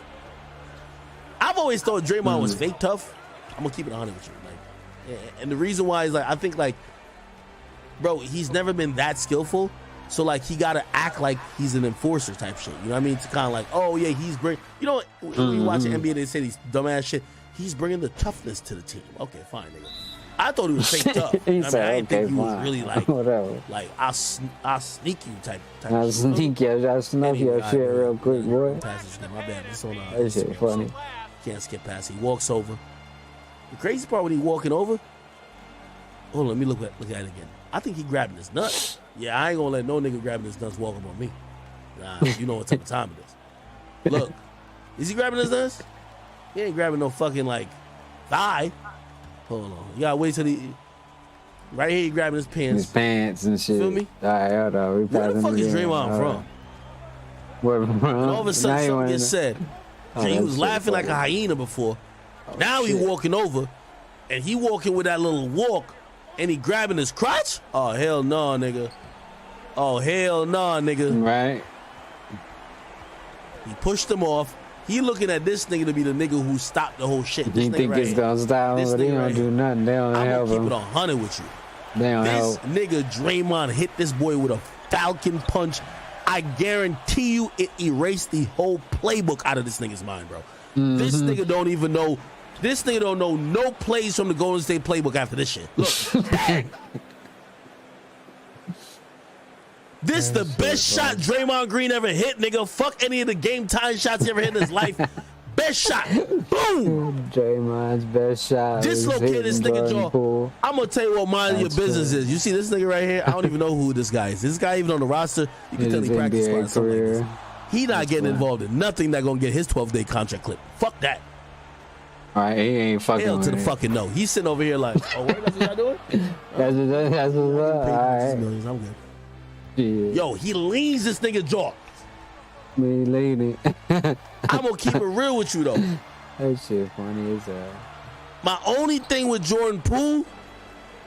I've always thought Draymond was fake tough. I'm gonna keep it 100 with you. Like, and the reason why is like I think like, bro, he's never been that skillful. So like he gotta act like he's an enforcer type shit. You know what I mean? To kind of like, oh yeah, he's bring. You know, when you watch the NBA, they say these dumbass shit. He's bringing the toughness to the team. Okay, fine, nigga. I thought he was fake tough. I didn't think he was really like, whatever. Like I'll sneak you type. I'll sneak your shit real quick, boy. Pass this game. My bad. It's on. That shit funny. Can't skip past. He walks over. The crazy part when he walking over. Hold on, let me look at it again. I think he grabbing his nuts. Yeah, I ain't gonna let no nigga grabbing his nuts walk up on me. Nah, you know what type of time it is. Look, is he grabbing his nuts? He ain't grabbing no fucking like thigh. Hold on, you gotta wait till he. Right here, he grabbing his pants. His pants and shit. Feel me? All right, hold on. Where the fuck is Draymond from? Where from? And all of a sudden, something gets said. He was laughing like a hyena before. Now he walking over, and he walking with that little walk, and he grabbing his crotch? Oh, hell no, nigga. Oh, hell no, nigga. Right. He pushed him off. He looking at this nigga to be the nigga who stopped the whole shit. This You think right it's here. gonna stop him, but they don't do nothing. They don't I'm help gonna keep him. it 100 with you. They don't This help. nigga Draymond hit this boy with a falcon punch. I guarantee you it erased the whole playbook out of this nigga's mind, bro. This nigga don't even know. This nigga don't know no plays from the Golden State playbook after this shit. Look, bang. This the best shot Draymond Green ever hit, nigga. Fuck any of the game time shots he ever hit in his life. Best shot. Boom. Draymond's best shot. Dislocate this nigga jaw. I'm gonna tell you what mind of your business is. You see this nigga right here? I don't even know who this guy is. This guy even on the roster, you can tell he practice squad something like this. He not getting involved in nothing that gonna get his 12-day contract clip. Fuck that. All right, he ain't fucking. Hell to the with it. fucking no. He's sitting over here like, oh, what? That's what y'all doing? That's what's up. All right. I'm good. Yeah. Yo, he leans this nigga jaw. Me leaning. I'm gonna keep it real with you though. That shit funny as hell. My only thing with Jordan Poole,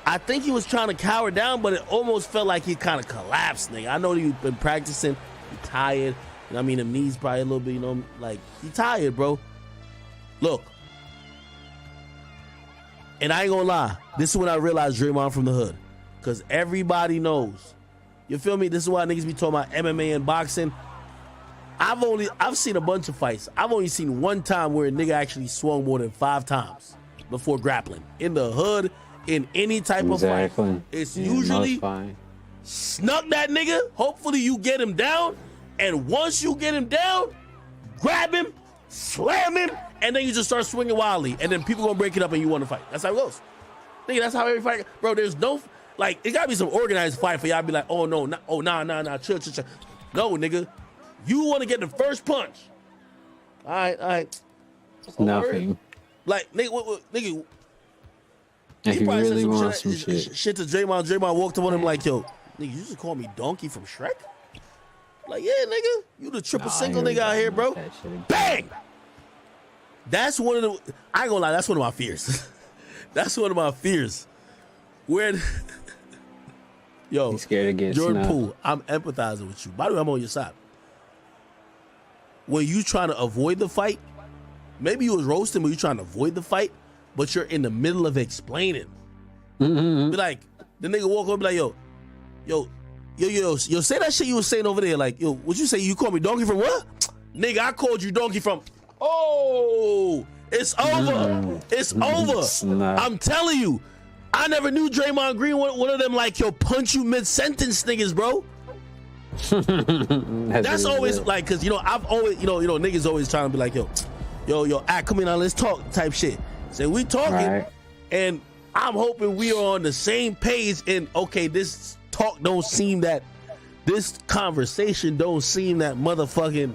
I think he was trying to cower down, but it almost felt like he kind of collapsed, nigga. I know he's been practicing, he tired. You know what I mean? His knees probably a little bit, you know, like he tired, bro. Look. And I ain't gonna lie, this is when I realized Draymond from the hood. Cause everybody knows. You feel me? This is why niggas be talking about MMA and boxing. I've seen a bunch of fights. I've only seen one time where a nigga actually swung more than 5 times before grappling. In the hood, in any type of fight. It's usually snuck that nigga. Hopefully you get him down. And once you get him down, grab him, slam him, and then you just start swinging wildly. And then people gonna break it up and you want to fight. That's how it goes. Nigga, that's how every fight. Bro, there's no, like, it gotta be some organized fight for y'all to be like, oh no, nah, chill. No, nigga. You want to get the first punch. All right. Nothing. Like, nigga, nigga. If He you probably really said want some some shit. shit to Draymond. Draymond walked up on him like, yo, nigga, you just call me Donkey from Shrek? Like, yeah, nigga. You the triple single nigga out here, bro. Bang! That's one of the, I ain't gonna lie, that's one of my fears. That's one of my fears. Where, yo, He's scared to get Jordan snubbed. Poole, I'm empathizing with you. By the way, I'm on your side. When you trying to avoid the fight, maybe you was roasting, but you trying to avoid the fight, but you're in the middle of explaining. Be like, the nigga walk over, be like, yo, say that shit you was saying over there. Like, yo, what you say? You called me Donkey from what? Nigga, I called you Donkey from. Oh, it's over. It's over. I'm telling you, I never knew Draymond Green, one of them like, yo, punch you mid-sentence niggas, bro. That's always like, cause you know, I've always, you know, niggas always trying to be like, yo, come in now, let's talk type shit. So we talking, and I'm hoping we are on the same page. And okay, this talk don't seem that, this conversation don't seem that motherfucking,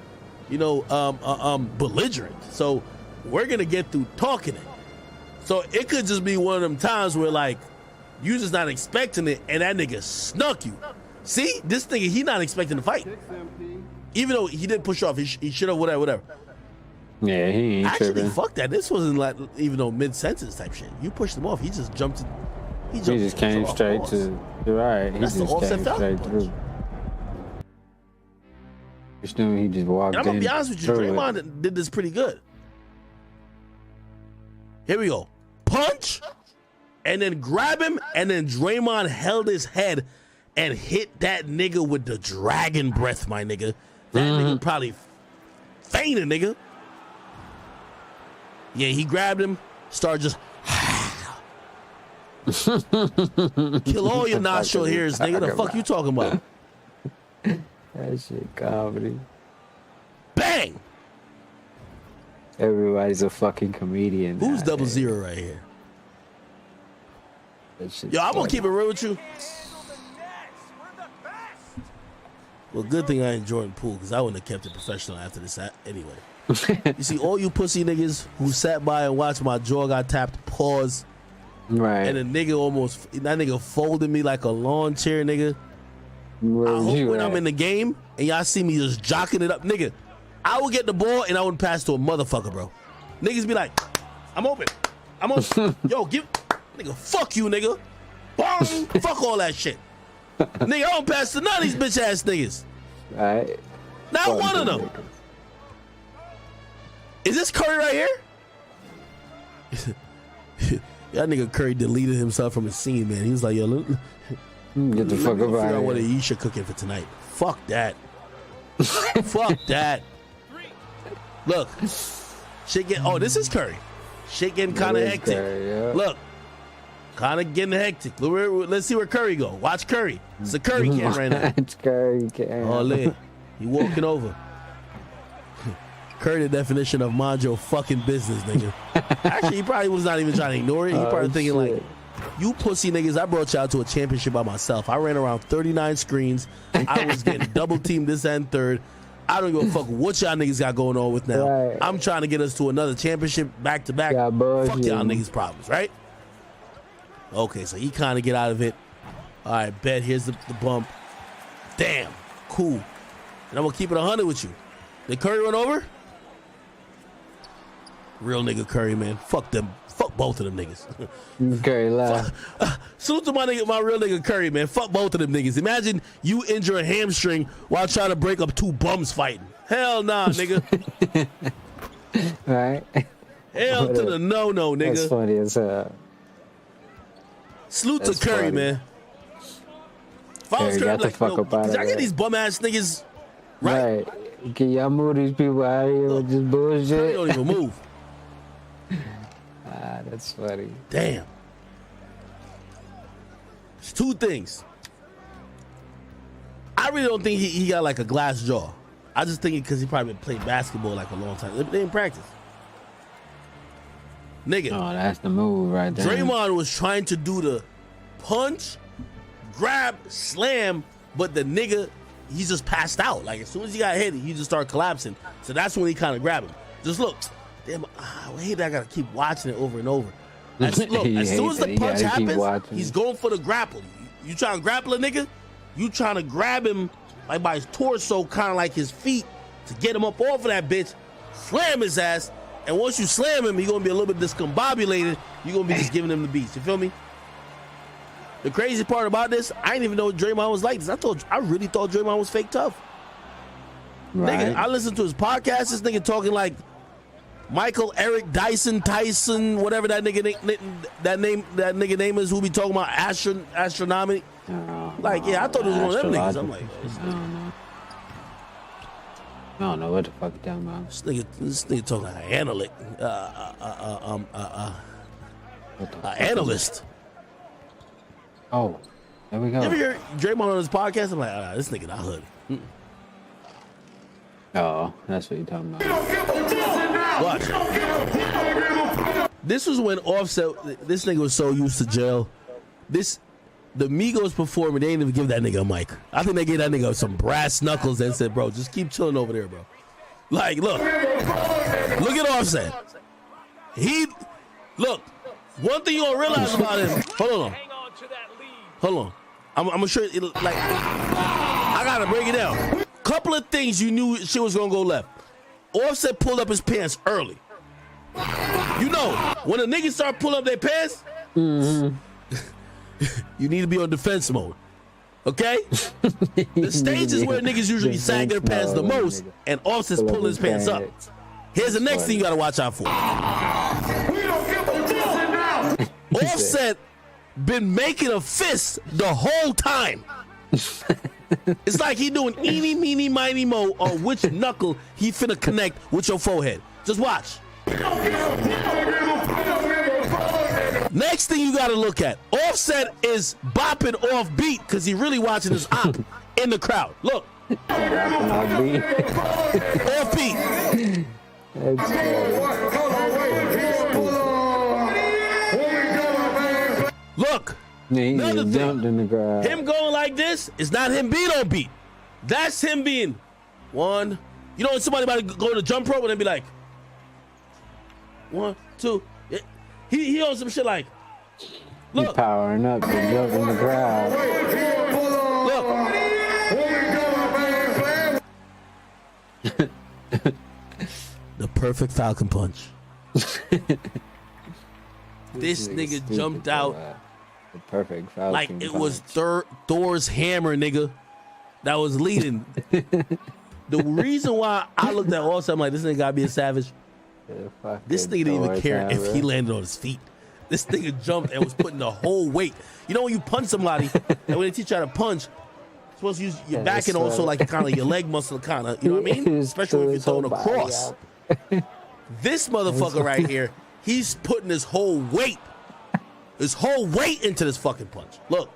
belligerent. So we're gonna get through talking it. So it could just be one of them times where like you just not expecting it, and that nigga snuck you. See, this nigga, he not expecting to fight. Even though he did push off, he should have, whatever. Yeah, he ain't Actually, tripping. fuck that. This wasn't like even no mid-sentence type shit. You pushed him off. He just jumped. He just came straight to the right. He That's the just offset came foul straight punch. through. He just walked And I'm gonna in. be honest with you, through it. Draymond did this pretty good. Here we go. Punch, and then grab him, and then Draymond held his head and hit that nigga with the dragon breath, my nigga. That nigga probably fainted, nigga. Yeah, he grabbed him, started just kill all your nostril hairs, nigga. The fuck you talking about? That shit comedy. Bang! Everybody's a fucking comedian. Who's nowadays. 0-0 right here? That shit's Yo, I'm gonna funny. keep it real with you. Well, good thing I ain't Jordan Poole, because I wouldn't have kept it professional after this anyway. You see, all you pussy niggas who sat by and watched my jaw got tapped, pause, right? And the nigga that nigga folded me like a lawn chair, nigga. I hope when I'm in the game and y'all see me just jocking it up, nigga, I would get the ball and I wouldn't pass to a motherfucker, bro. Niggas be like, I'm open. Yo, nigga, fuck you, nigga. Bong, fuck all that shit. Nigga, I don't pass to none of these bitch ass niggas. Right. Not Fuck one of them. Is this Curry right here? That nigga Curry deleted himself from his scene, man. He was like, yo, get the fuck up figure out out of what here. Aisha cooking for tonight. Fuck that. Fuck that. Look, shit get. Oh, this is Curry. Shit getting kind of That is hectic. Curry, yeah. Look, kind of getting hectic. Let's see where Curry go. Watch Curry. It's a Curry cam right now. It's Curry cam. Oh, Lynn, he walking over. Curry, the definition of mind your fucking business, nigga. Actually, he probably was not even trying to ignore it. He probably thinking like, you pussy niggas, I brought y'all to a championship by myself. I ran around 39 screens. I was getting double teamed this and third. I don't give a fuck what y'all niggas got going on with now. Right. I'm trying to get us to another championship back to back. Fuck y'all niggas problems, right? Okay, so he kind of get out of it. All right, bet. Here's the bump. Damn, cool. And I'm gonna keep it 100 with you. Did Curry run over? Real nigga Curry, man. Fuck them. Fuck both of them niggas. Curry left. Salute to my real nigga Curry, man. Fuck both of them niggas. Imagine you injure a hamstring while trying to break up two bums fighting. Hell nah, nigga. Right? Hell to the no, nigga. That's funny as hell. Salute That's to Curry, funny. man. If I was Curry Curry, got the like, fuck yo, up out of did I get there. these bum ass niggas? Right. Can y'all move these people out of here with this bullshit? Curry don't even move. That's funny. Damn. It's two things. I really don't think he got like a glass jaw. I just think it because he probably played basketball like a long time. They didn't practice. Nigga. Oh, that's the move right there. Draymond was trying to do the punch, grab, slam, but the nigga, he just passed out. Like as soon as he got hit, he just started collapsing. So that's when he kind of grabbed him. Just look. Damn, I hate that I gotta keep watching it over and over. As soon as the punch happens, he's going for the grapple. You trying to grapple a nigga? You trying to grab him like by his torso, kind of like his feet, to get him up off of that bitch, slam his ass, and once you slam him, he's gonna be a little bit discombobulated. You're gonna be just giving him the beats. You feel me? The crazy part about this, I didn't even know Draymond was like this. I really thought Draymond was fake tough. Right. Nigga, I listened to his podcast. This nigga talking like Michael Eric Tyson, whatever that nigga name is, who be talking about astronomy. Like, yeah, I thought it was one of them niggas. I'm like, I don't know what the fuck you talking about. This nigga talking like an analyst. Oh, there we go. You ever hear Draymond on his podcast? I'm like, this nigga not hood. Oh, that's what you're talking about. Watch. This was when Offset, this nigga was so used to jail. The Migos performing, they didn't even give that nigga a mic. I think they gave that nigga some brass knuckles and said, bro, just keep chilling over there, bro. Like, look at Offset. Look, one thing you don't realize about him, hold on. I'm gonna show you, I gotta break it down. Couple of things you knew shit was gonna go left. Offset pulled up his pants early. You know, when a nigga start pulling up their pants, you need to be on defense mode. Okay? The stage is where niggas usually sag their pants the most, and Offset's pulling his pants up. Here's the next thing you gotta watch out for. Offset been making a fist the whole time. It's like he doing eeny, meeny, miny, mo on which knuckle he finna connect with your forehead. Just watch. Next thing you gotta look at, Offset is bopping off beat because he really watching his op in the crowd. Look. Off beat. Look. Another thing, in the crowd. Him going like this is not him being on beat. That's him being one. You know when somebody about to go to jump rope and they be like 1, 2. He on some shit like, look. He powering up to jump in the crowd. Look. The perfect Falcon punch. This nigga jumped out. The perfect Falcon like it punch. was Thor's hammer, nigga, that was leading. The reason why I looked at Offset, I'm like, this nigga gotta be a savage. This nigga didn't even care if he landed on his feet. This nigga jumped and was putting the whole weight. You know when you punch somebody, and when they teach you how to punch, you're supposed to use your back and also like kind of your leg muscle, kind of. You know what I mean? Especially if you're throwing across. This motherfucker right here, he's putting his whole weight into this fucking punch. Look,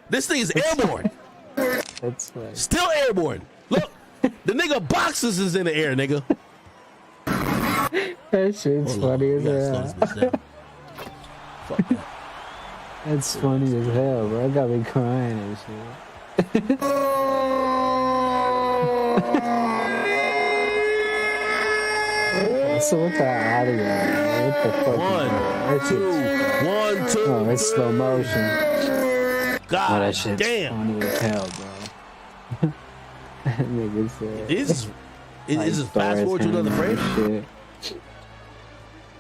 this thing is airborne. That's funny. Still airborne. Look, the nigga boxes is in the air, nigga. That shit's funny as hell. That's funny as hell, bro. I got me crying and shit. So what's that audio? What the fuck? 1, 2, 1, 2. Oh, it's slow motion. God that shit's damn. funny as hell, bro. That nigga said. Is this fast forward to another frame? Shit.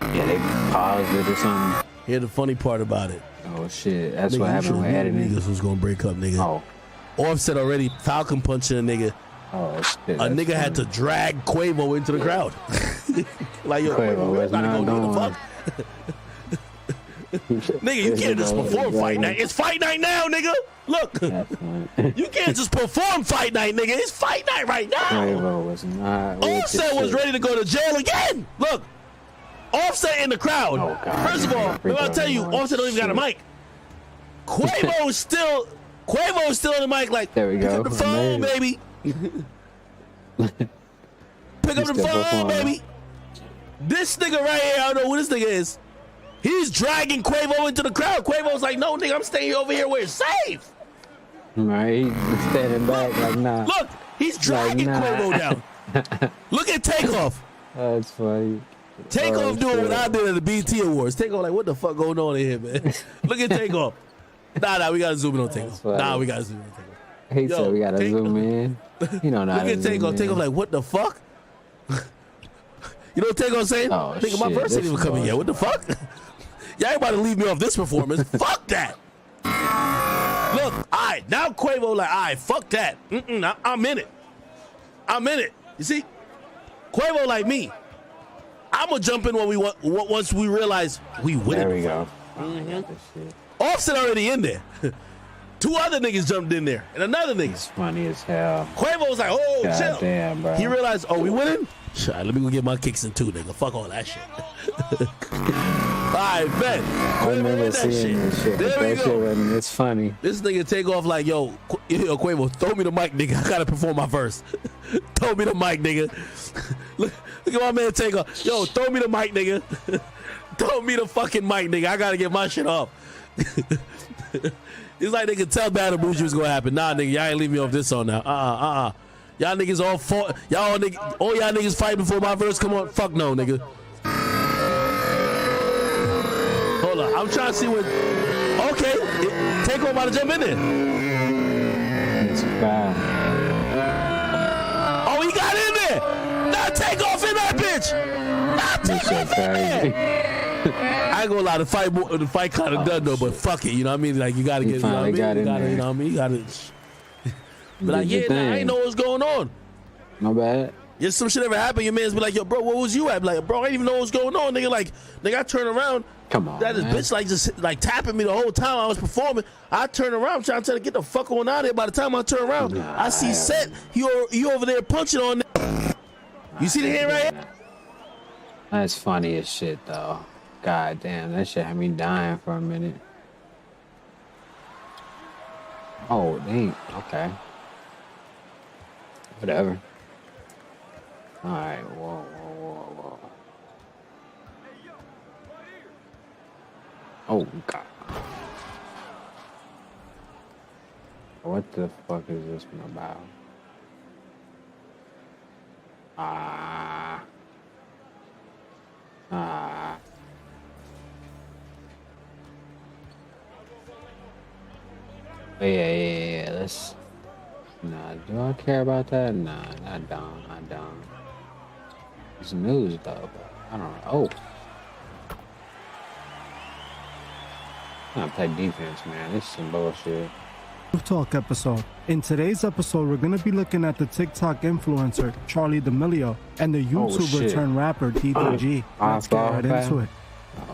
Yeah, they paused it or something. Here's the funny part about it. Oh shit, that's Nigga, what you happened with should've editing. Niggas was gonna break up, nigga. Oh. Offset already Falcon punching a nigga. Oh shit. A nigga had to drag Quavo into the crowd. Like, yo, Quavo Quavo, was not not going to going. fuck. Nigga, you can't just perform fight night. It's fight night now, nigga. Look, you can't just perform fight night, nigga. It's fight night right now. Quavo was not. Offset was ready to go to jail again. Look, Offset in the crowd. Oh, God. First of all, let me tell you, Offset don't even got a mic. Quavo's still on the mic. Like, there we pick go. up the phone, baby. Pick up the phone, baby. This nigga right here, I don't know who this nigga is. He's dragging Quavo into the crowd. Quavo's like, no, nigga, I'm staying over here where it's safe. Right, he's standing back like, nah. Look, he's dragging Quavo down. Look at Takeoff. That's funny. Takeoff doing what I did at the BT Awards. Takeoff like, what the fuck going on in here, man? Look at Takeoff. Nah, we gotta zoom in on Takeoff. Nah, we gotta zoom in on Takeoff. He said we gotta zoom in. You don't know how Look to at zoom Takeoff. in. Takeoff like, what the fuck? You know what Takeoff saying? Oh, Nigga, my shit, verse ain't this even coming is yet. What the fuck? Y'all ain't about to leave me off this performance. Fuck that. Look, all right, now Quavo like, all right, fuck that. I'm in it. I'm in it. You see? Quavo like me. I'm gonna jump in when once we realize we win. There we go. Offset already in there. 2 other niggas jumped in there, and another nigga. It's funny as hell. Quavo was like, oh, God chill. damn, bro. He realized, oh, we winning? Sure, let me go get my kicks in too, nigga. Fuck all that shit. All right, bet. I remember seeing this shit. There we That go. shit wasn't, it's funny. This nigga take off like, yo, Quavo, throw me the mic, nigga. I gotta perform my verse. Throw me the mic, nigga. Look at my man take off. Yo, throw me the mic, nigga. Throw me the fucking mic, nigga. I gotta get my shit off. It's like they could tell Battle Bougie was gonna happen. Nah, nigga, y'all ain't leave me off this song now. Y'all niggas all fought. All y'all niggas fighting before my verse come on. Fuck no, nigga. Hold on, I'm trying to see what. Okay, Takeoff about to jump in there. It's bad. Oh, he got in there. Now Takeoff This shit crazy. I ain't gonna lie, the fight kind of done though, but fuck it, you know what I mean? Like you gotta get, you know what I mean? You know what I mean? You gotta. But like, yeah, nah, I ain't know what's going on. My bad. Yeah, some shit ever happen, your man's be like, yo, bro, what was you at? Like, bro, I didn't even know what's going on, nigga. Like, nigga, I turn around. Come on, that man. bitch like just like tapping me the whole time I was performing. I turn around, trying to tell her get the fuck on out of here. By the time I turn around, I see Seth. He over there punching on that. You see the hand right here? That's funny as shit, though. God damn, that shit had me dying for a minute. Oh, dang. Okay. Whatever. All right. Whoa. Oh, God. What the fuck is this one about? Yeah. Let's. Nah, do I care about that? Nah, I don't. It's news though, but I don't know. Oh. I'm gonna play defense, man. This is some bullshit. Talk episode. In today's episode, we're gonna be looking at the TikTok influencer Charli D'Amelio and the YouTuber turned rapper DDG. Let's get right into it.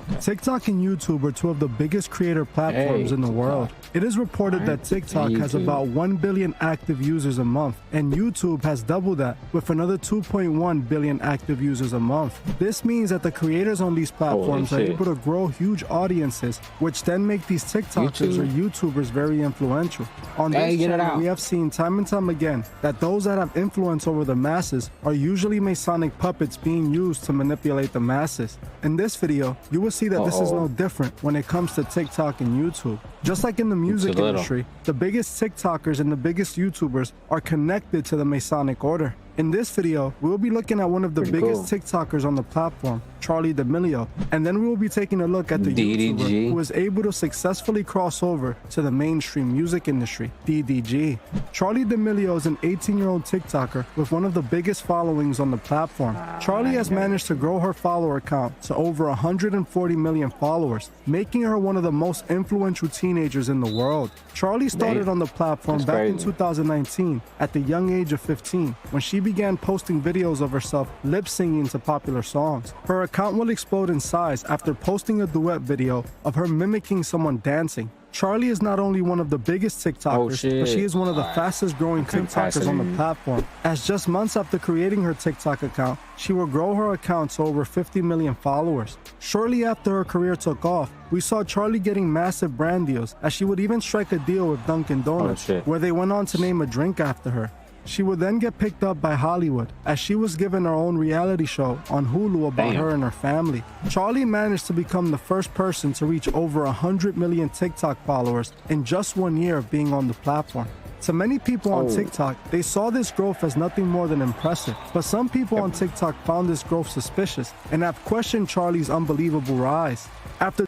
Okay. TikTok and YouTube are two of the biggest creator platforms in the world. It is reported that TikTok has about 1 billion active users a month, and YouTube has double that with another 2.1 billion active users a month. This means that the creators on these platforms are able to grow huge audiences, which then make these TikTokers or YouTubers very influential. On this channel, we have seen time and time again that those that have influence over the masses are usually Masonic puppets being used to manipulate the masses. In this video, you will see that this is no different when it comes to TikTok and YouTube. Just like in the music industry, the biggest TikTokers and the biggest YouTubers are connected to the Masonic order. In this video, we'll be looking at one of the biggest TikTokers on the platform, Charli D'Amelio, and then we will be taking a look at the YouTuber who is able to successfully cross over to the mainstream music industry, DDG. Charli D'Amelio is an 18-year-old TikToker with one of the biggest followings on the platform. Charli has managed to grow her follower count to over 140 million followers, making her one of the most influential teenagers in the world. Charli started on the platform back in 2019 at the young age of 15 when she began posting videos of herself lip singing to popular songs. Her account will explode in size after posting a duet video of her mimicking someone dancing. Charli is not only one of the biggest TikTokers, but she is one of the fastest growing TikTokers on the platform. As just months after creating her TikTok account, she will grow her account to over 50 million followers. Shortly after her career took off, we saw Charli getting massive brand deals, as she would even strike a deal with Dunkin' Donuts, where they went on to name a drink after her. She would then get picked up by Hollywood, as she was given her own reality show on Hulu about her and her family. Charli managed to become the first person to reach over 100 million TikTok followers in just 1 year of being on the platform. To many people on TikTok, they saw this growth as nothing more than impressive, but some people on TikTok found this growth suspicious and have questioned Charli's unbelievable rise. After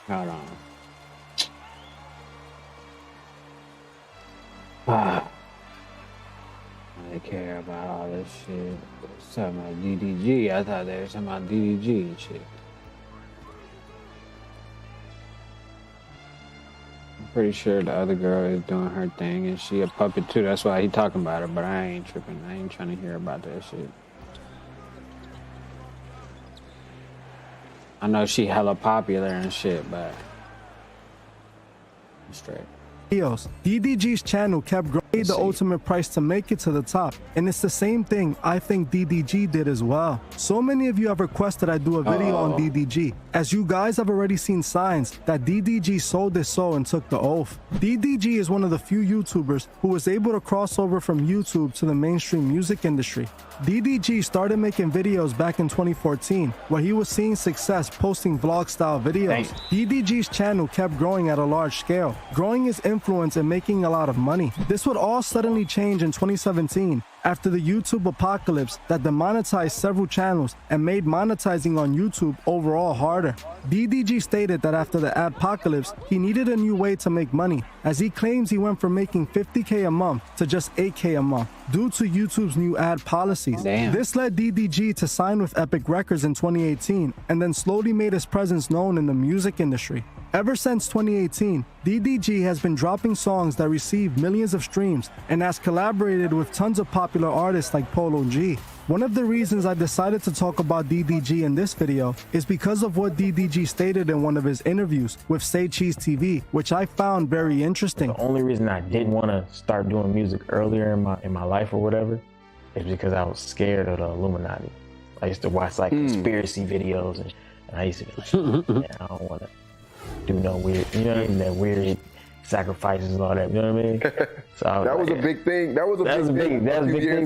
Hold on. They care about all this shit. It's talking about DDG. I thought they were talking about DDG and shit. I'm pretty sure the other girl is doing her thing and she a puppet too. That's why he talking about her, but I ain't tripping. I ain't trying to hear about that shit. I know she hella popular and shit, but I'm straight. DDG's channel kept growing the ultimate price to make it to the top, and it's the same thing I think DDG did as well. So many of you have requested I do a video on DDG, as you guys have already seen signs that DDG sold his soul and took the oath. DDG is one of the few YouTubers who was able to cross over from YouTube to the mainstream music industry. DDG started making videos back in 2014, where he was seeing success posting vlog style videos. DDG's channel kept growing at a large scale, growing his influence and making a lot of money. This would all suddenly changed in 2017 after the YouTube apocalypse that demonetized several channels and made monetizing on YouTube overall harder. DDG stated that after the adpocalypse, he needed a new way to make money, as he claims he went from making $50K a month to just $8K a month due to YouTube's new ad policies. Damn. This led DDG to sign with Epic Records in 2018 and then slowly made his presence known in the music industry. Ever since 2018, DDG has been dropping songs that receive millions of streams and has collaborated with tons of popular artists like Polo G. One of the reasons I decided to talk about DDG in this video is because of what DDG stated in one of his interviews with Say Cheese TV, which I found very interesting. The only reason I didn't want to start doing music earlier in my life or whatever is because I was scared of the Illuminati. I used to watch like conspiracy videos and I used to be like, man, I don't want to do no weird, you know what I mean? That weird sacrifices and all that, you know what I mean? So I was that was like, a big thing. That was a big thing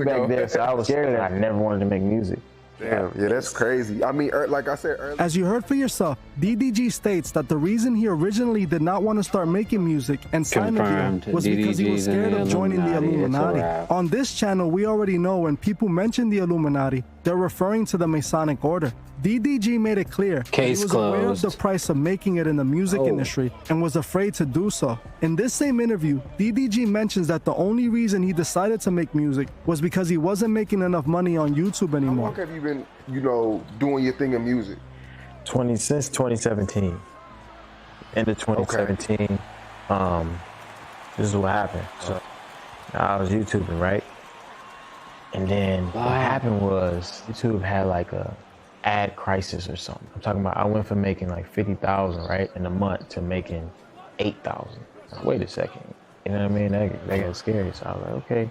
back then. So I was scared. I never wanted to make music. Damn, yeah, that's crazy. I mean, like I said earlier. As you heard for yourself, DDG states that the reason he originally did not want to start making music and sign a deal was because he was scared of joining the Illuminati. On this channel, we already know when people mention the Illuminati, they're referring to the Masonic Order. DDG made it clear that he was aware of the price of making it in the music industry and was afraid to do so. In this same interview, DDG mentions that the only reason he decided to make music was because he wasn't making enough money on YouTube anymore. How long have you been, doing your thing in music? Since 2017. End of 2017. This is what happened. So I was YouTubing, right? And then what happened was YouTube had like a ad crisis or something. I'm talking about I went from making like 50,000 right in a month to making 8,000. Wait a second, you know what I mean? That got scary. So I was like, okay.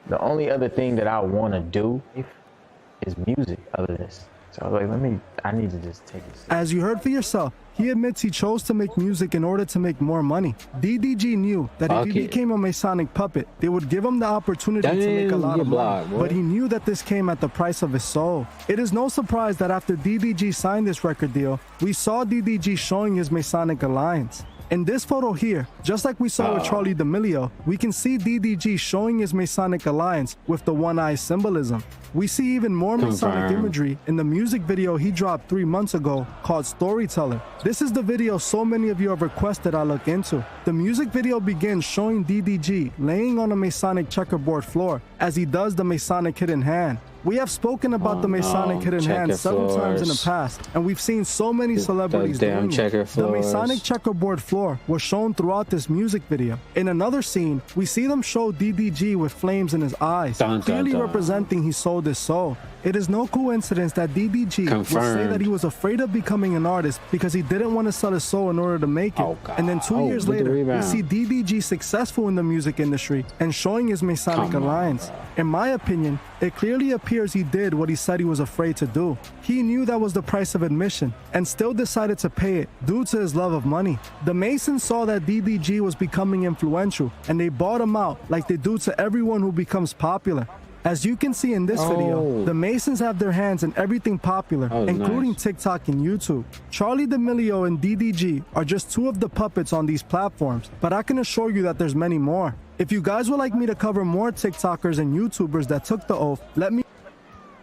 The only other thing that I want to do is music other than this. So I was like, I need to just take it serious. As you heard for yourself, he admits he chose to make music in order to make more money. DDG knew that if he became a Masonic puppet, they would give him the opportunity to make a lot of money. But he knew that this came at the price of his soul. It is no surprise that after DDG signed this record deal, we saw DDG showing his Masonic alliance. In this photo here, just like we saw with Charli D'Amelio, we can see DDG showing his Masonic alliance with the one-eye symbolism. We see even more Masonic imagery in the music video he dropped 3 months ago called Storyteller. This is the video so many of you have requested I look into. The music video begins showing DDG laying on a Masonic checkerboard floor as he does the Masonic hidden hand. We have spoken about the Masonic hidden hand several times in the past, and we've seen so many celebrities doing it. The Masonic checkerboard floor was shown throughout this music video. In another scene, we see them show DDG with flames in his eyes, clearly representing he sold his soul. It is no coincidence that DDG would say that he was afraid of becoming an artist because he didn't want to sell his soul in order to make it. And then 2 years later, we see DDG successful in the music industry and showing his Masonic alliance. In my opinion, it clearly appears he did what he said he was afraid to do. He knew that was the price of admission and still decided to pay it due to his love of money. The Masons saw that DDG was becoming influential and they bought him out like they do to everyone who becomes popular. As you can see in this video, the Masons have their hands in everything popular, including TikTok and YouTube. Charli D'Amelio and DDG are just two of the puppets on these platforms, but I can assure you that there's many more. If you guys would like me to cover more TikTokers and YouTubers that took the oath, let me...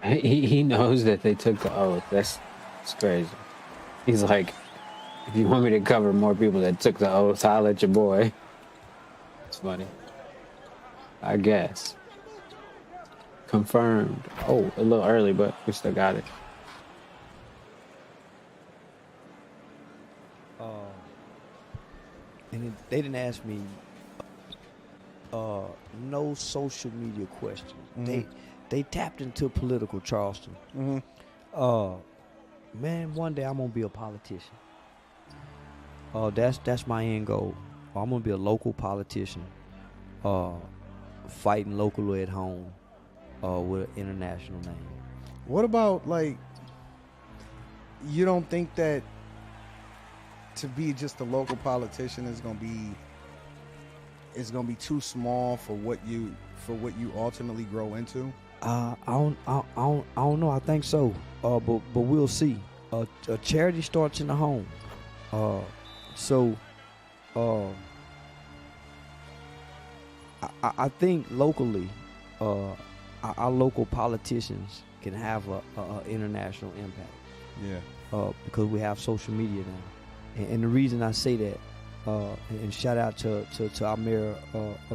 He knows that they took the oath. That's crazy. He's like, if you want me to cover more people that took the oath, I'll let your boy. It's funny. I guess. Confirmed. Oh, a little early, but we still got it. And they didn't ask me no social media questions. They tapped into political Charleston. Man, one day I'm gonna be a politician. That's my end goal. I'm gonna be a local politician, fighting locally at home, with an international name. What about, like, you don't think that to be just a local politician is gonna be too small for what you ultimately grow into? I don't know. I think so. But we'll see. A charity starts in the home. I think locally, our local politicians can have a international impact. Yeah. Because we have social media now, and the reason I say that, and shout out to our mayor,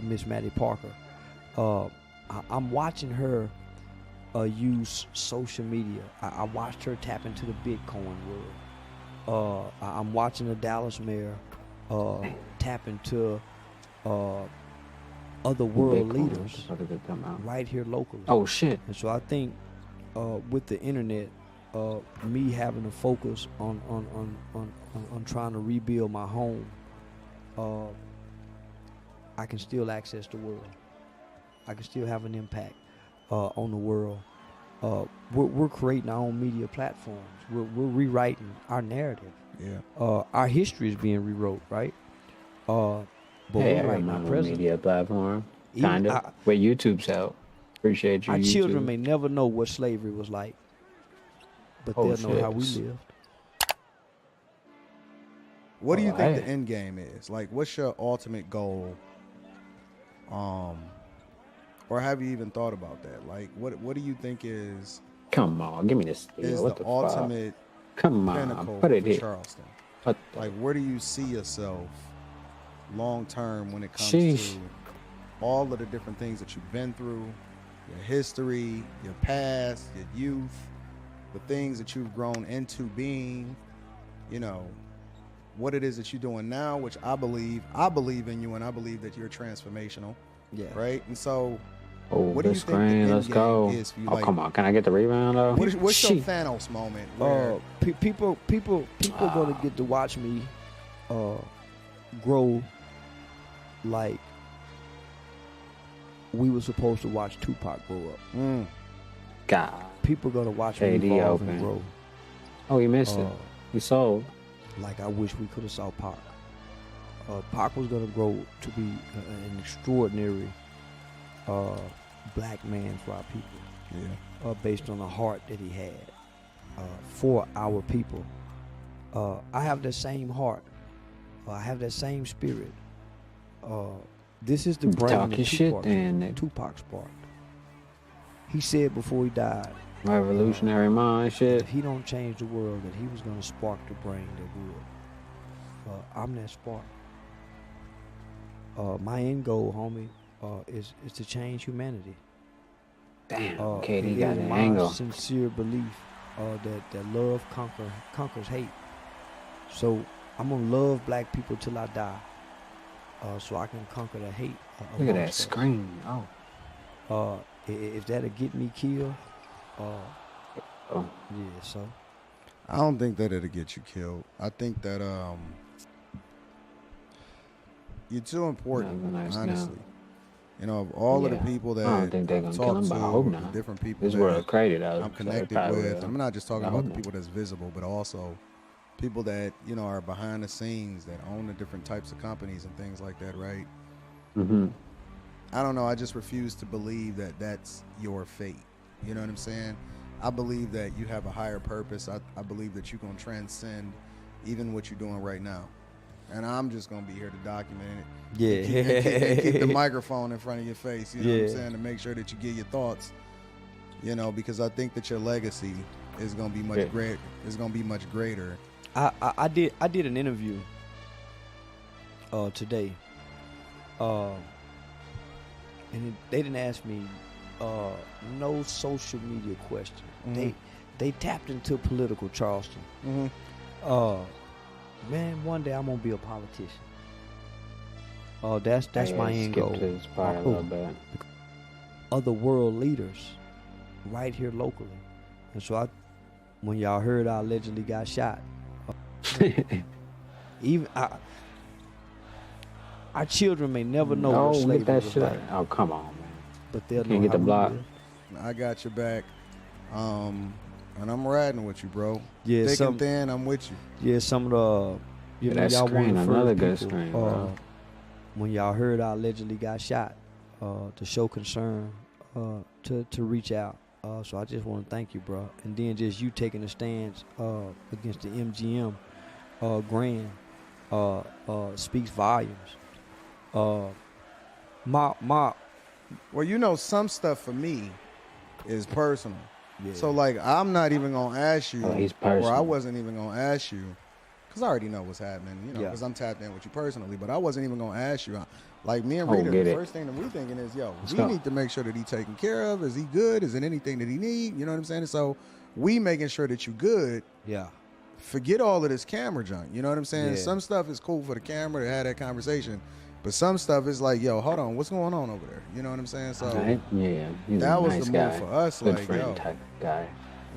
Miss Maddie Parker. I'm watching her use social media. I watched her tap into the Bitcoin world. I'm watching the Dallas mayor tap into other world leaders right here locally. Oh shit! And so I think with the internet, me having to focus on trying to rebuild my home, I can still access the world. I can still have an impact on the world. We're creating our own media platforms. We're rewriting our narrative. Yeah. Our history is being rewrote, right? But Hey, we're I right now remember present. media platform. Even Kind of. Where YouTube's out. Appreciate you, Our YouTube. children may never know what slavery was like, but Oh, they'll know how we shit. lived. What do you think hey. the end game is? Like, what's your ultimate goal? Or have you even thought about that? Like, what do you think is? Come on, give me this. Is What the the fuck? ultimate Come on, pinnacle put it for here. Charleston? What Like, where do you see yourself long term when it comes Sheesh. to all of the different things that you've been through, your history, your past, your youth, the things that you've grown into being, you know, what it is that you're doing now, which I believe in you, and I believe that you're transformational. Yeah. Right. And so, Oh, what do good you think the screen. end Let's game go. is for you? Oh, Like, come on. Can I get the rebound though? what's your Sheesh. Thanos moment? Where, People gonna get to watch me grow like we were supposed to watch Tupac grow up. God. People gonna watch me KD evolve open. and grow. Oh, you missed it. You sold. Like I wish we could have saw Pac. Pac was gonna grow to be an extraordinary black man for our people. Yeah. Based on the heart that he had for our people. I have that same heart. I have that same spirit. This is the brain Talking that shit then, nigga. Tupac sparked. He said before he died, Revolutionary mind shit. if he don't change the world, that he was gonna spark the brain that would. I'm that spark. My end goal, homie, is to change humanity. Damn, it KD got is an my angle. sincere belief that love conquers hate. So I'm gonna love black people till I die, so I can conquer the hate. Look at that amongst us. screen. Oh. If that'll get me killed, Oh. yeah. So I don't think that it'll get you killed. I think that you're too important, Nice honestly. now. You know, of all of Yeah. the people that I don't think they're gonna I've kill talked him, to, but I hope the not. different people This that world crazy though. I'm so connected they probably with. will. I'm not just talking I about hope the people that's visible, but also people that, you know, are behind the scenes, that own the different types of companies and things like that, right? Mm-hmm. I don't know. I just refuse to believe that that's your fate. You know what I'm saying? I believe that you have a higher purpose. I believe that you're going to transcend even what you're doing right now. And I'm just going to be here to document it. Yeah. And keep the microphone in front of your face. You know what I'm Yeah. saying? To make sure that you get your thoughts. You know, because I think that your legacy is going to be much great. Is going to be much greater. I did an interview today, and they didn't ask me no social media questions. They tapped into political Charleston. Man, one day I'm gonna be a politician. That's my end goal. This part a little bit. Other world leaders, right here locally, and so when y'all heard I allegedly got shot, even our children may never know what get slavery that was shit. like. Oh, come on, man. But they'll Can't know get how the we block. live. I got your back. And I'm riding with you, bro. Yeah, Thick and thin, I'm with you. Yeah, some of the That y'all one of screen, the another first good people, screen, bro. when y'all heard I allegedly got shot, to show concern, to reach out. So I just want to thank you, bro. And then just you taking a stance against the MGM speaks volumes. My Well, you know, some stuff for me is personal. Yeah. So like, I'm not even gonna ask you, Oh, he's or I personal. wasn't even gonna ask you, because I already know what's happening. You know, Yeah. because I'm tapped in with you personally. But I wasn't even gonna ask you. Like me and Oh, Rita, get the it. first thing that we thinking is, yo, Let's we go. need to make sure that he taken care of. Is he good? Is it anything that he need? You know what I'm saying? So we making sure that you good. Yeah. Forget all of this camera junk. You know what I'm saying? Yeah. Some stuff is cool for the camera to have that conversation, but some stuff is like, yo, hold on, what's going on over there? You know what I'm saying? So Right? Yeah, he's that a was nice the guy. move for us. Good Like, friend yo, type guy.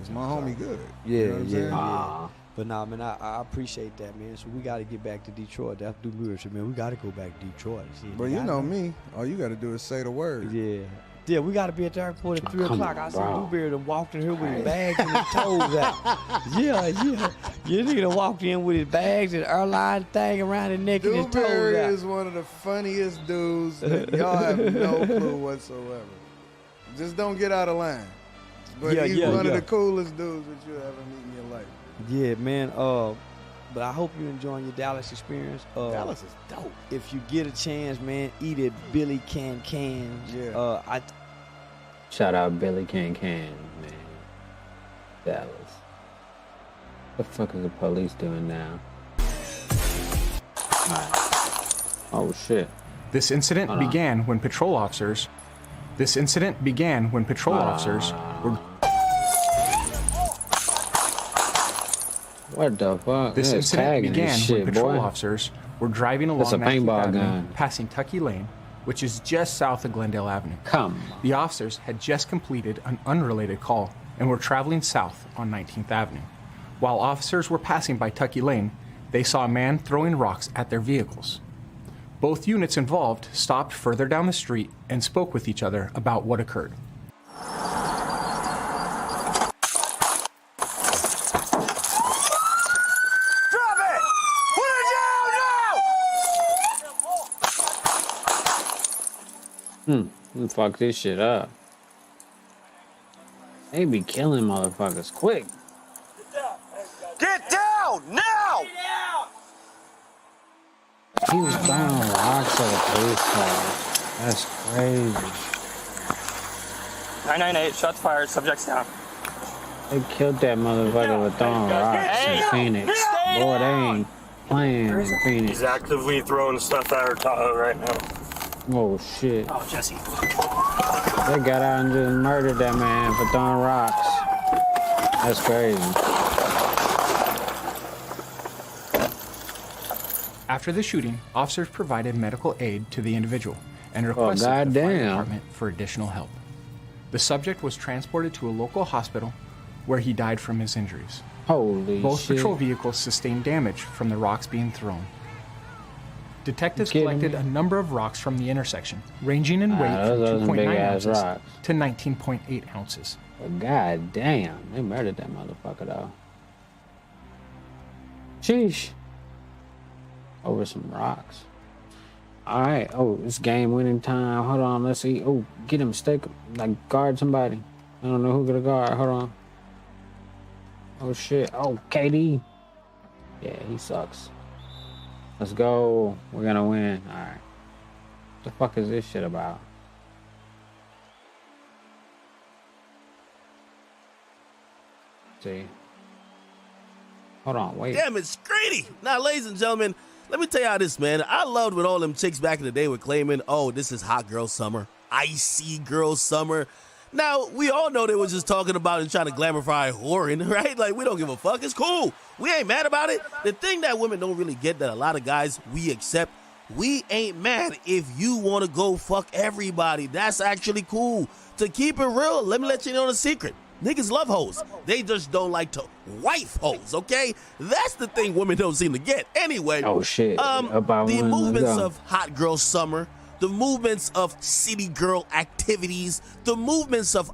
is my homie good? Yeah, You know what I'm saying? Aw. But nah, man, I appreciate that, man. So we got to get back to Detroit. That's do music, man. We got to go back to Detroit. See, But you know me, all you got to do is say the word. Yeah. Yeah, we got to be at the airport at 3 come o'clock. on, I see bro. Blueberry done walked in here with his bags and his toes out. Yeah. You nigga done walked in with his bags and airline thing around his neck and his toes Dewberry out. is one of the funniest dudes that y'all have no clue whatsoever. Just don't get out of line. But Yeah, he's yeah, one yeah. of the coolest dudes that you'll ever meet in your life. Yeah, man. But I hope you're enjoying your Dallas experience. Dallas is dope. If you get a chance, man, eat at Billy Can Cans. Yeah. Shout out Billy Can, man. Dallas. What the fuck is the police doing now? Alright. Oh shit. This incident Hold on. began when patrol officers. This incident began when patrol officers were. What the fuck? This They're incident tagging began this when shit, patrol boy. officers were driving That's along a 19th paintball Avenue, gun. passing Tucky Lane, which is just south of Glendale Avenue. Come. The officers had just completed an unrelated call and were traveling south on 19th Avenue. While officers were passing by Tucky Lane, they saw a man throwing rocks at their vehicles. Both units involved stopped further down the street and spoke with each other about what occurred. Drop it! Put it down now! Fuck this shit up. They be killing motherfuckers quick. Get down now! He was throwing rocks at a police car. That's crazy. 998, shots fired, subject's down. They killed that motherfucker with throwing rocks in Phoenix. Boy, they ain't playing in Phoenix. He's actively throwing stuff at her right now. Oh shit. Oh, Jesse. They got out and just murdered that man for throwing rocks. That's crazy. After the shooting, officers provided medical aid to the individual and requested the fire goddamn. department for additional help. The subject was transported to a local hospital where he died from his injuries. Holy Both shit. patrol vehicles sustained damage from the rocks being thrown. Detectives Kidding collected me? a number of rocks from the intersection, ranging in weight those are from some 2.9 big-ass ounces rocks. to 19.8 ounces. But god damn, they murdered that motherfucker though. Sheesh. Over some rocks. Alright, oh, it's game winning time. Hold on, let's see. Oh, get him, stake him. Like, guard somebody. I don't know who gonna guard. Hold on. Oh shit. Oh, KD. Yeah, he sucks. Let's go. We're gonna win. Alright. What the fuck is this shit about? See. Hold on, wait. Damn, it's greedy. Now, ladies and gentlemen, let me tell y'all this, man. I loved when all them chicks back in the day were claiming, oh, this is hot girl summer, icy girl summer. Now, we all know they were just talking about and trying to glamorify whoring, right? Like, we don't give a fuck. It's cool. We ain't mad about it. The thing that women don't really get that a lot of guys, we accept, we ain't mad if you want to go fuck everybody. That's actually cool. To keep it real, let me let you know the secret. Niggas love hoes. They just don't like to wife hoes, okay? That's the thing women don't seem to get. Anyway, Oh shit. About the one, let's movements go. of hot girl summer, the movements of city girl activities, the movements of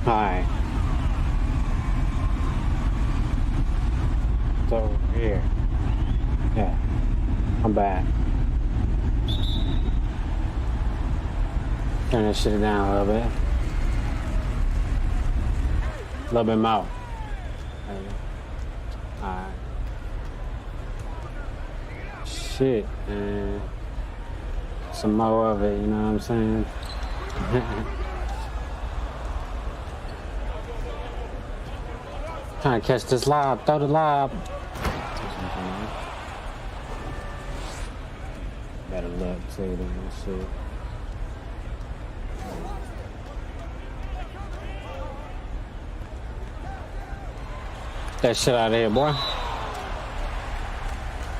Alright. It's over here. Yeah. I'm back. Turn that shit down a little bit. A little bit more. There we go. Alright. Shit, man. Some more of it, you know what I'm saying? Trying to catch this lob, throw the lob. Better luck, say that shit. That shit out of here, boy.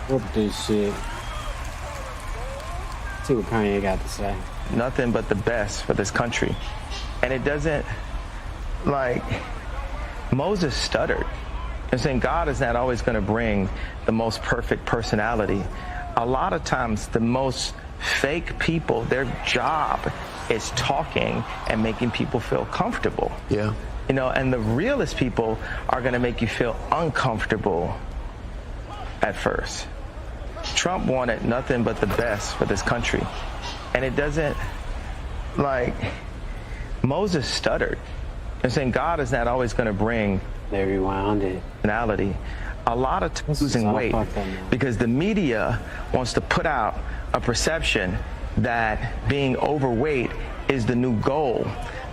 Whoop this shit. See what Kanye got to say. Nothing but the best for this country. And it doesn't, like, Moses stuttered. And saying God is not always going to bring the most perfect personality. A lot of times the most fake people, their job is talking and making people feel comfortable. Yeah. You know, and the realest people are going to make you feel uncomfortable at first. Trump wanted nothing but the best for this country. And it doesn't, like, Moses stuttered. And saying God is not always going to bring they rewound it. Personality. A lot of losing weight because the media wants to put out a perception that being overweight is the new goal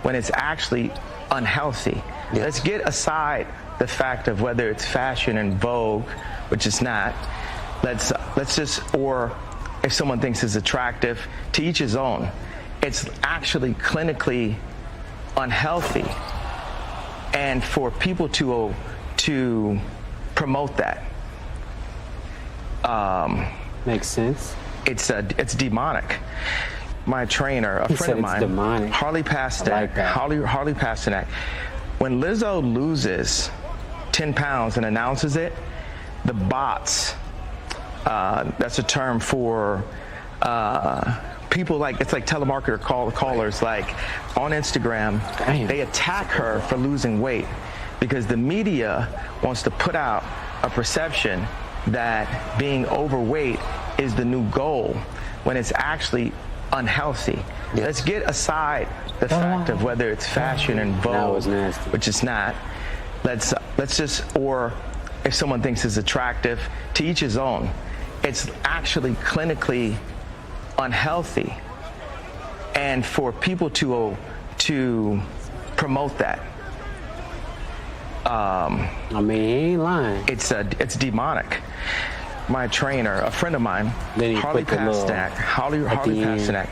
when it's actually unhealthy. Yes. Let's get aside the fact of whether it's fashion and vogue, which it's not. Let's just, or if someone thinks it's attractive, to each his own. It's actually clinically unhealthy. And for people to promote that. Makes sense. It's demonic. My trainer, a friend of mine, demonic. Harley Pasternak. Like Harley Pasternak. When Lizzo loses 10 pounds and announces it, the bots, that's a term for people like, it's like telemarketer callers, like on Instagram. Damn. They attack her for losing weight because the media wants to put out a perception that being overweight is the new goal when it's actually unhealthy. Yes. Let's get aside the fact of whether it's fashion and vogue, which it's not. Let's just, or if someone thinks it's attractive, to each his own. It's actually clinically unhealthy. And for people to promote that, I mean, he ain't lying. It's demonic. My trainer, a friend of mine, Harley Pasternak, Harley Pasternak.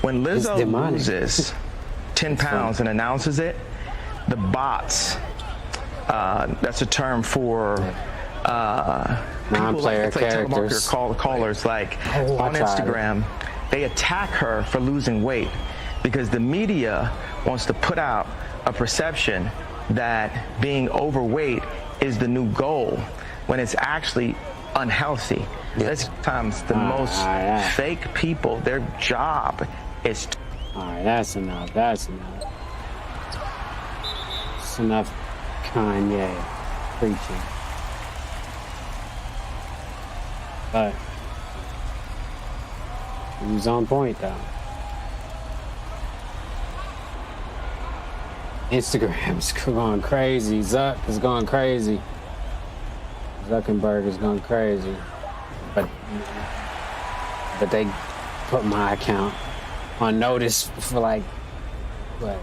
When Lizzo loses 10 pounds and announces it, the bots, that's a term for non-player it's like characters. Callers like on Instagram, they attack her for losing weight because the media wants to put out a perception that being overweight is the new goal when it's actually unhealthy. Yes. That's times the most fake people, their job is alright, that's enough. That's enough. It's enough Kanye preaching. But he was on point though. Instagram's going crazy. Zuck is going crazy. Zuckerberg is going crazy. But they put my account on notice for like, what,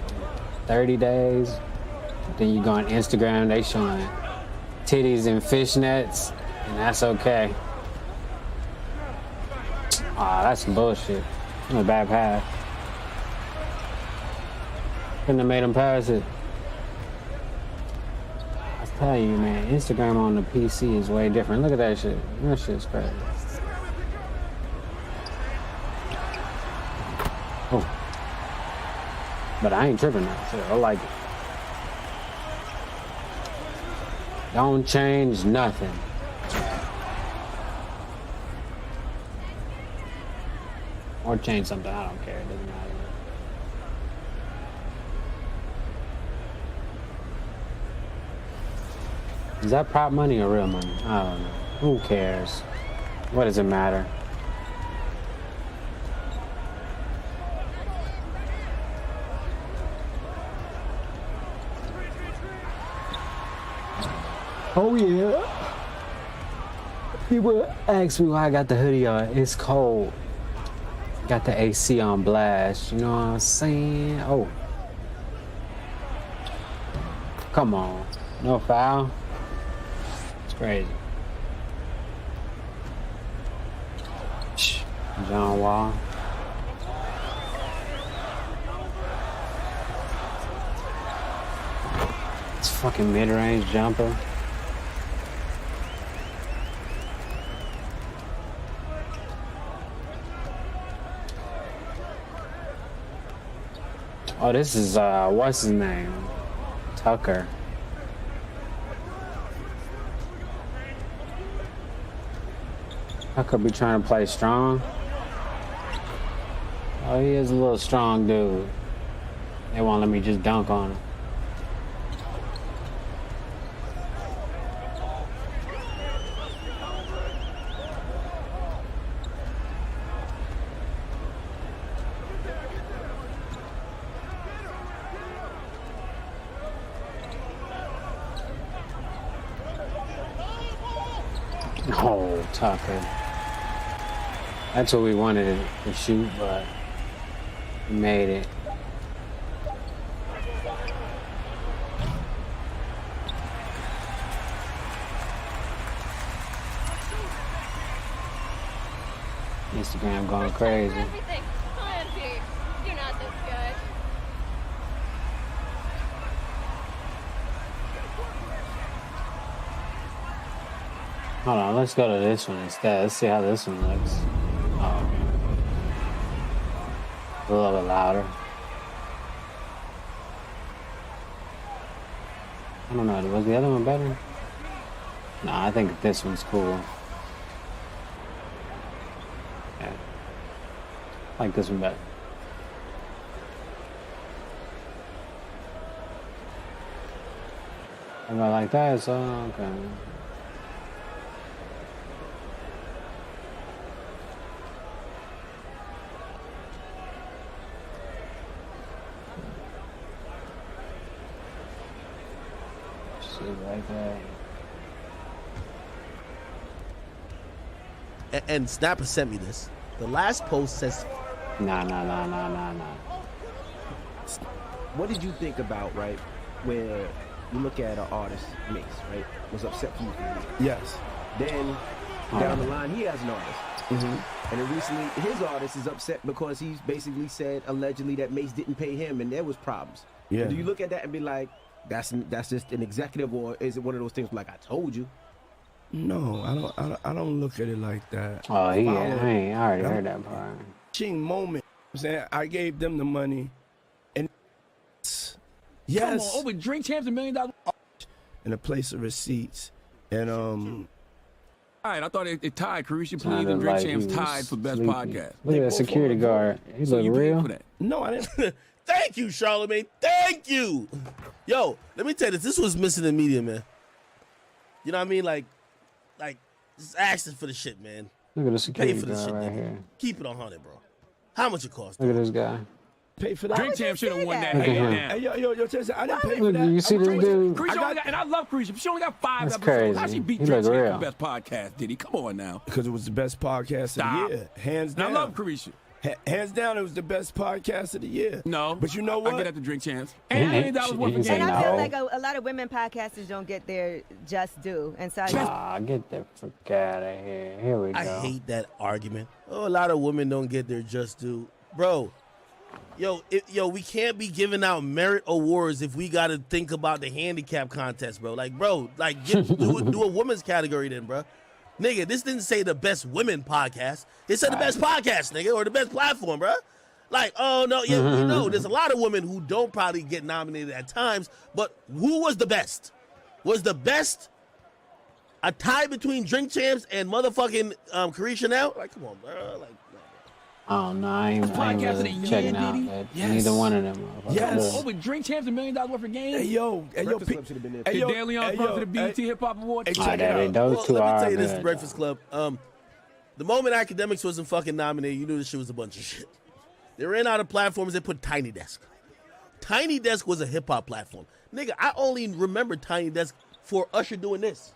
30 days? Then you go on Instagram, they showing titties and fishnets, and that's okay. Ah, that's some bullshit. That's a bad path. Couldn't have made them pass it. I tell you, man, Instagram on the PC is way different. Look at that shit. That shit's crazy. Oh. But I ain't tripping that shit. I like it. Don't change nothing. Or change something, I don't care. It doesn't matter. Is that prop money or real money? I don't know. Who cares? What does it matter? Oh yeah. People ask me why I got the hoodie on. It's cold. Got the AC on blast. You know what I'm saying? Oh. Come on. No foul. It's crazy. John Wall. It's fucking mid-range jumper. Oh, this is what's his name? Tucker. Tucker be trying to play strong. Oh, he is a little strong dude. They won't let me just dunk on him. Oh, Tucker. That's what we wanted to shoot, but we made it. Instagram going crazy. Everything's fine here. You're not this good. Hold on, let's go to this one instead. Let's see how this one looks. Oh. A little bit louder. I don't know, was the other one better? No, I think this one's cool. Yeah. I like this one better. Everybody like that, so okay. Like that. And Snapper sent me this. The last post says, Nah. What did you think about, right, where you look at an artist, Mace, right, was upset for you? Yes. Then down the line, he has an artist. Mm-hmm. And then recently, his artist is upset because he's basically said, allegedly, that Mace didn't pay him and there was problems. Yeah. And do you look at that and be like, that's just an executive, or is it one of those things like I told you? No, I don't look at it like that. Oh, I already heard that part. Ching moment. I'm saying I gave them the money, and yes, come on, over Drink Champs $1 million in a place of receipts, and All right, I thought it tied. Carisha Plead and Drink Champs tied for best podcast. Look at that security guard. He look real. No, I didn't. thank you, Charlamagne. Thank you. Yo, let me tell you this was missing in media, man. You know what I mean? Like, just asking for the shit, man. Look at the security Pay for the guard shit, right nigga. here. Keep it 100, bro. How much it cost? Look at this guy. Pay for that. Drink Champs should have won that. Look at him. Hey, yo, Chelsea, I didn't pay for Look, that. you see this dude? And I love Carisha, but she only got 5 That's episodes. How crazy. she beat He Drink look Champs real. for best podcast, did he? Come on now. Because it was the best podcast Stop. of the year, hands And I down. love Carisha. Hands down, it was the best podcast of the year. No. But you know what? I get at the Drink Champs. And $1 million worth of And games. I feel like a lot of women podcasters don't get their just due. And so Get the fuck out of here. Here we go. I hate that argument. Oh, a lot of women don't get their just due. Bro, we can't be giving out merit awards if we got to think about the handicap contest, bro. Like, bro, do a women's category then, bro. Nigga, this didn't say the best women podcast. It said the best podcast, nigga, or the best platform, bro. Like, oh, no, yeah, we know. There's a lot of women who don't probably get nominated at times, but who was the best? Was the best a tie between Drink Champs and motherfucking Carisha now? Like, come on, bro. Like, no, bro. Oh no, I ain't Podcast of the really year, checking out Diddy? that. Yes. Neither one of them. Yes. Over Drink Champs $1 million worth of games. Hey yo, Breakfast Club should have been there. hey, yo, De Leon hey, sponsor yo, the BET Hip Hop Awards. Hey, check it out. Those two let me are tell you this, good, Breakfast Club. The moment Academics wasn't fucking nominated, you knew this shit was a bunch of shit. They ran out of platforms. They put Tiny Desk. Tiny Desk was a hip hop platform, nigga. I only remember Tiny Desk for Usher doing this.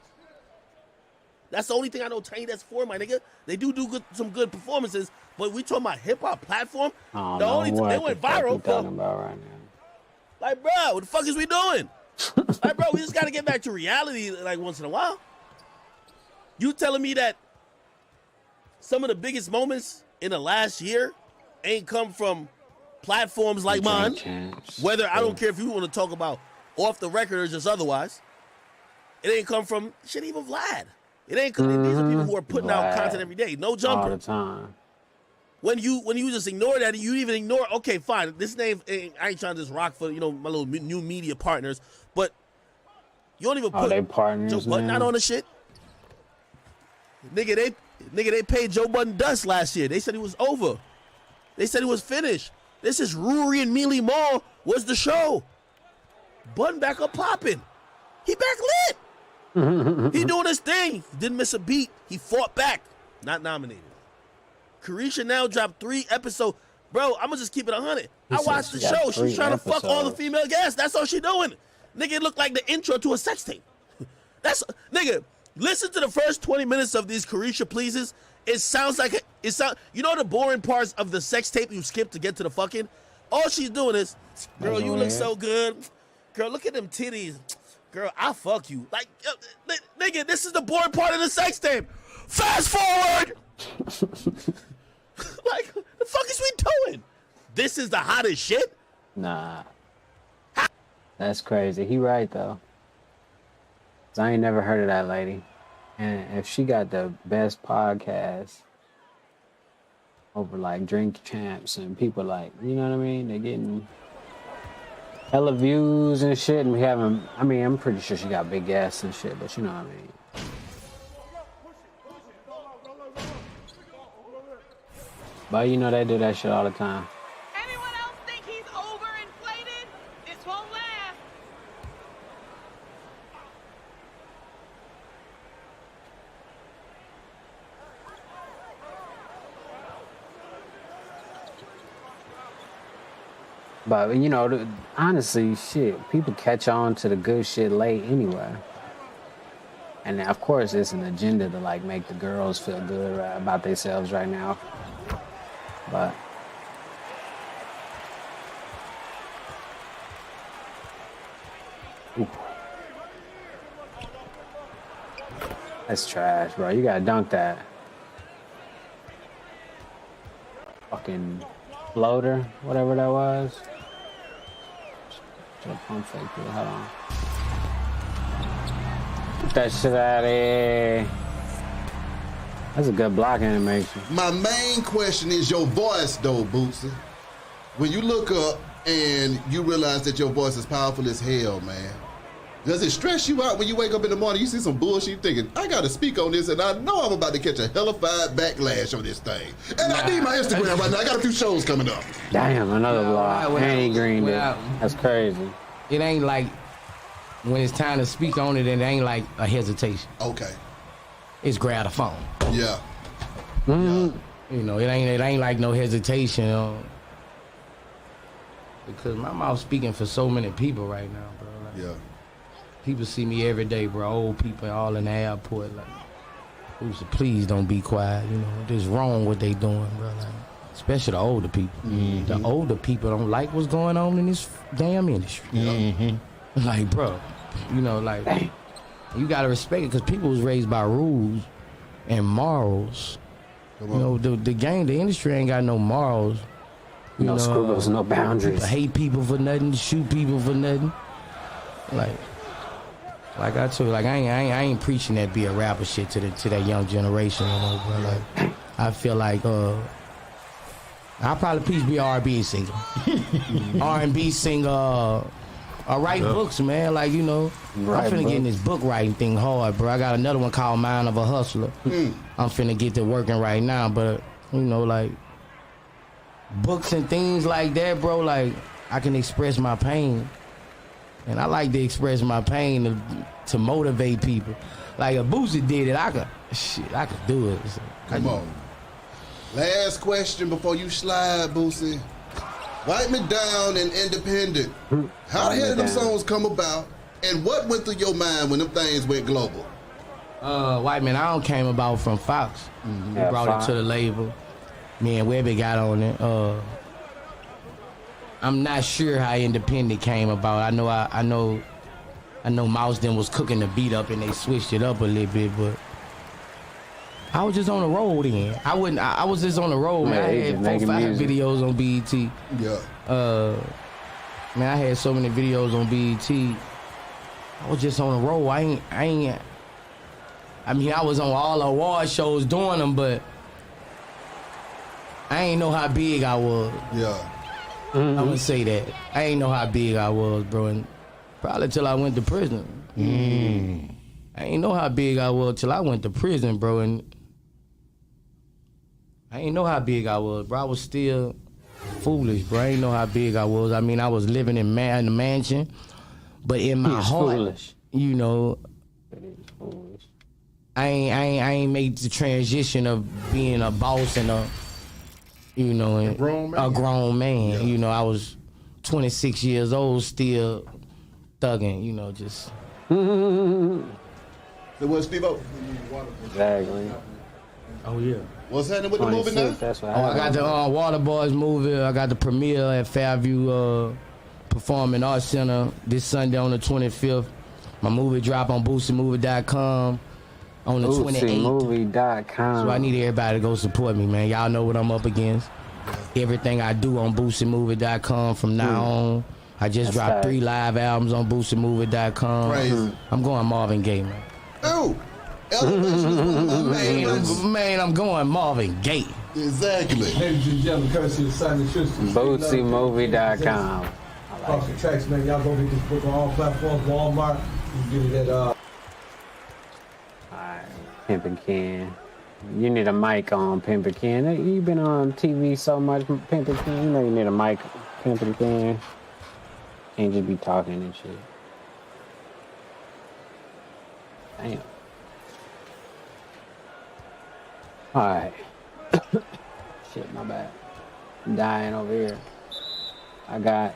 That's the only thing I know Tiny Desk for, my nigga. They do some good performances, but we talking about hip hop platform. I don't The know only what they the went fuck viral you talking about right now. Like, bro, what the fuck is we doing? Like, bro, we just got to get back to reality like once in a while. You telling me that some of the biggest moments in the last year ain't come from platforms like mine? Whether I don't care if you want to talk about off the record or just otherwise, it ain't come from shit even Vlad. It ain't these are people who are putting out content every day. No jumper. All the time. When you just ignore that, you even ignore. Okay, fine. This name, I ain't trying to just rock for my little new media partners, but you don't even put they partners, Joe Budden man. out on the shit. Nigga, they paid Joe Budden dust last year. They said he was over. They said he was finished. This is Rory and Mealy Mall was the show. Budden back up popping. He back lit. He doing his thing. Didn't miss a beat. He fought back. Not nominated. Carisha now dropped 3 episodes. Bro, I'm going to just keep it 100. I watched the show. She's trying to fuck all the female guests. That's all she doing. Nigga, it looked like the intro to a sex tape. Nigga, listen to the first 20 minutes of these Carisha Pleases. It sounds like, you know the boring parts of the sex tape you skip to get to the fucking? All she's doing is, girl, you look so good. Girl, look at them titties. Girl, I'll fuck you. Like, nigga, this is the boring part of the sex tape. Fast forward! Like, the fuck is we doing? This is the hottest shit? Nah. That's crazy. He right, though. 'Cause I ain't never heard of that lady. And if she got the best podcast over, like, Drink Champs and people like, you know what I mean? They're getting hella views and shit, and we haven't, I mean, I'm pretty sure she got big guests and shit, but you know what I mean. But you know they do that shit all the time. Anyone else think he's overinflated? This won't last. But you know, honestly, shit, people catch on to the good shit late anyway. And of course, it's an agenda to like make the girls feel good about themselves right now. But ooh. That's trash, bro. You gotta dunk that. Fucking floater, whatever that was. Pump fake, dude. Hold on. Get that shit out of here. That's a good block animation. My main question is your voice, though, Bootsy. When you look up and you realize that your voice is powerful as hell, man, does it stress you out when you wake up in the morning, you see some bullshit, thinking, I gotta speak on this, and I know I'm about to catch a hellified backlash on this thing. And I need my Instagram right now. I got a few shows coming up. Damn, another block. And he greened it. That's crazy. It ain't like, when it's time to speak on it, it ain't like a hesitation. Okay. It's grab the phone. Yeah. Mm-hmm. You know, it ain't like no hesitation. Because my mouth speaking for so many people right now, bro. Like, yeah. People see me every day, bro. Old people all in the airport. Like, please don't be quiet. You know, it's wrong what they doing, bro. Like, especially the older people. Mm-hmm. The older people don't like what's going on in this damn industry. Mm-hmm. Like, bro, you know, like, you gotta respect it because people was raised by rules and morals. You know, the game, the industry ain't got no morals. No scruples, no boundaries. People hate people for nothing, shoot people for nothing. Like I told you, like I ain't preaching that be a rapper shit to that young generation, you know, bro. Like I feel like I'll probably please be R&B singer. R&B singer. I write books, man. Like, you know, I'm finna get in this book writing thing hard, bro. I got another one called Mind of a Hustler. I'm finna get to working right now, but, you know, like, books and things like that, bro, like I can express my pain. And I like to express my pain to motivate people. Like if Boosie did it, I could do it. So, Come on. Last question before you slide, Boosie. Wipe Me Down and Independent. How the hell did them songs come about? And what went through your mind when them things went global? Wipe Me Down came about from Fox. We brought it to the label. Me and Webby got on it. I'm not sure how Independent came about. I know Mouse then was cooking the beat up and they switched it up a little bit, but I was just on the road then. I was just on the road, man. I had 4 or 5 videos on BET. Yeah. Man, I had so many videos on BET. I was just on the road. I was on all award shows doing them, but I ain't know how big I was. Yeah. I'm gonna say that. I ain't know how big I was, bro. And probably till I went to prison. I ain't know how big I was till I went to prison, bro. And I ain't know how big I was, bro. I was still foolish, bro. I ain't know how big I was. I mean, I was living in the mansion, but in my heart, you know, I ain't made the transition of being a boss and a grown man. Yeah. You know, I was 26 years old, still thugging. You know, just. So what's Steve-O? Exactly. Oh yeah. What's happening with the movie now? I got the Water Boys movie. I got the premiere at Fairview Performing Arts Center this Sunday on the 25th. My movie drop on BoosieMovie.com on the 28th. BoosieMovie.com. So I need everybody to go support me, man. Y'all know what I'm up against. Everything I do on BoosieMovie.com from now on. I just dropped 3 live albums on BoosieMovie.com. Crazy. I'm going Marvin Gaye, man. Oh, man, I'm going Marvin Gaye. Exactly. Ladies and gentlemen, courtesy of Simon Schuster. BoosieMovie.com. Across the tracks, man. Y'all go get this book on all platforms. Walmart. You can get it at Alright, Pimpin' Ken. You need a mic on Pimpin' Ken. You've been on TV so much, Pimpin' Ken. You know you need a mic, Pimpin' Ken. Can't just be talking and shit. Damn. Alright. Shit, my bad. I'm dying over here. I got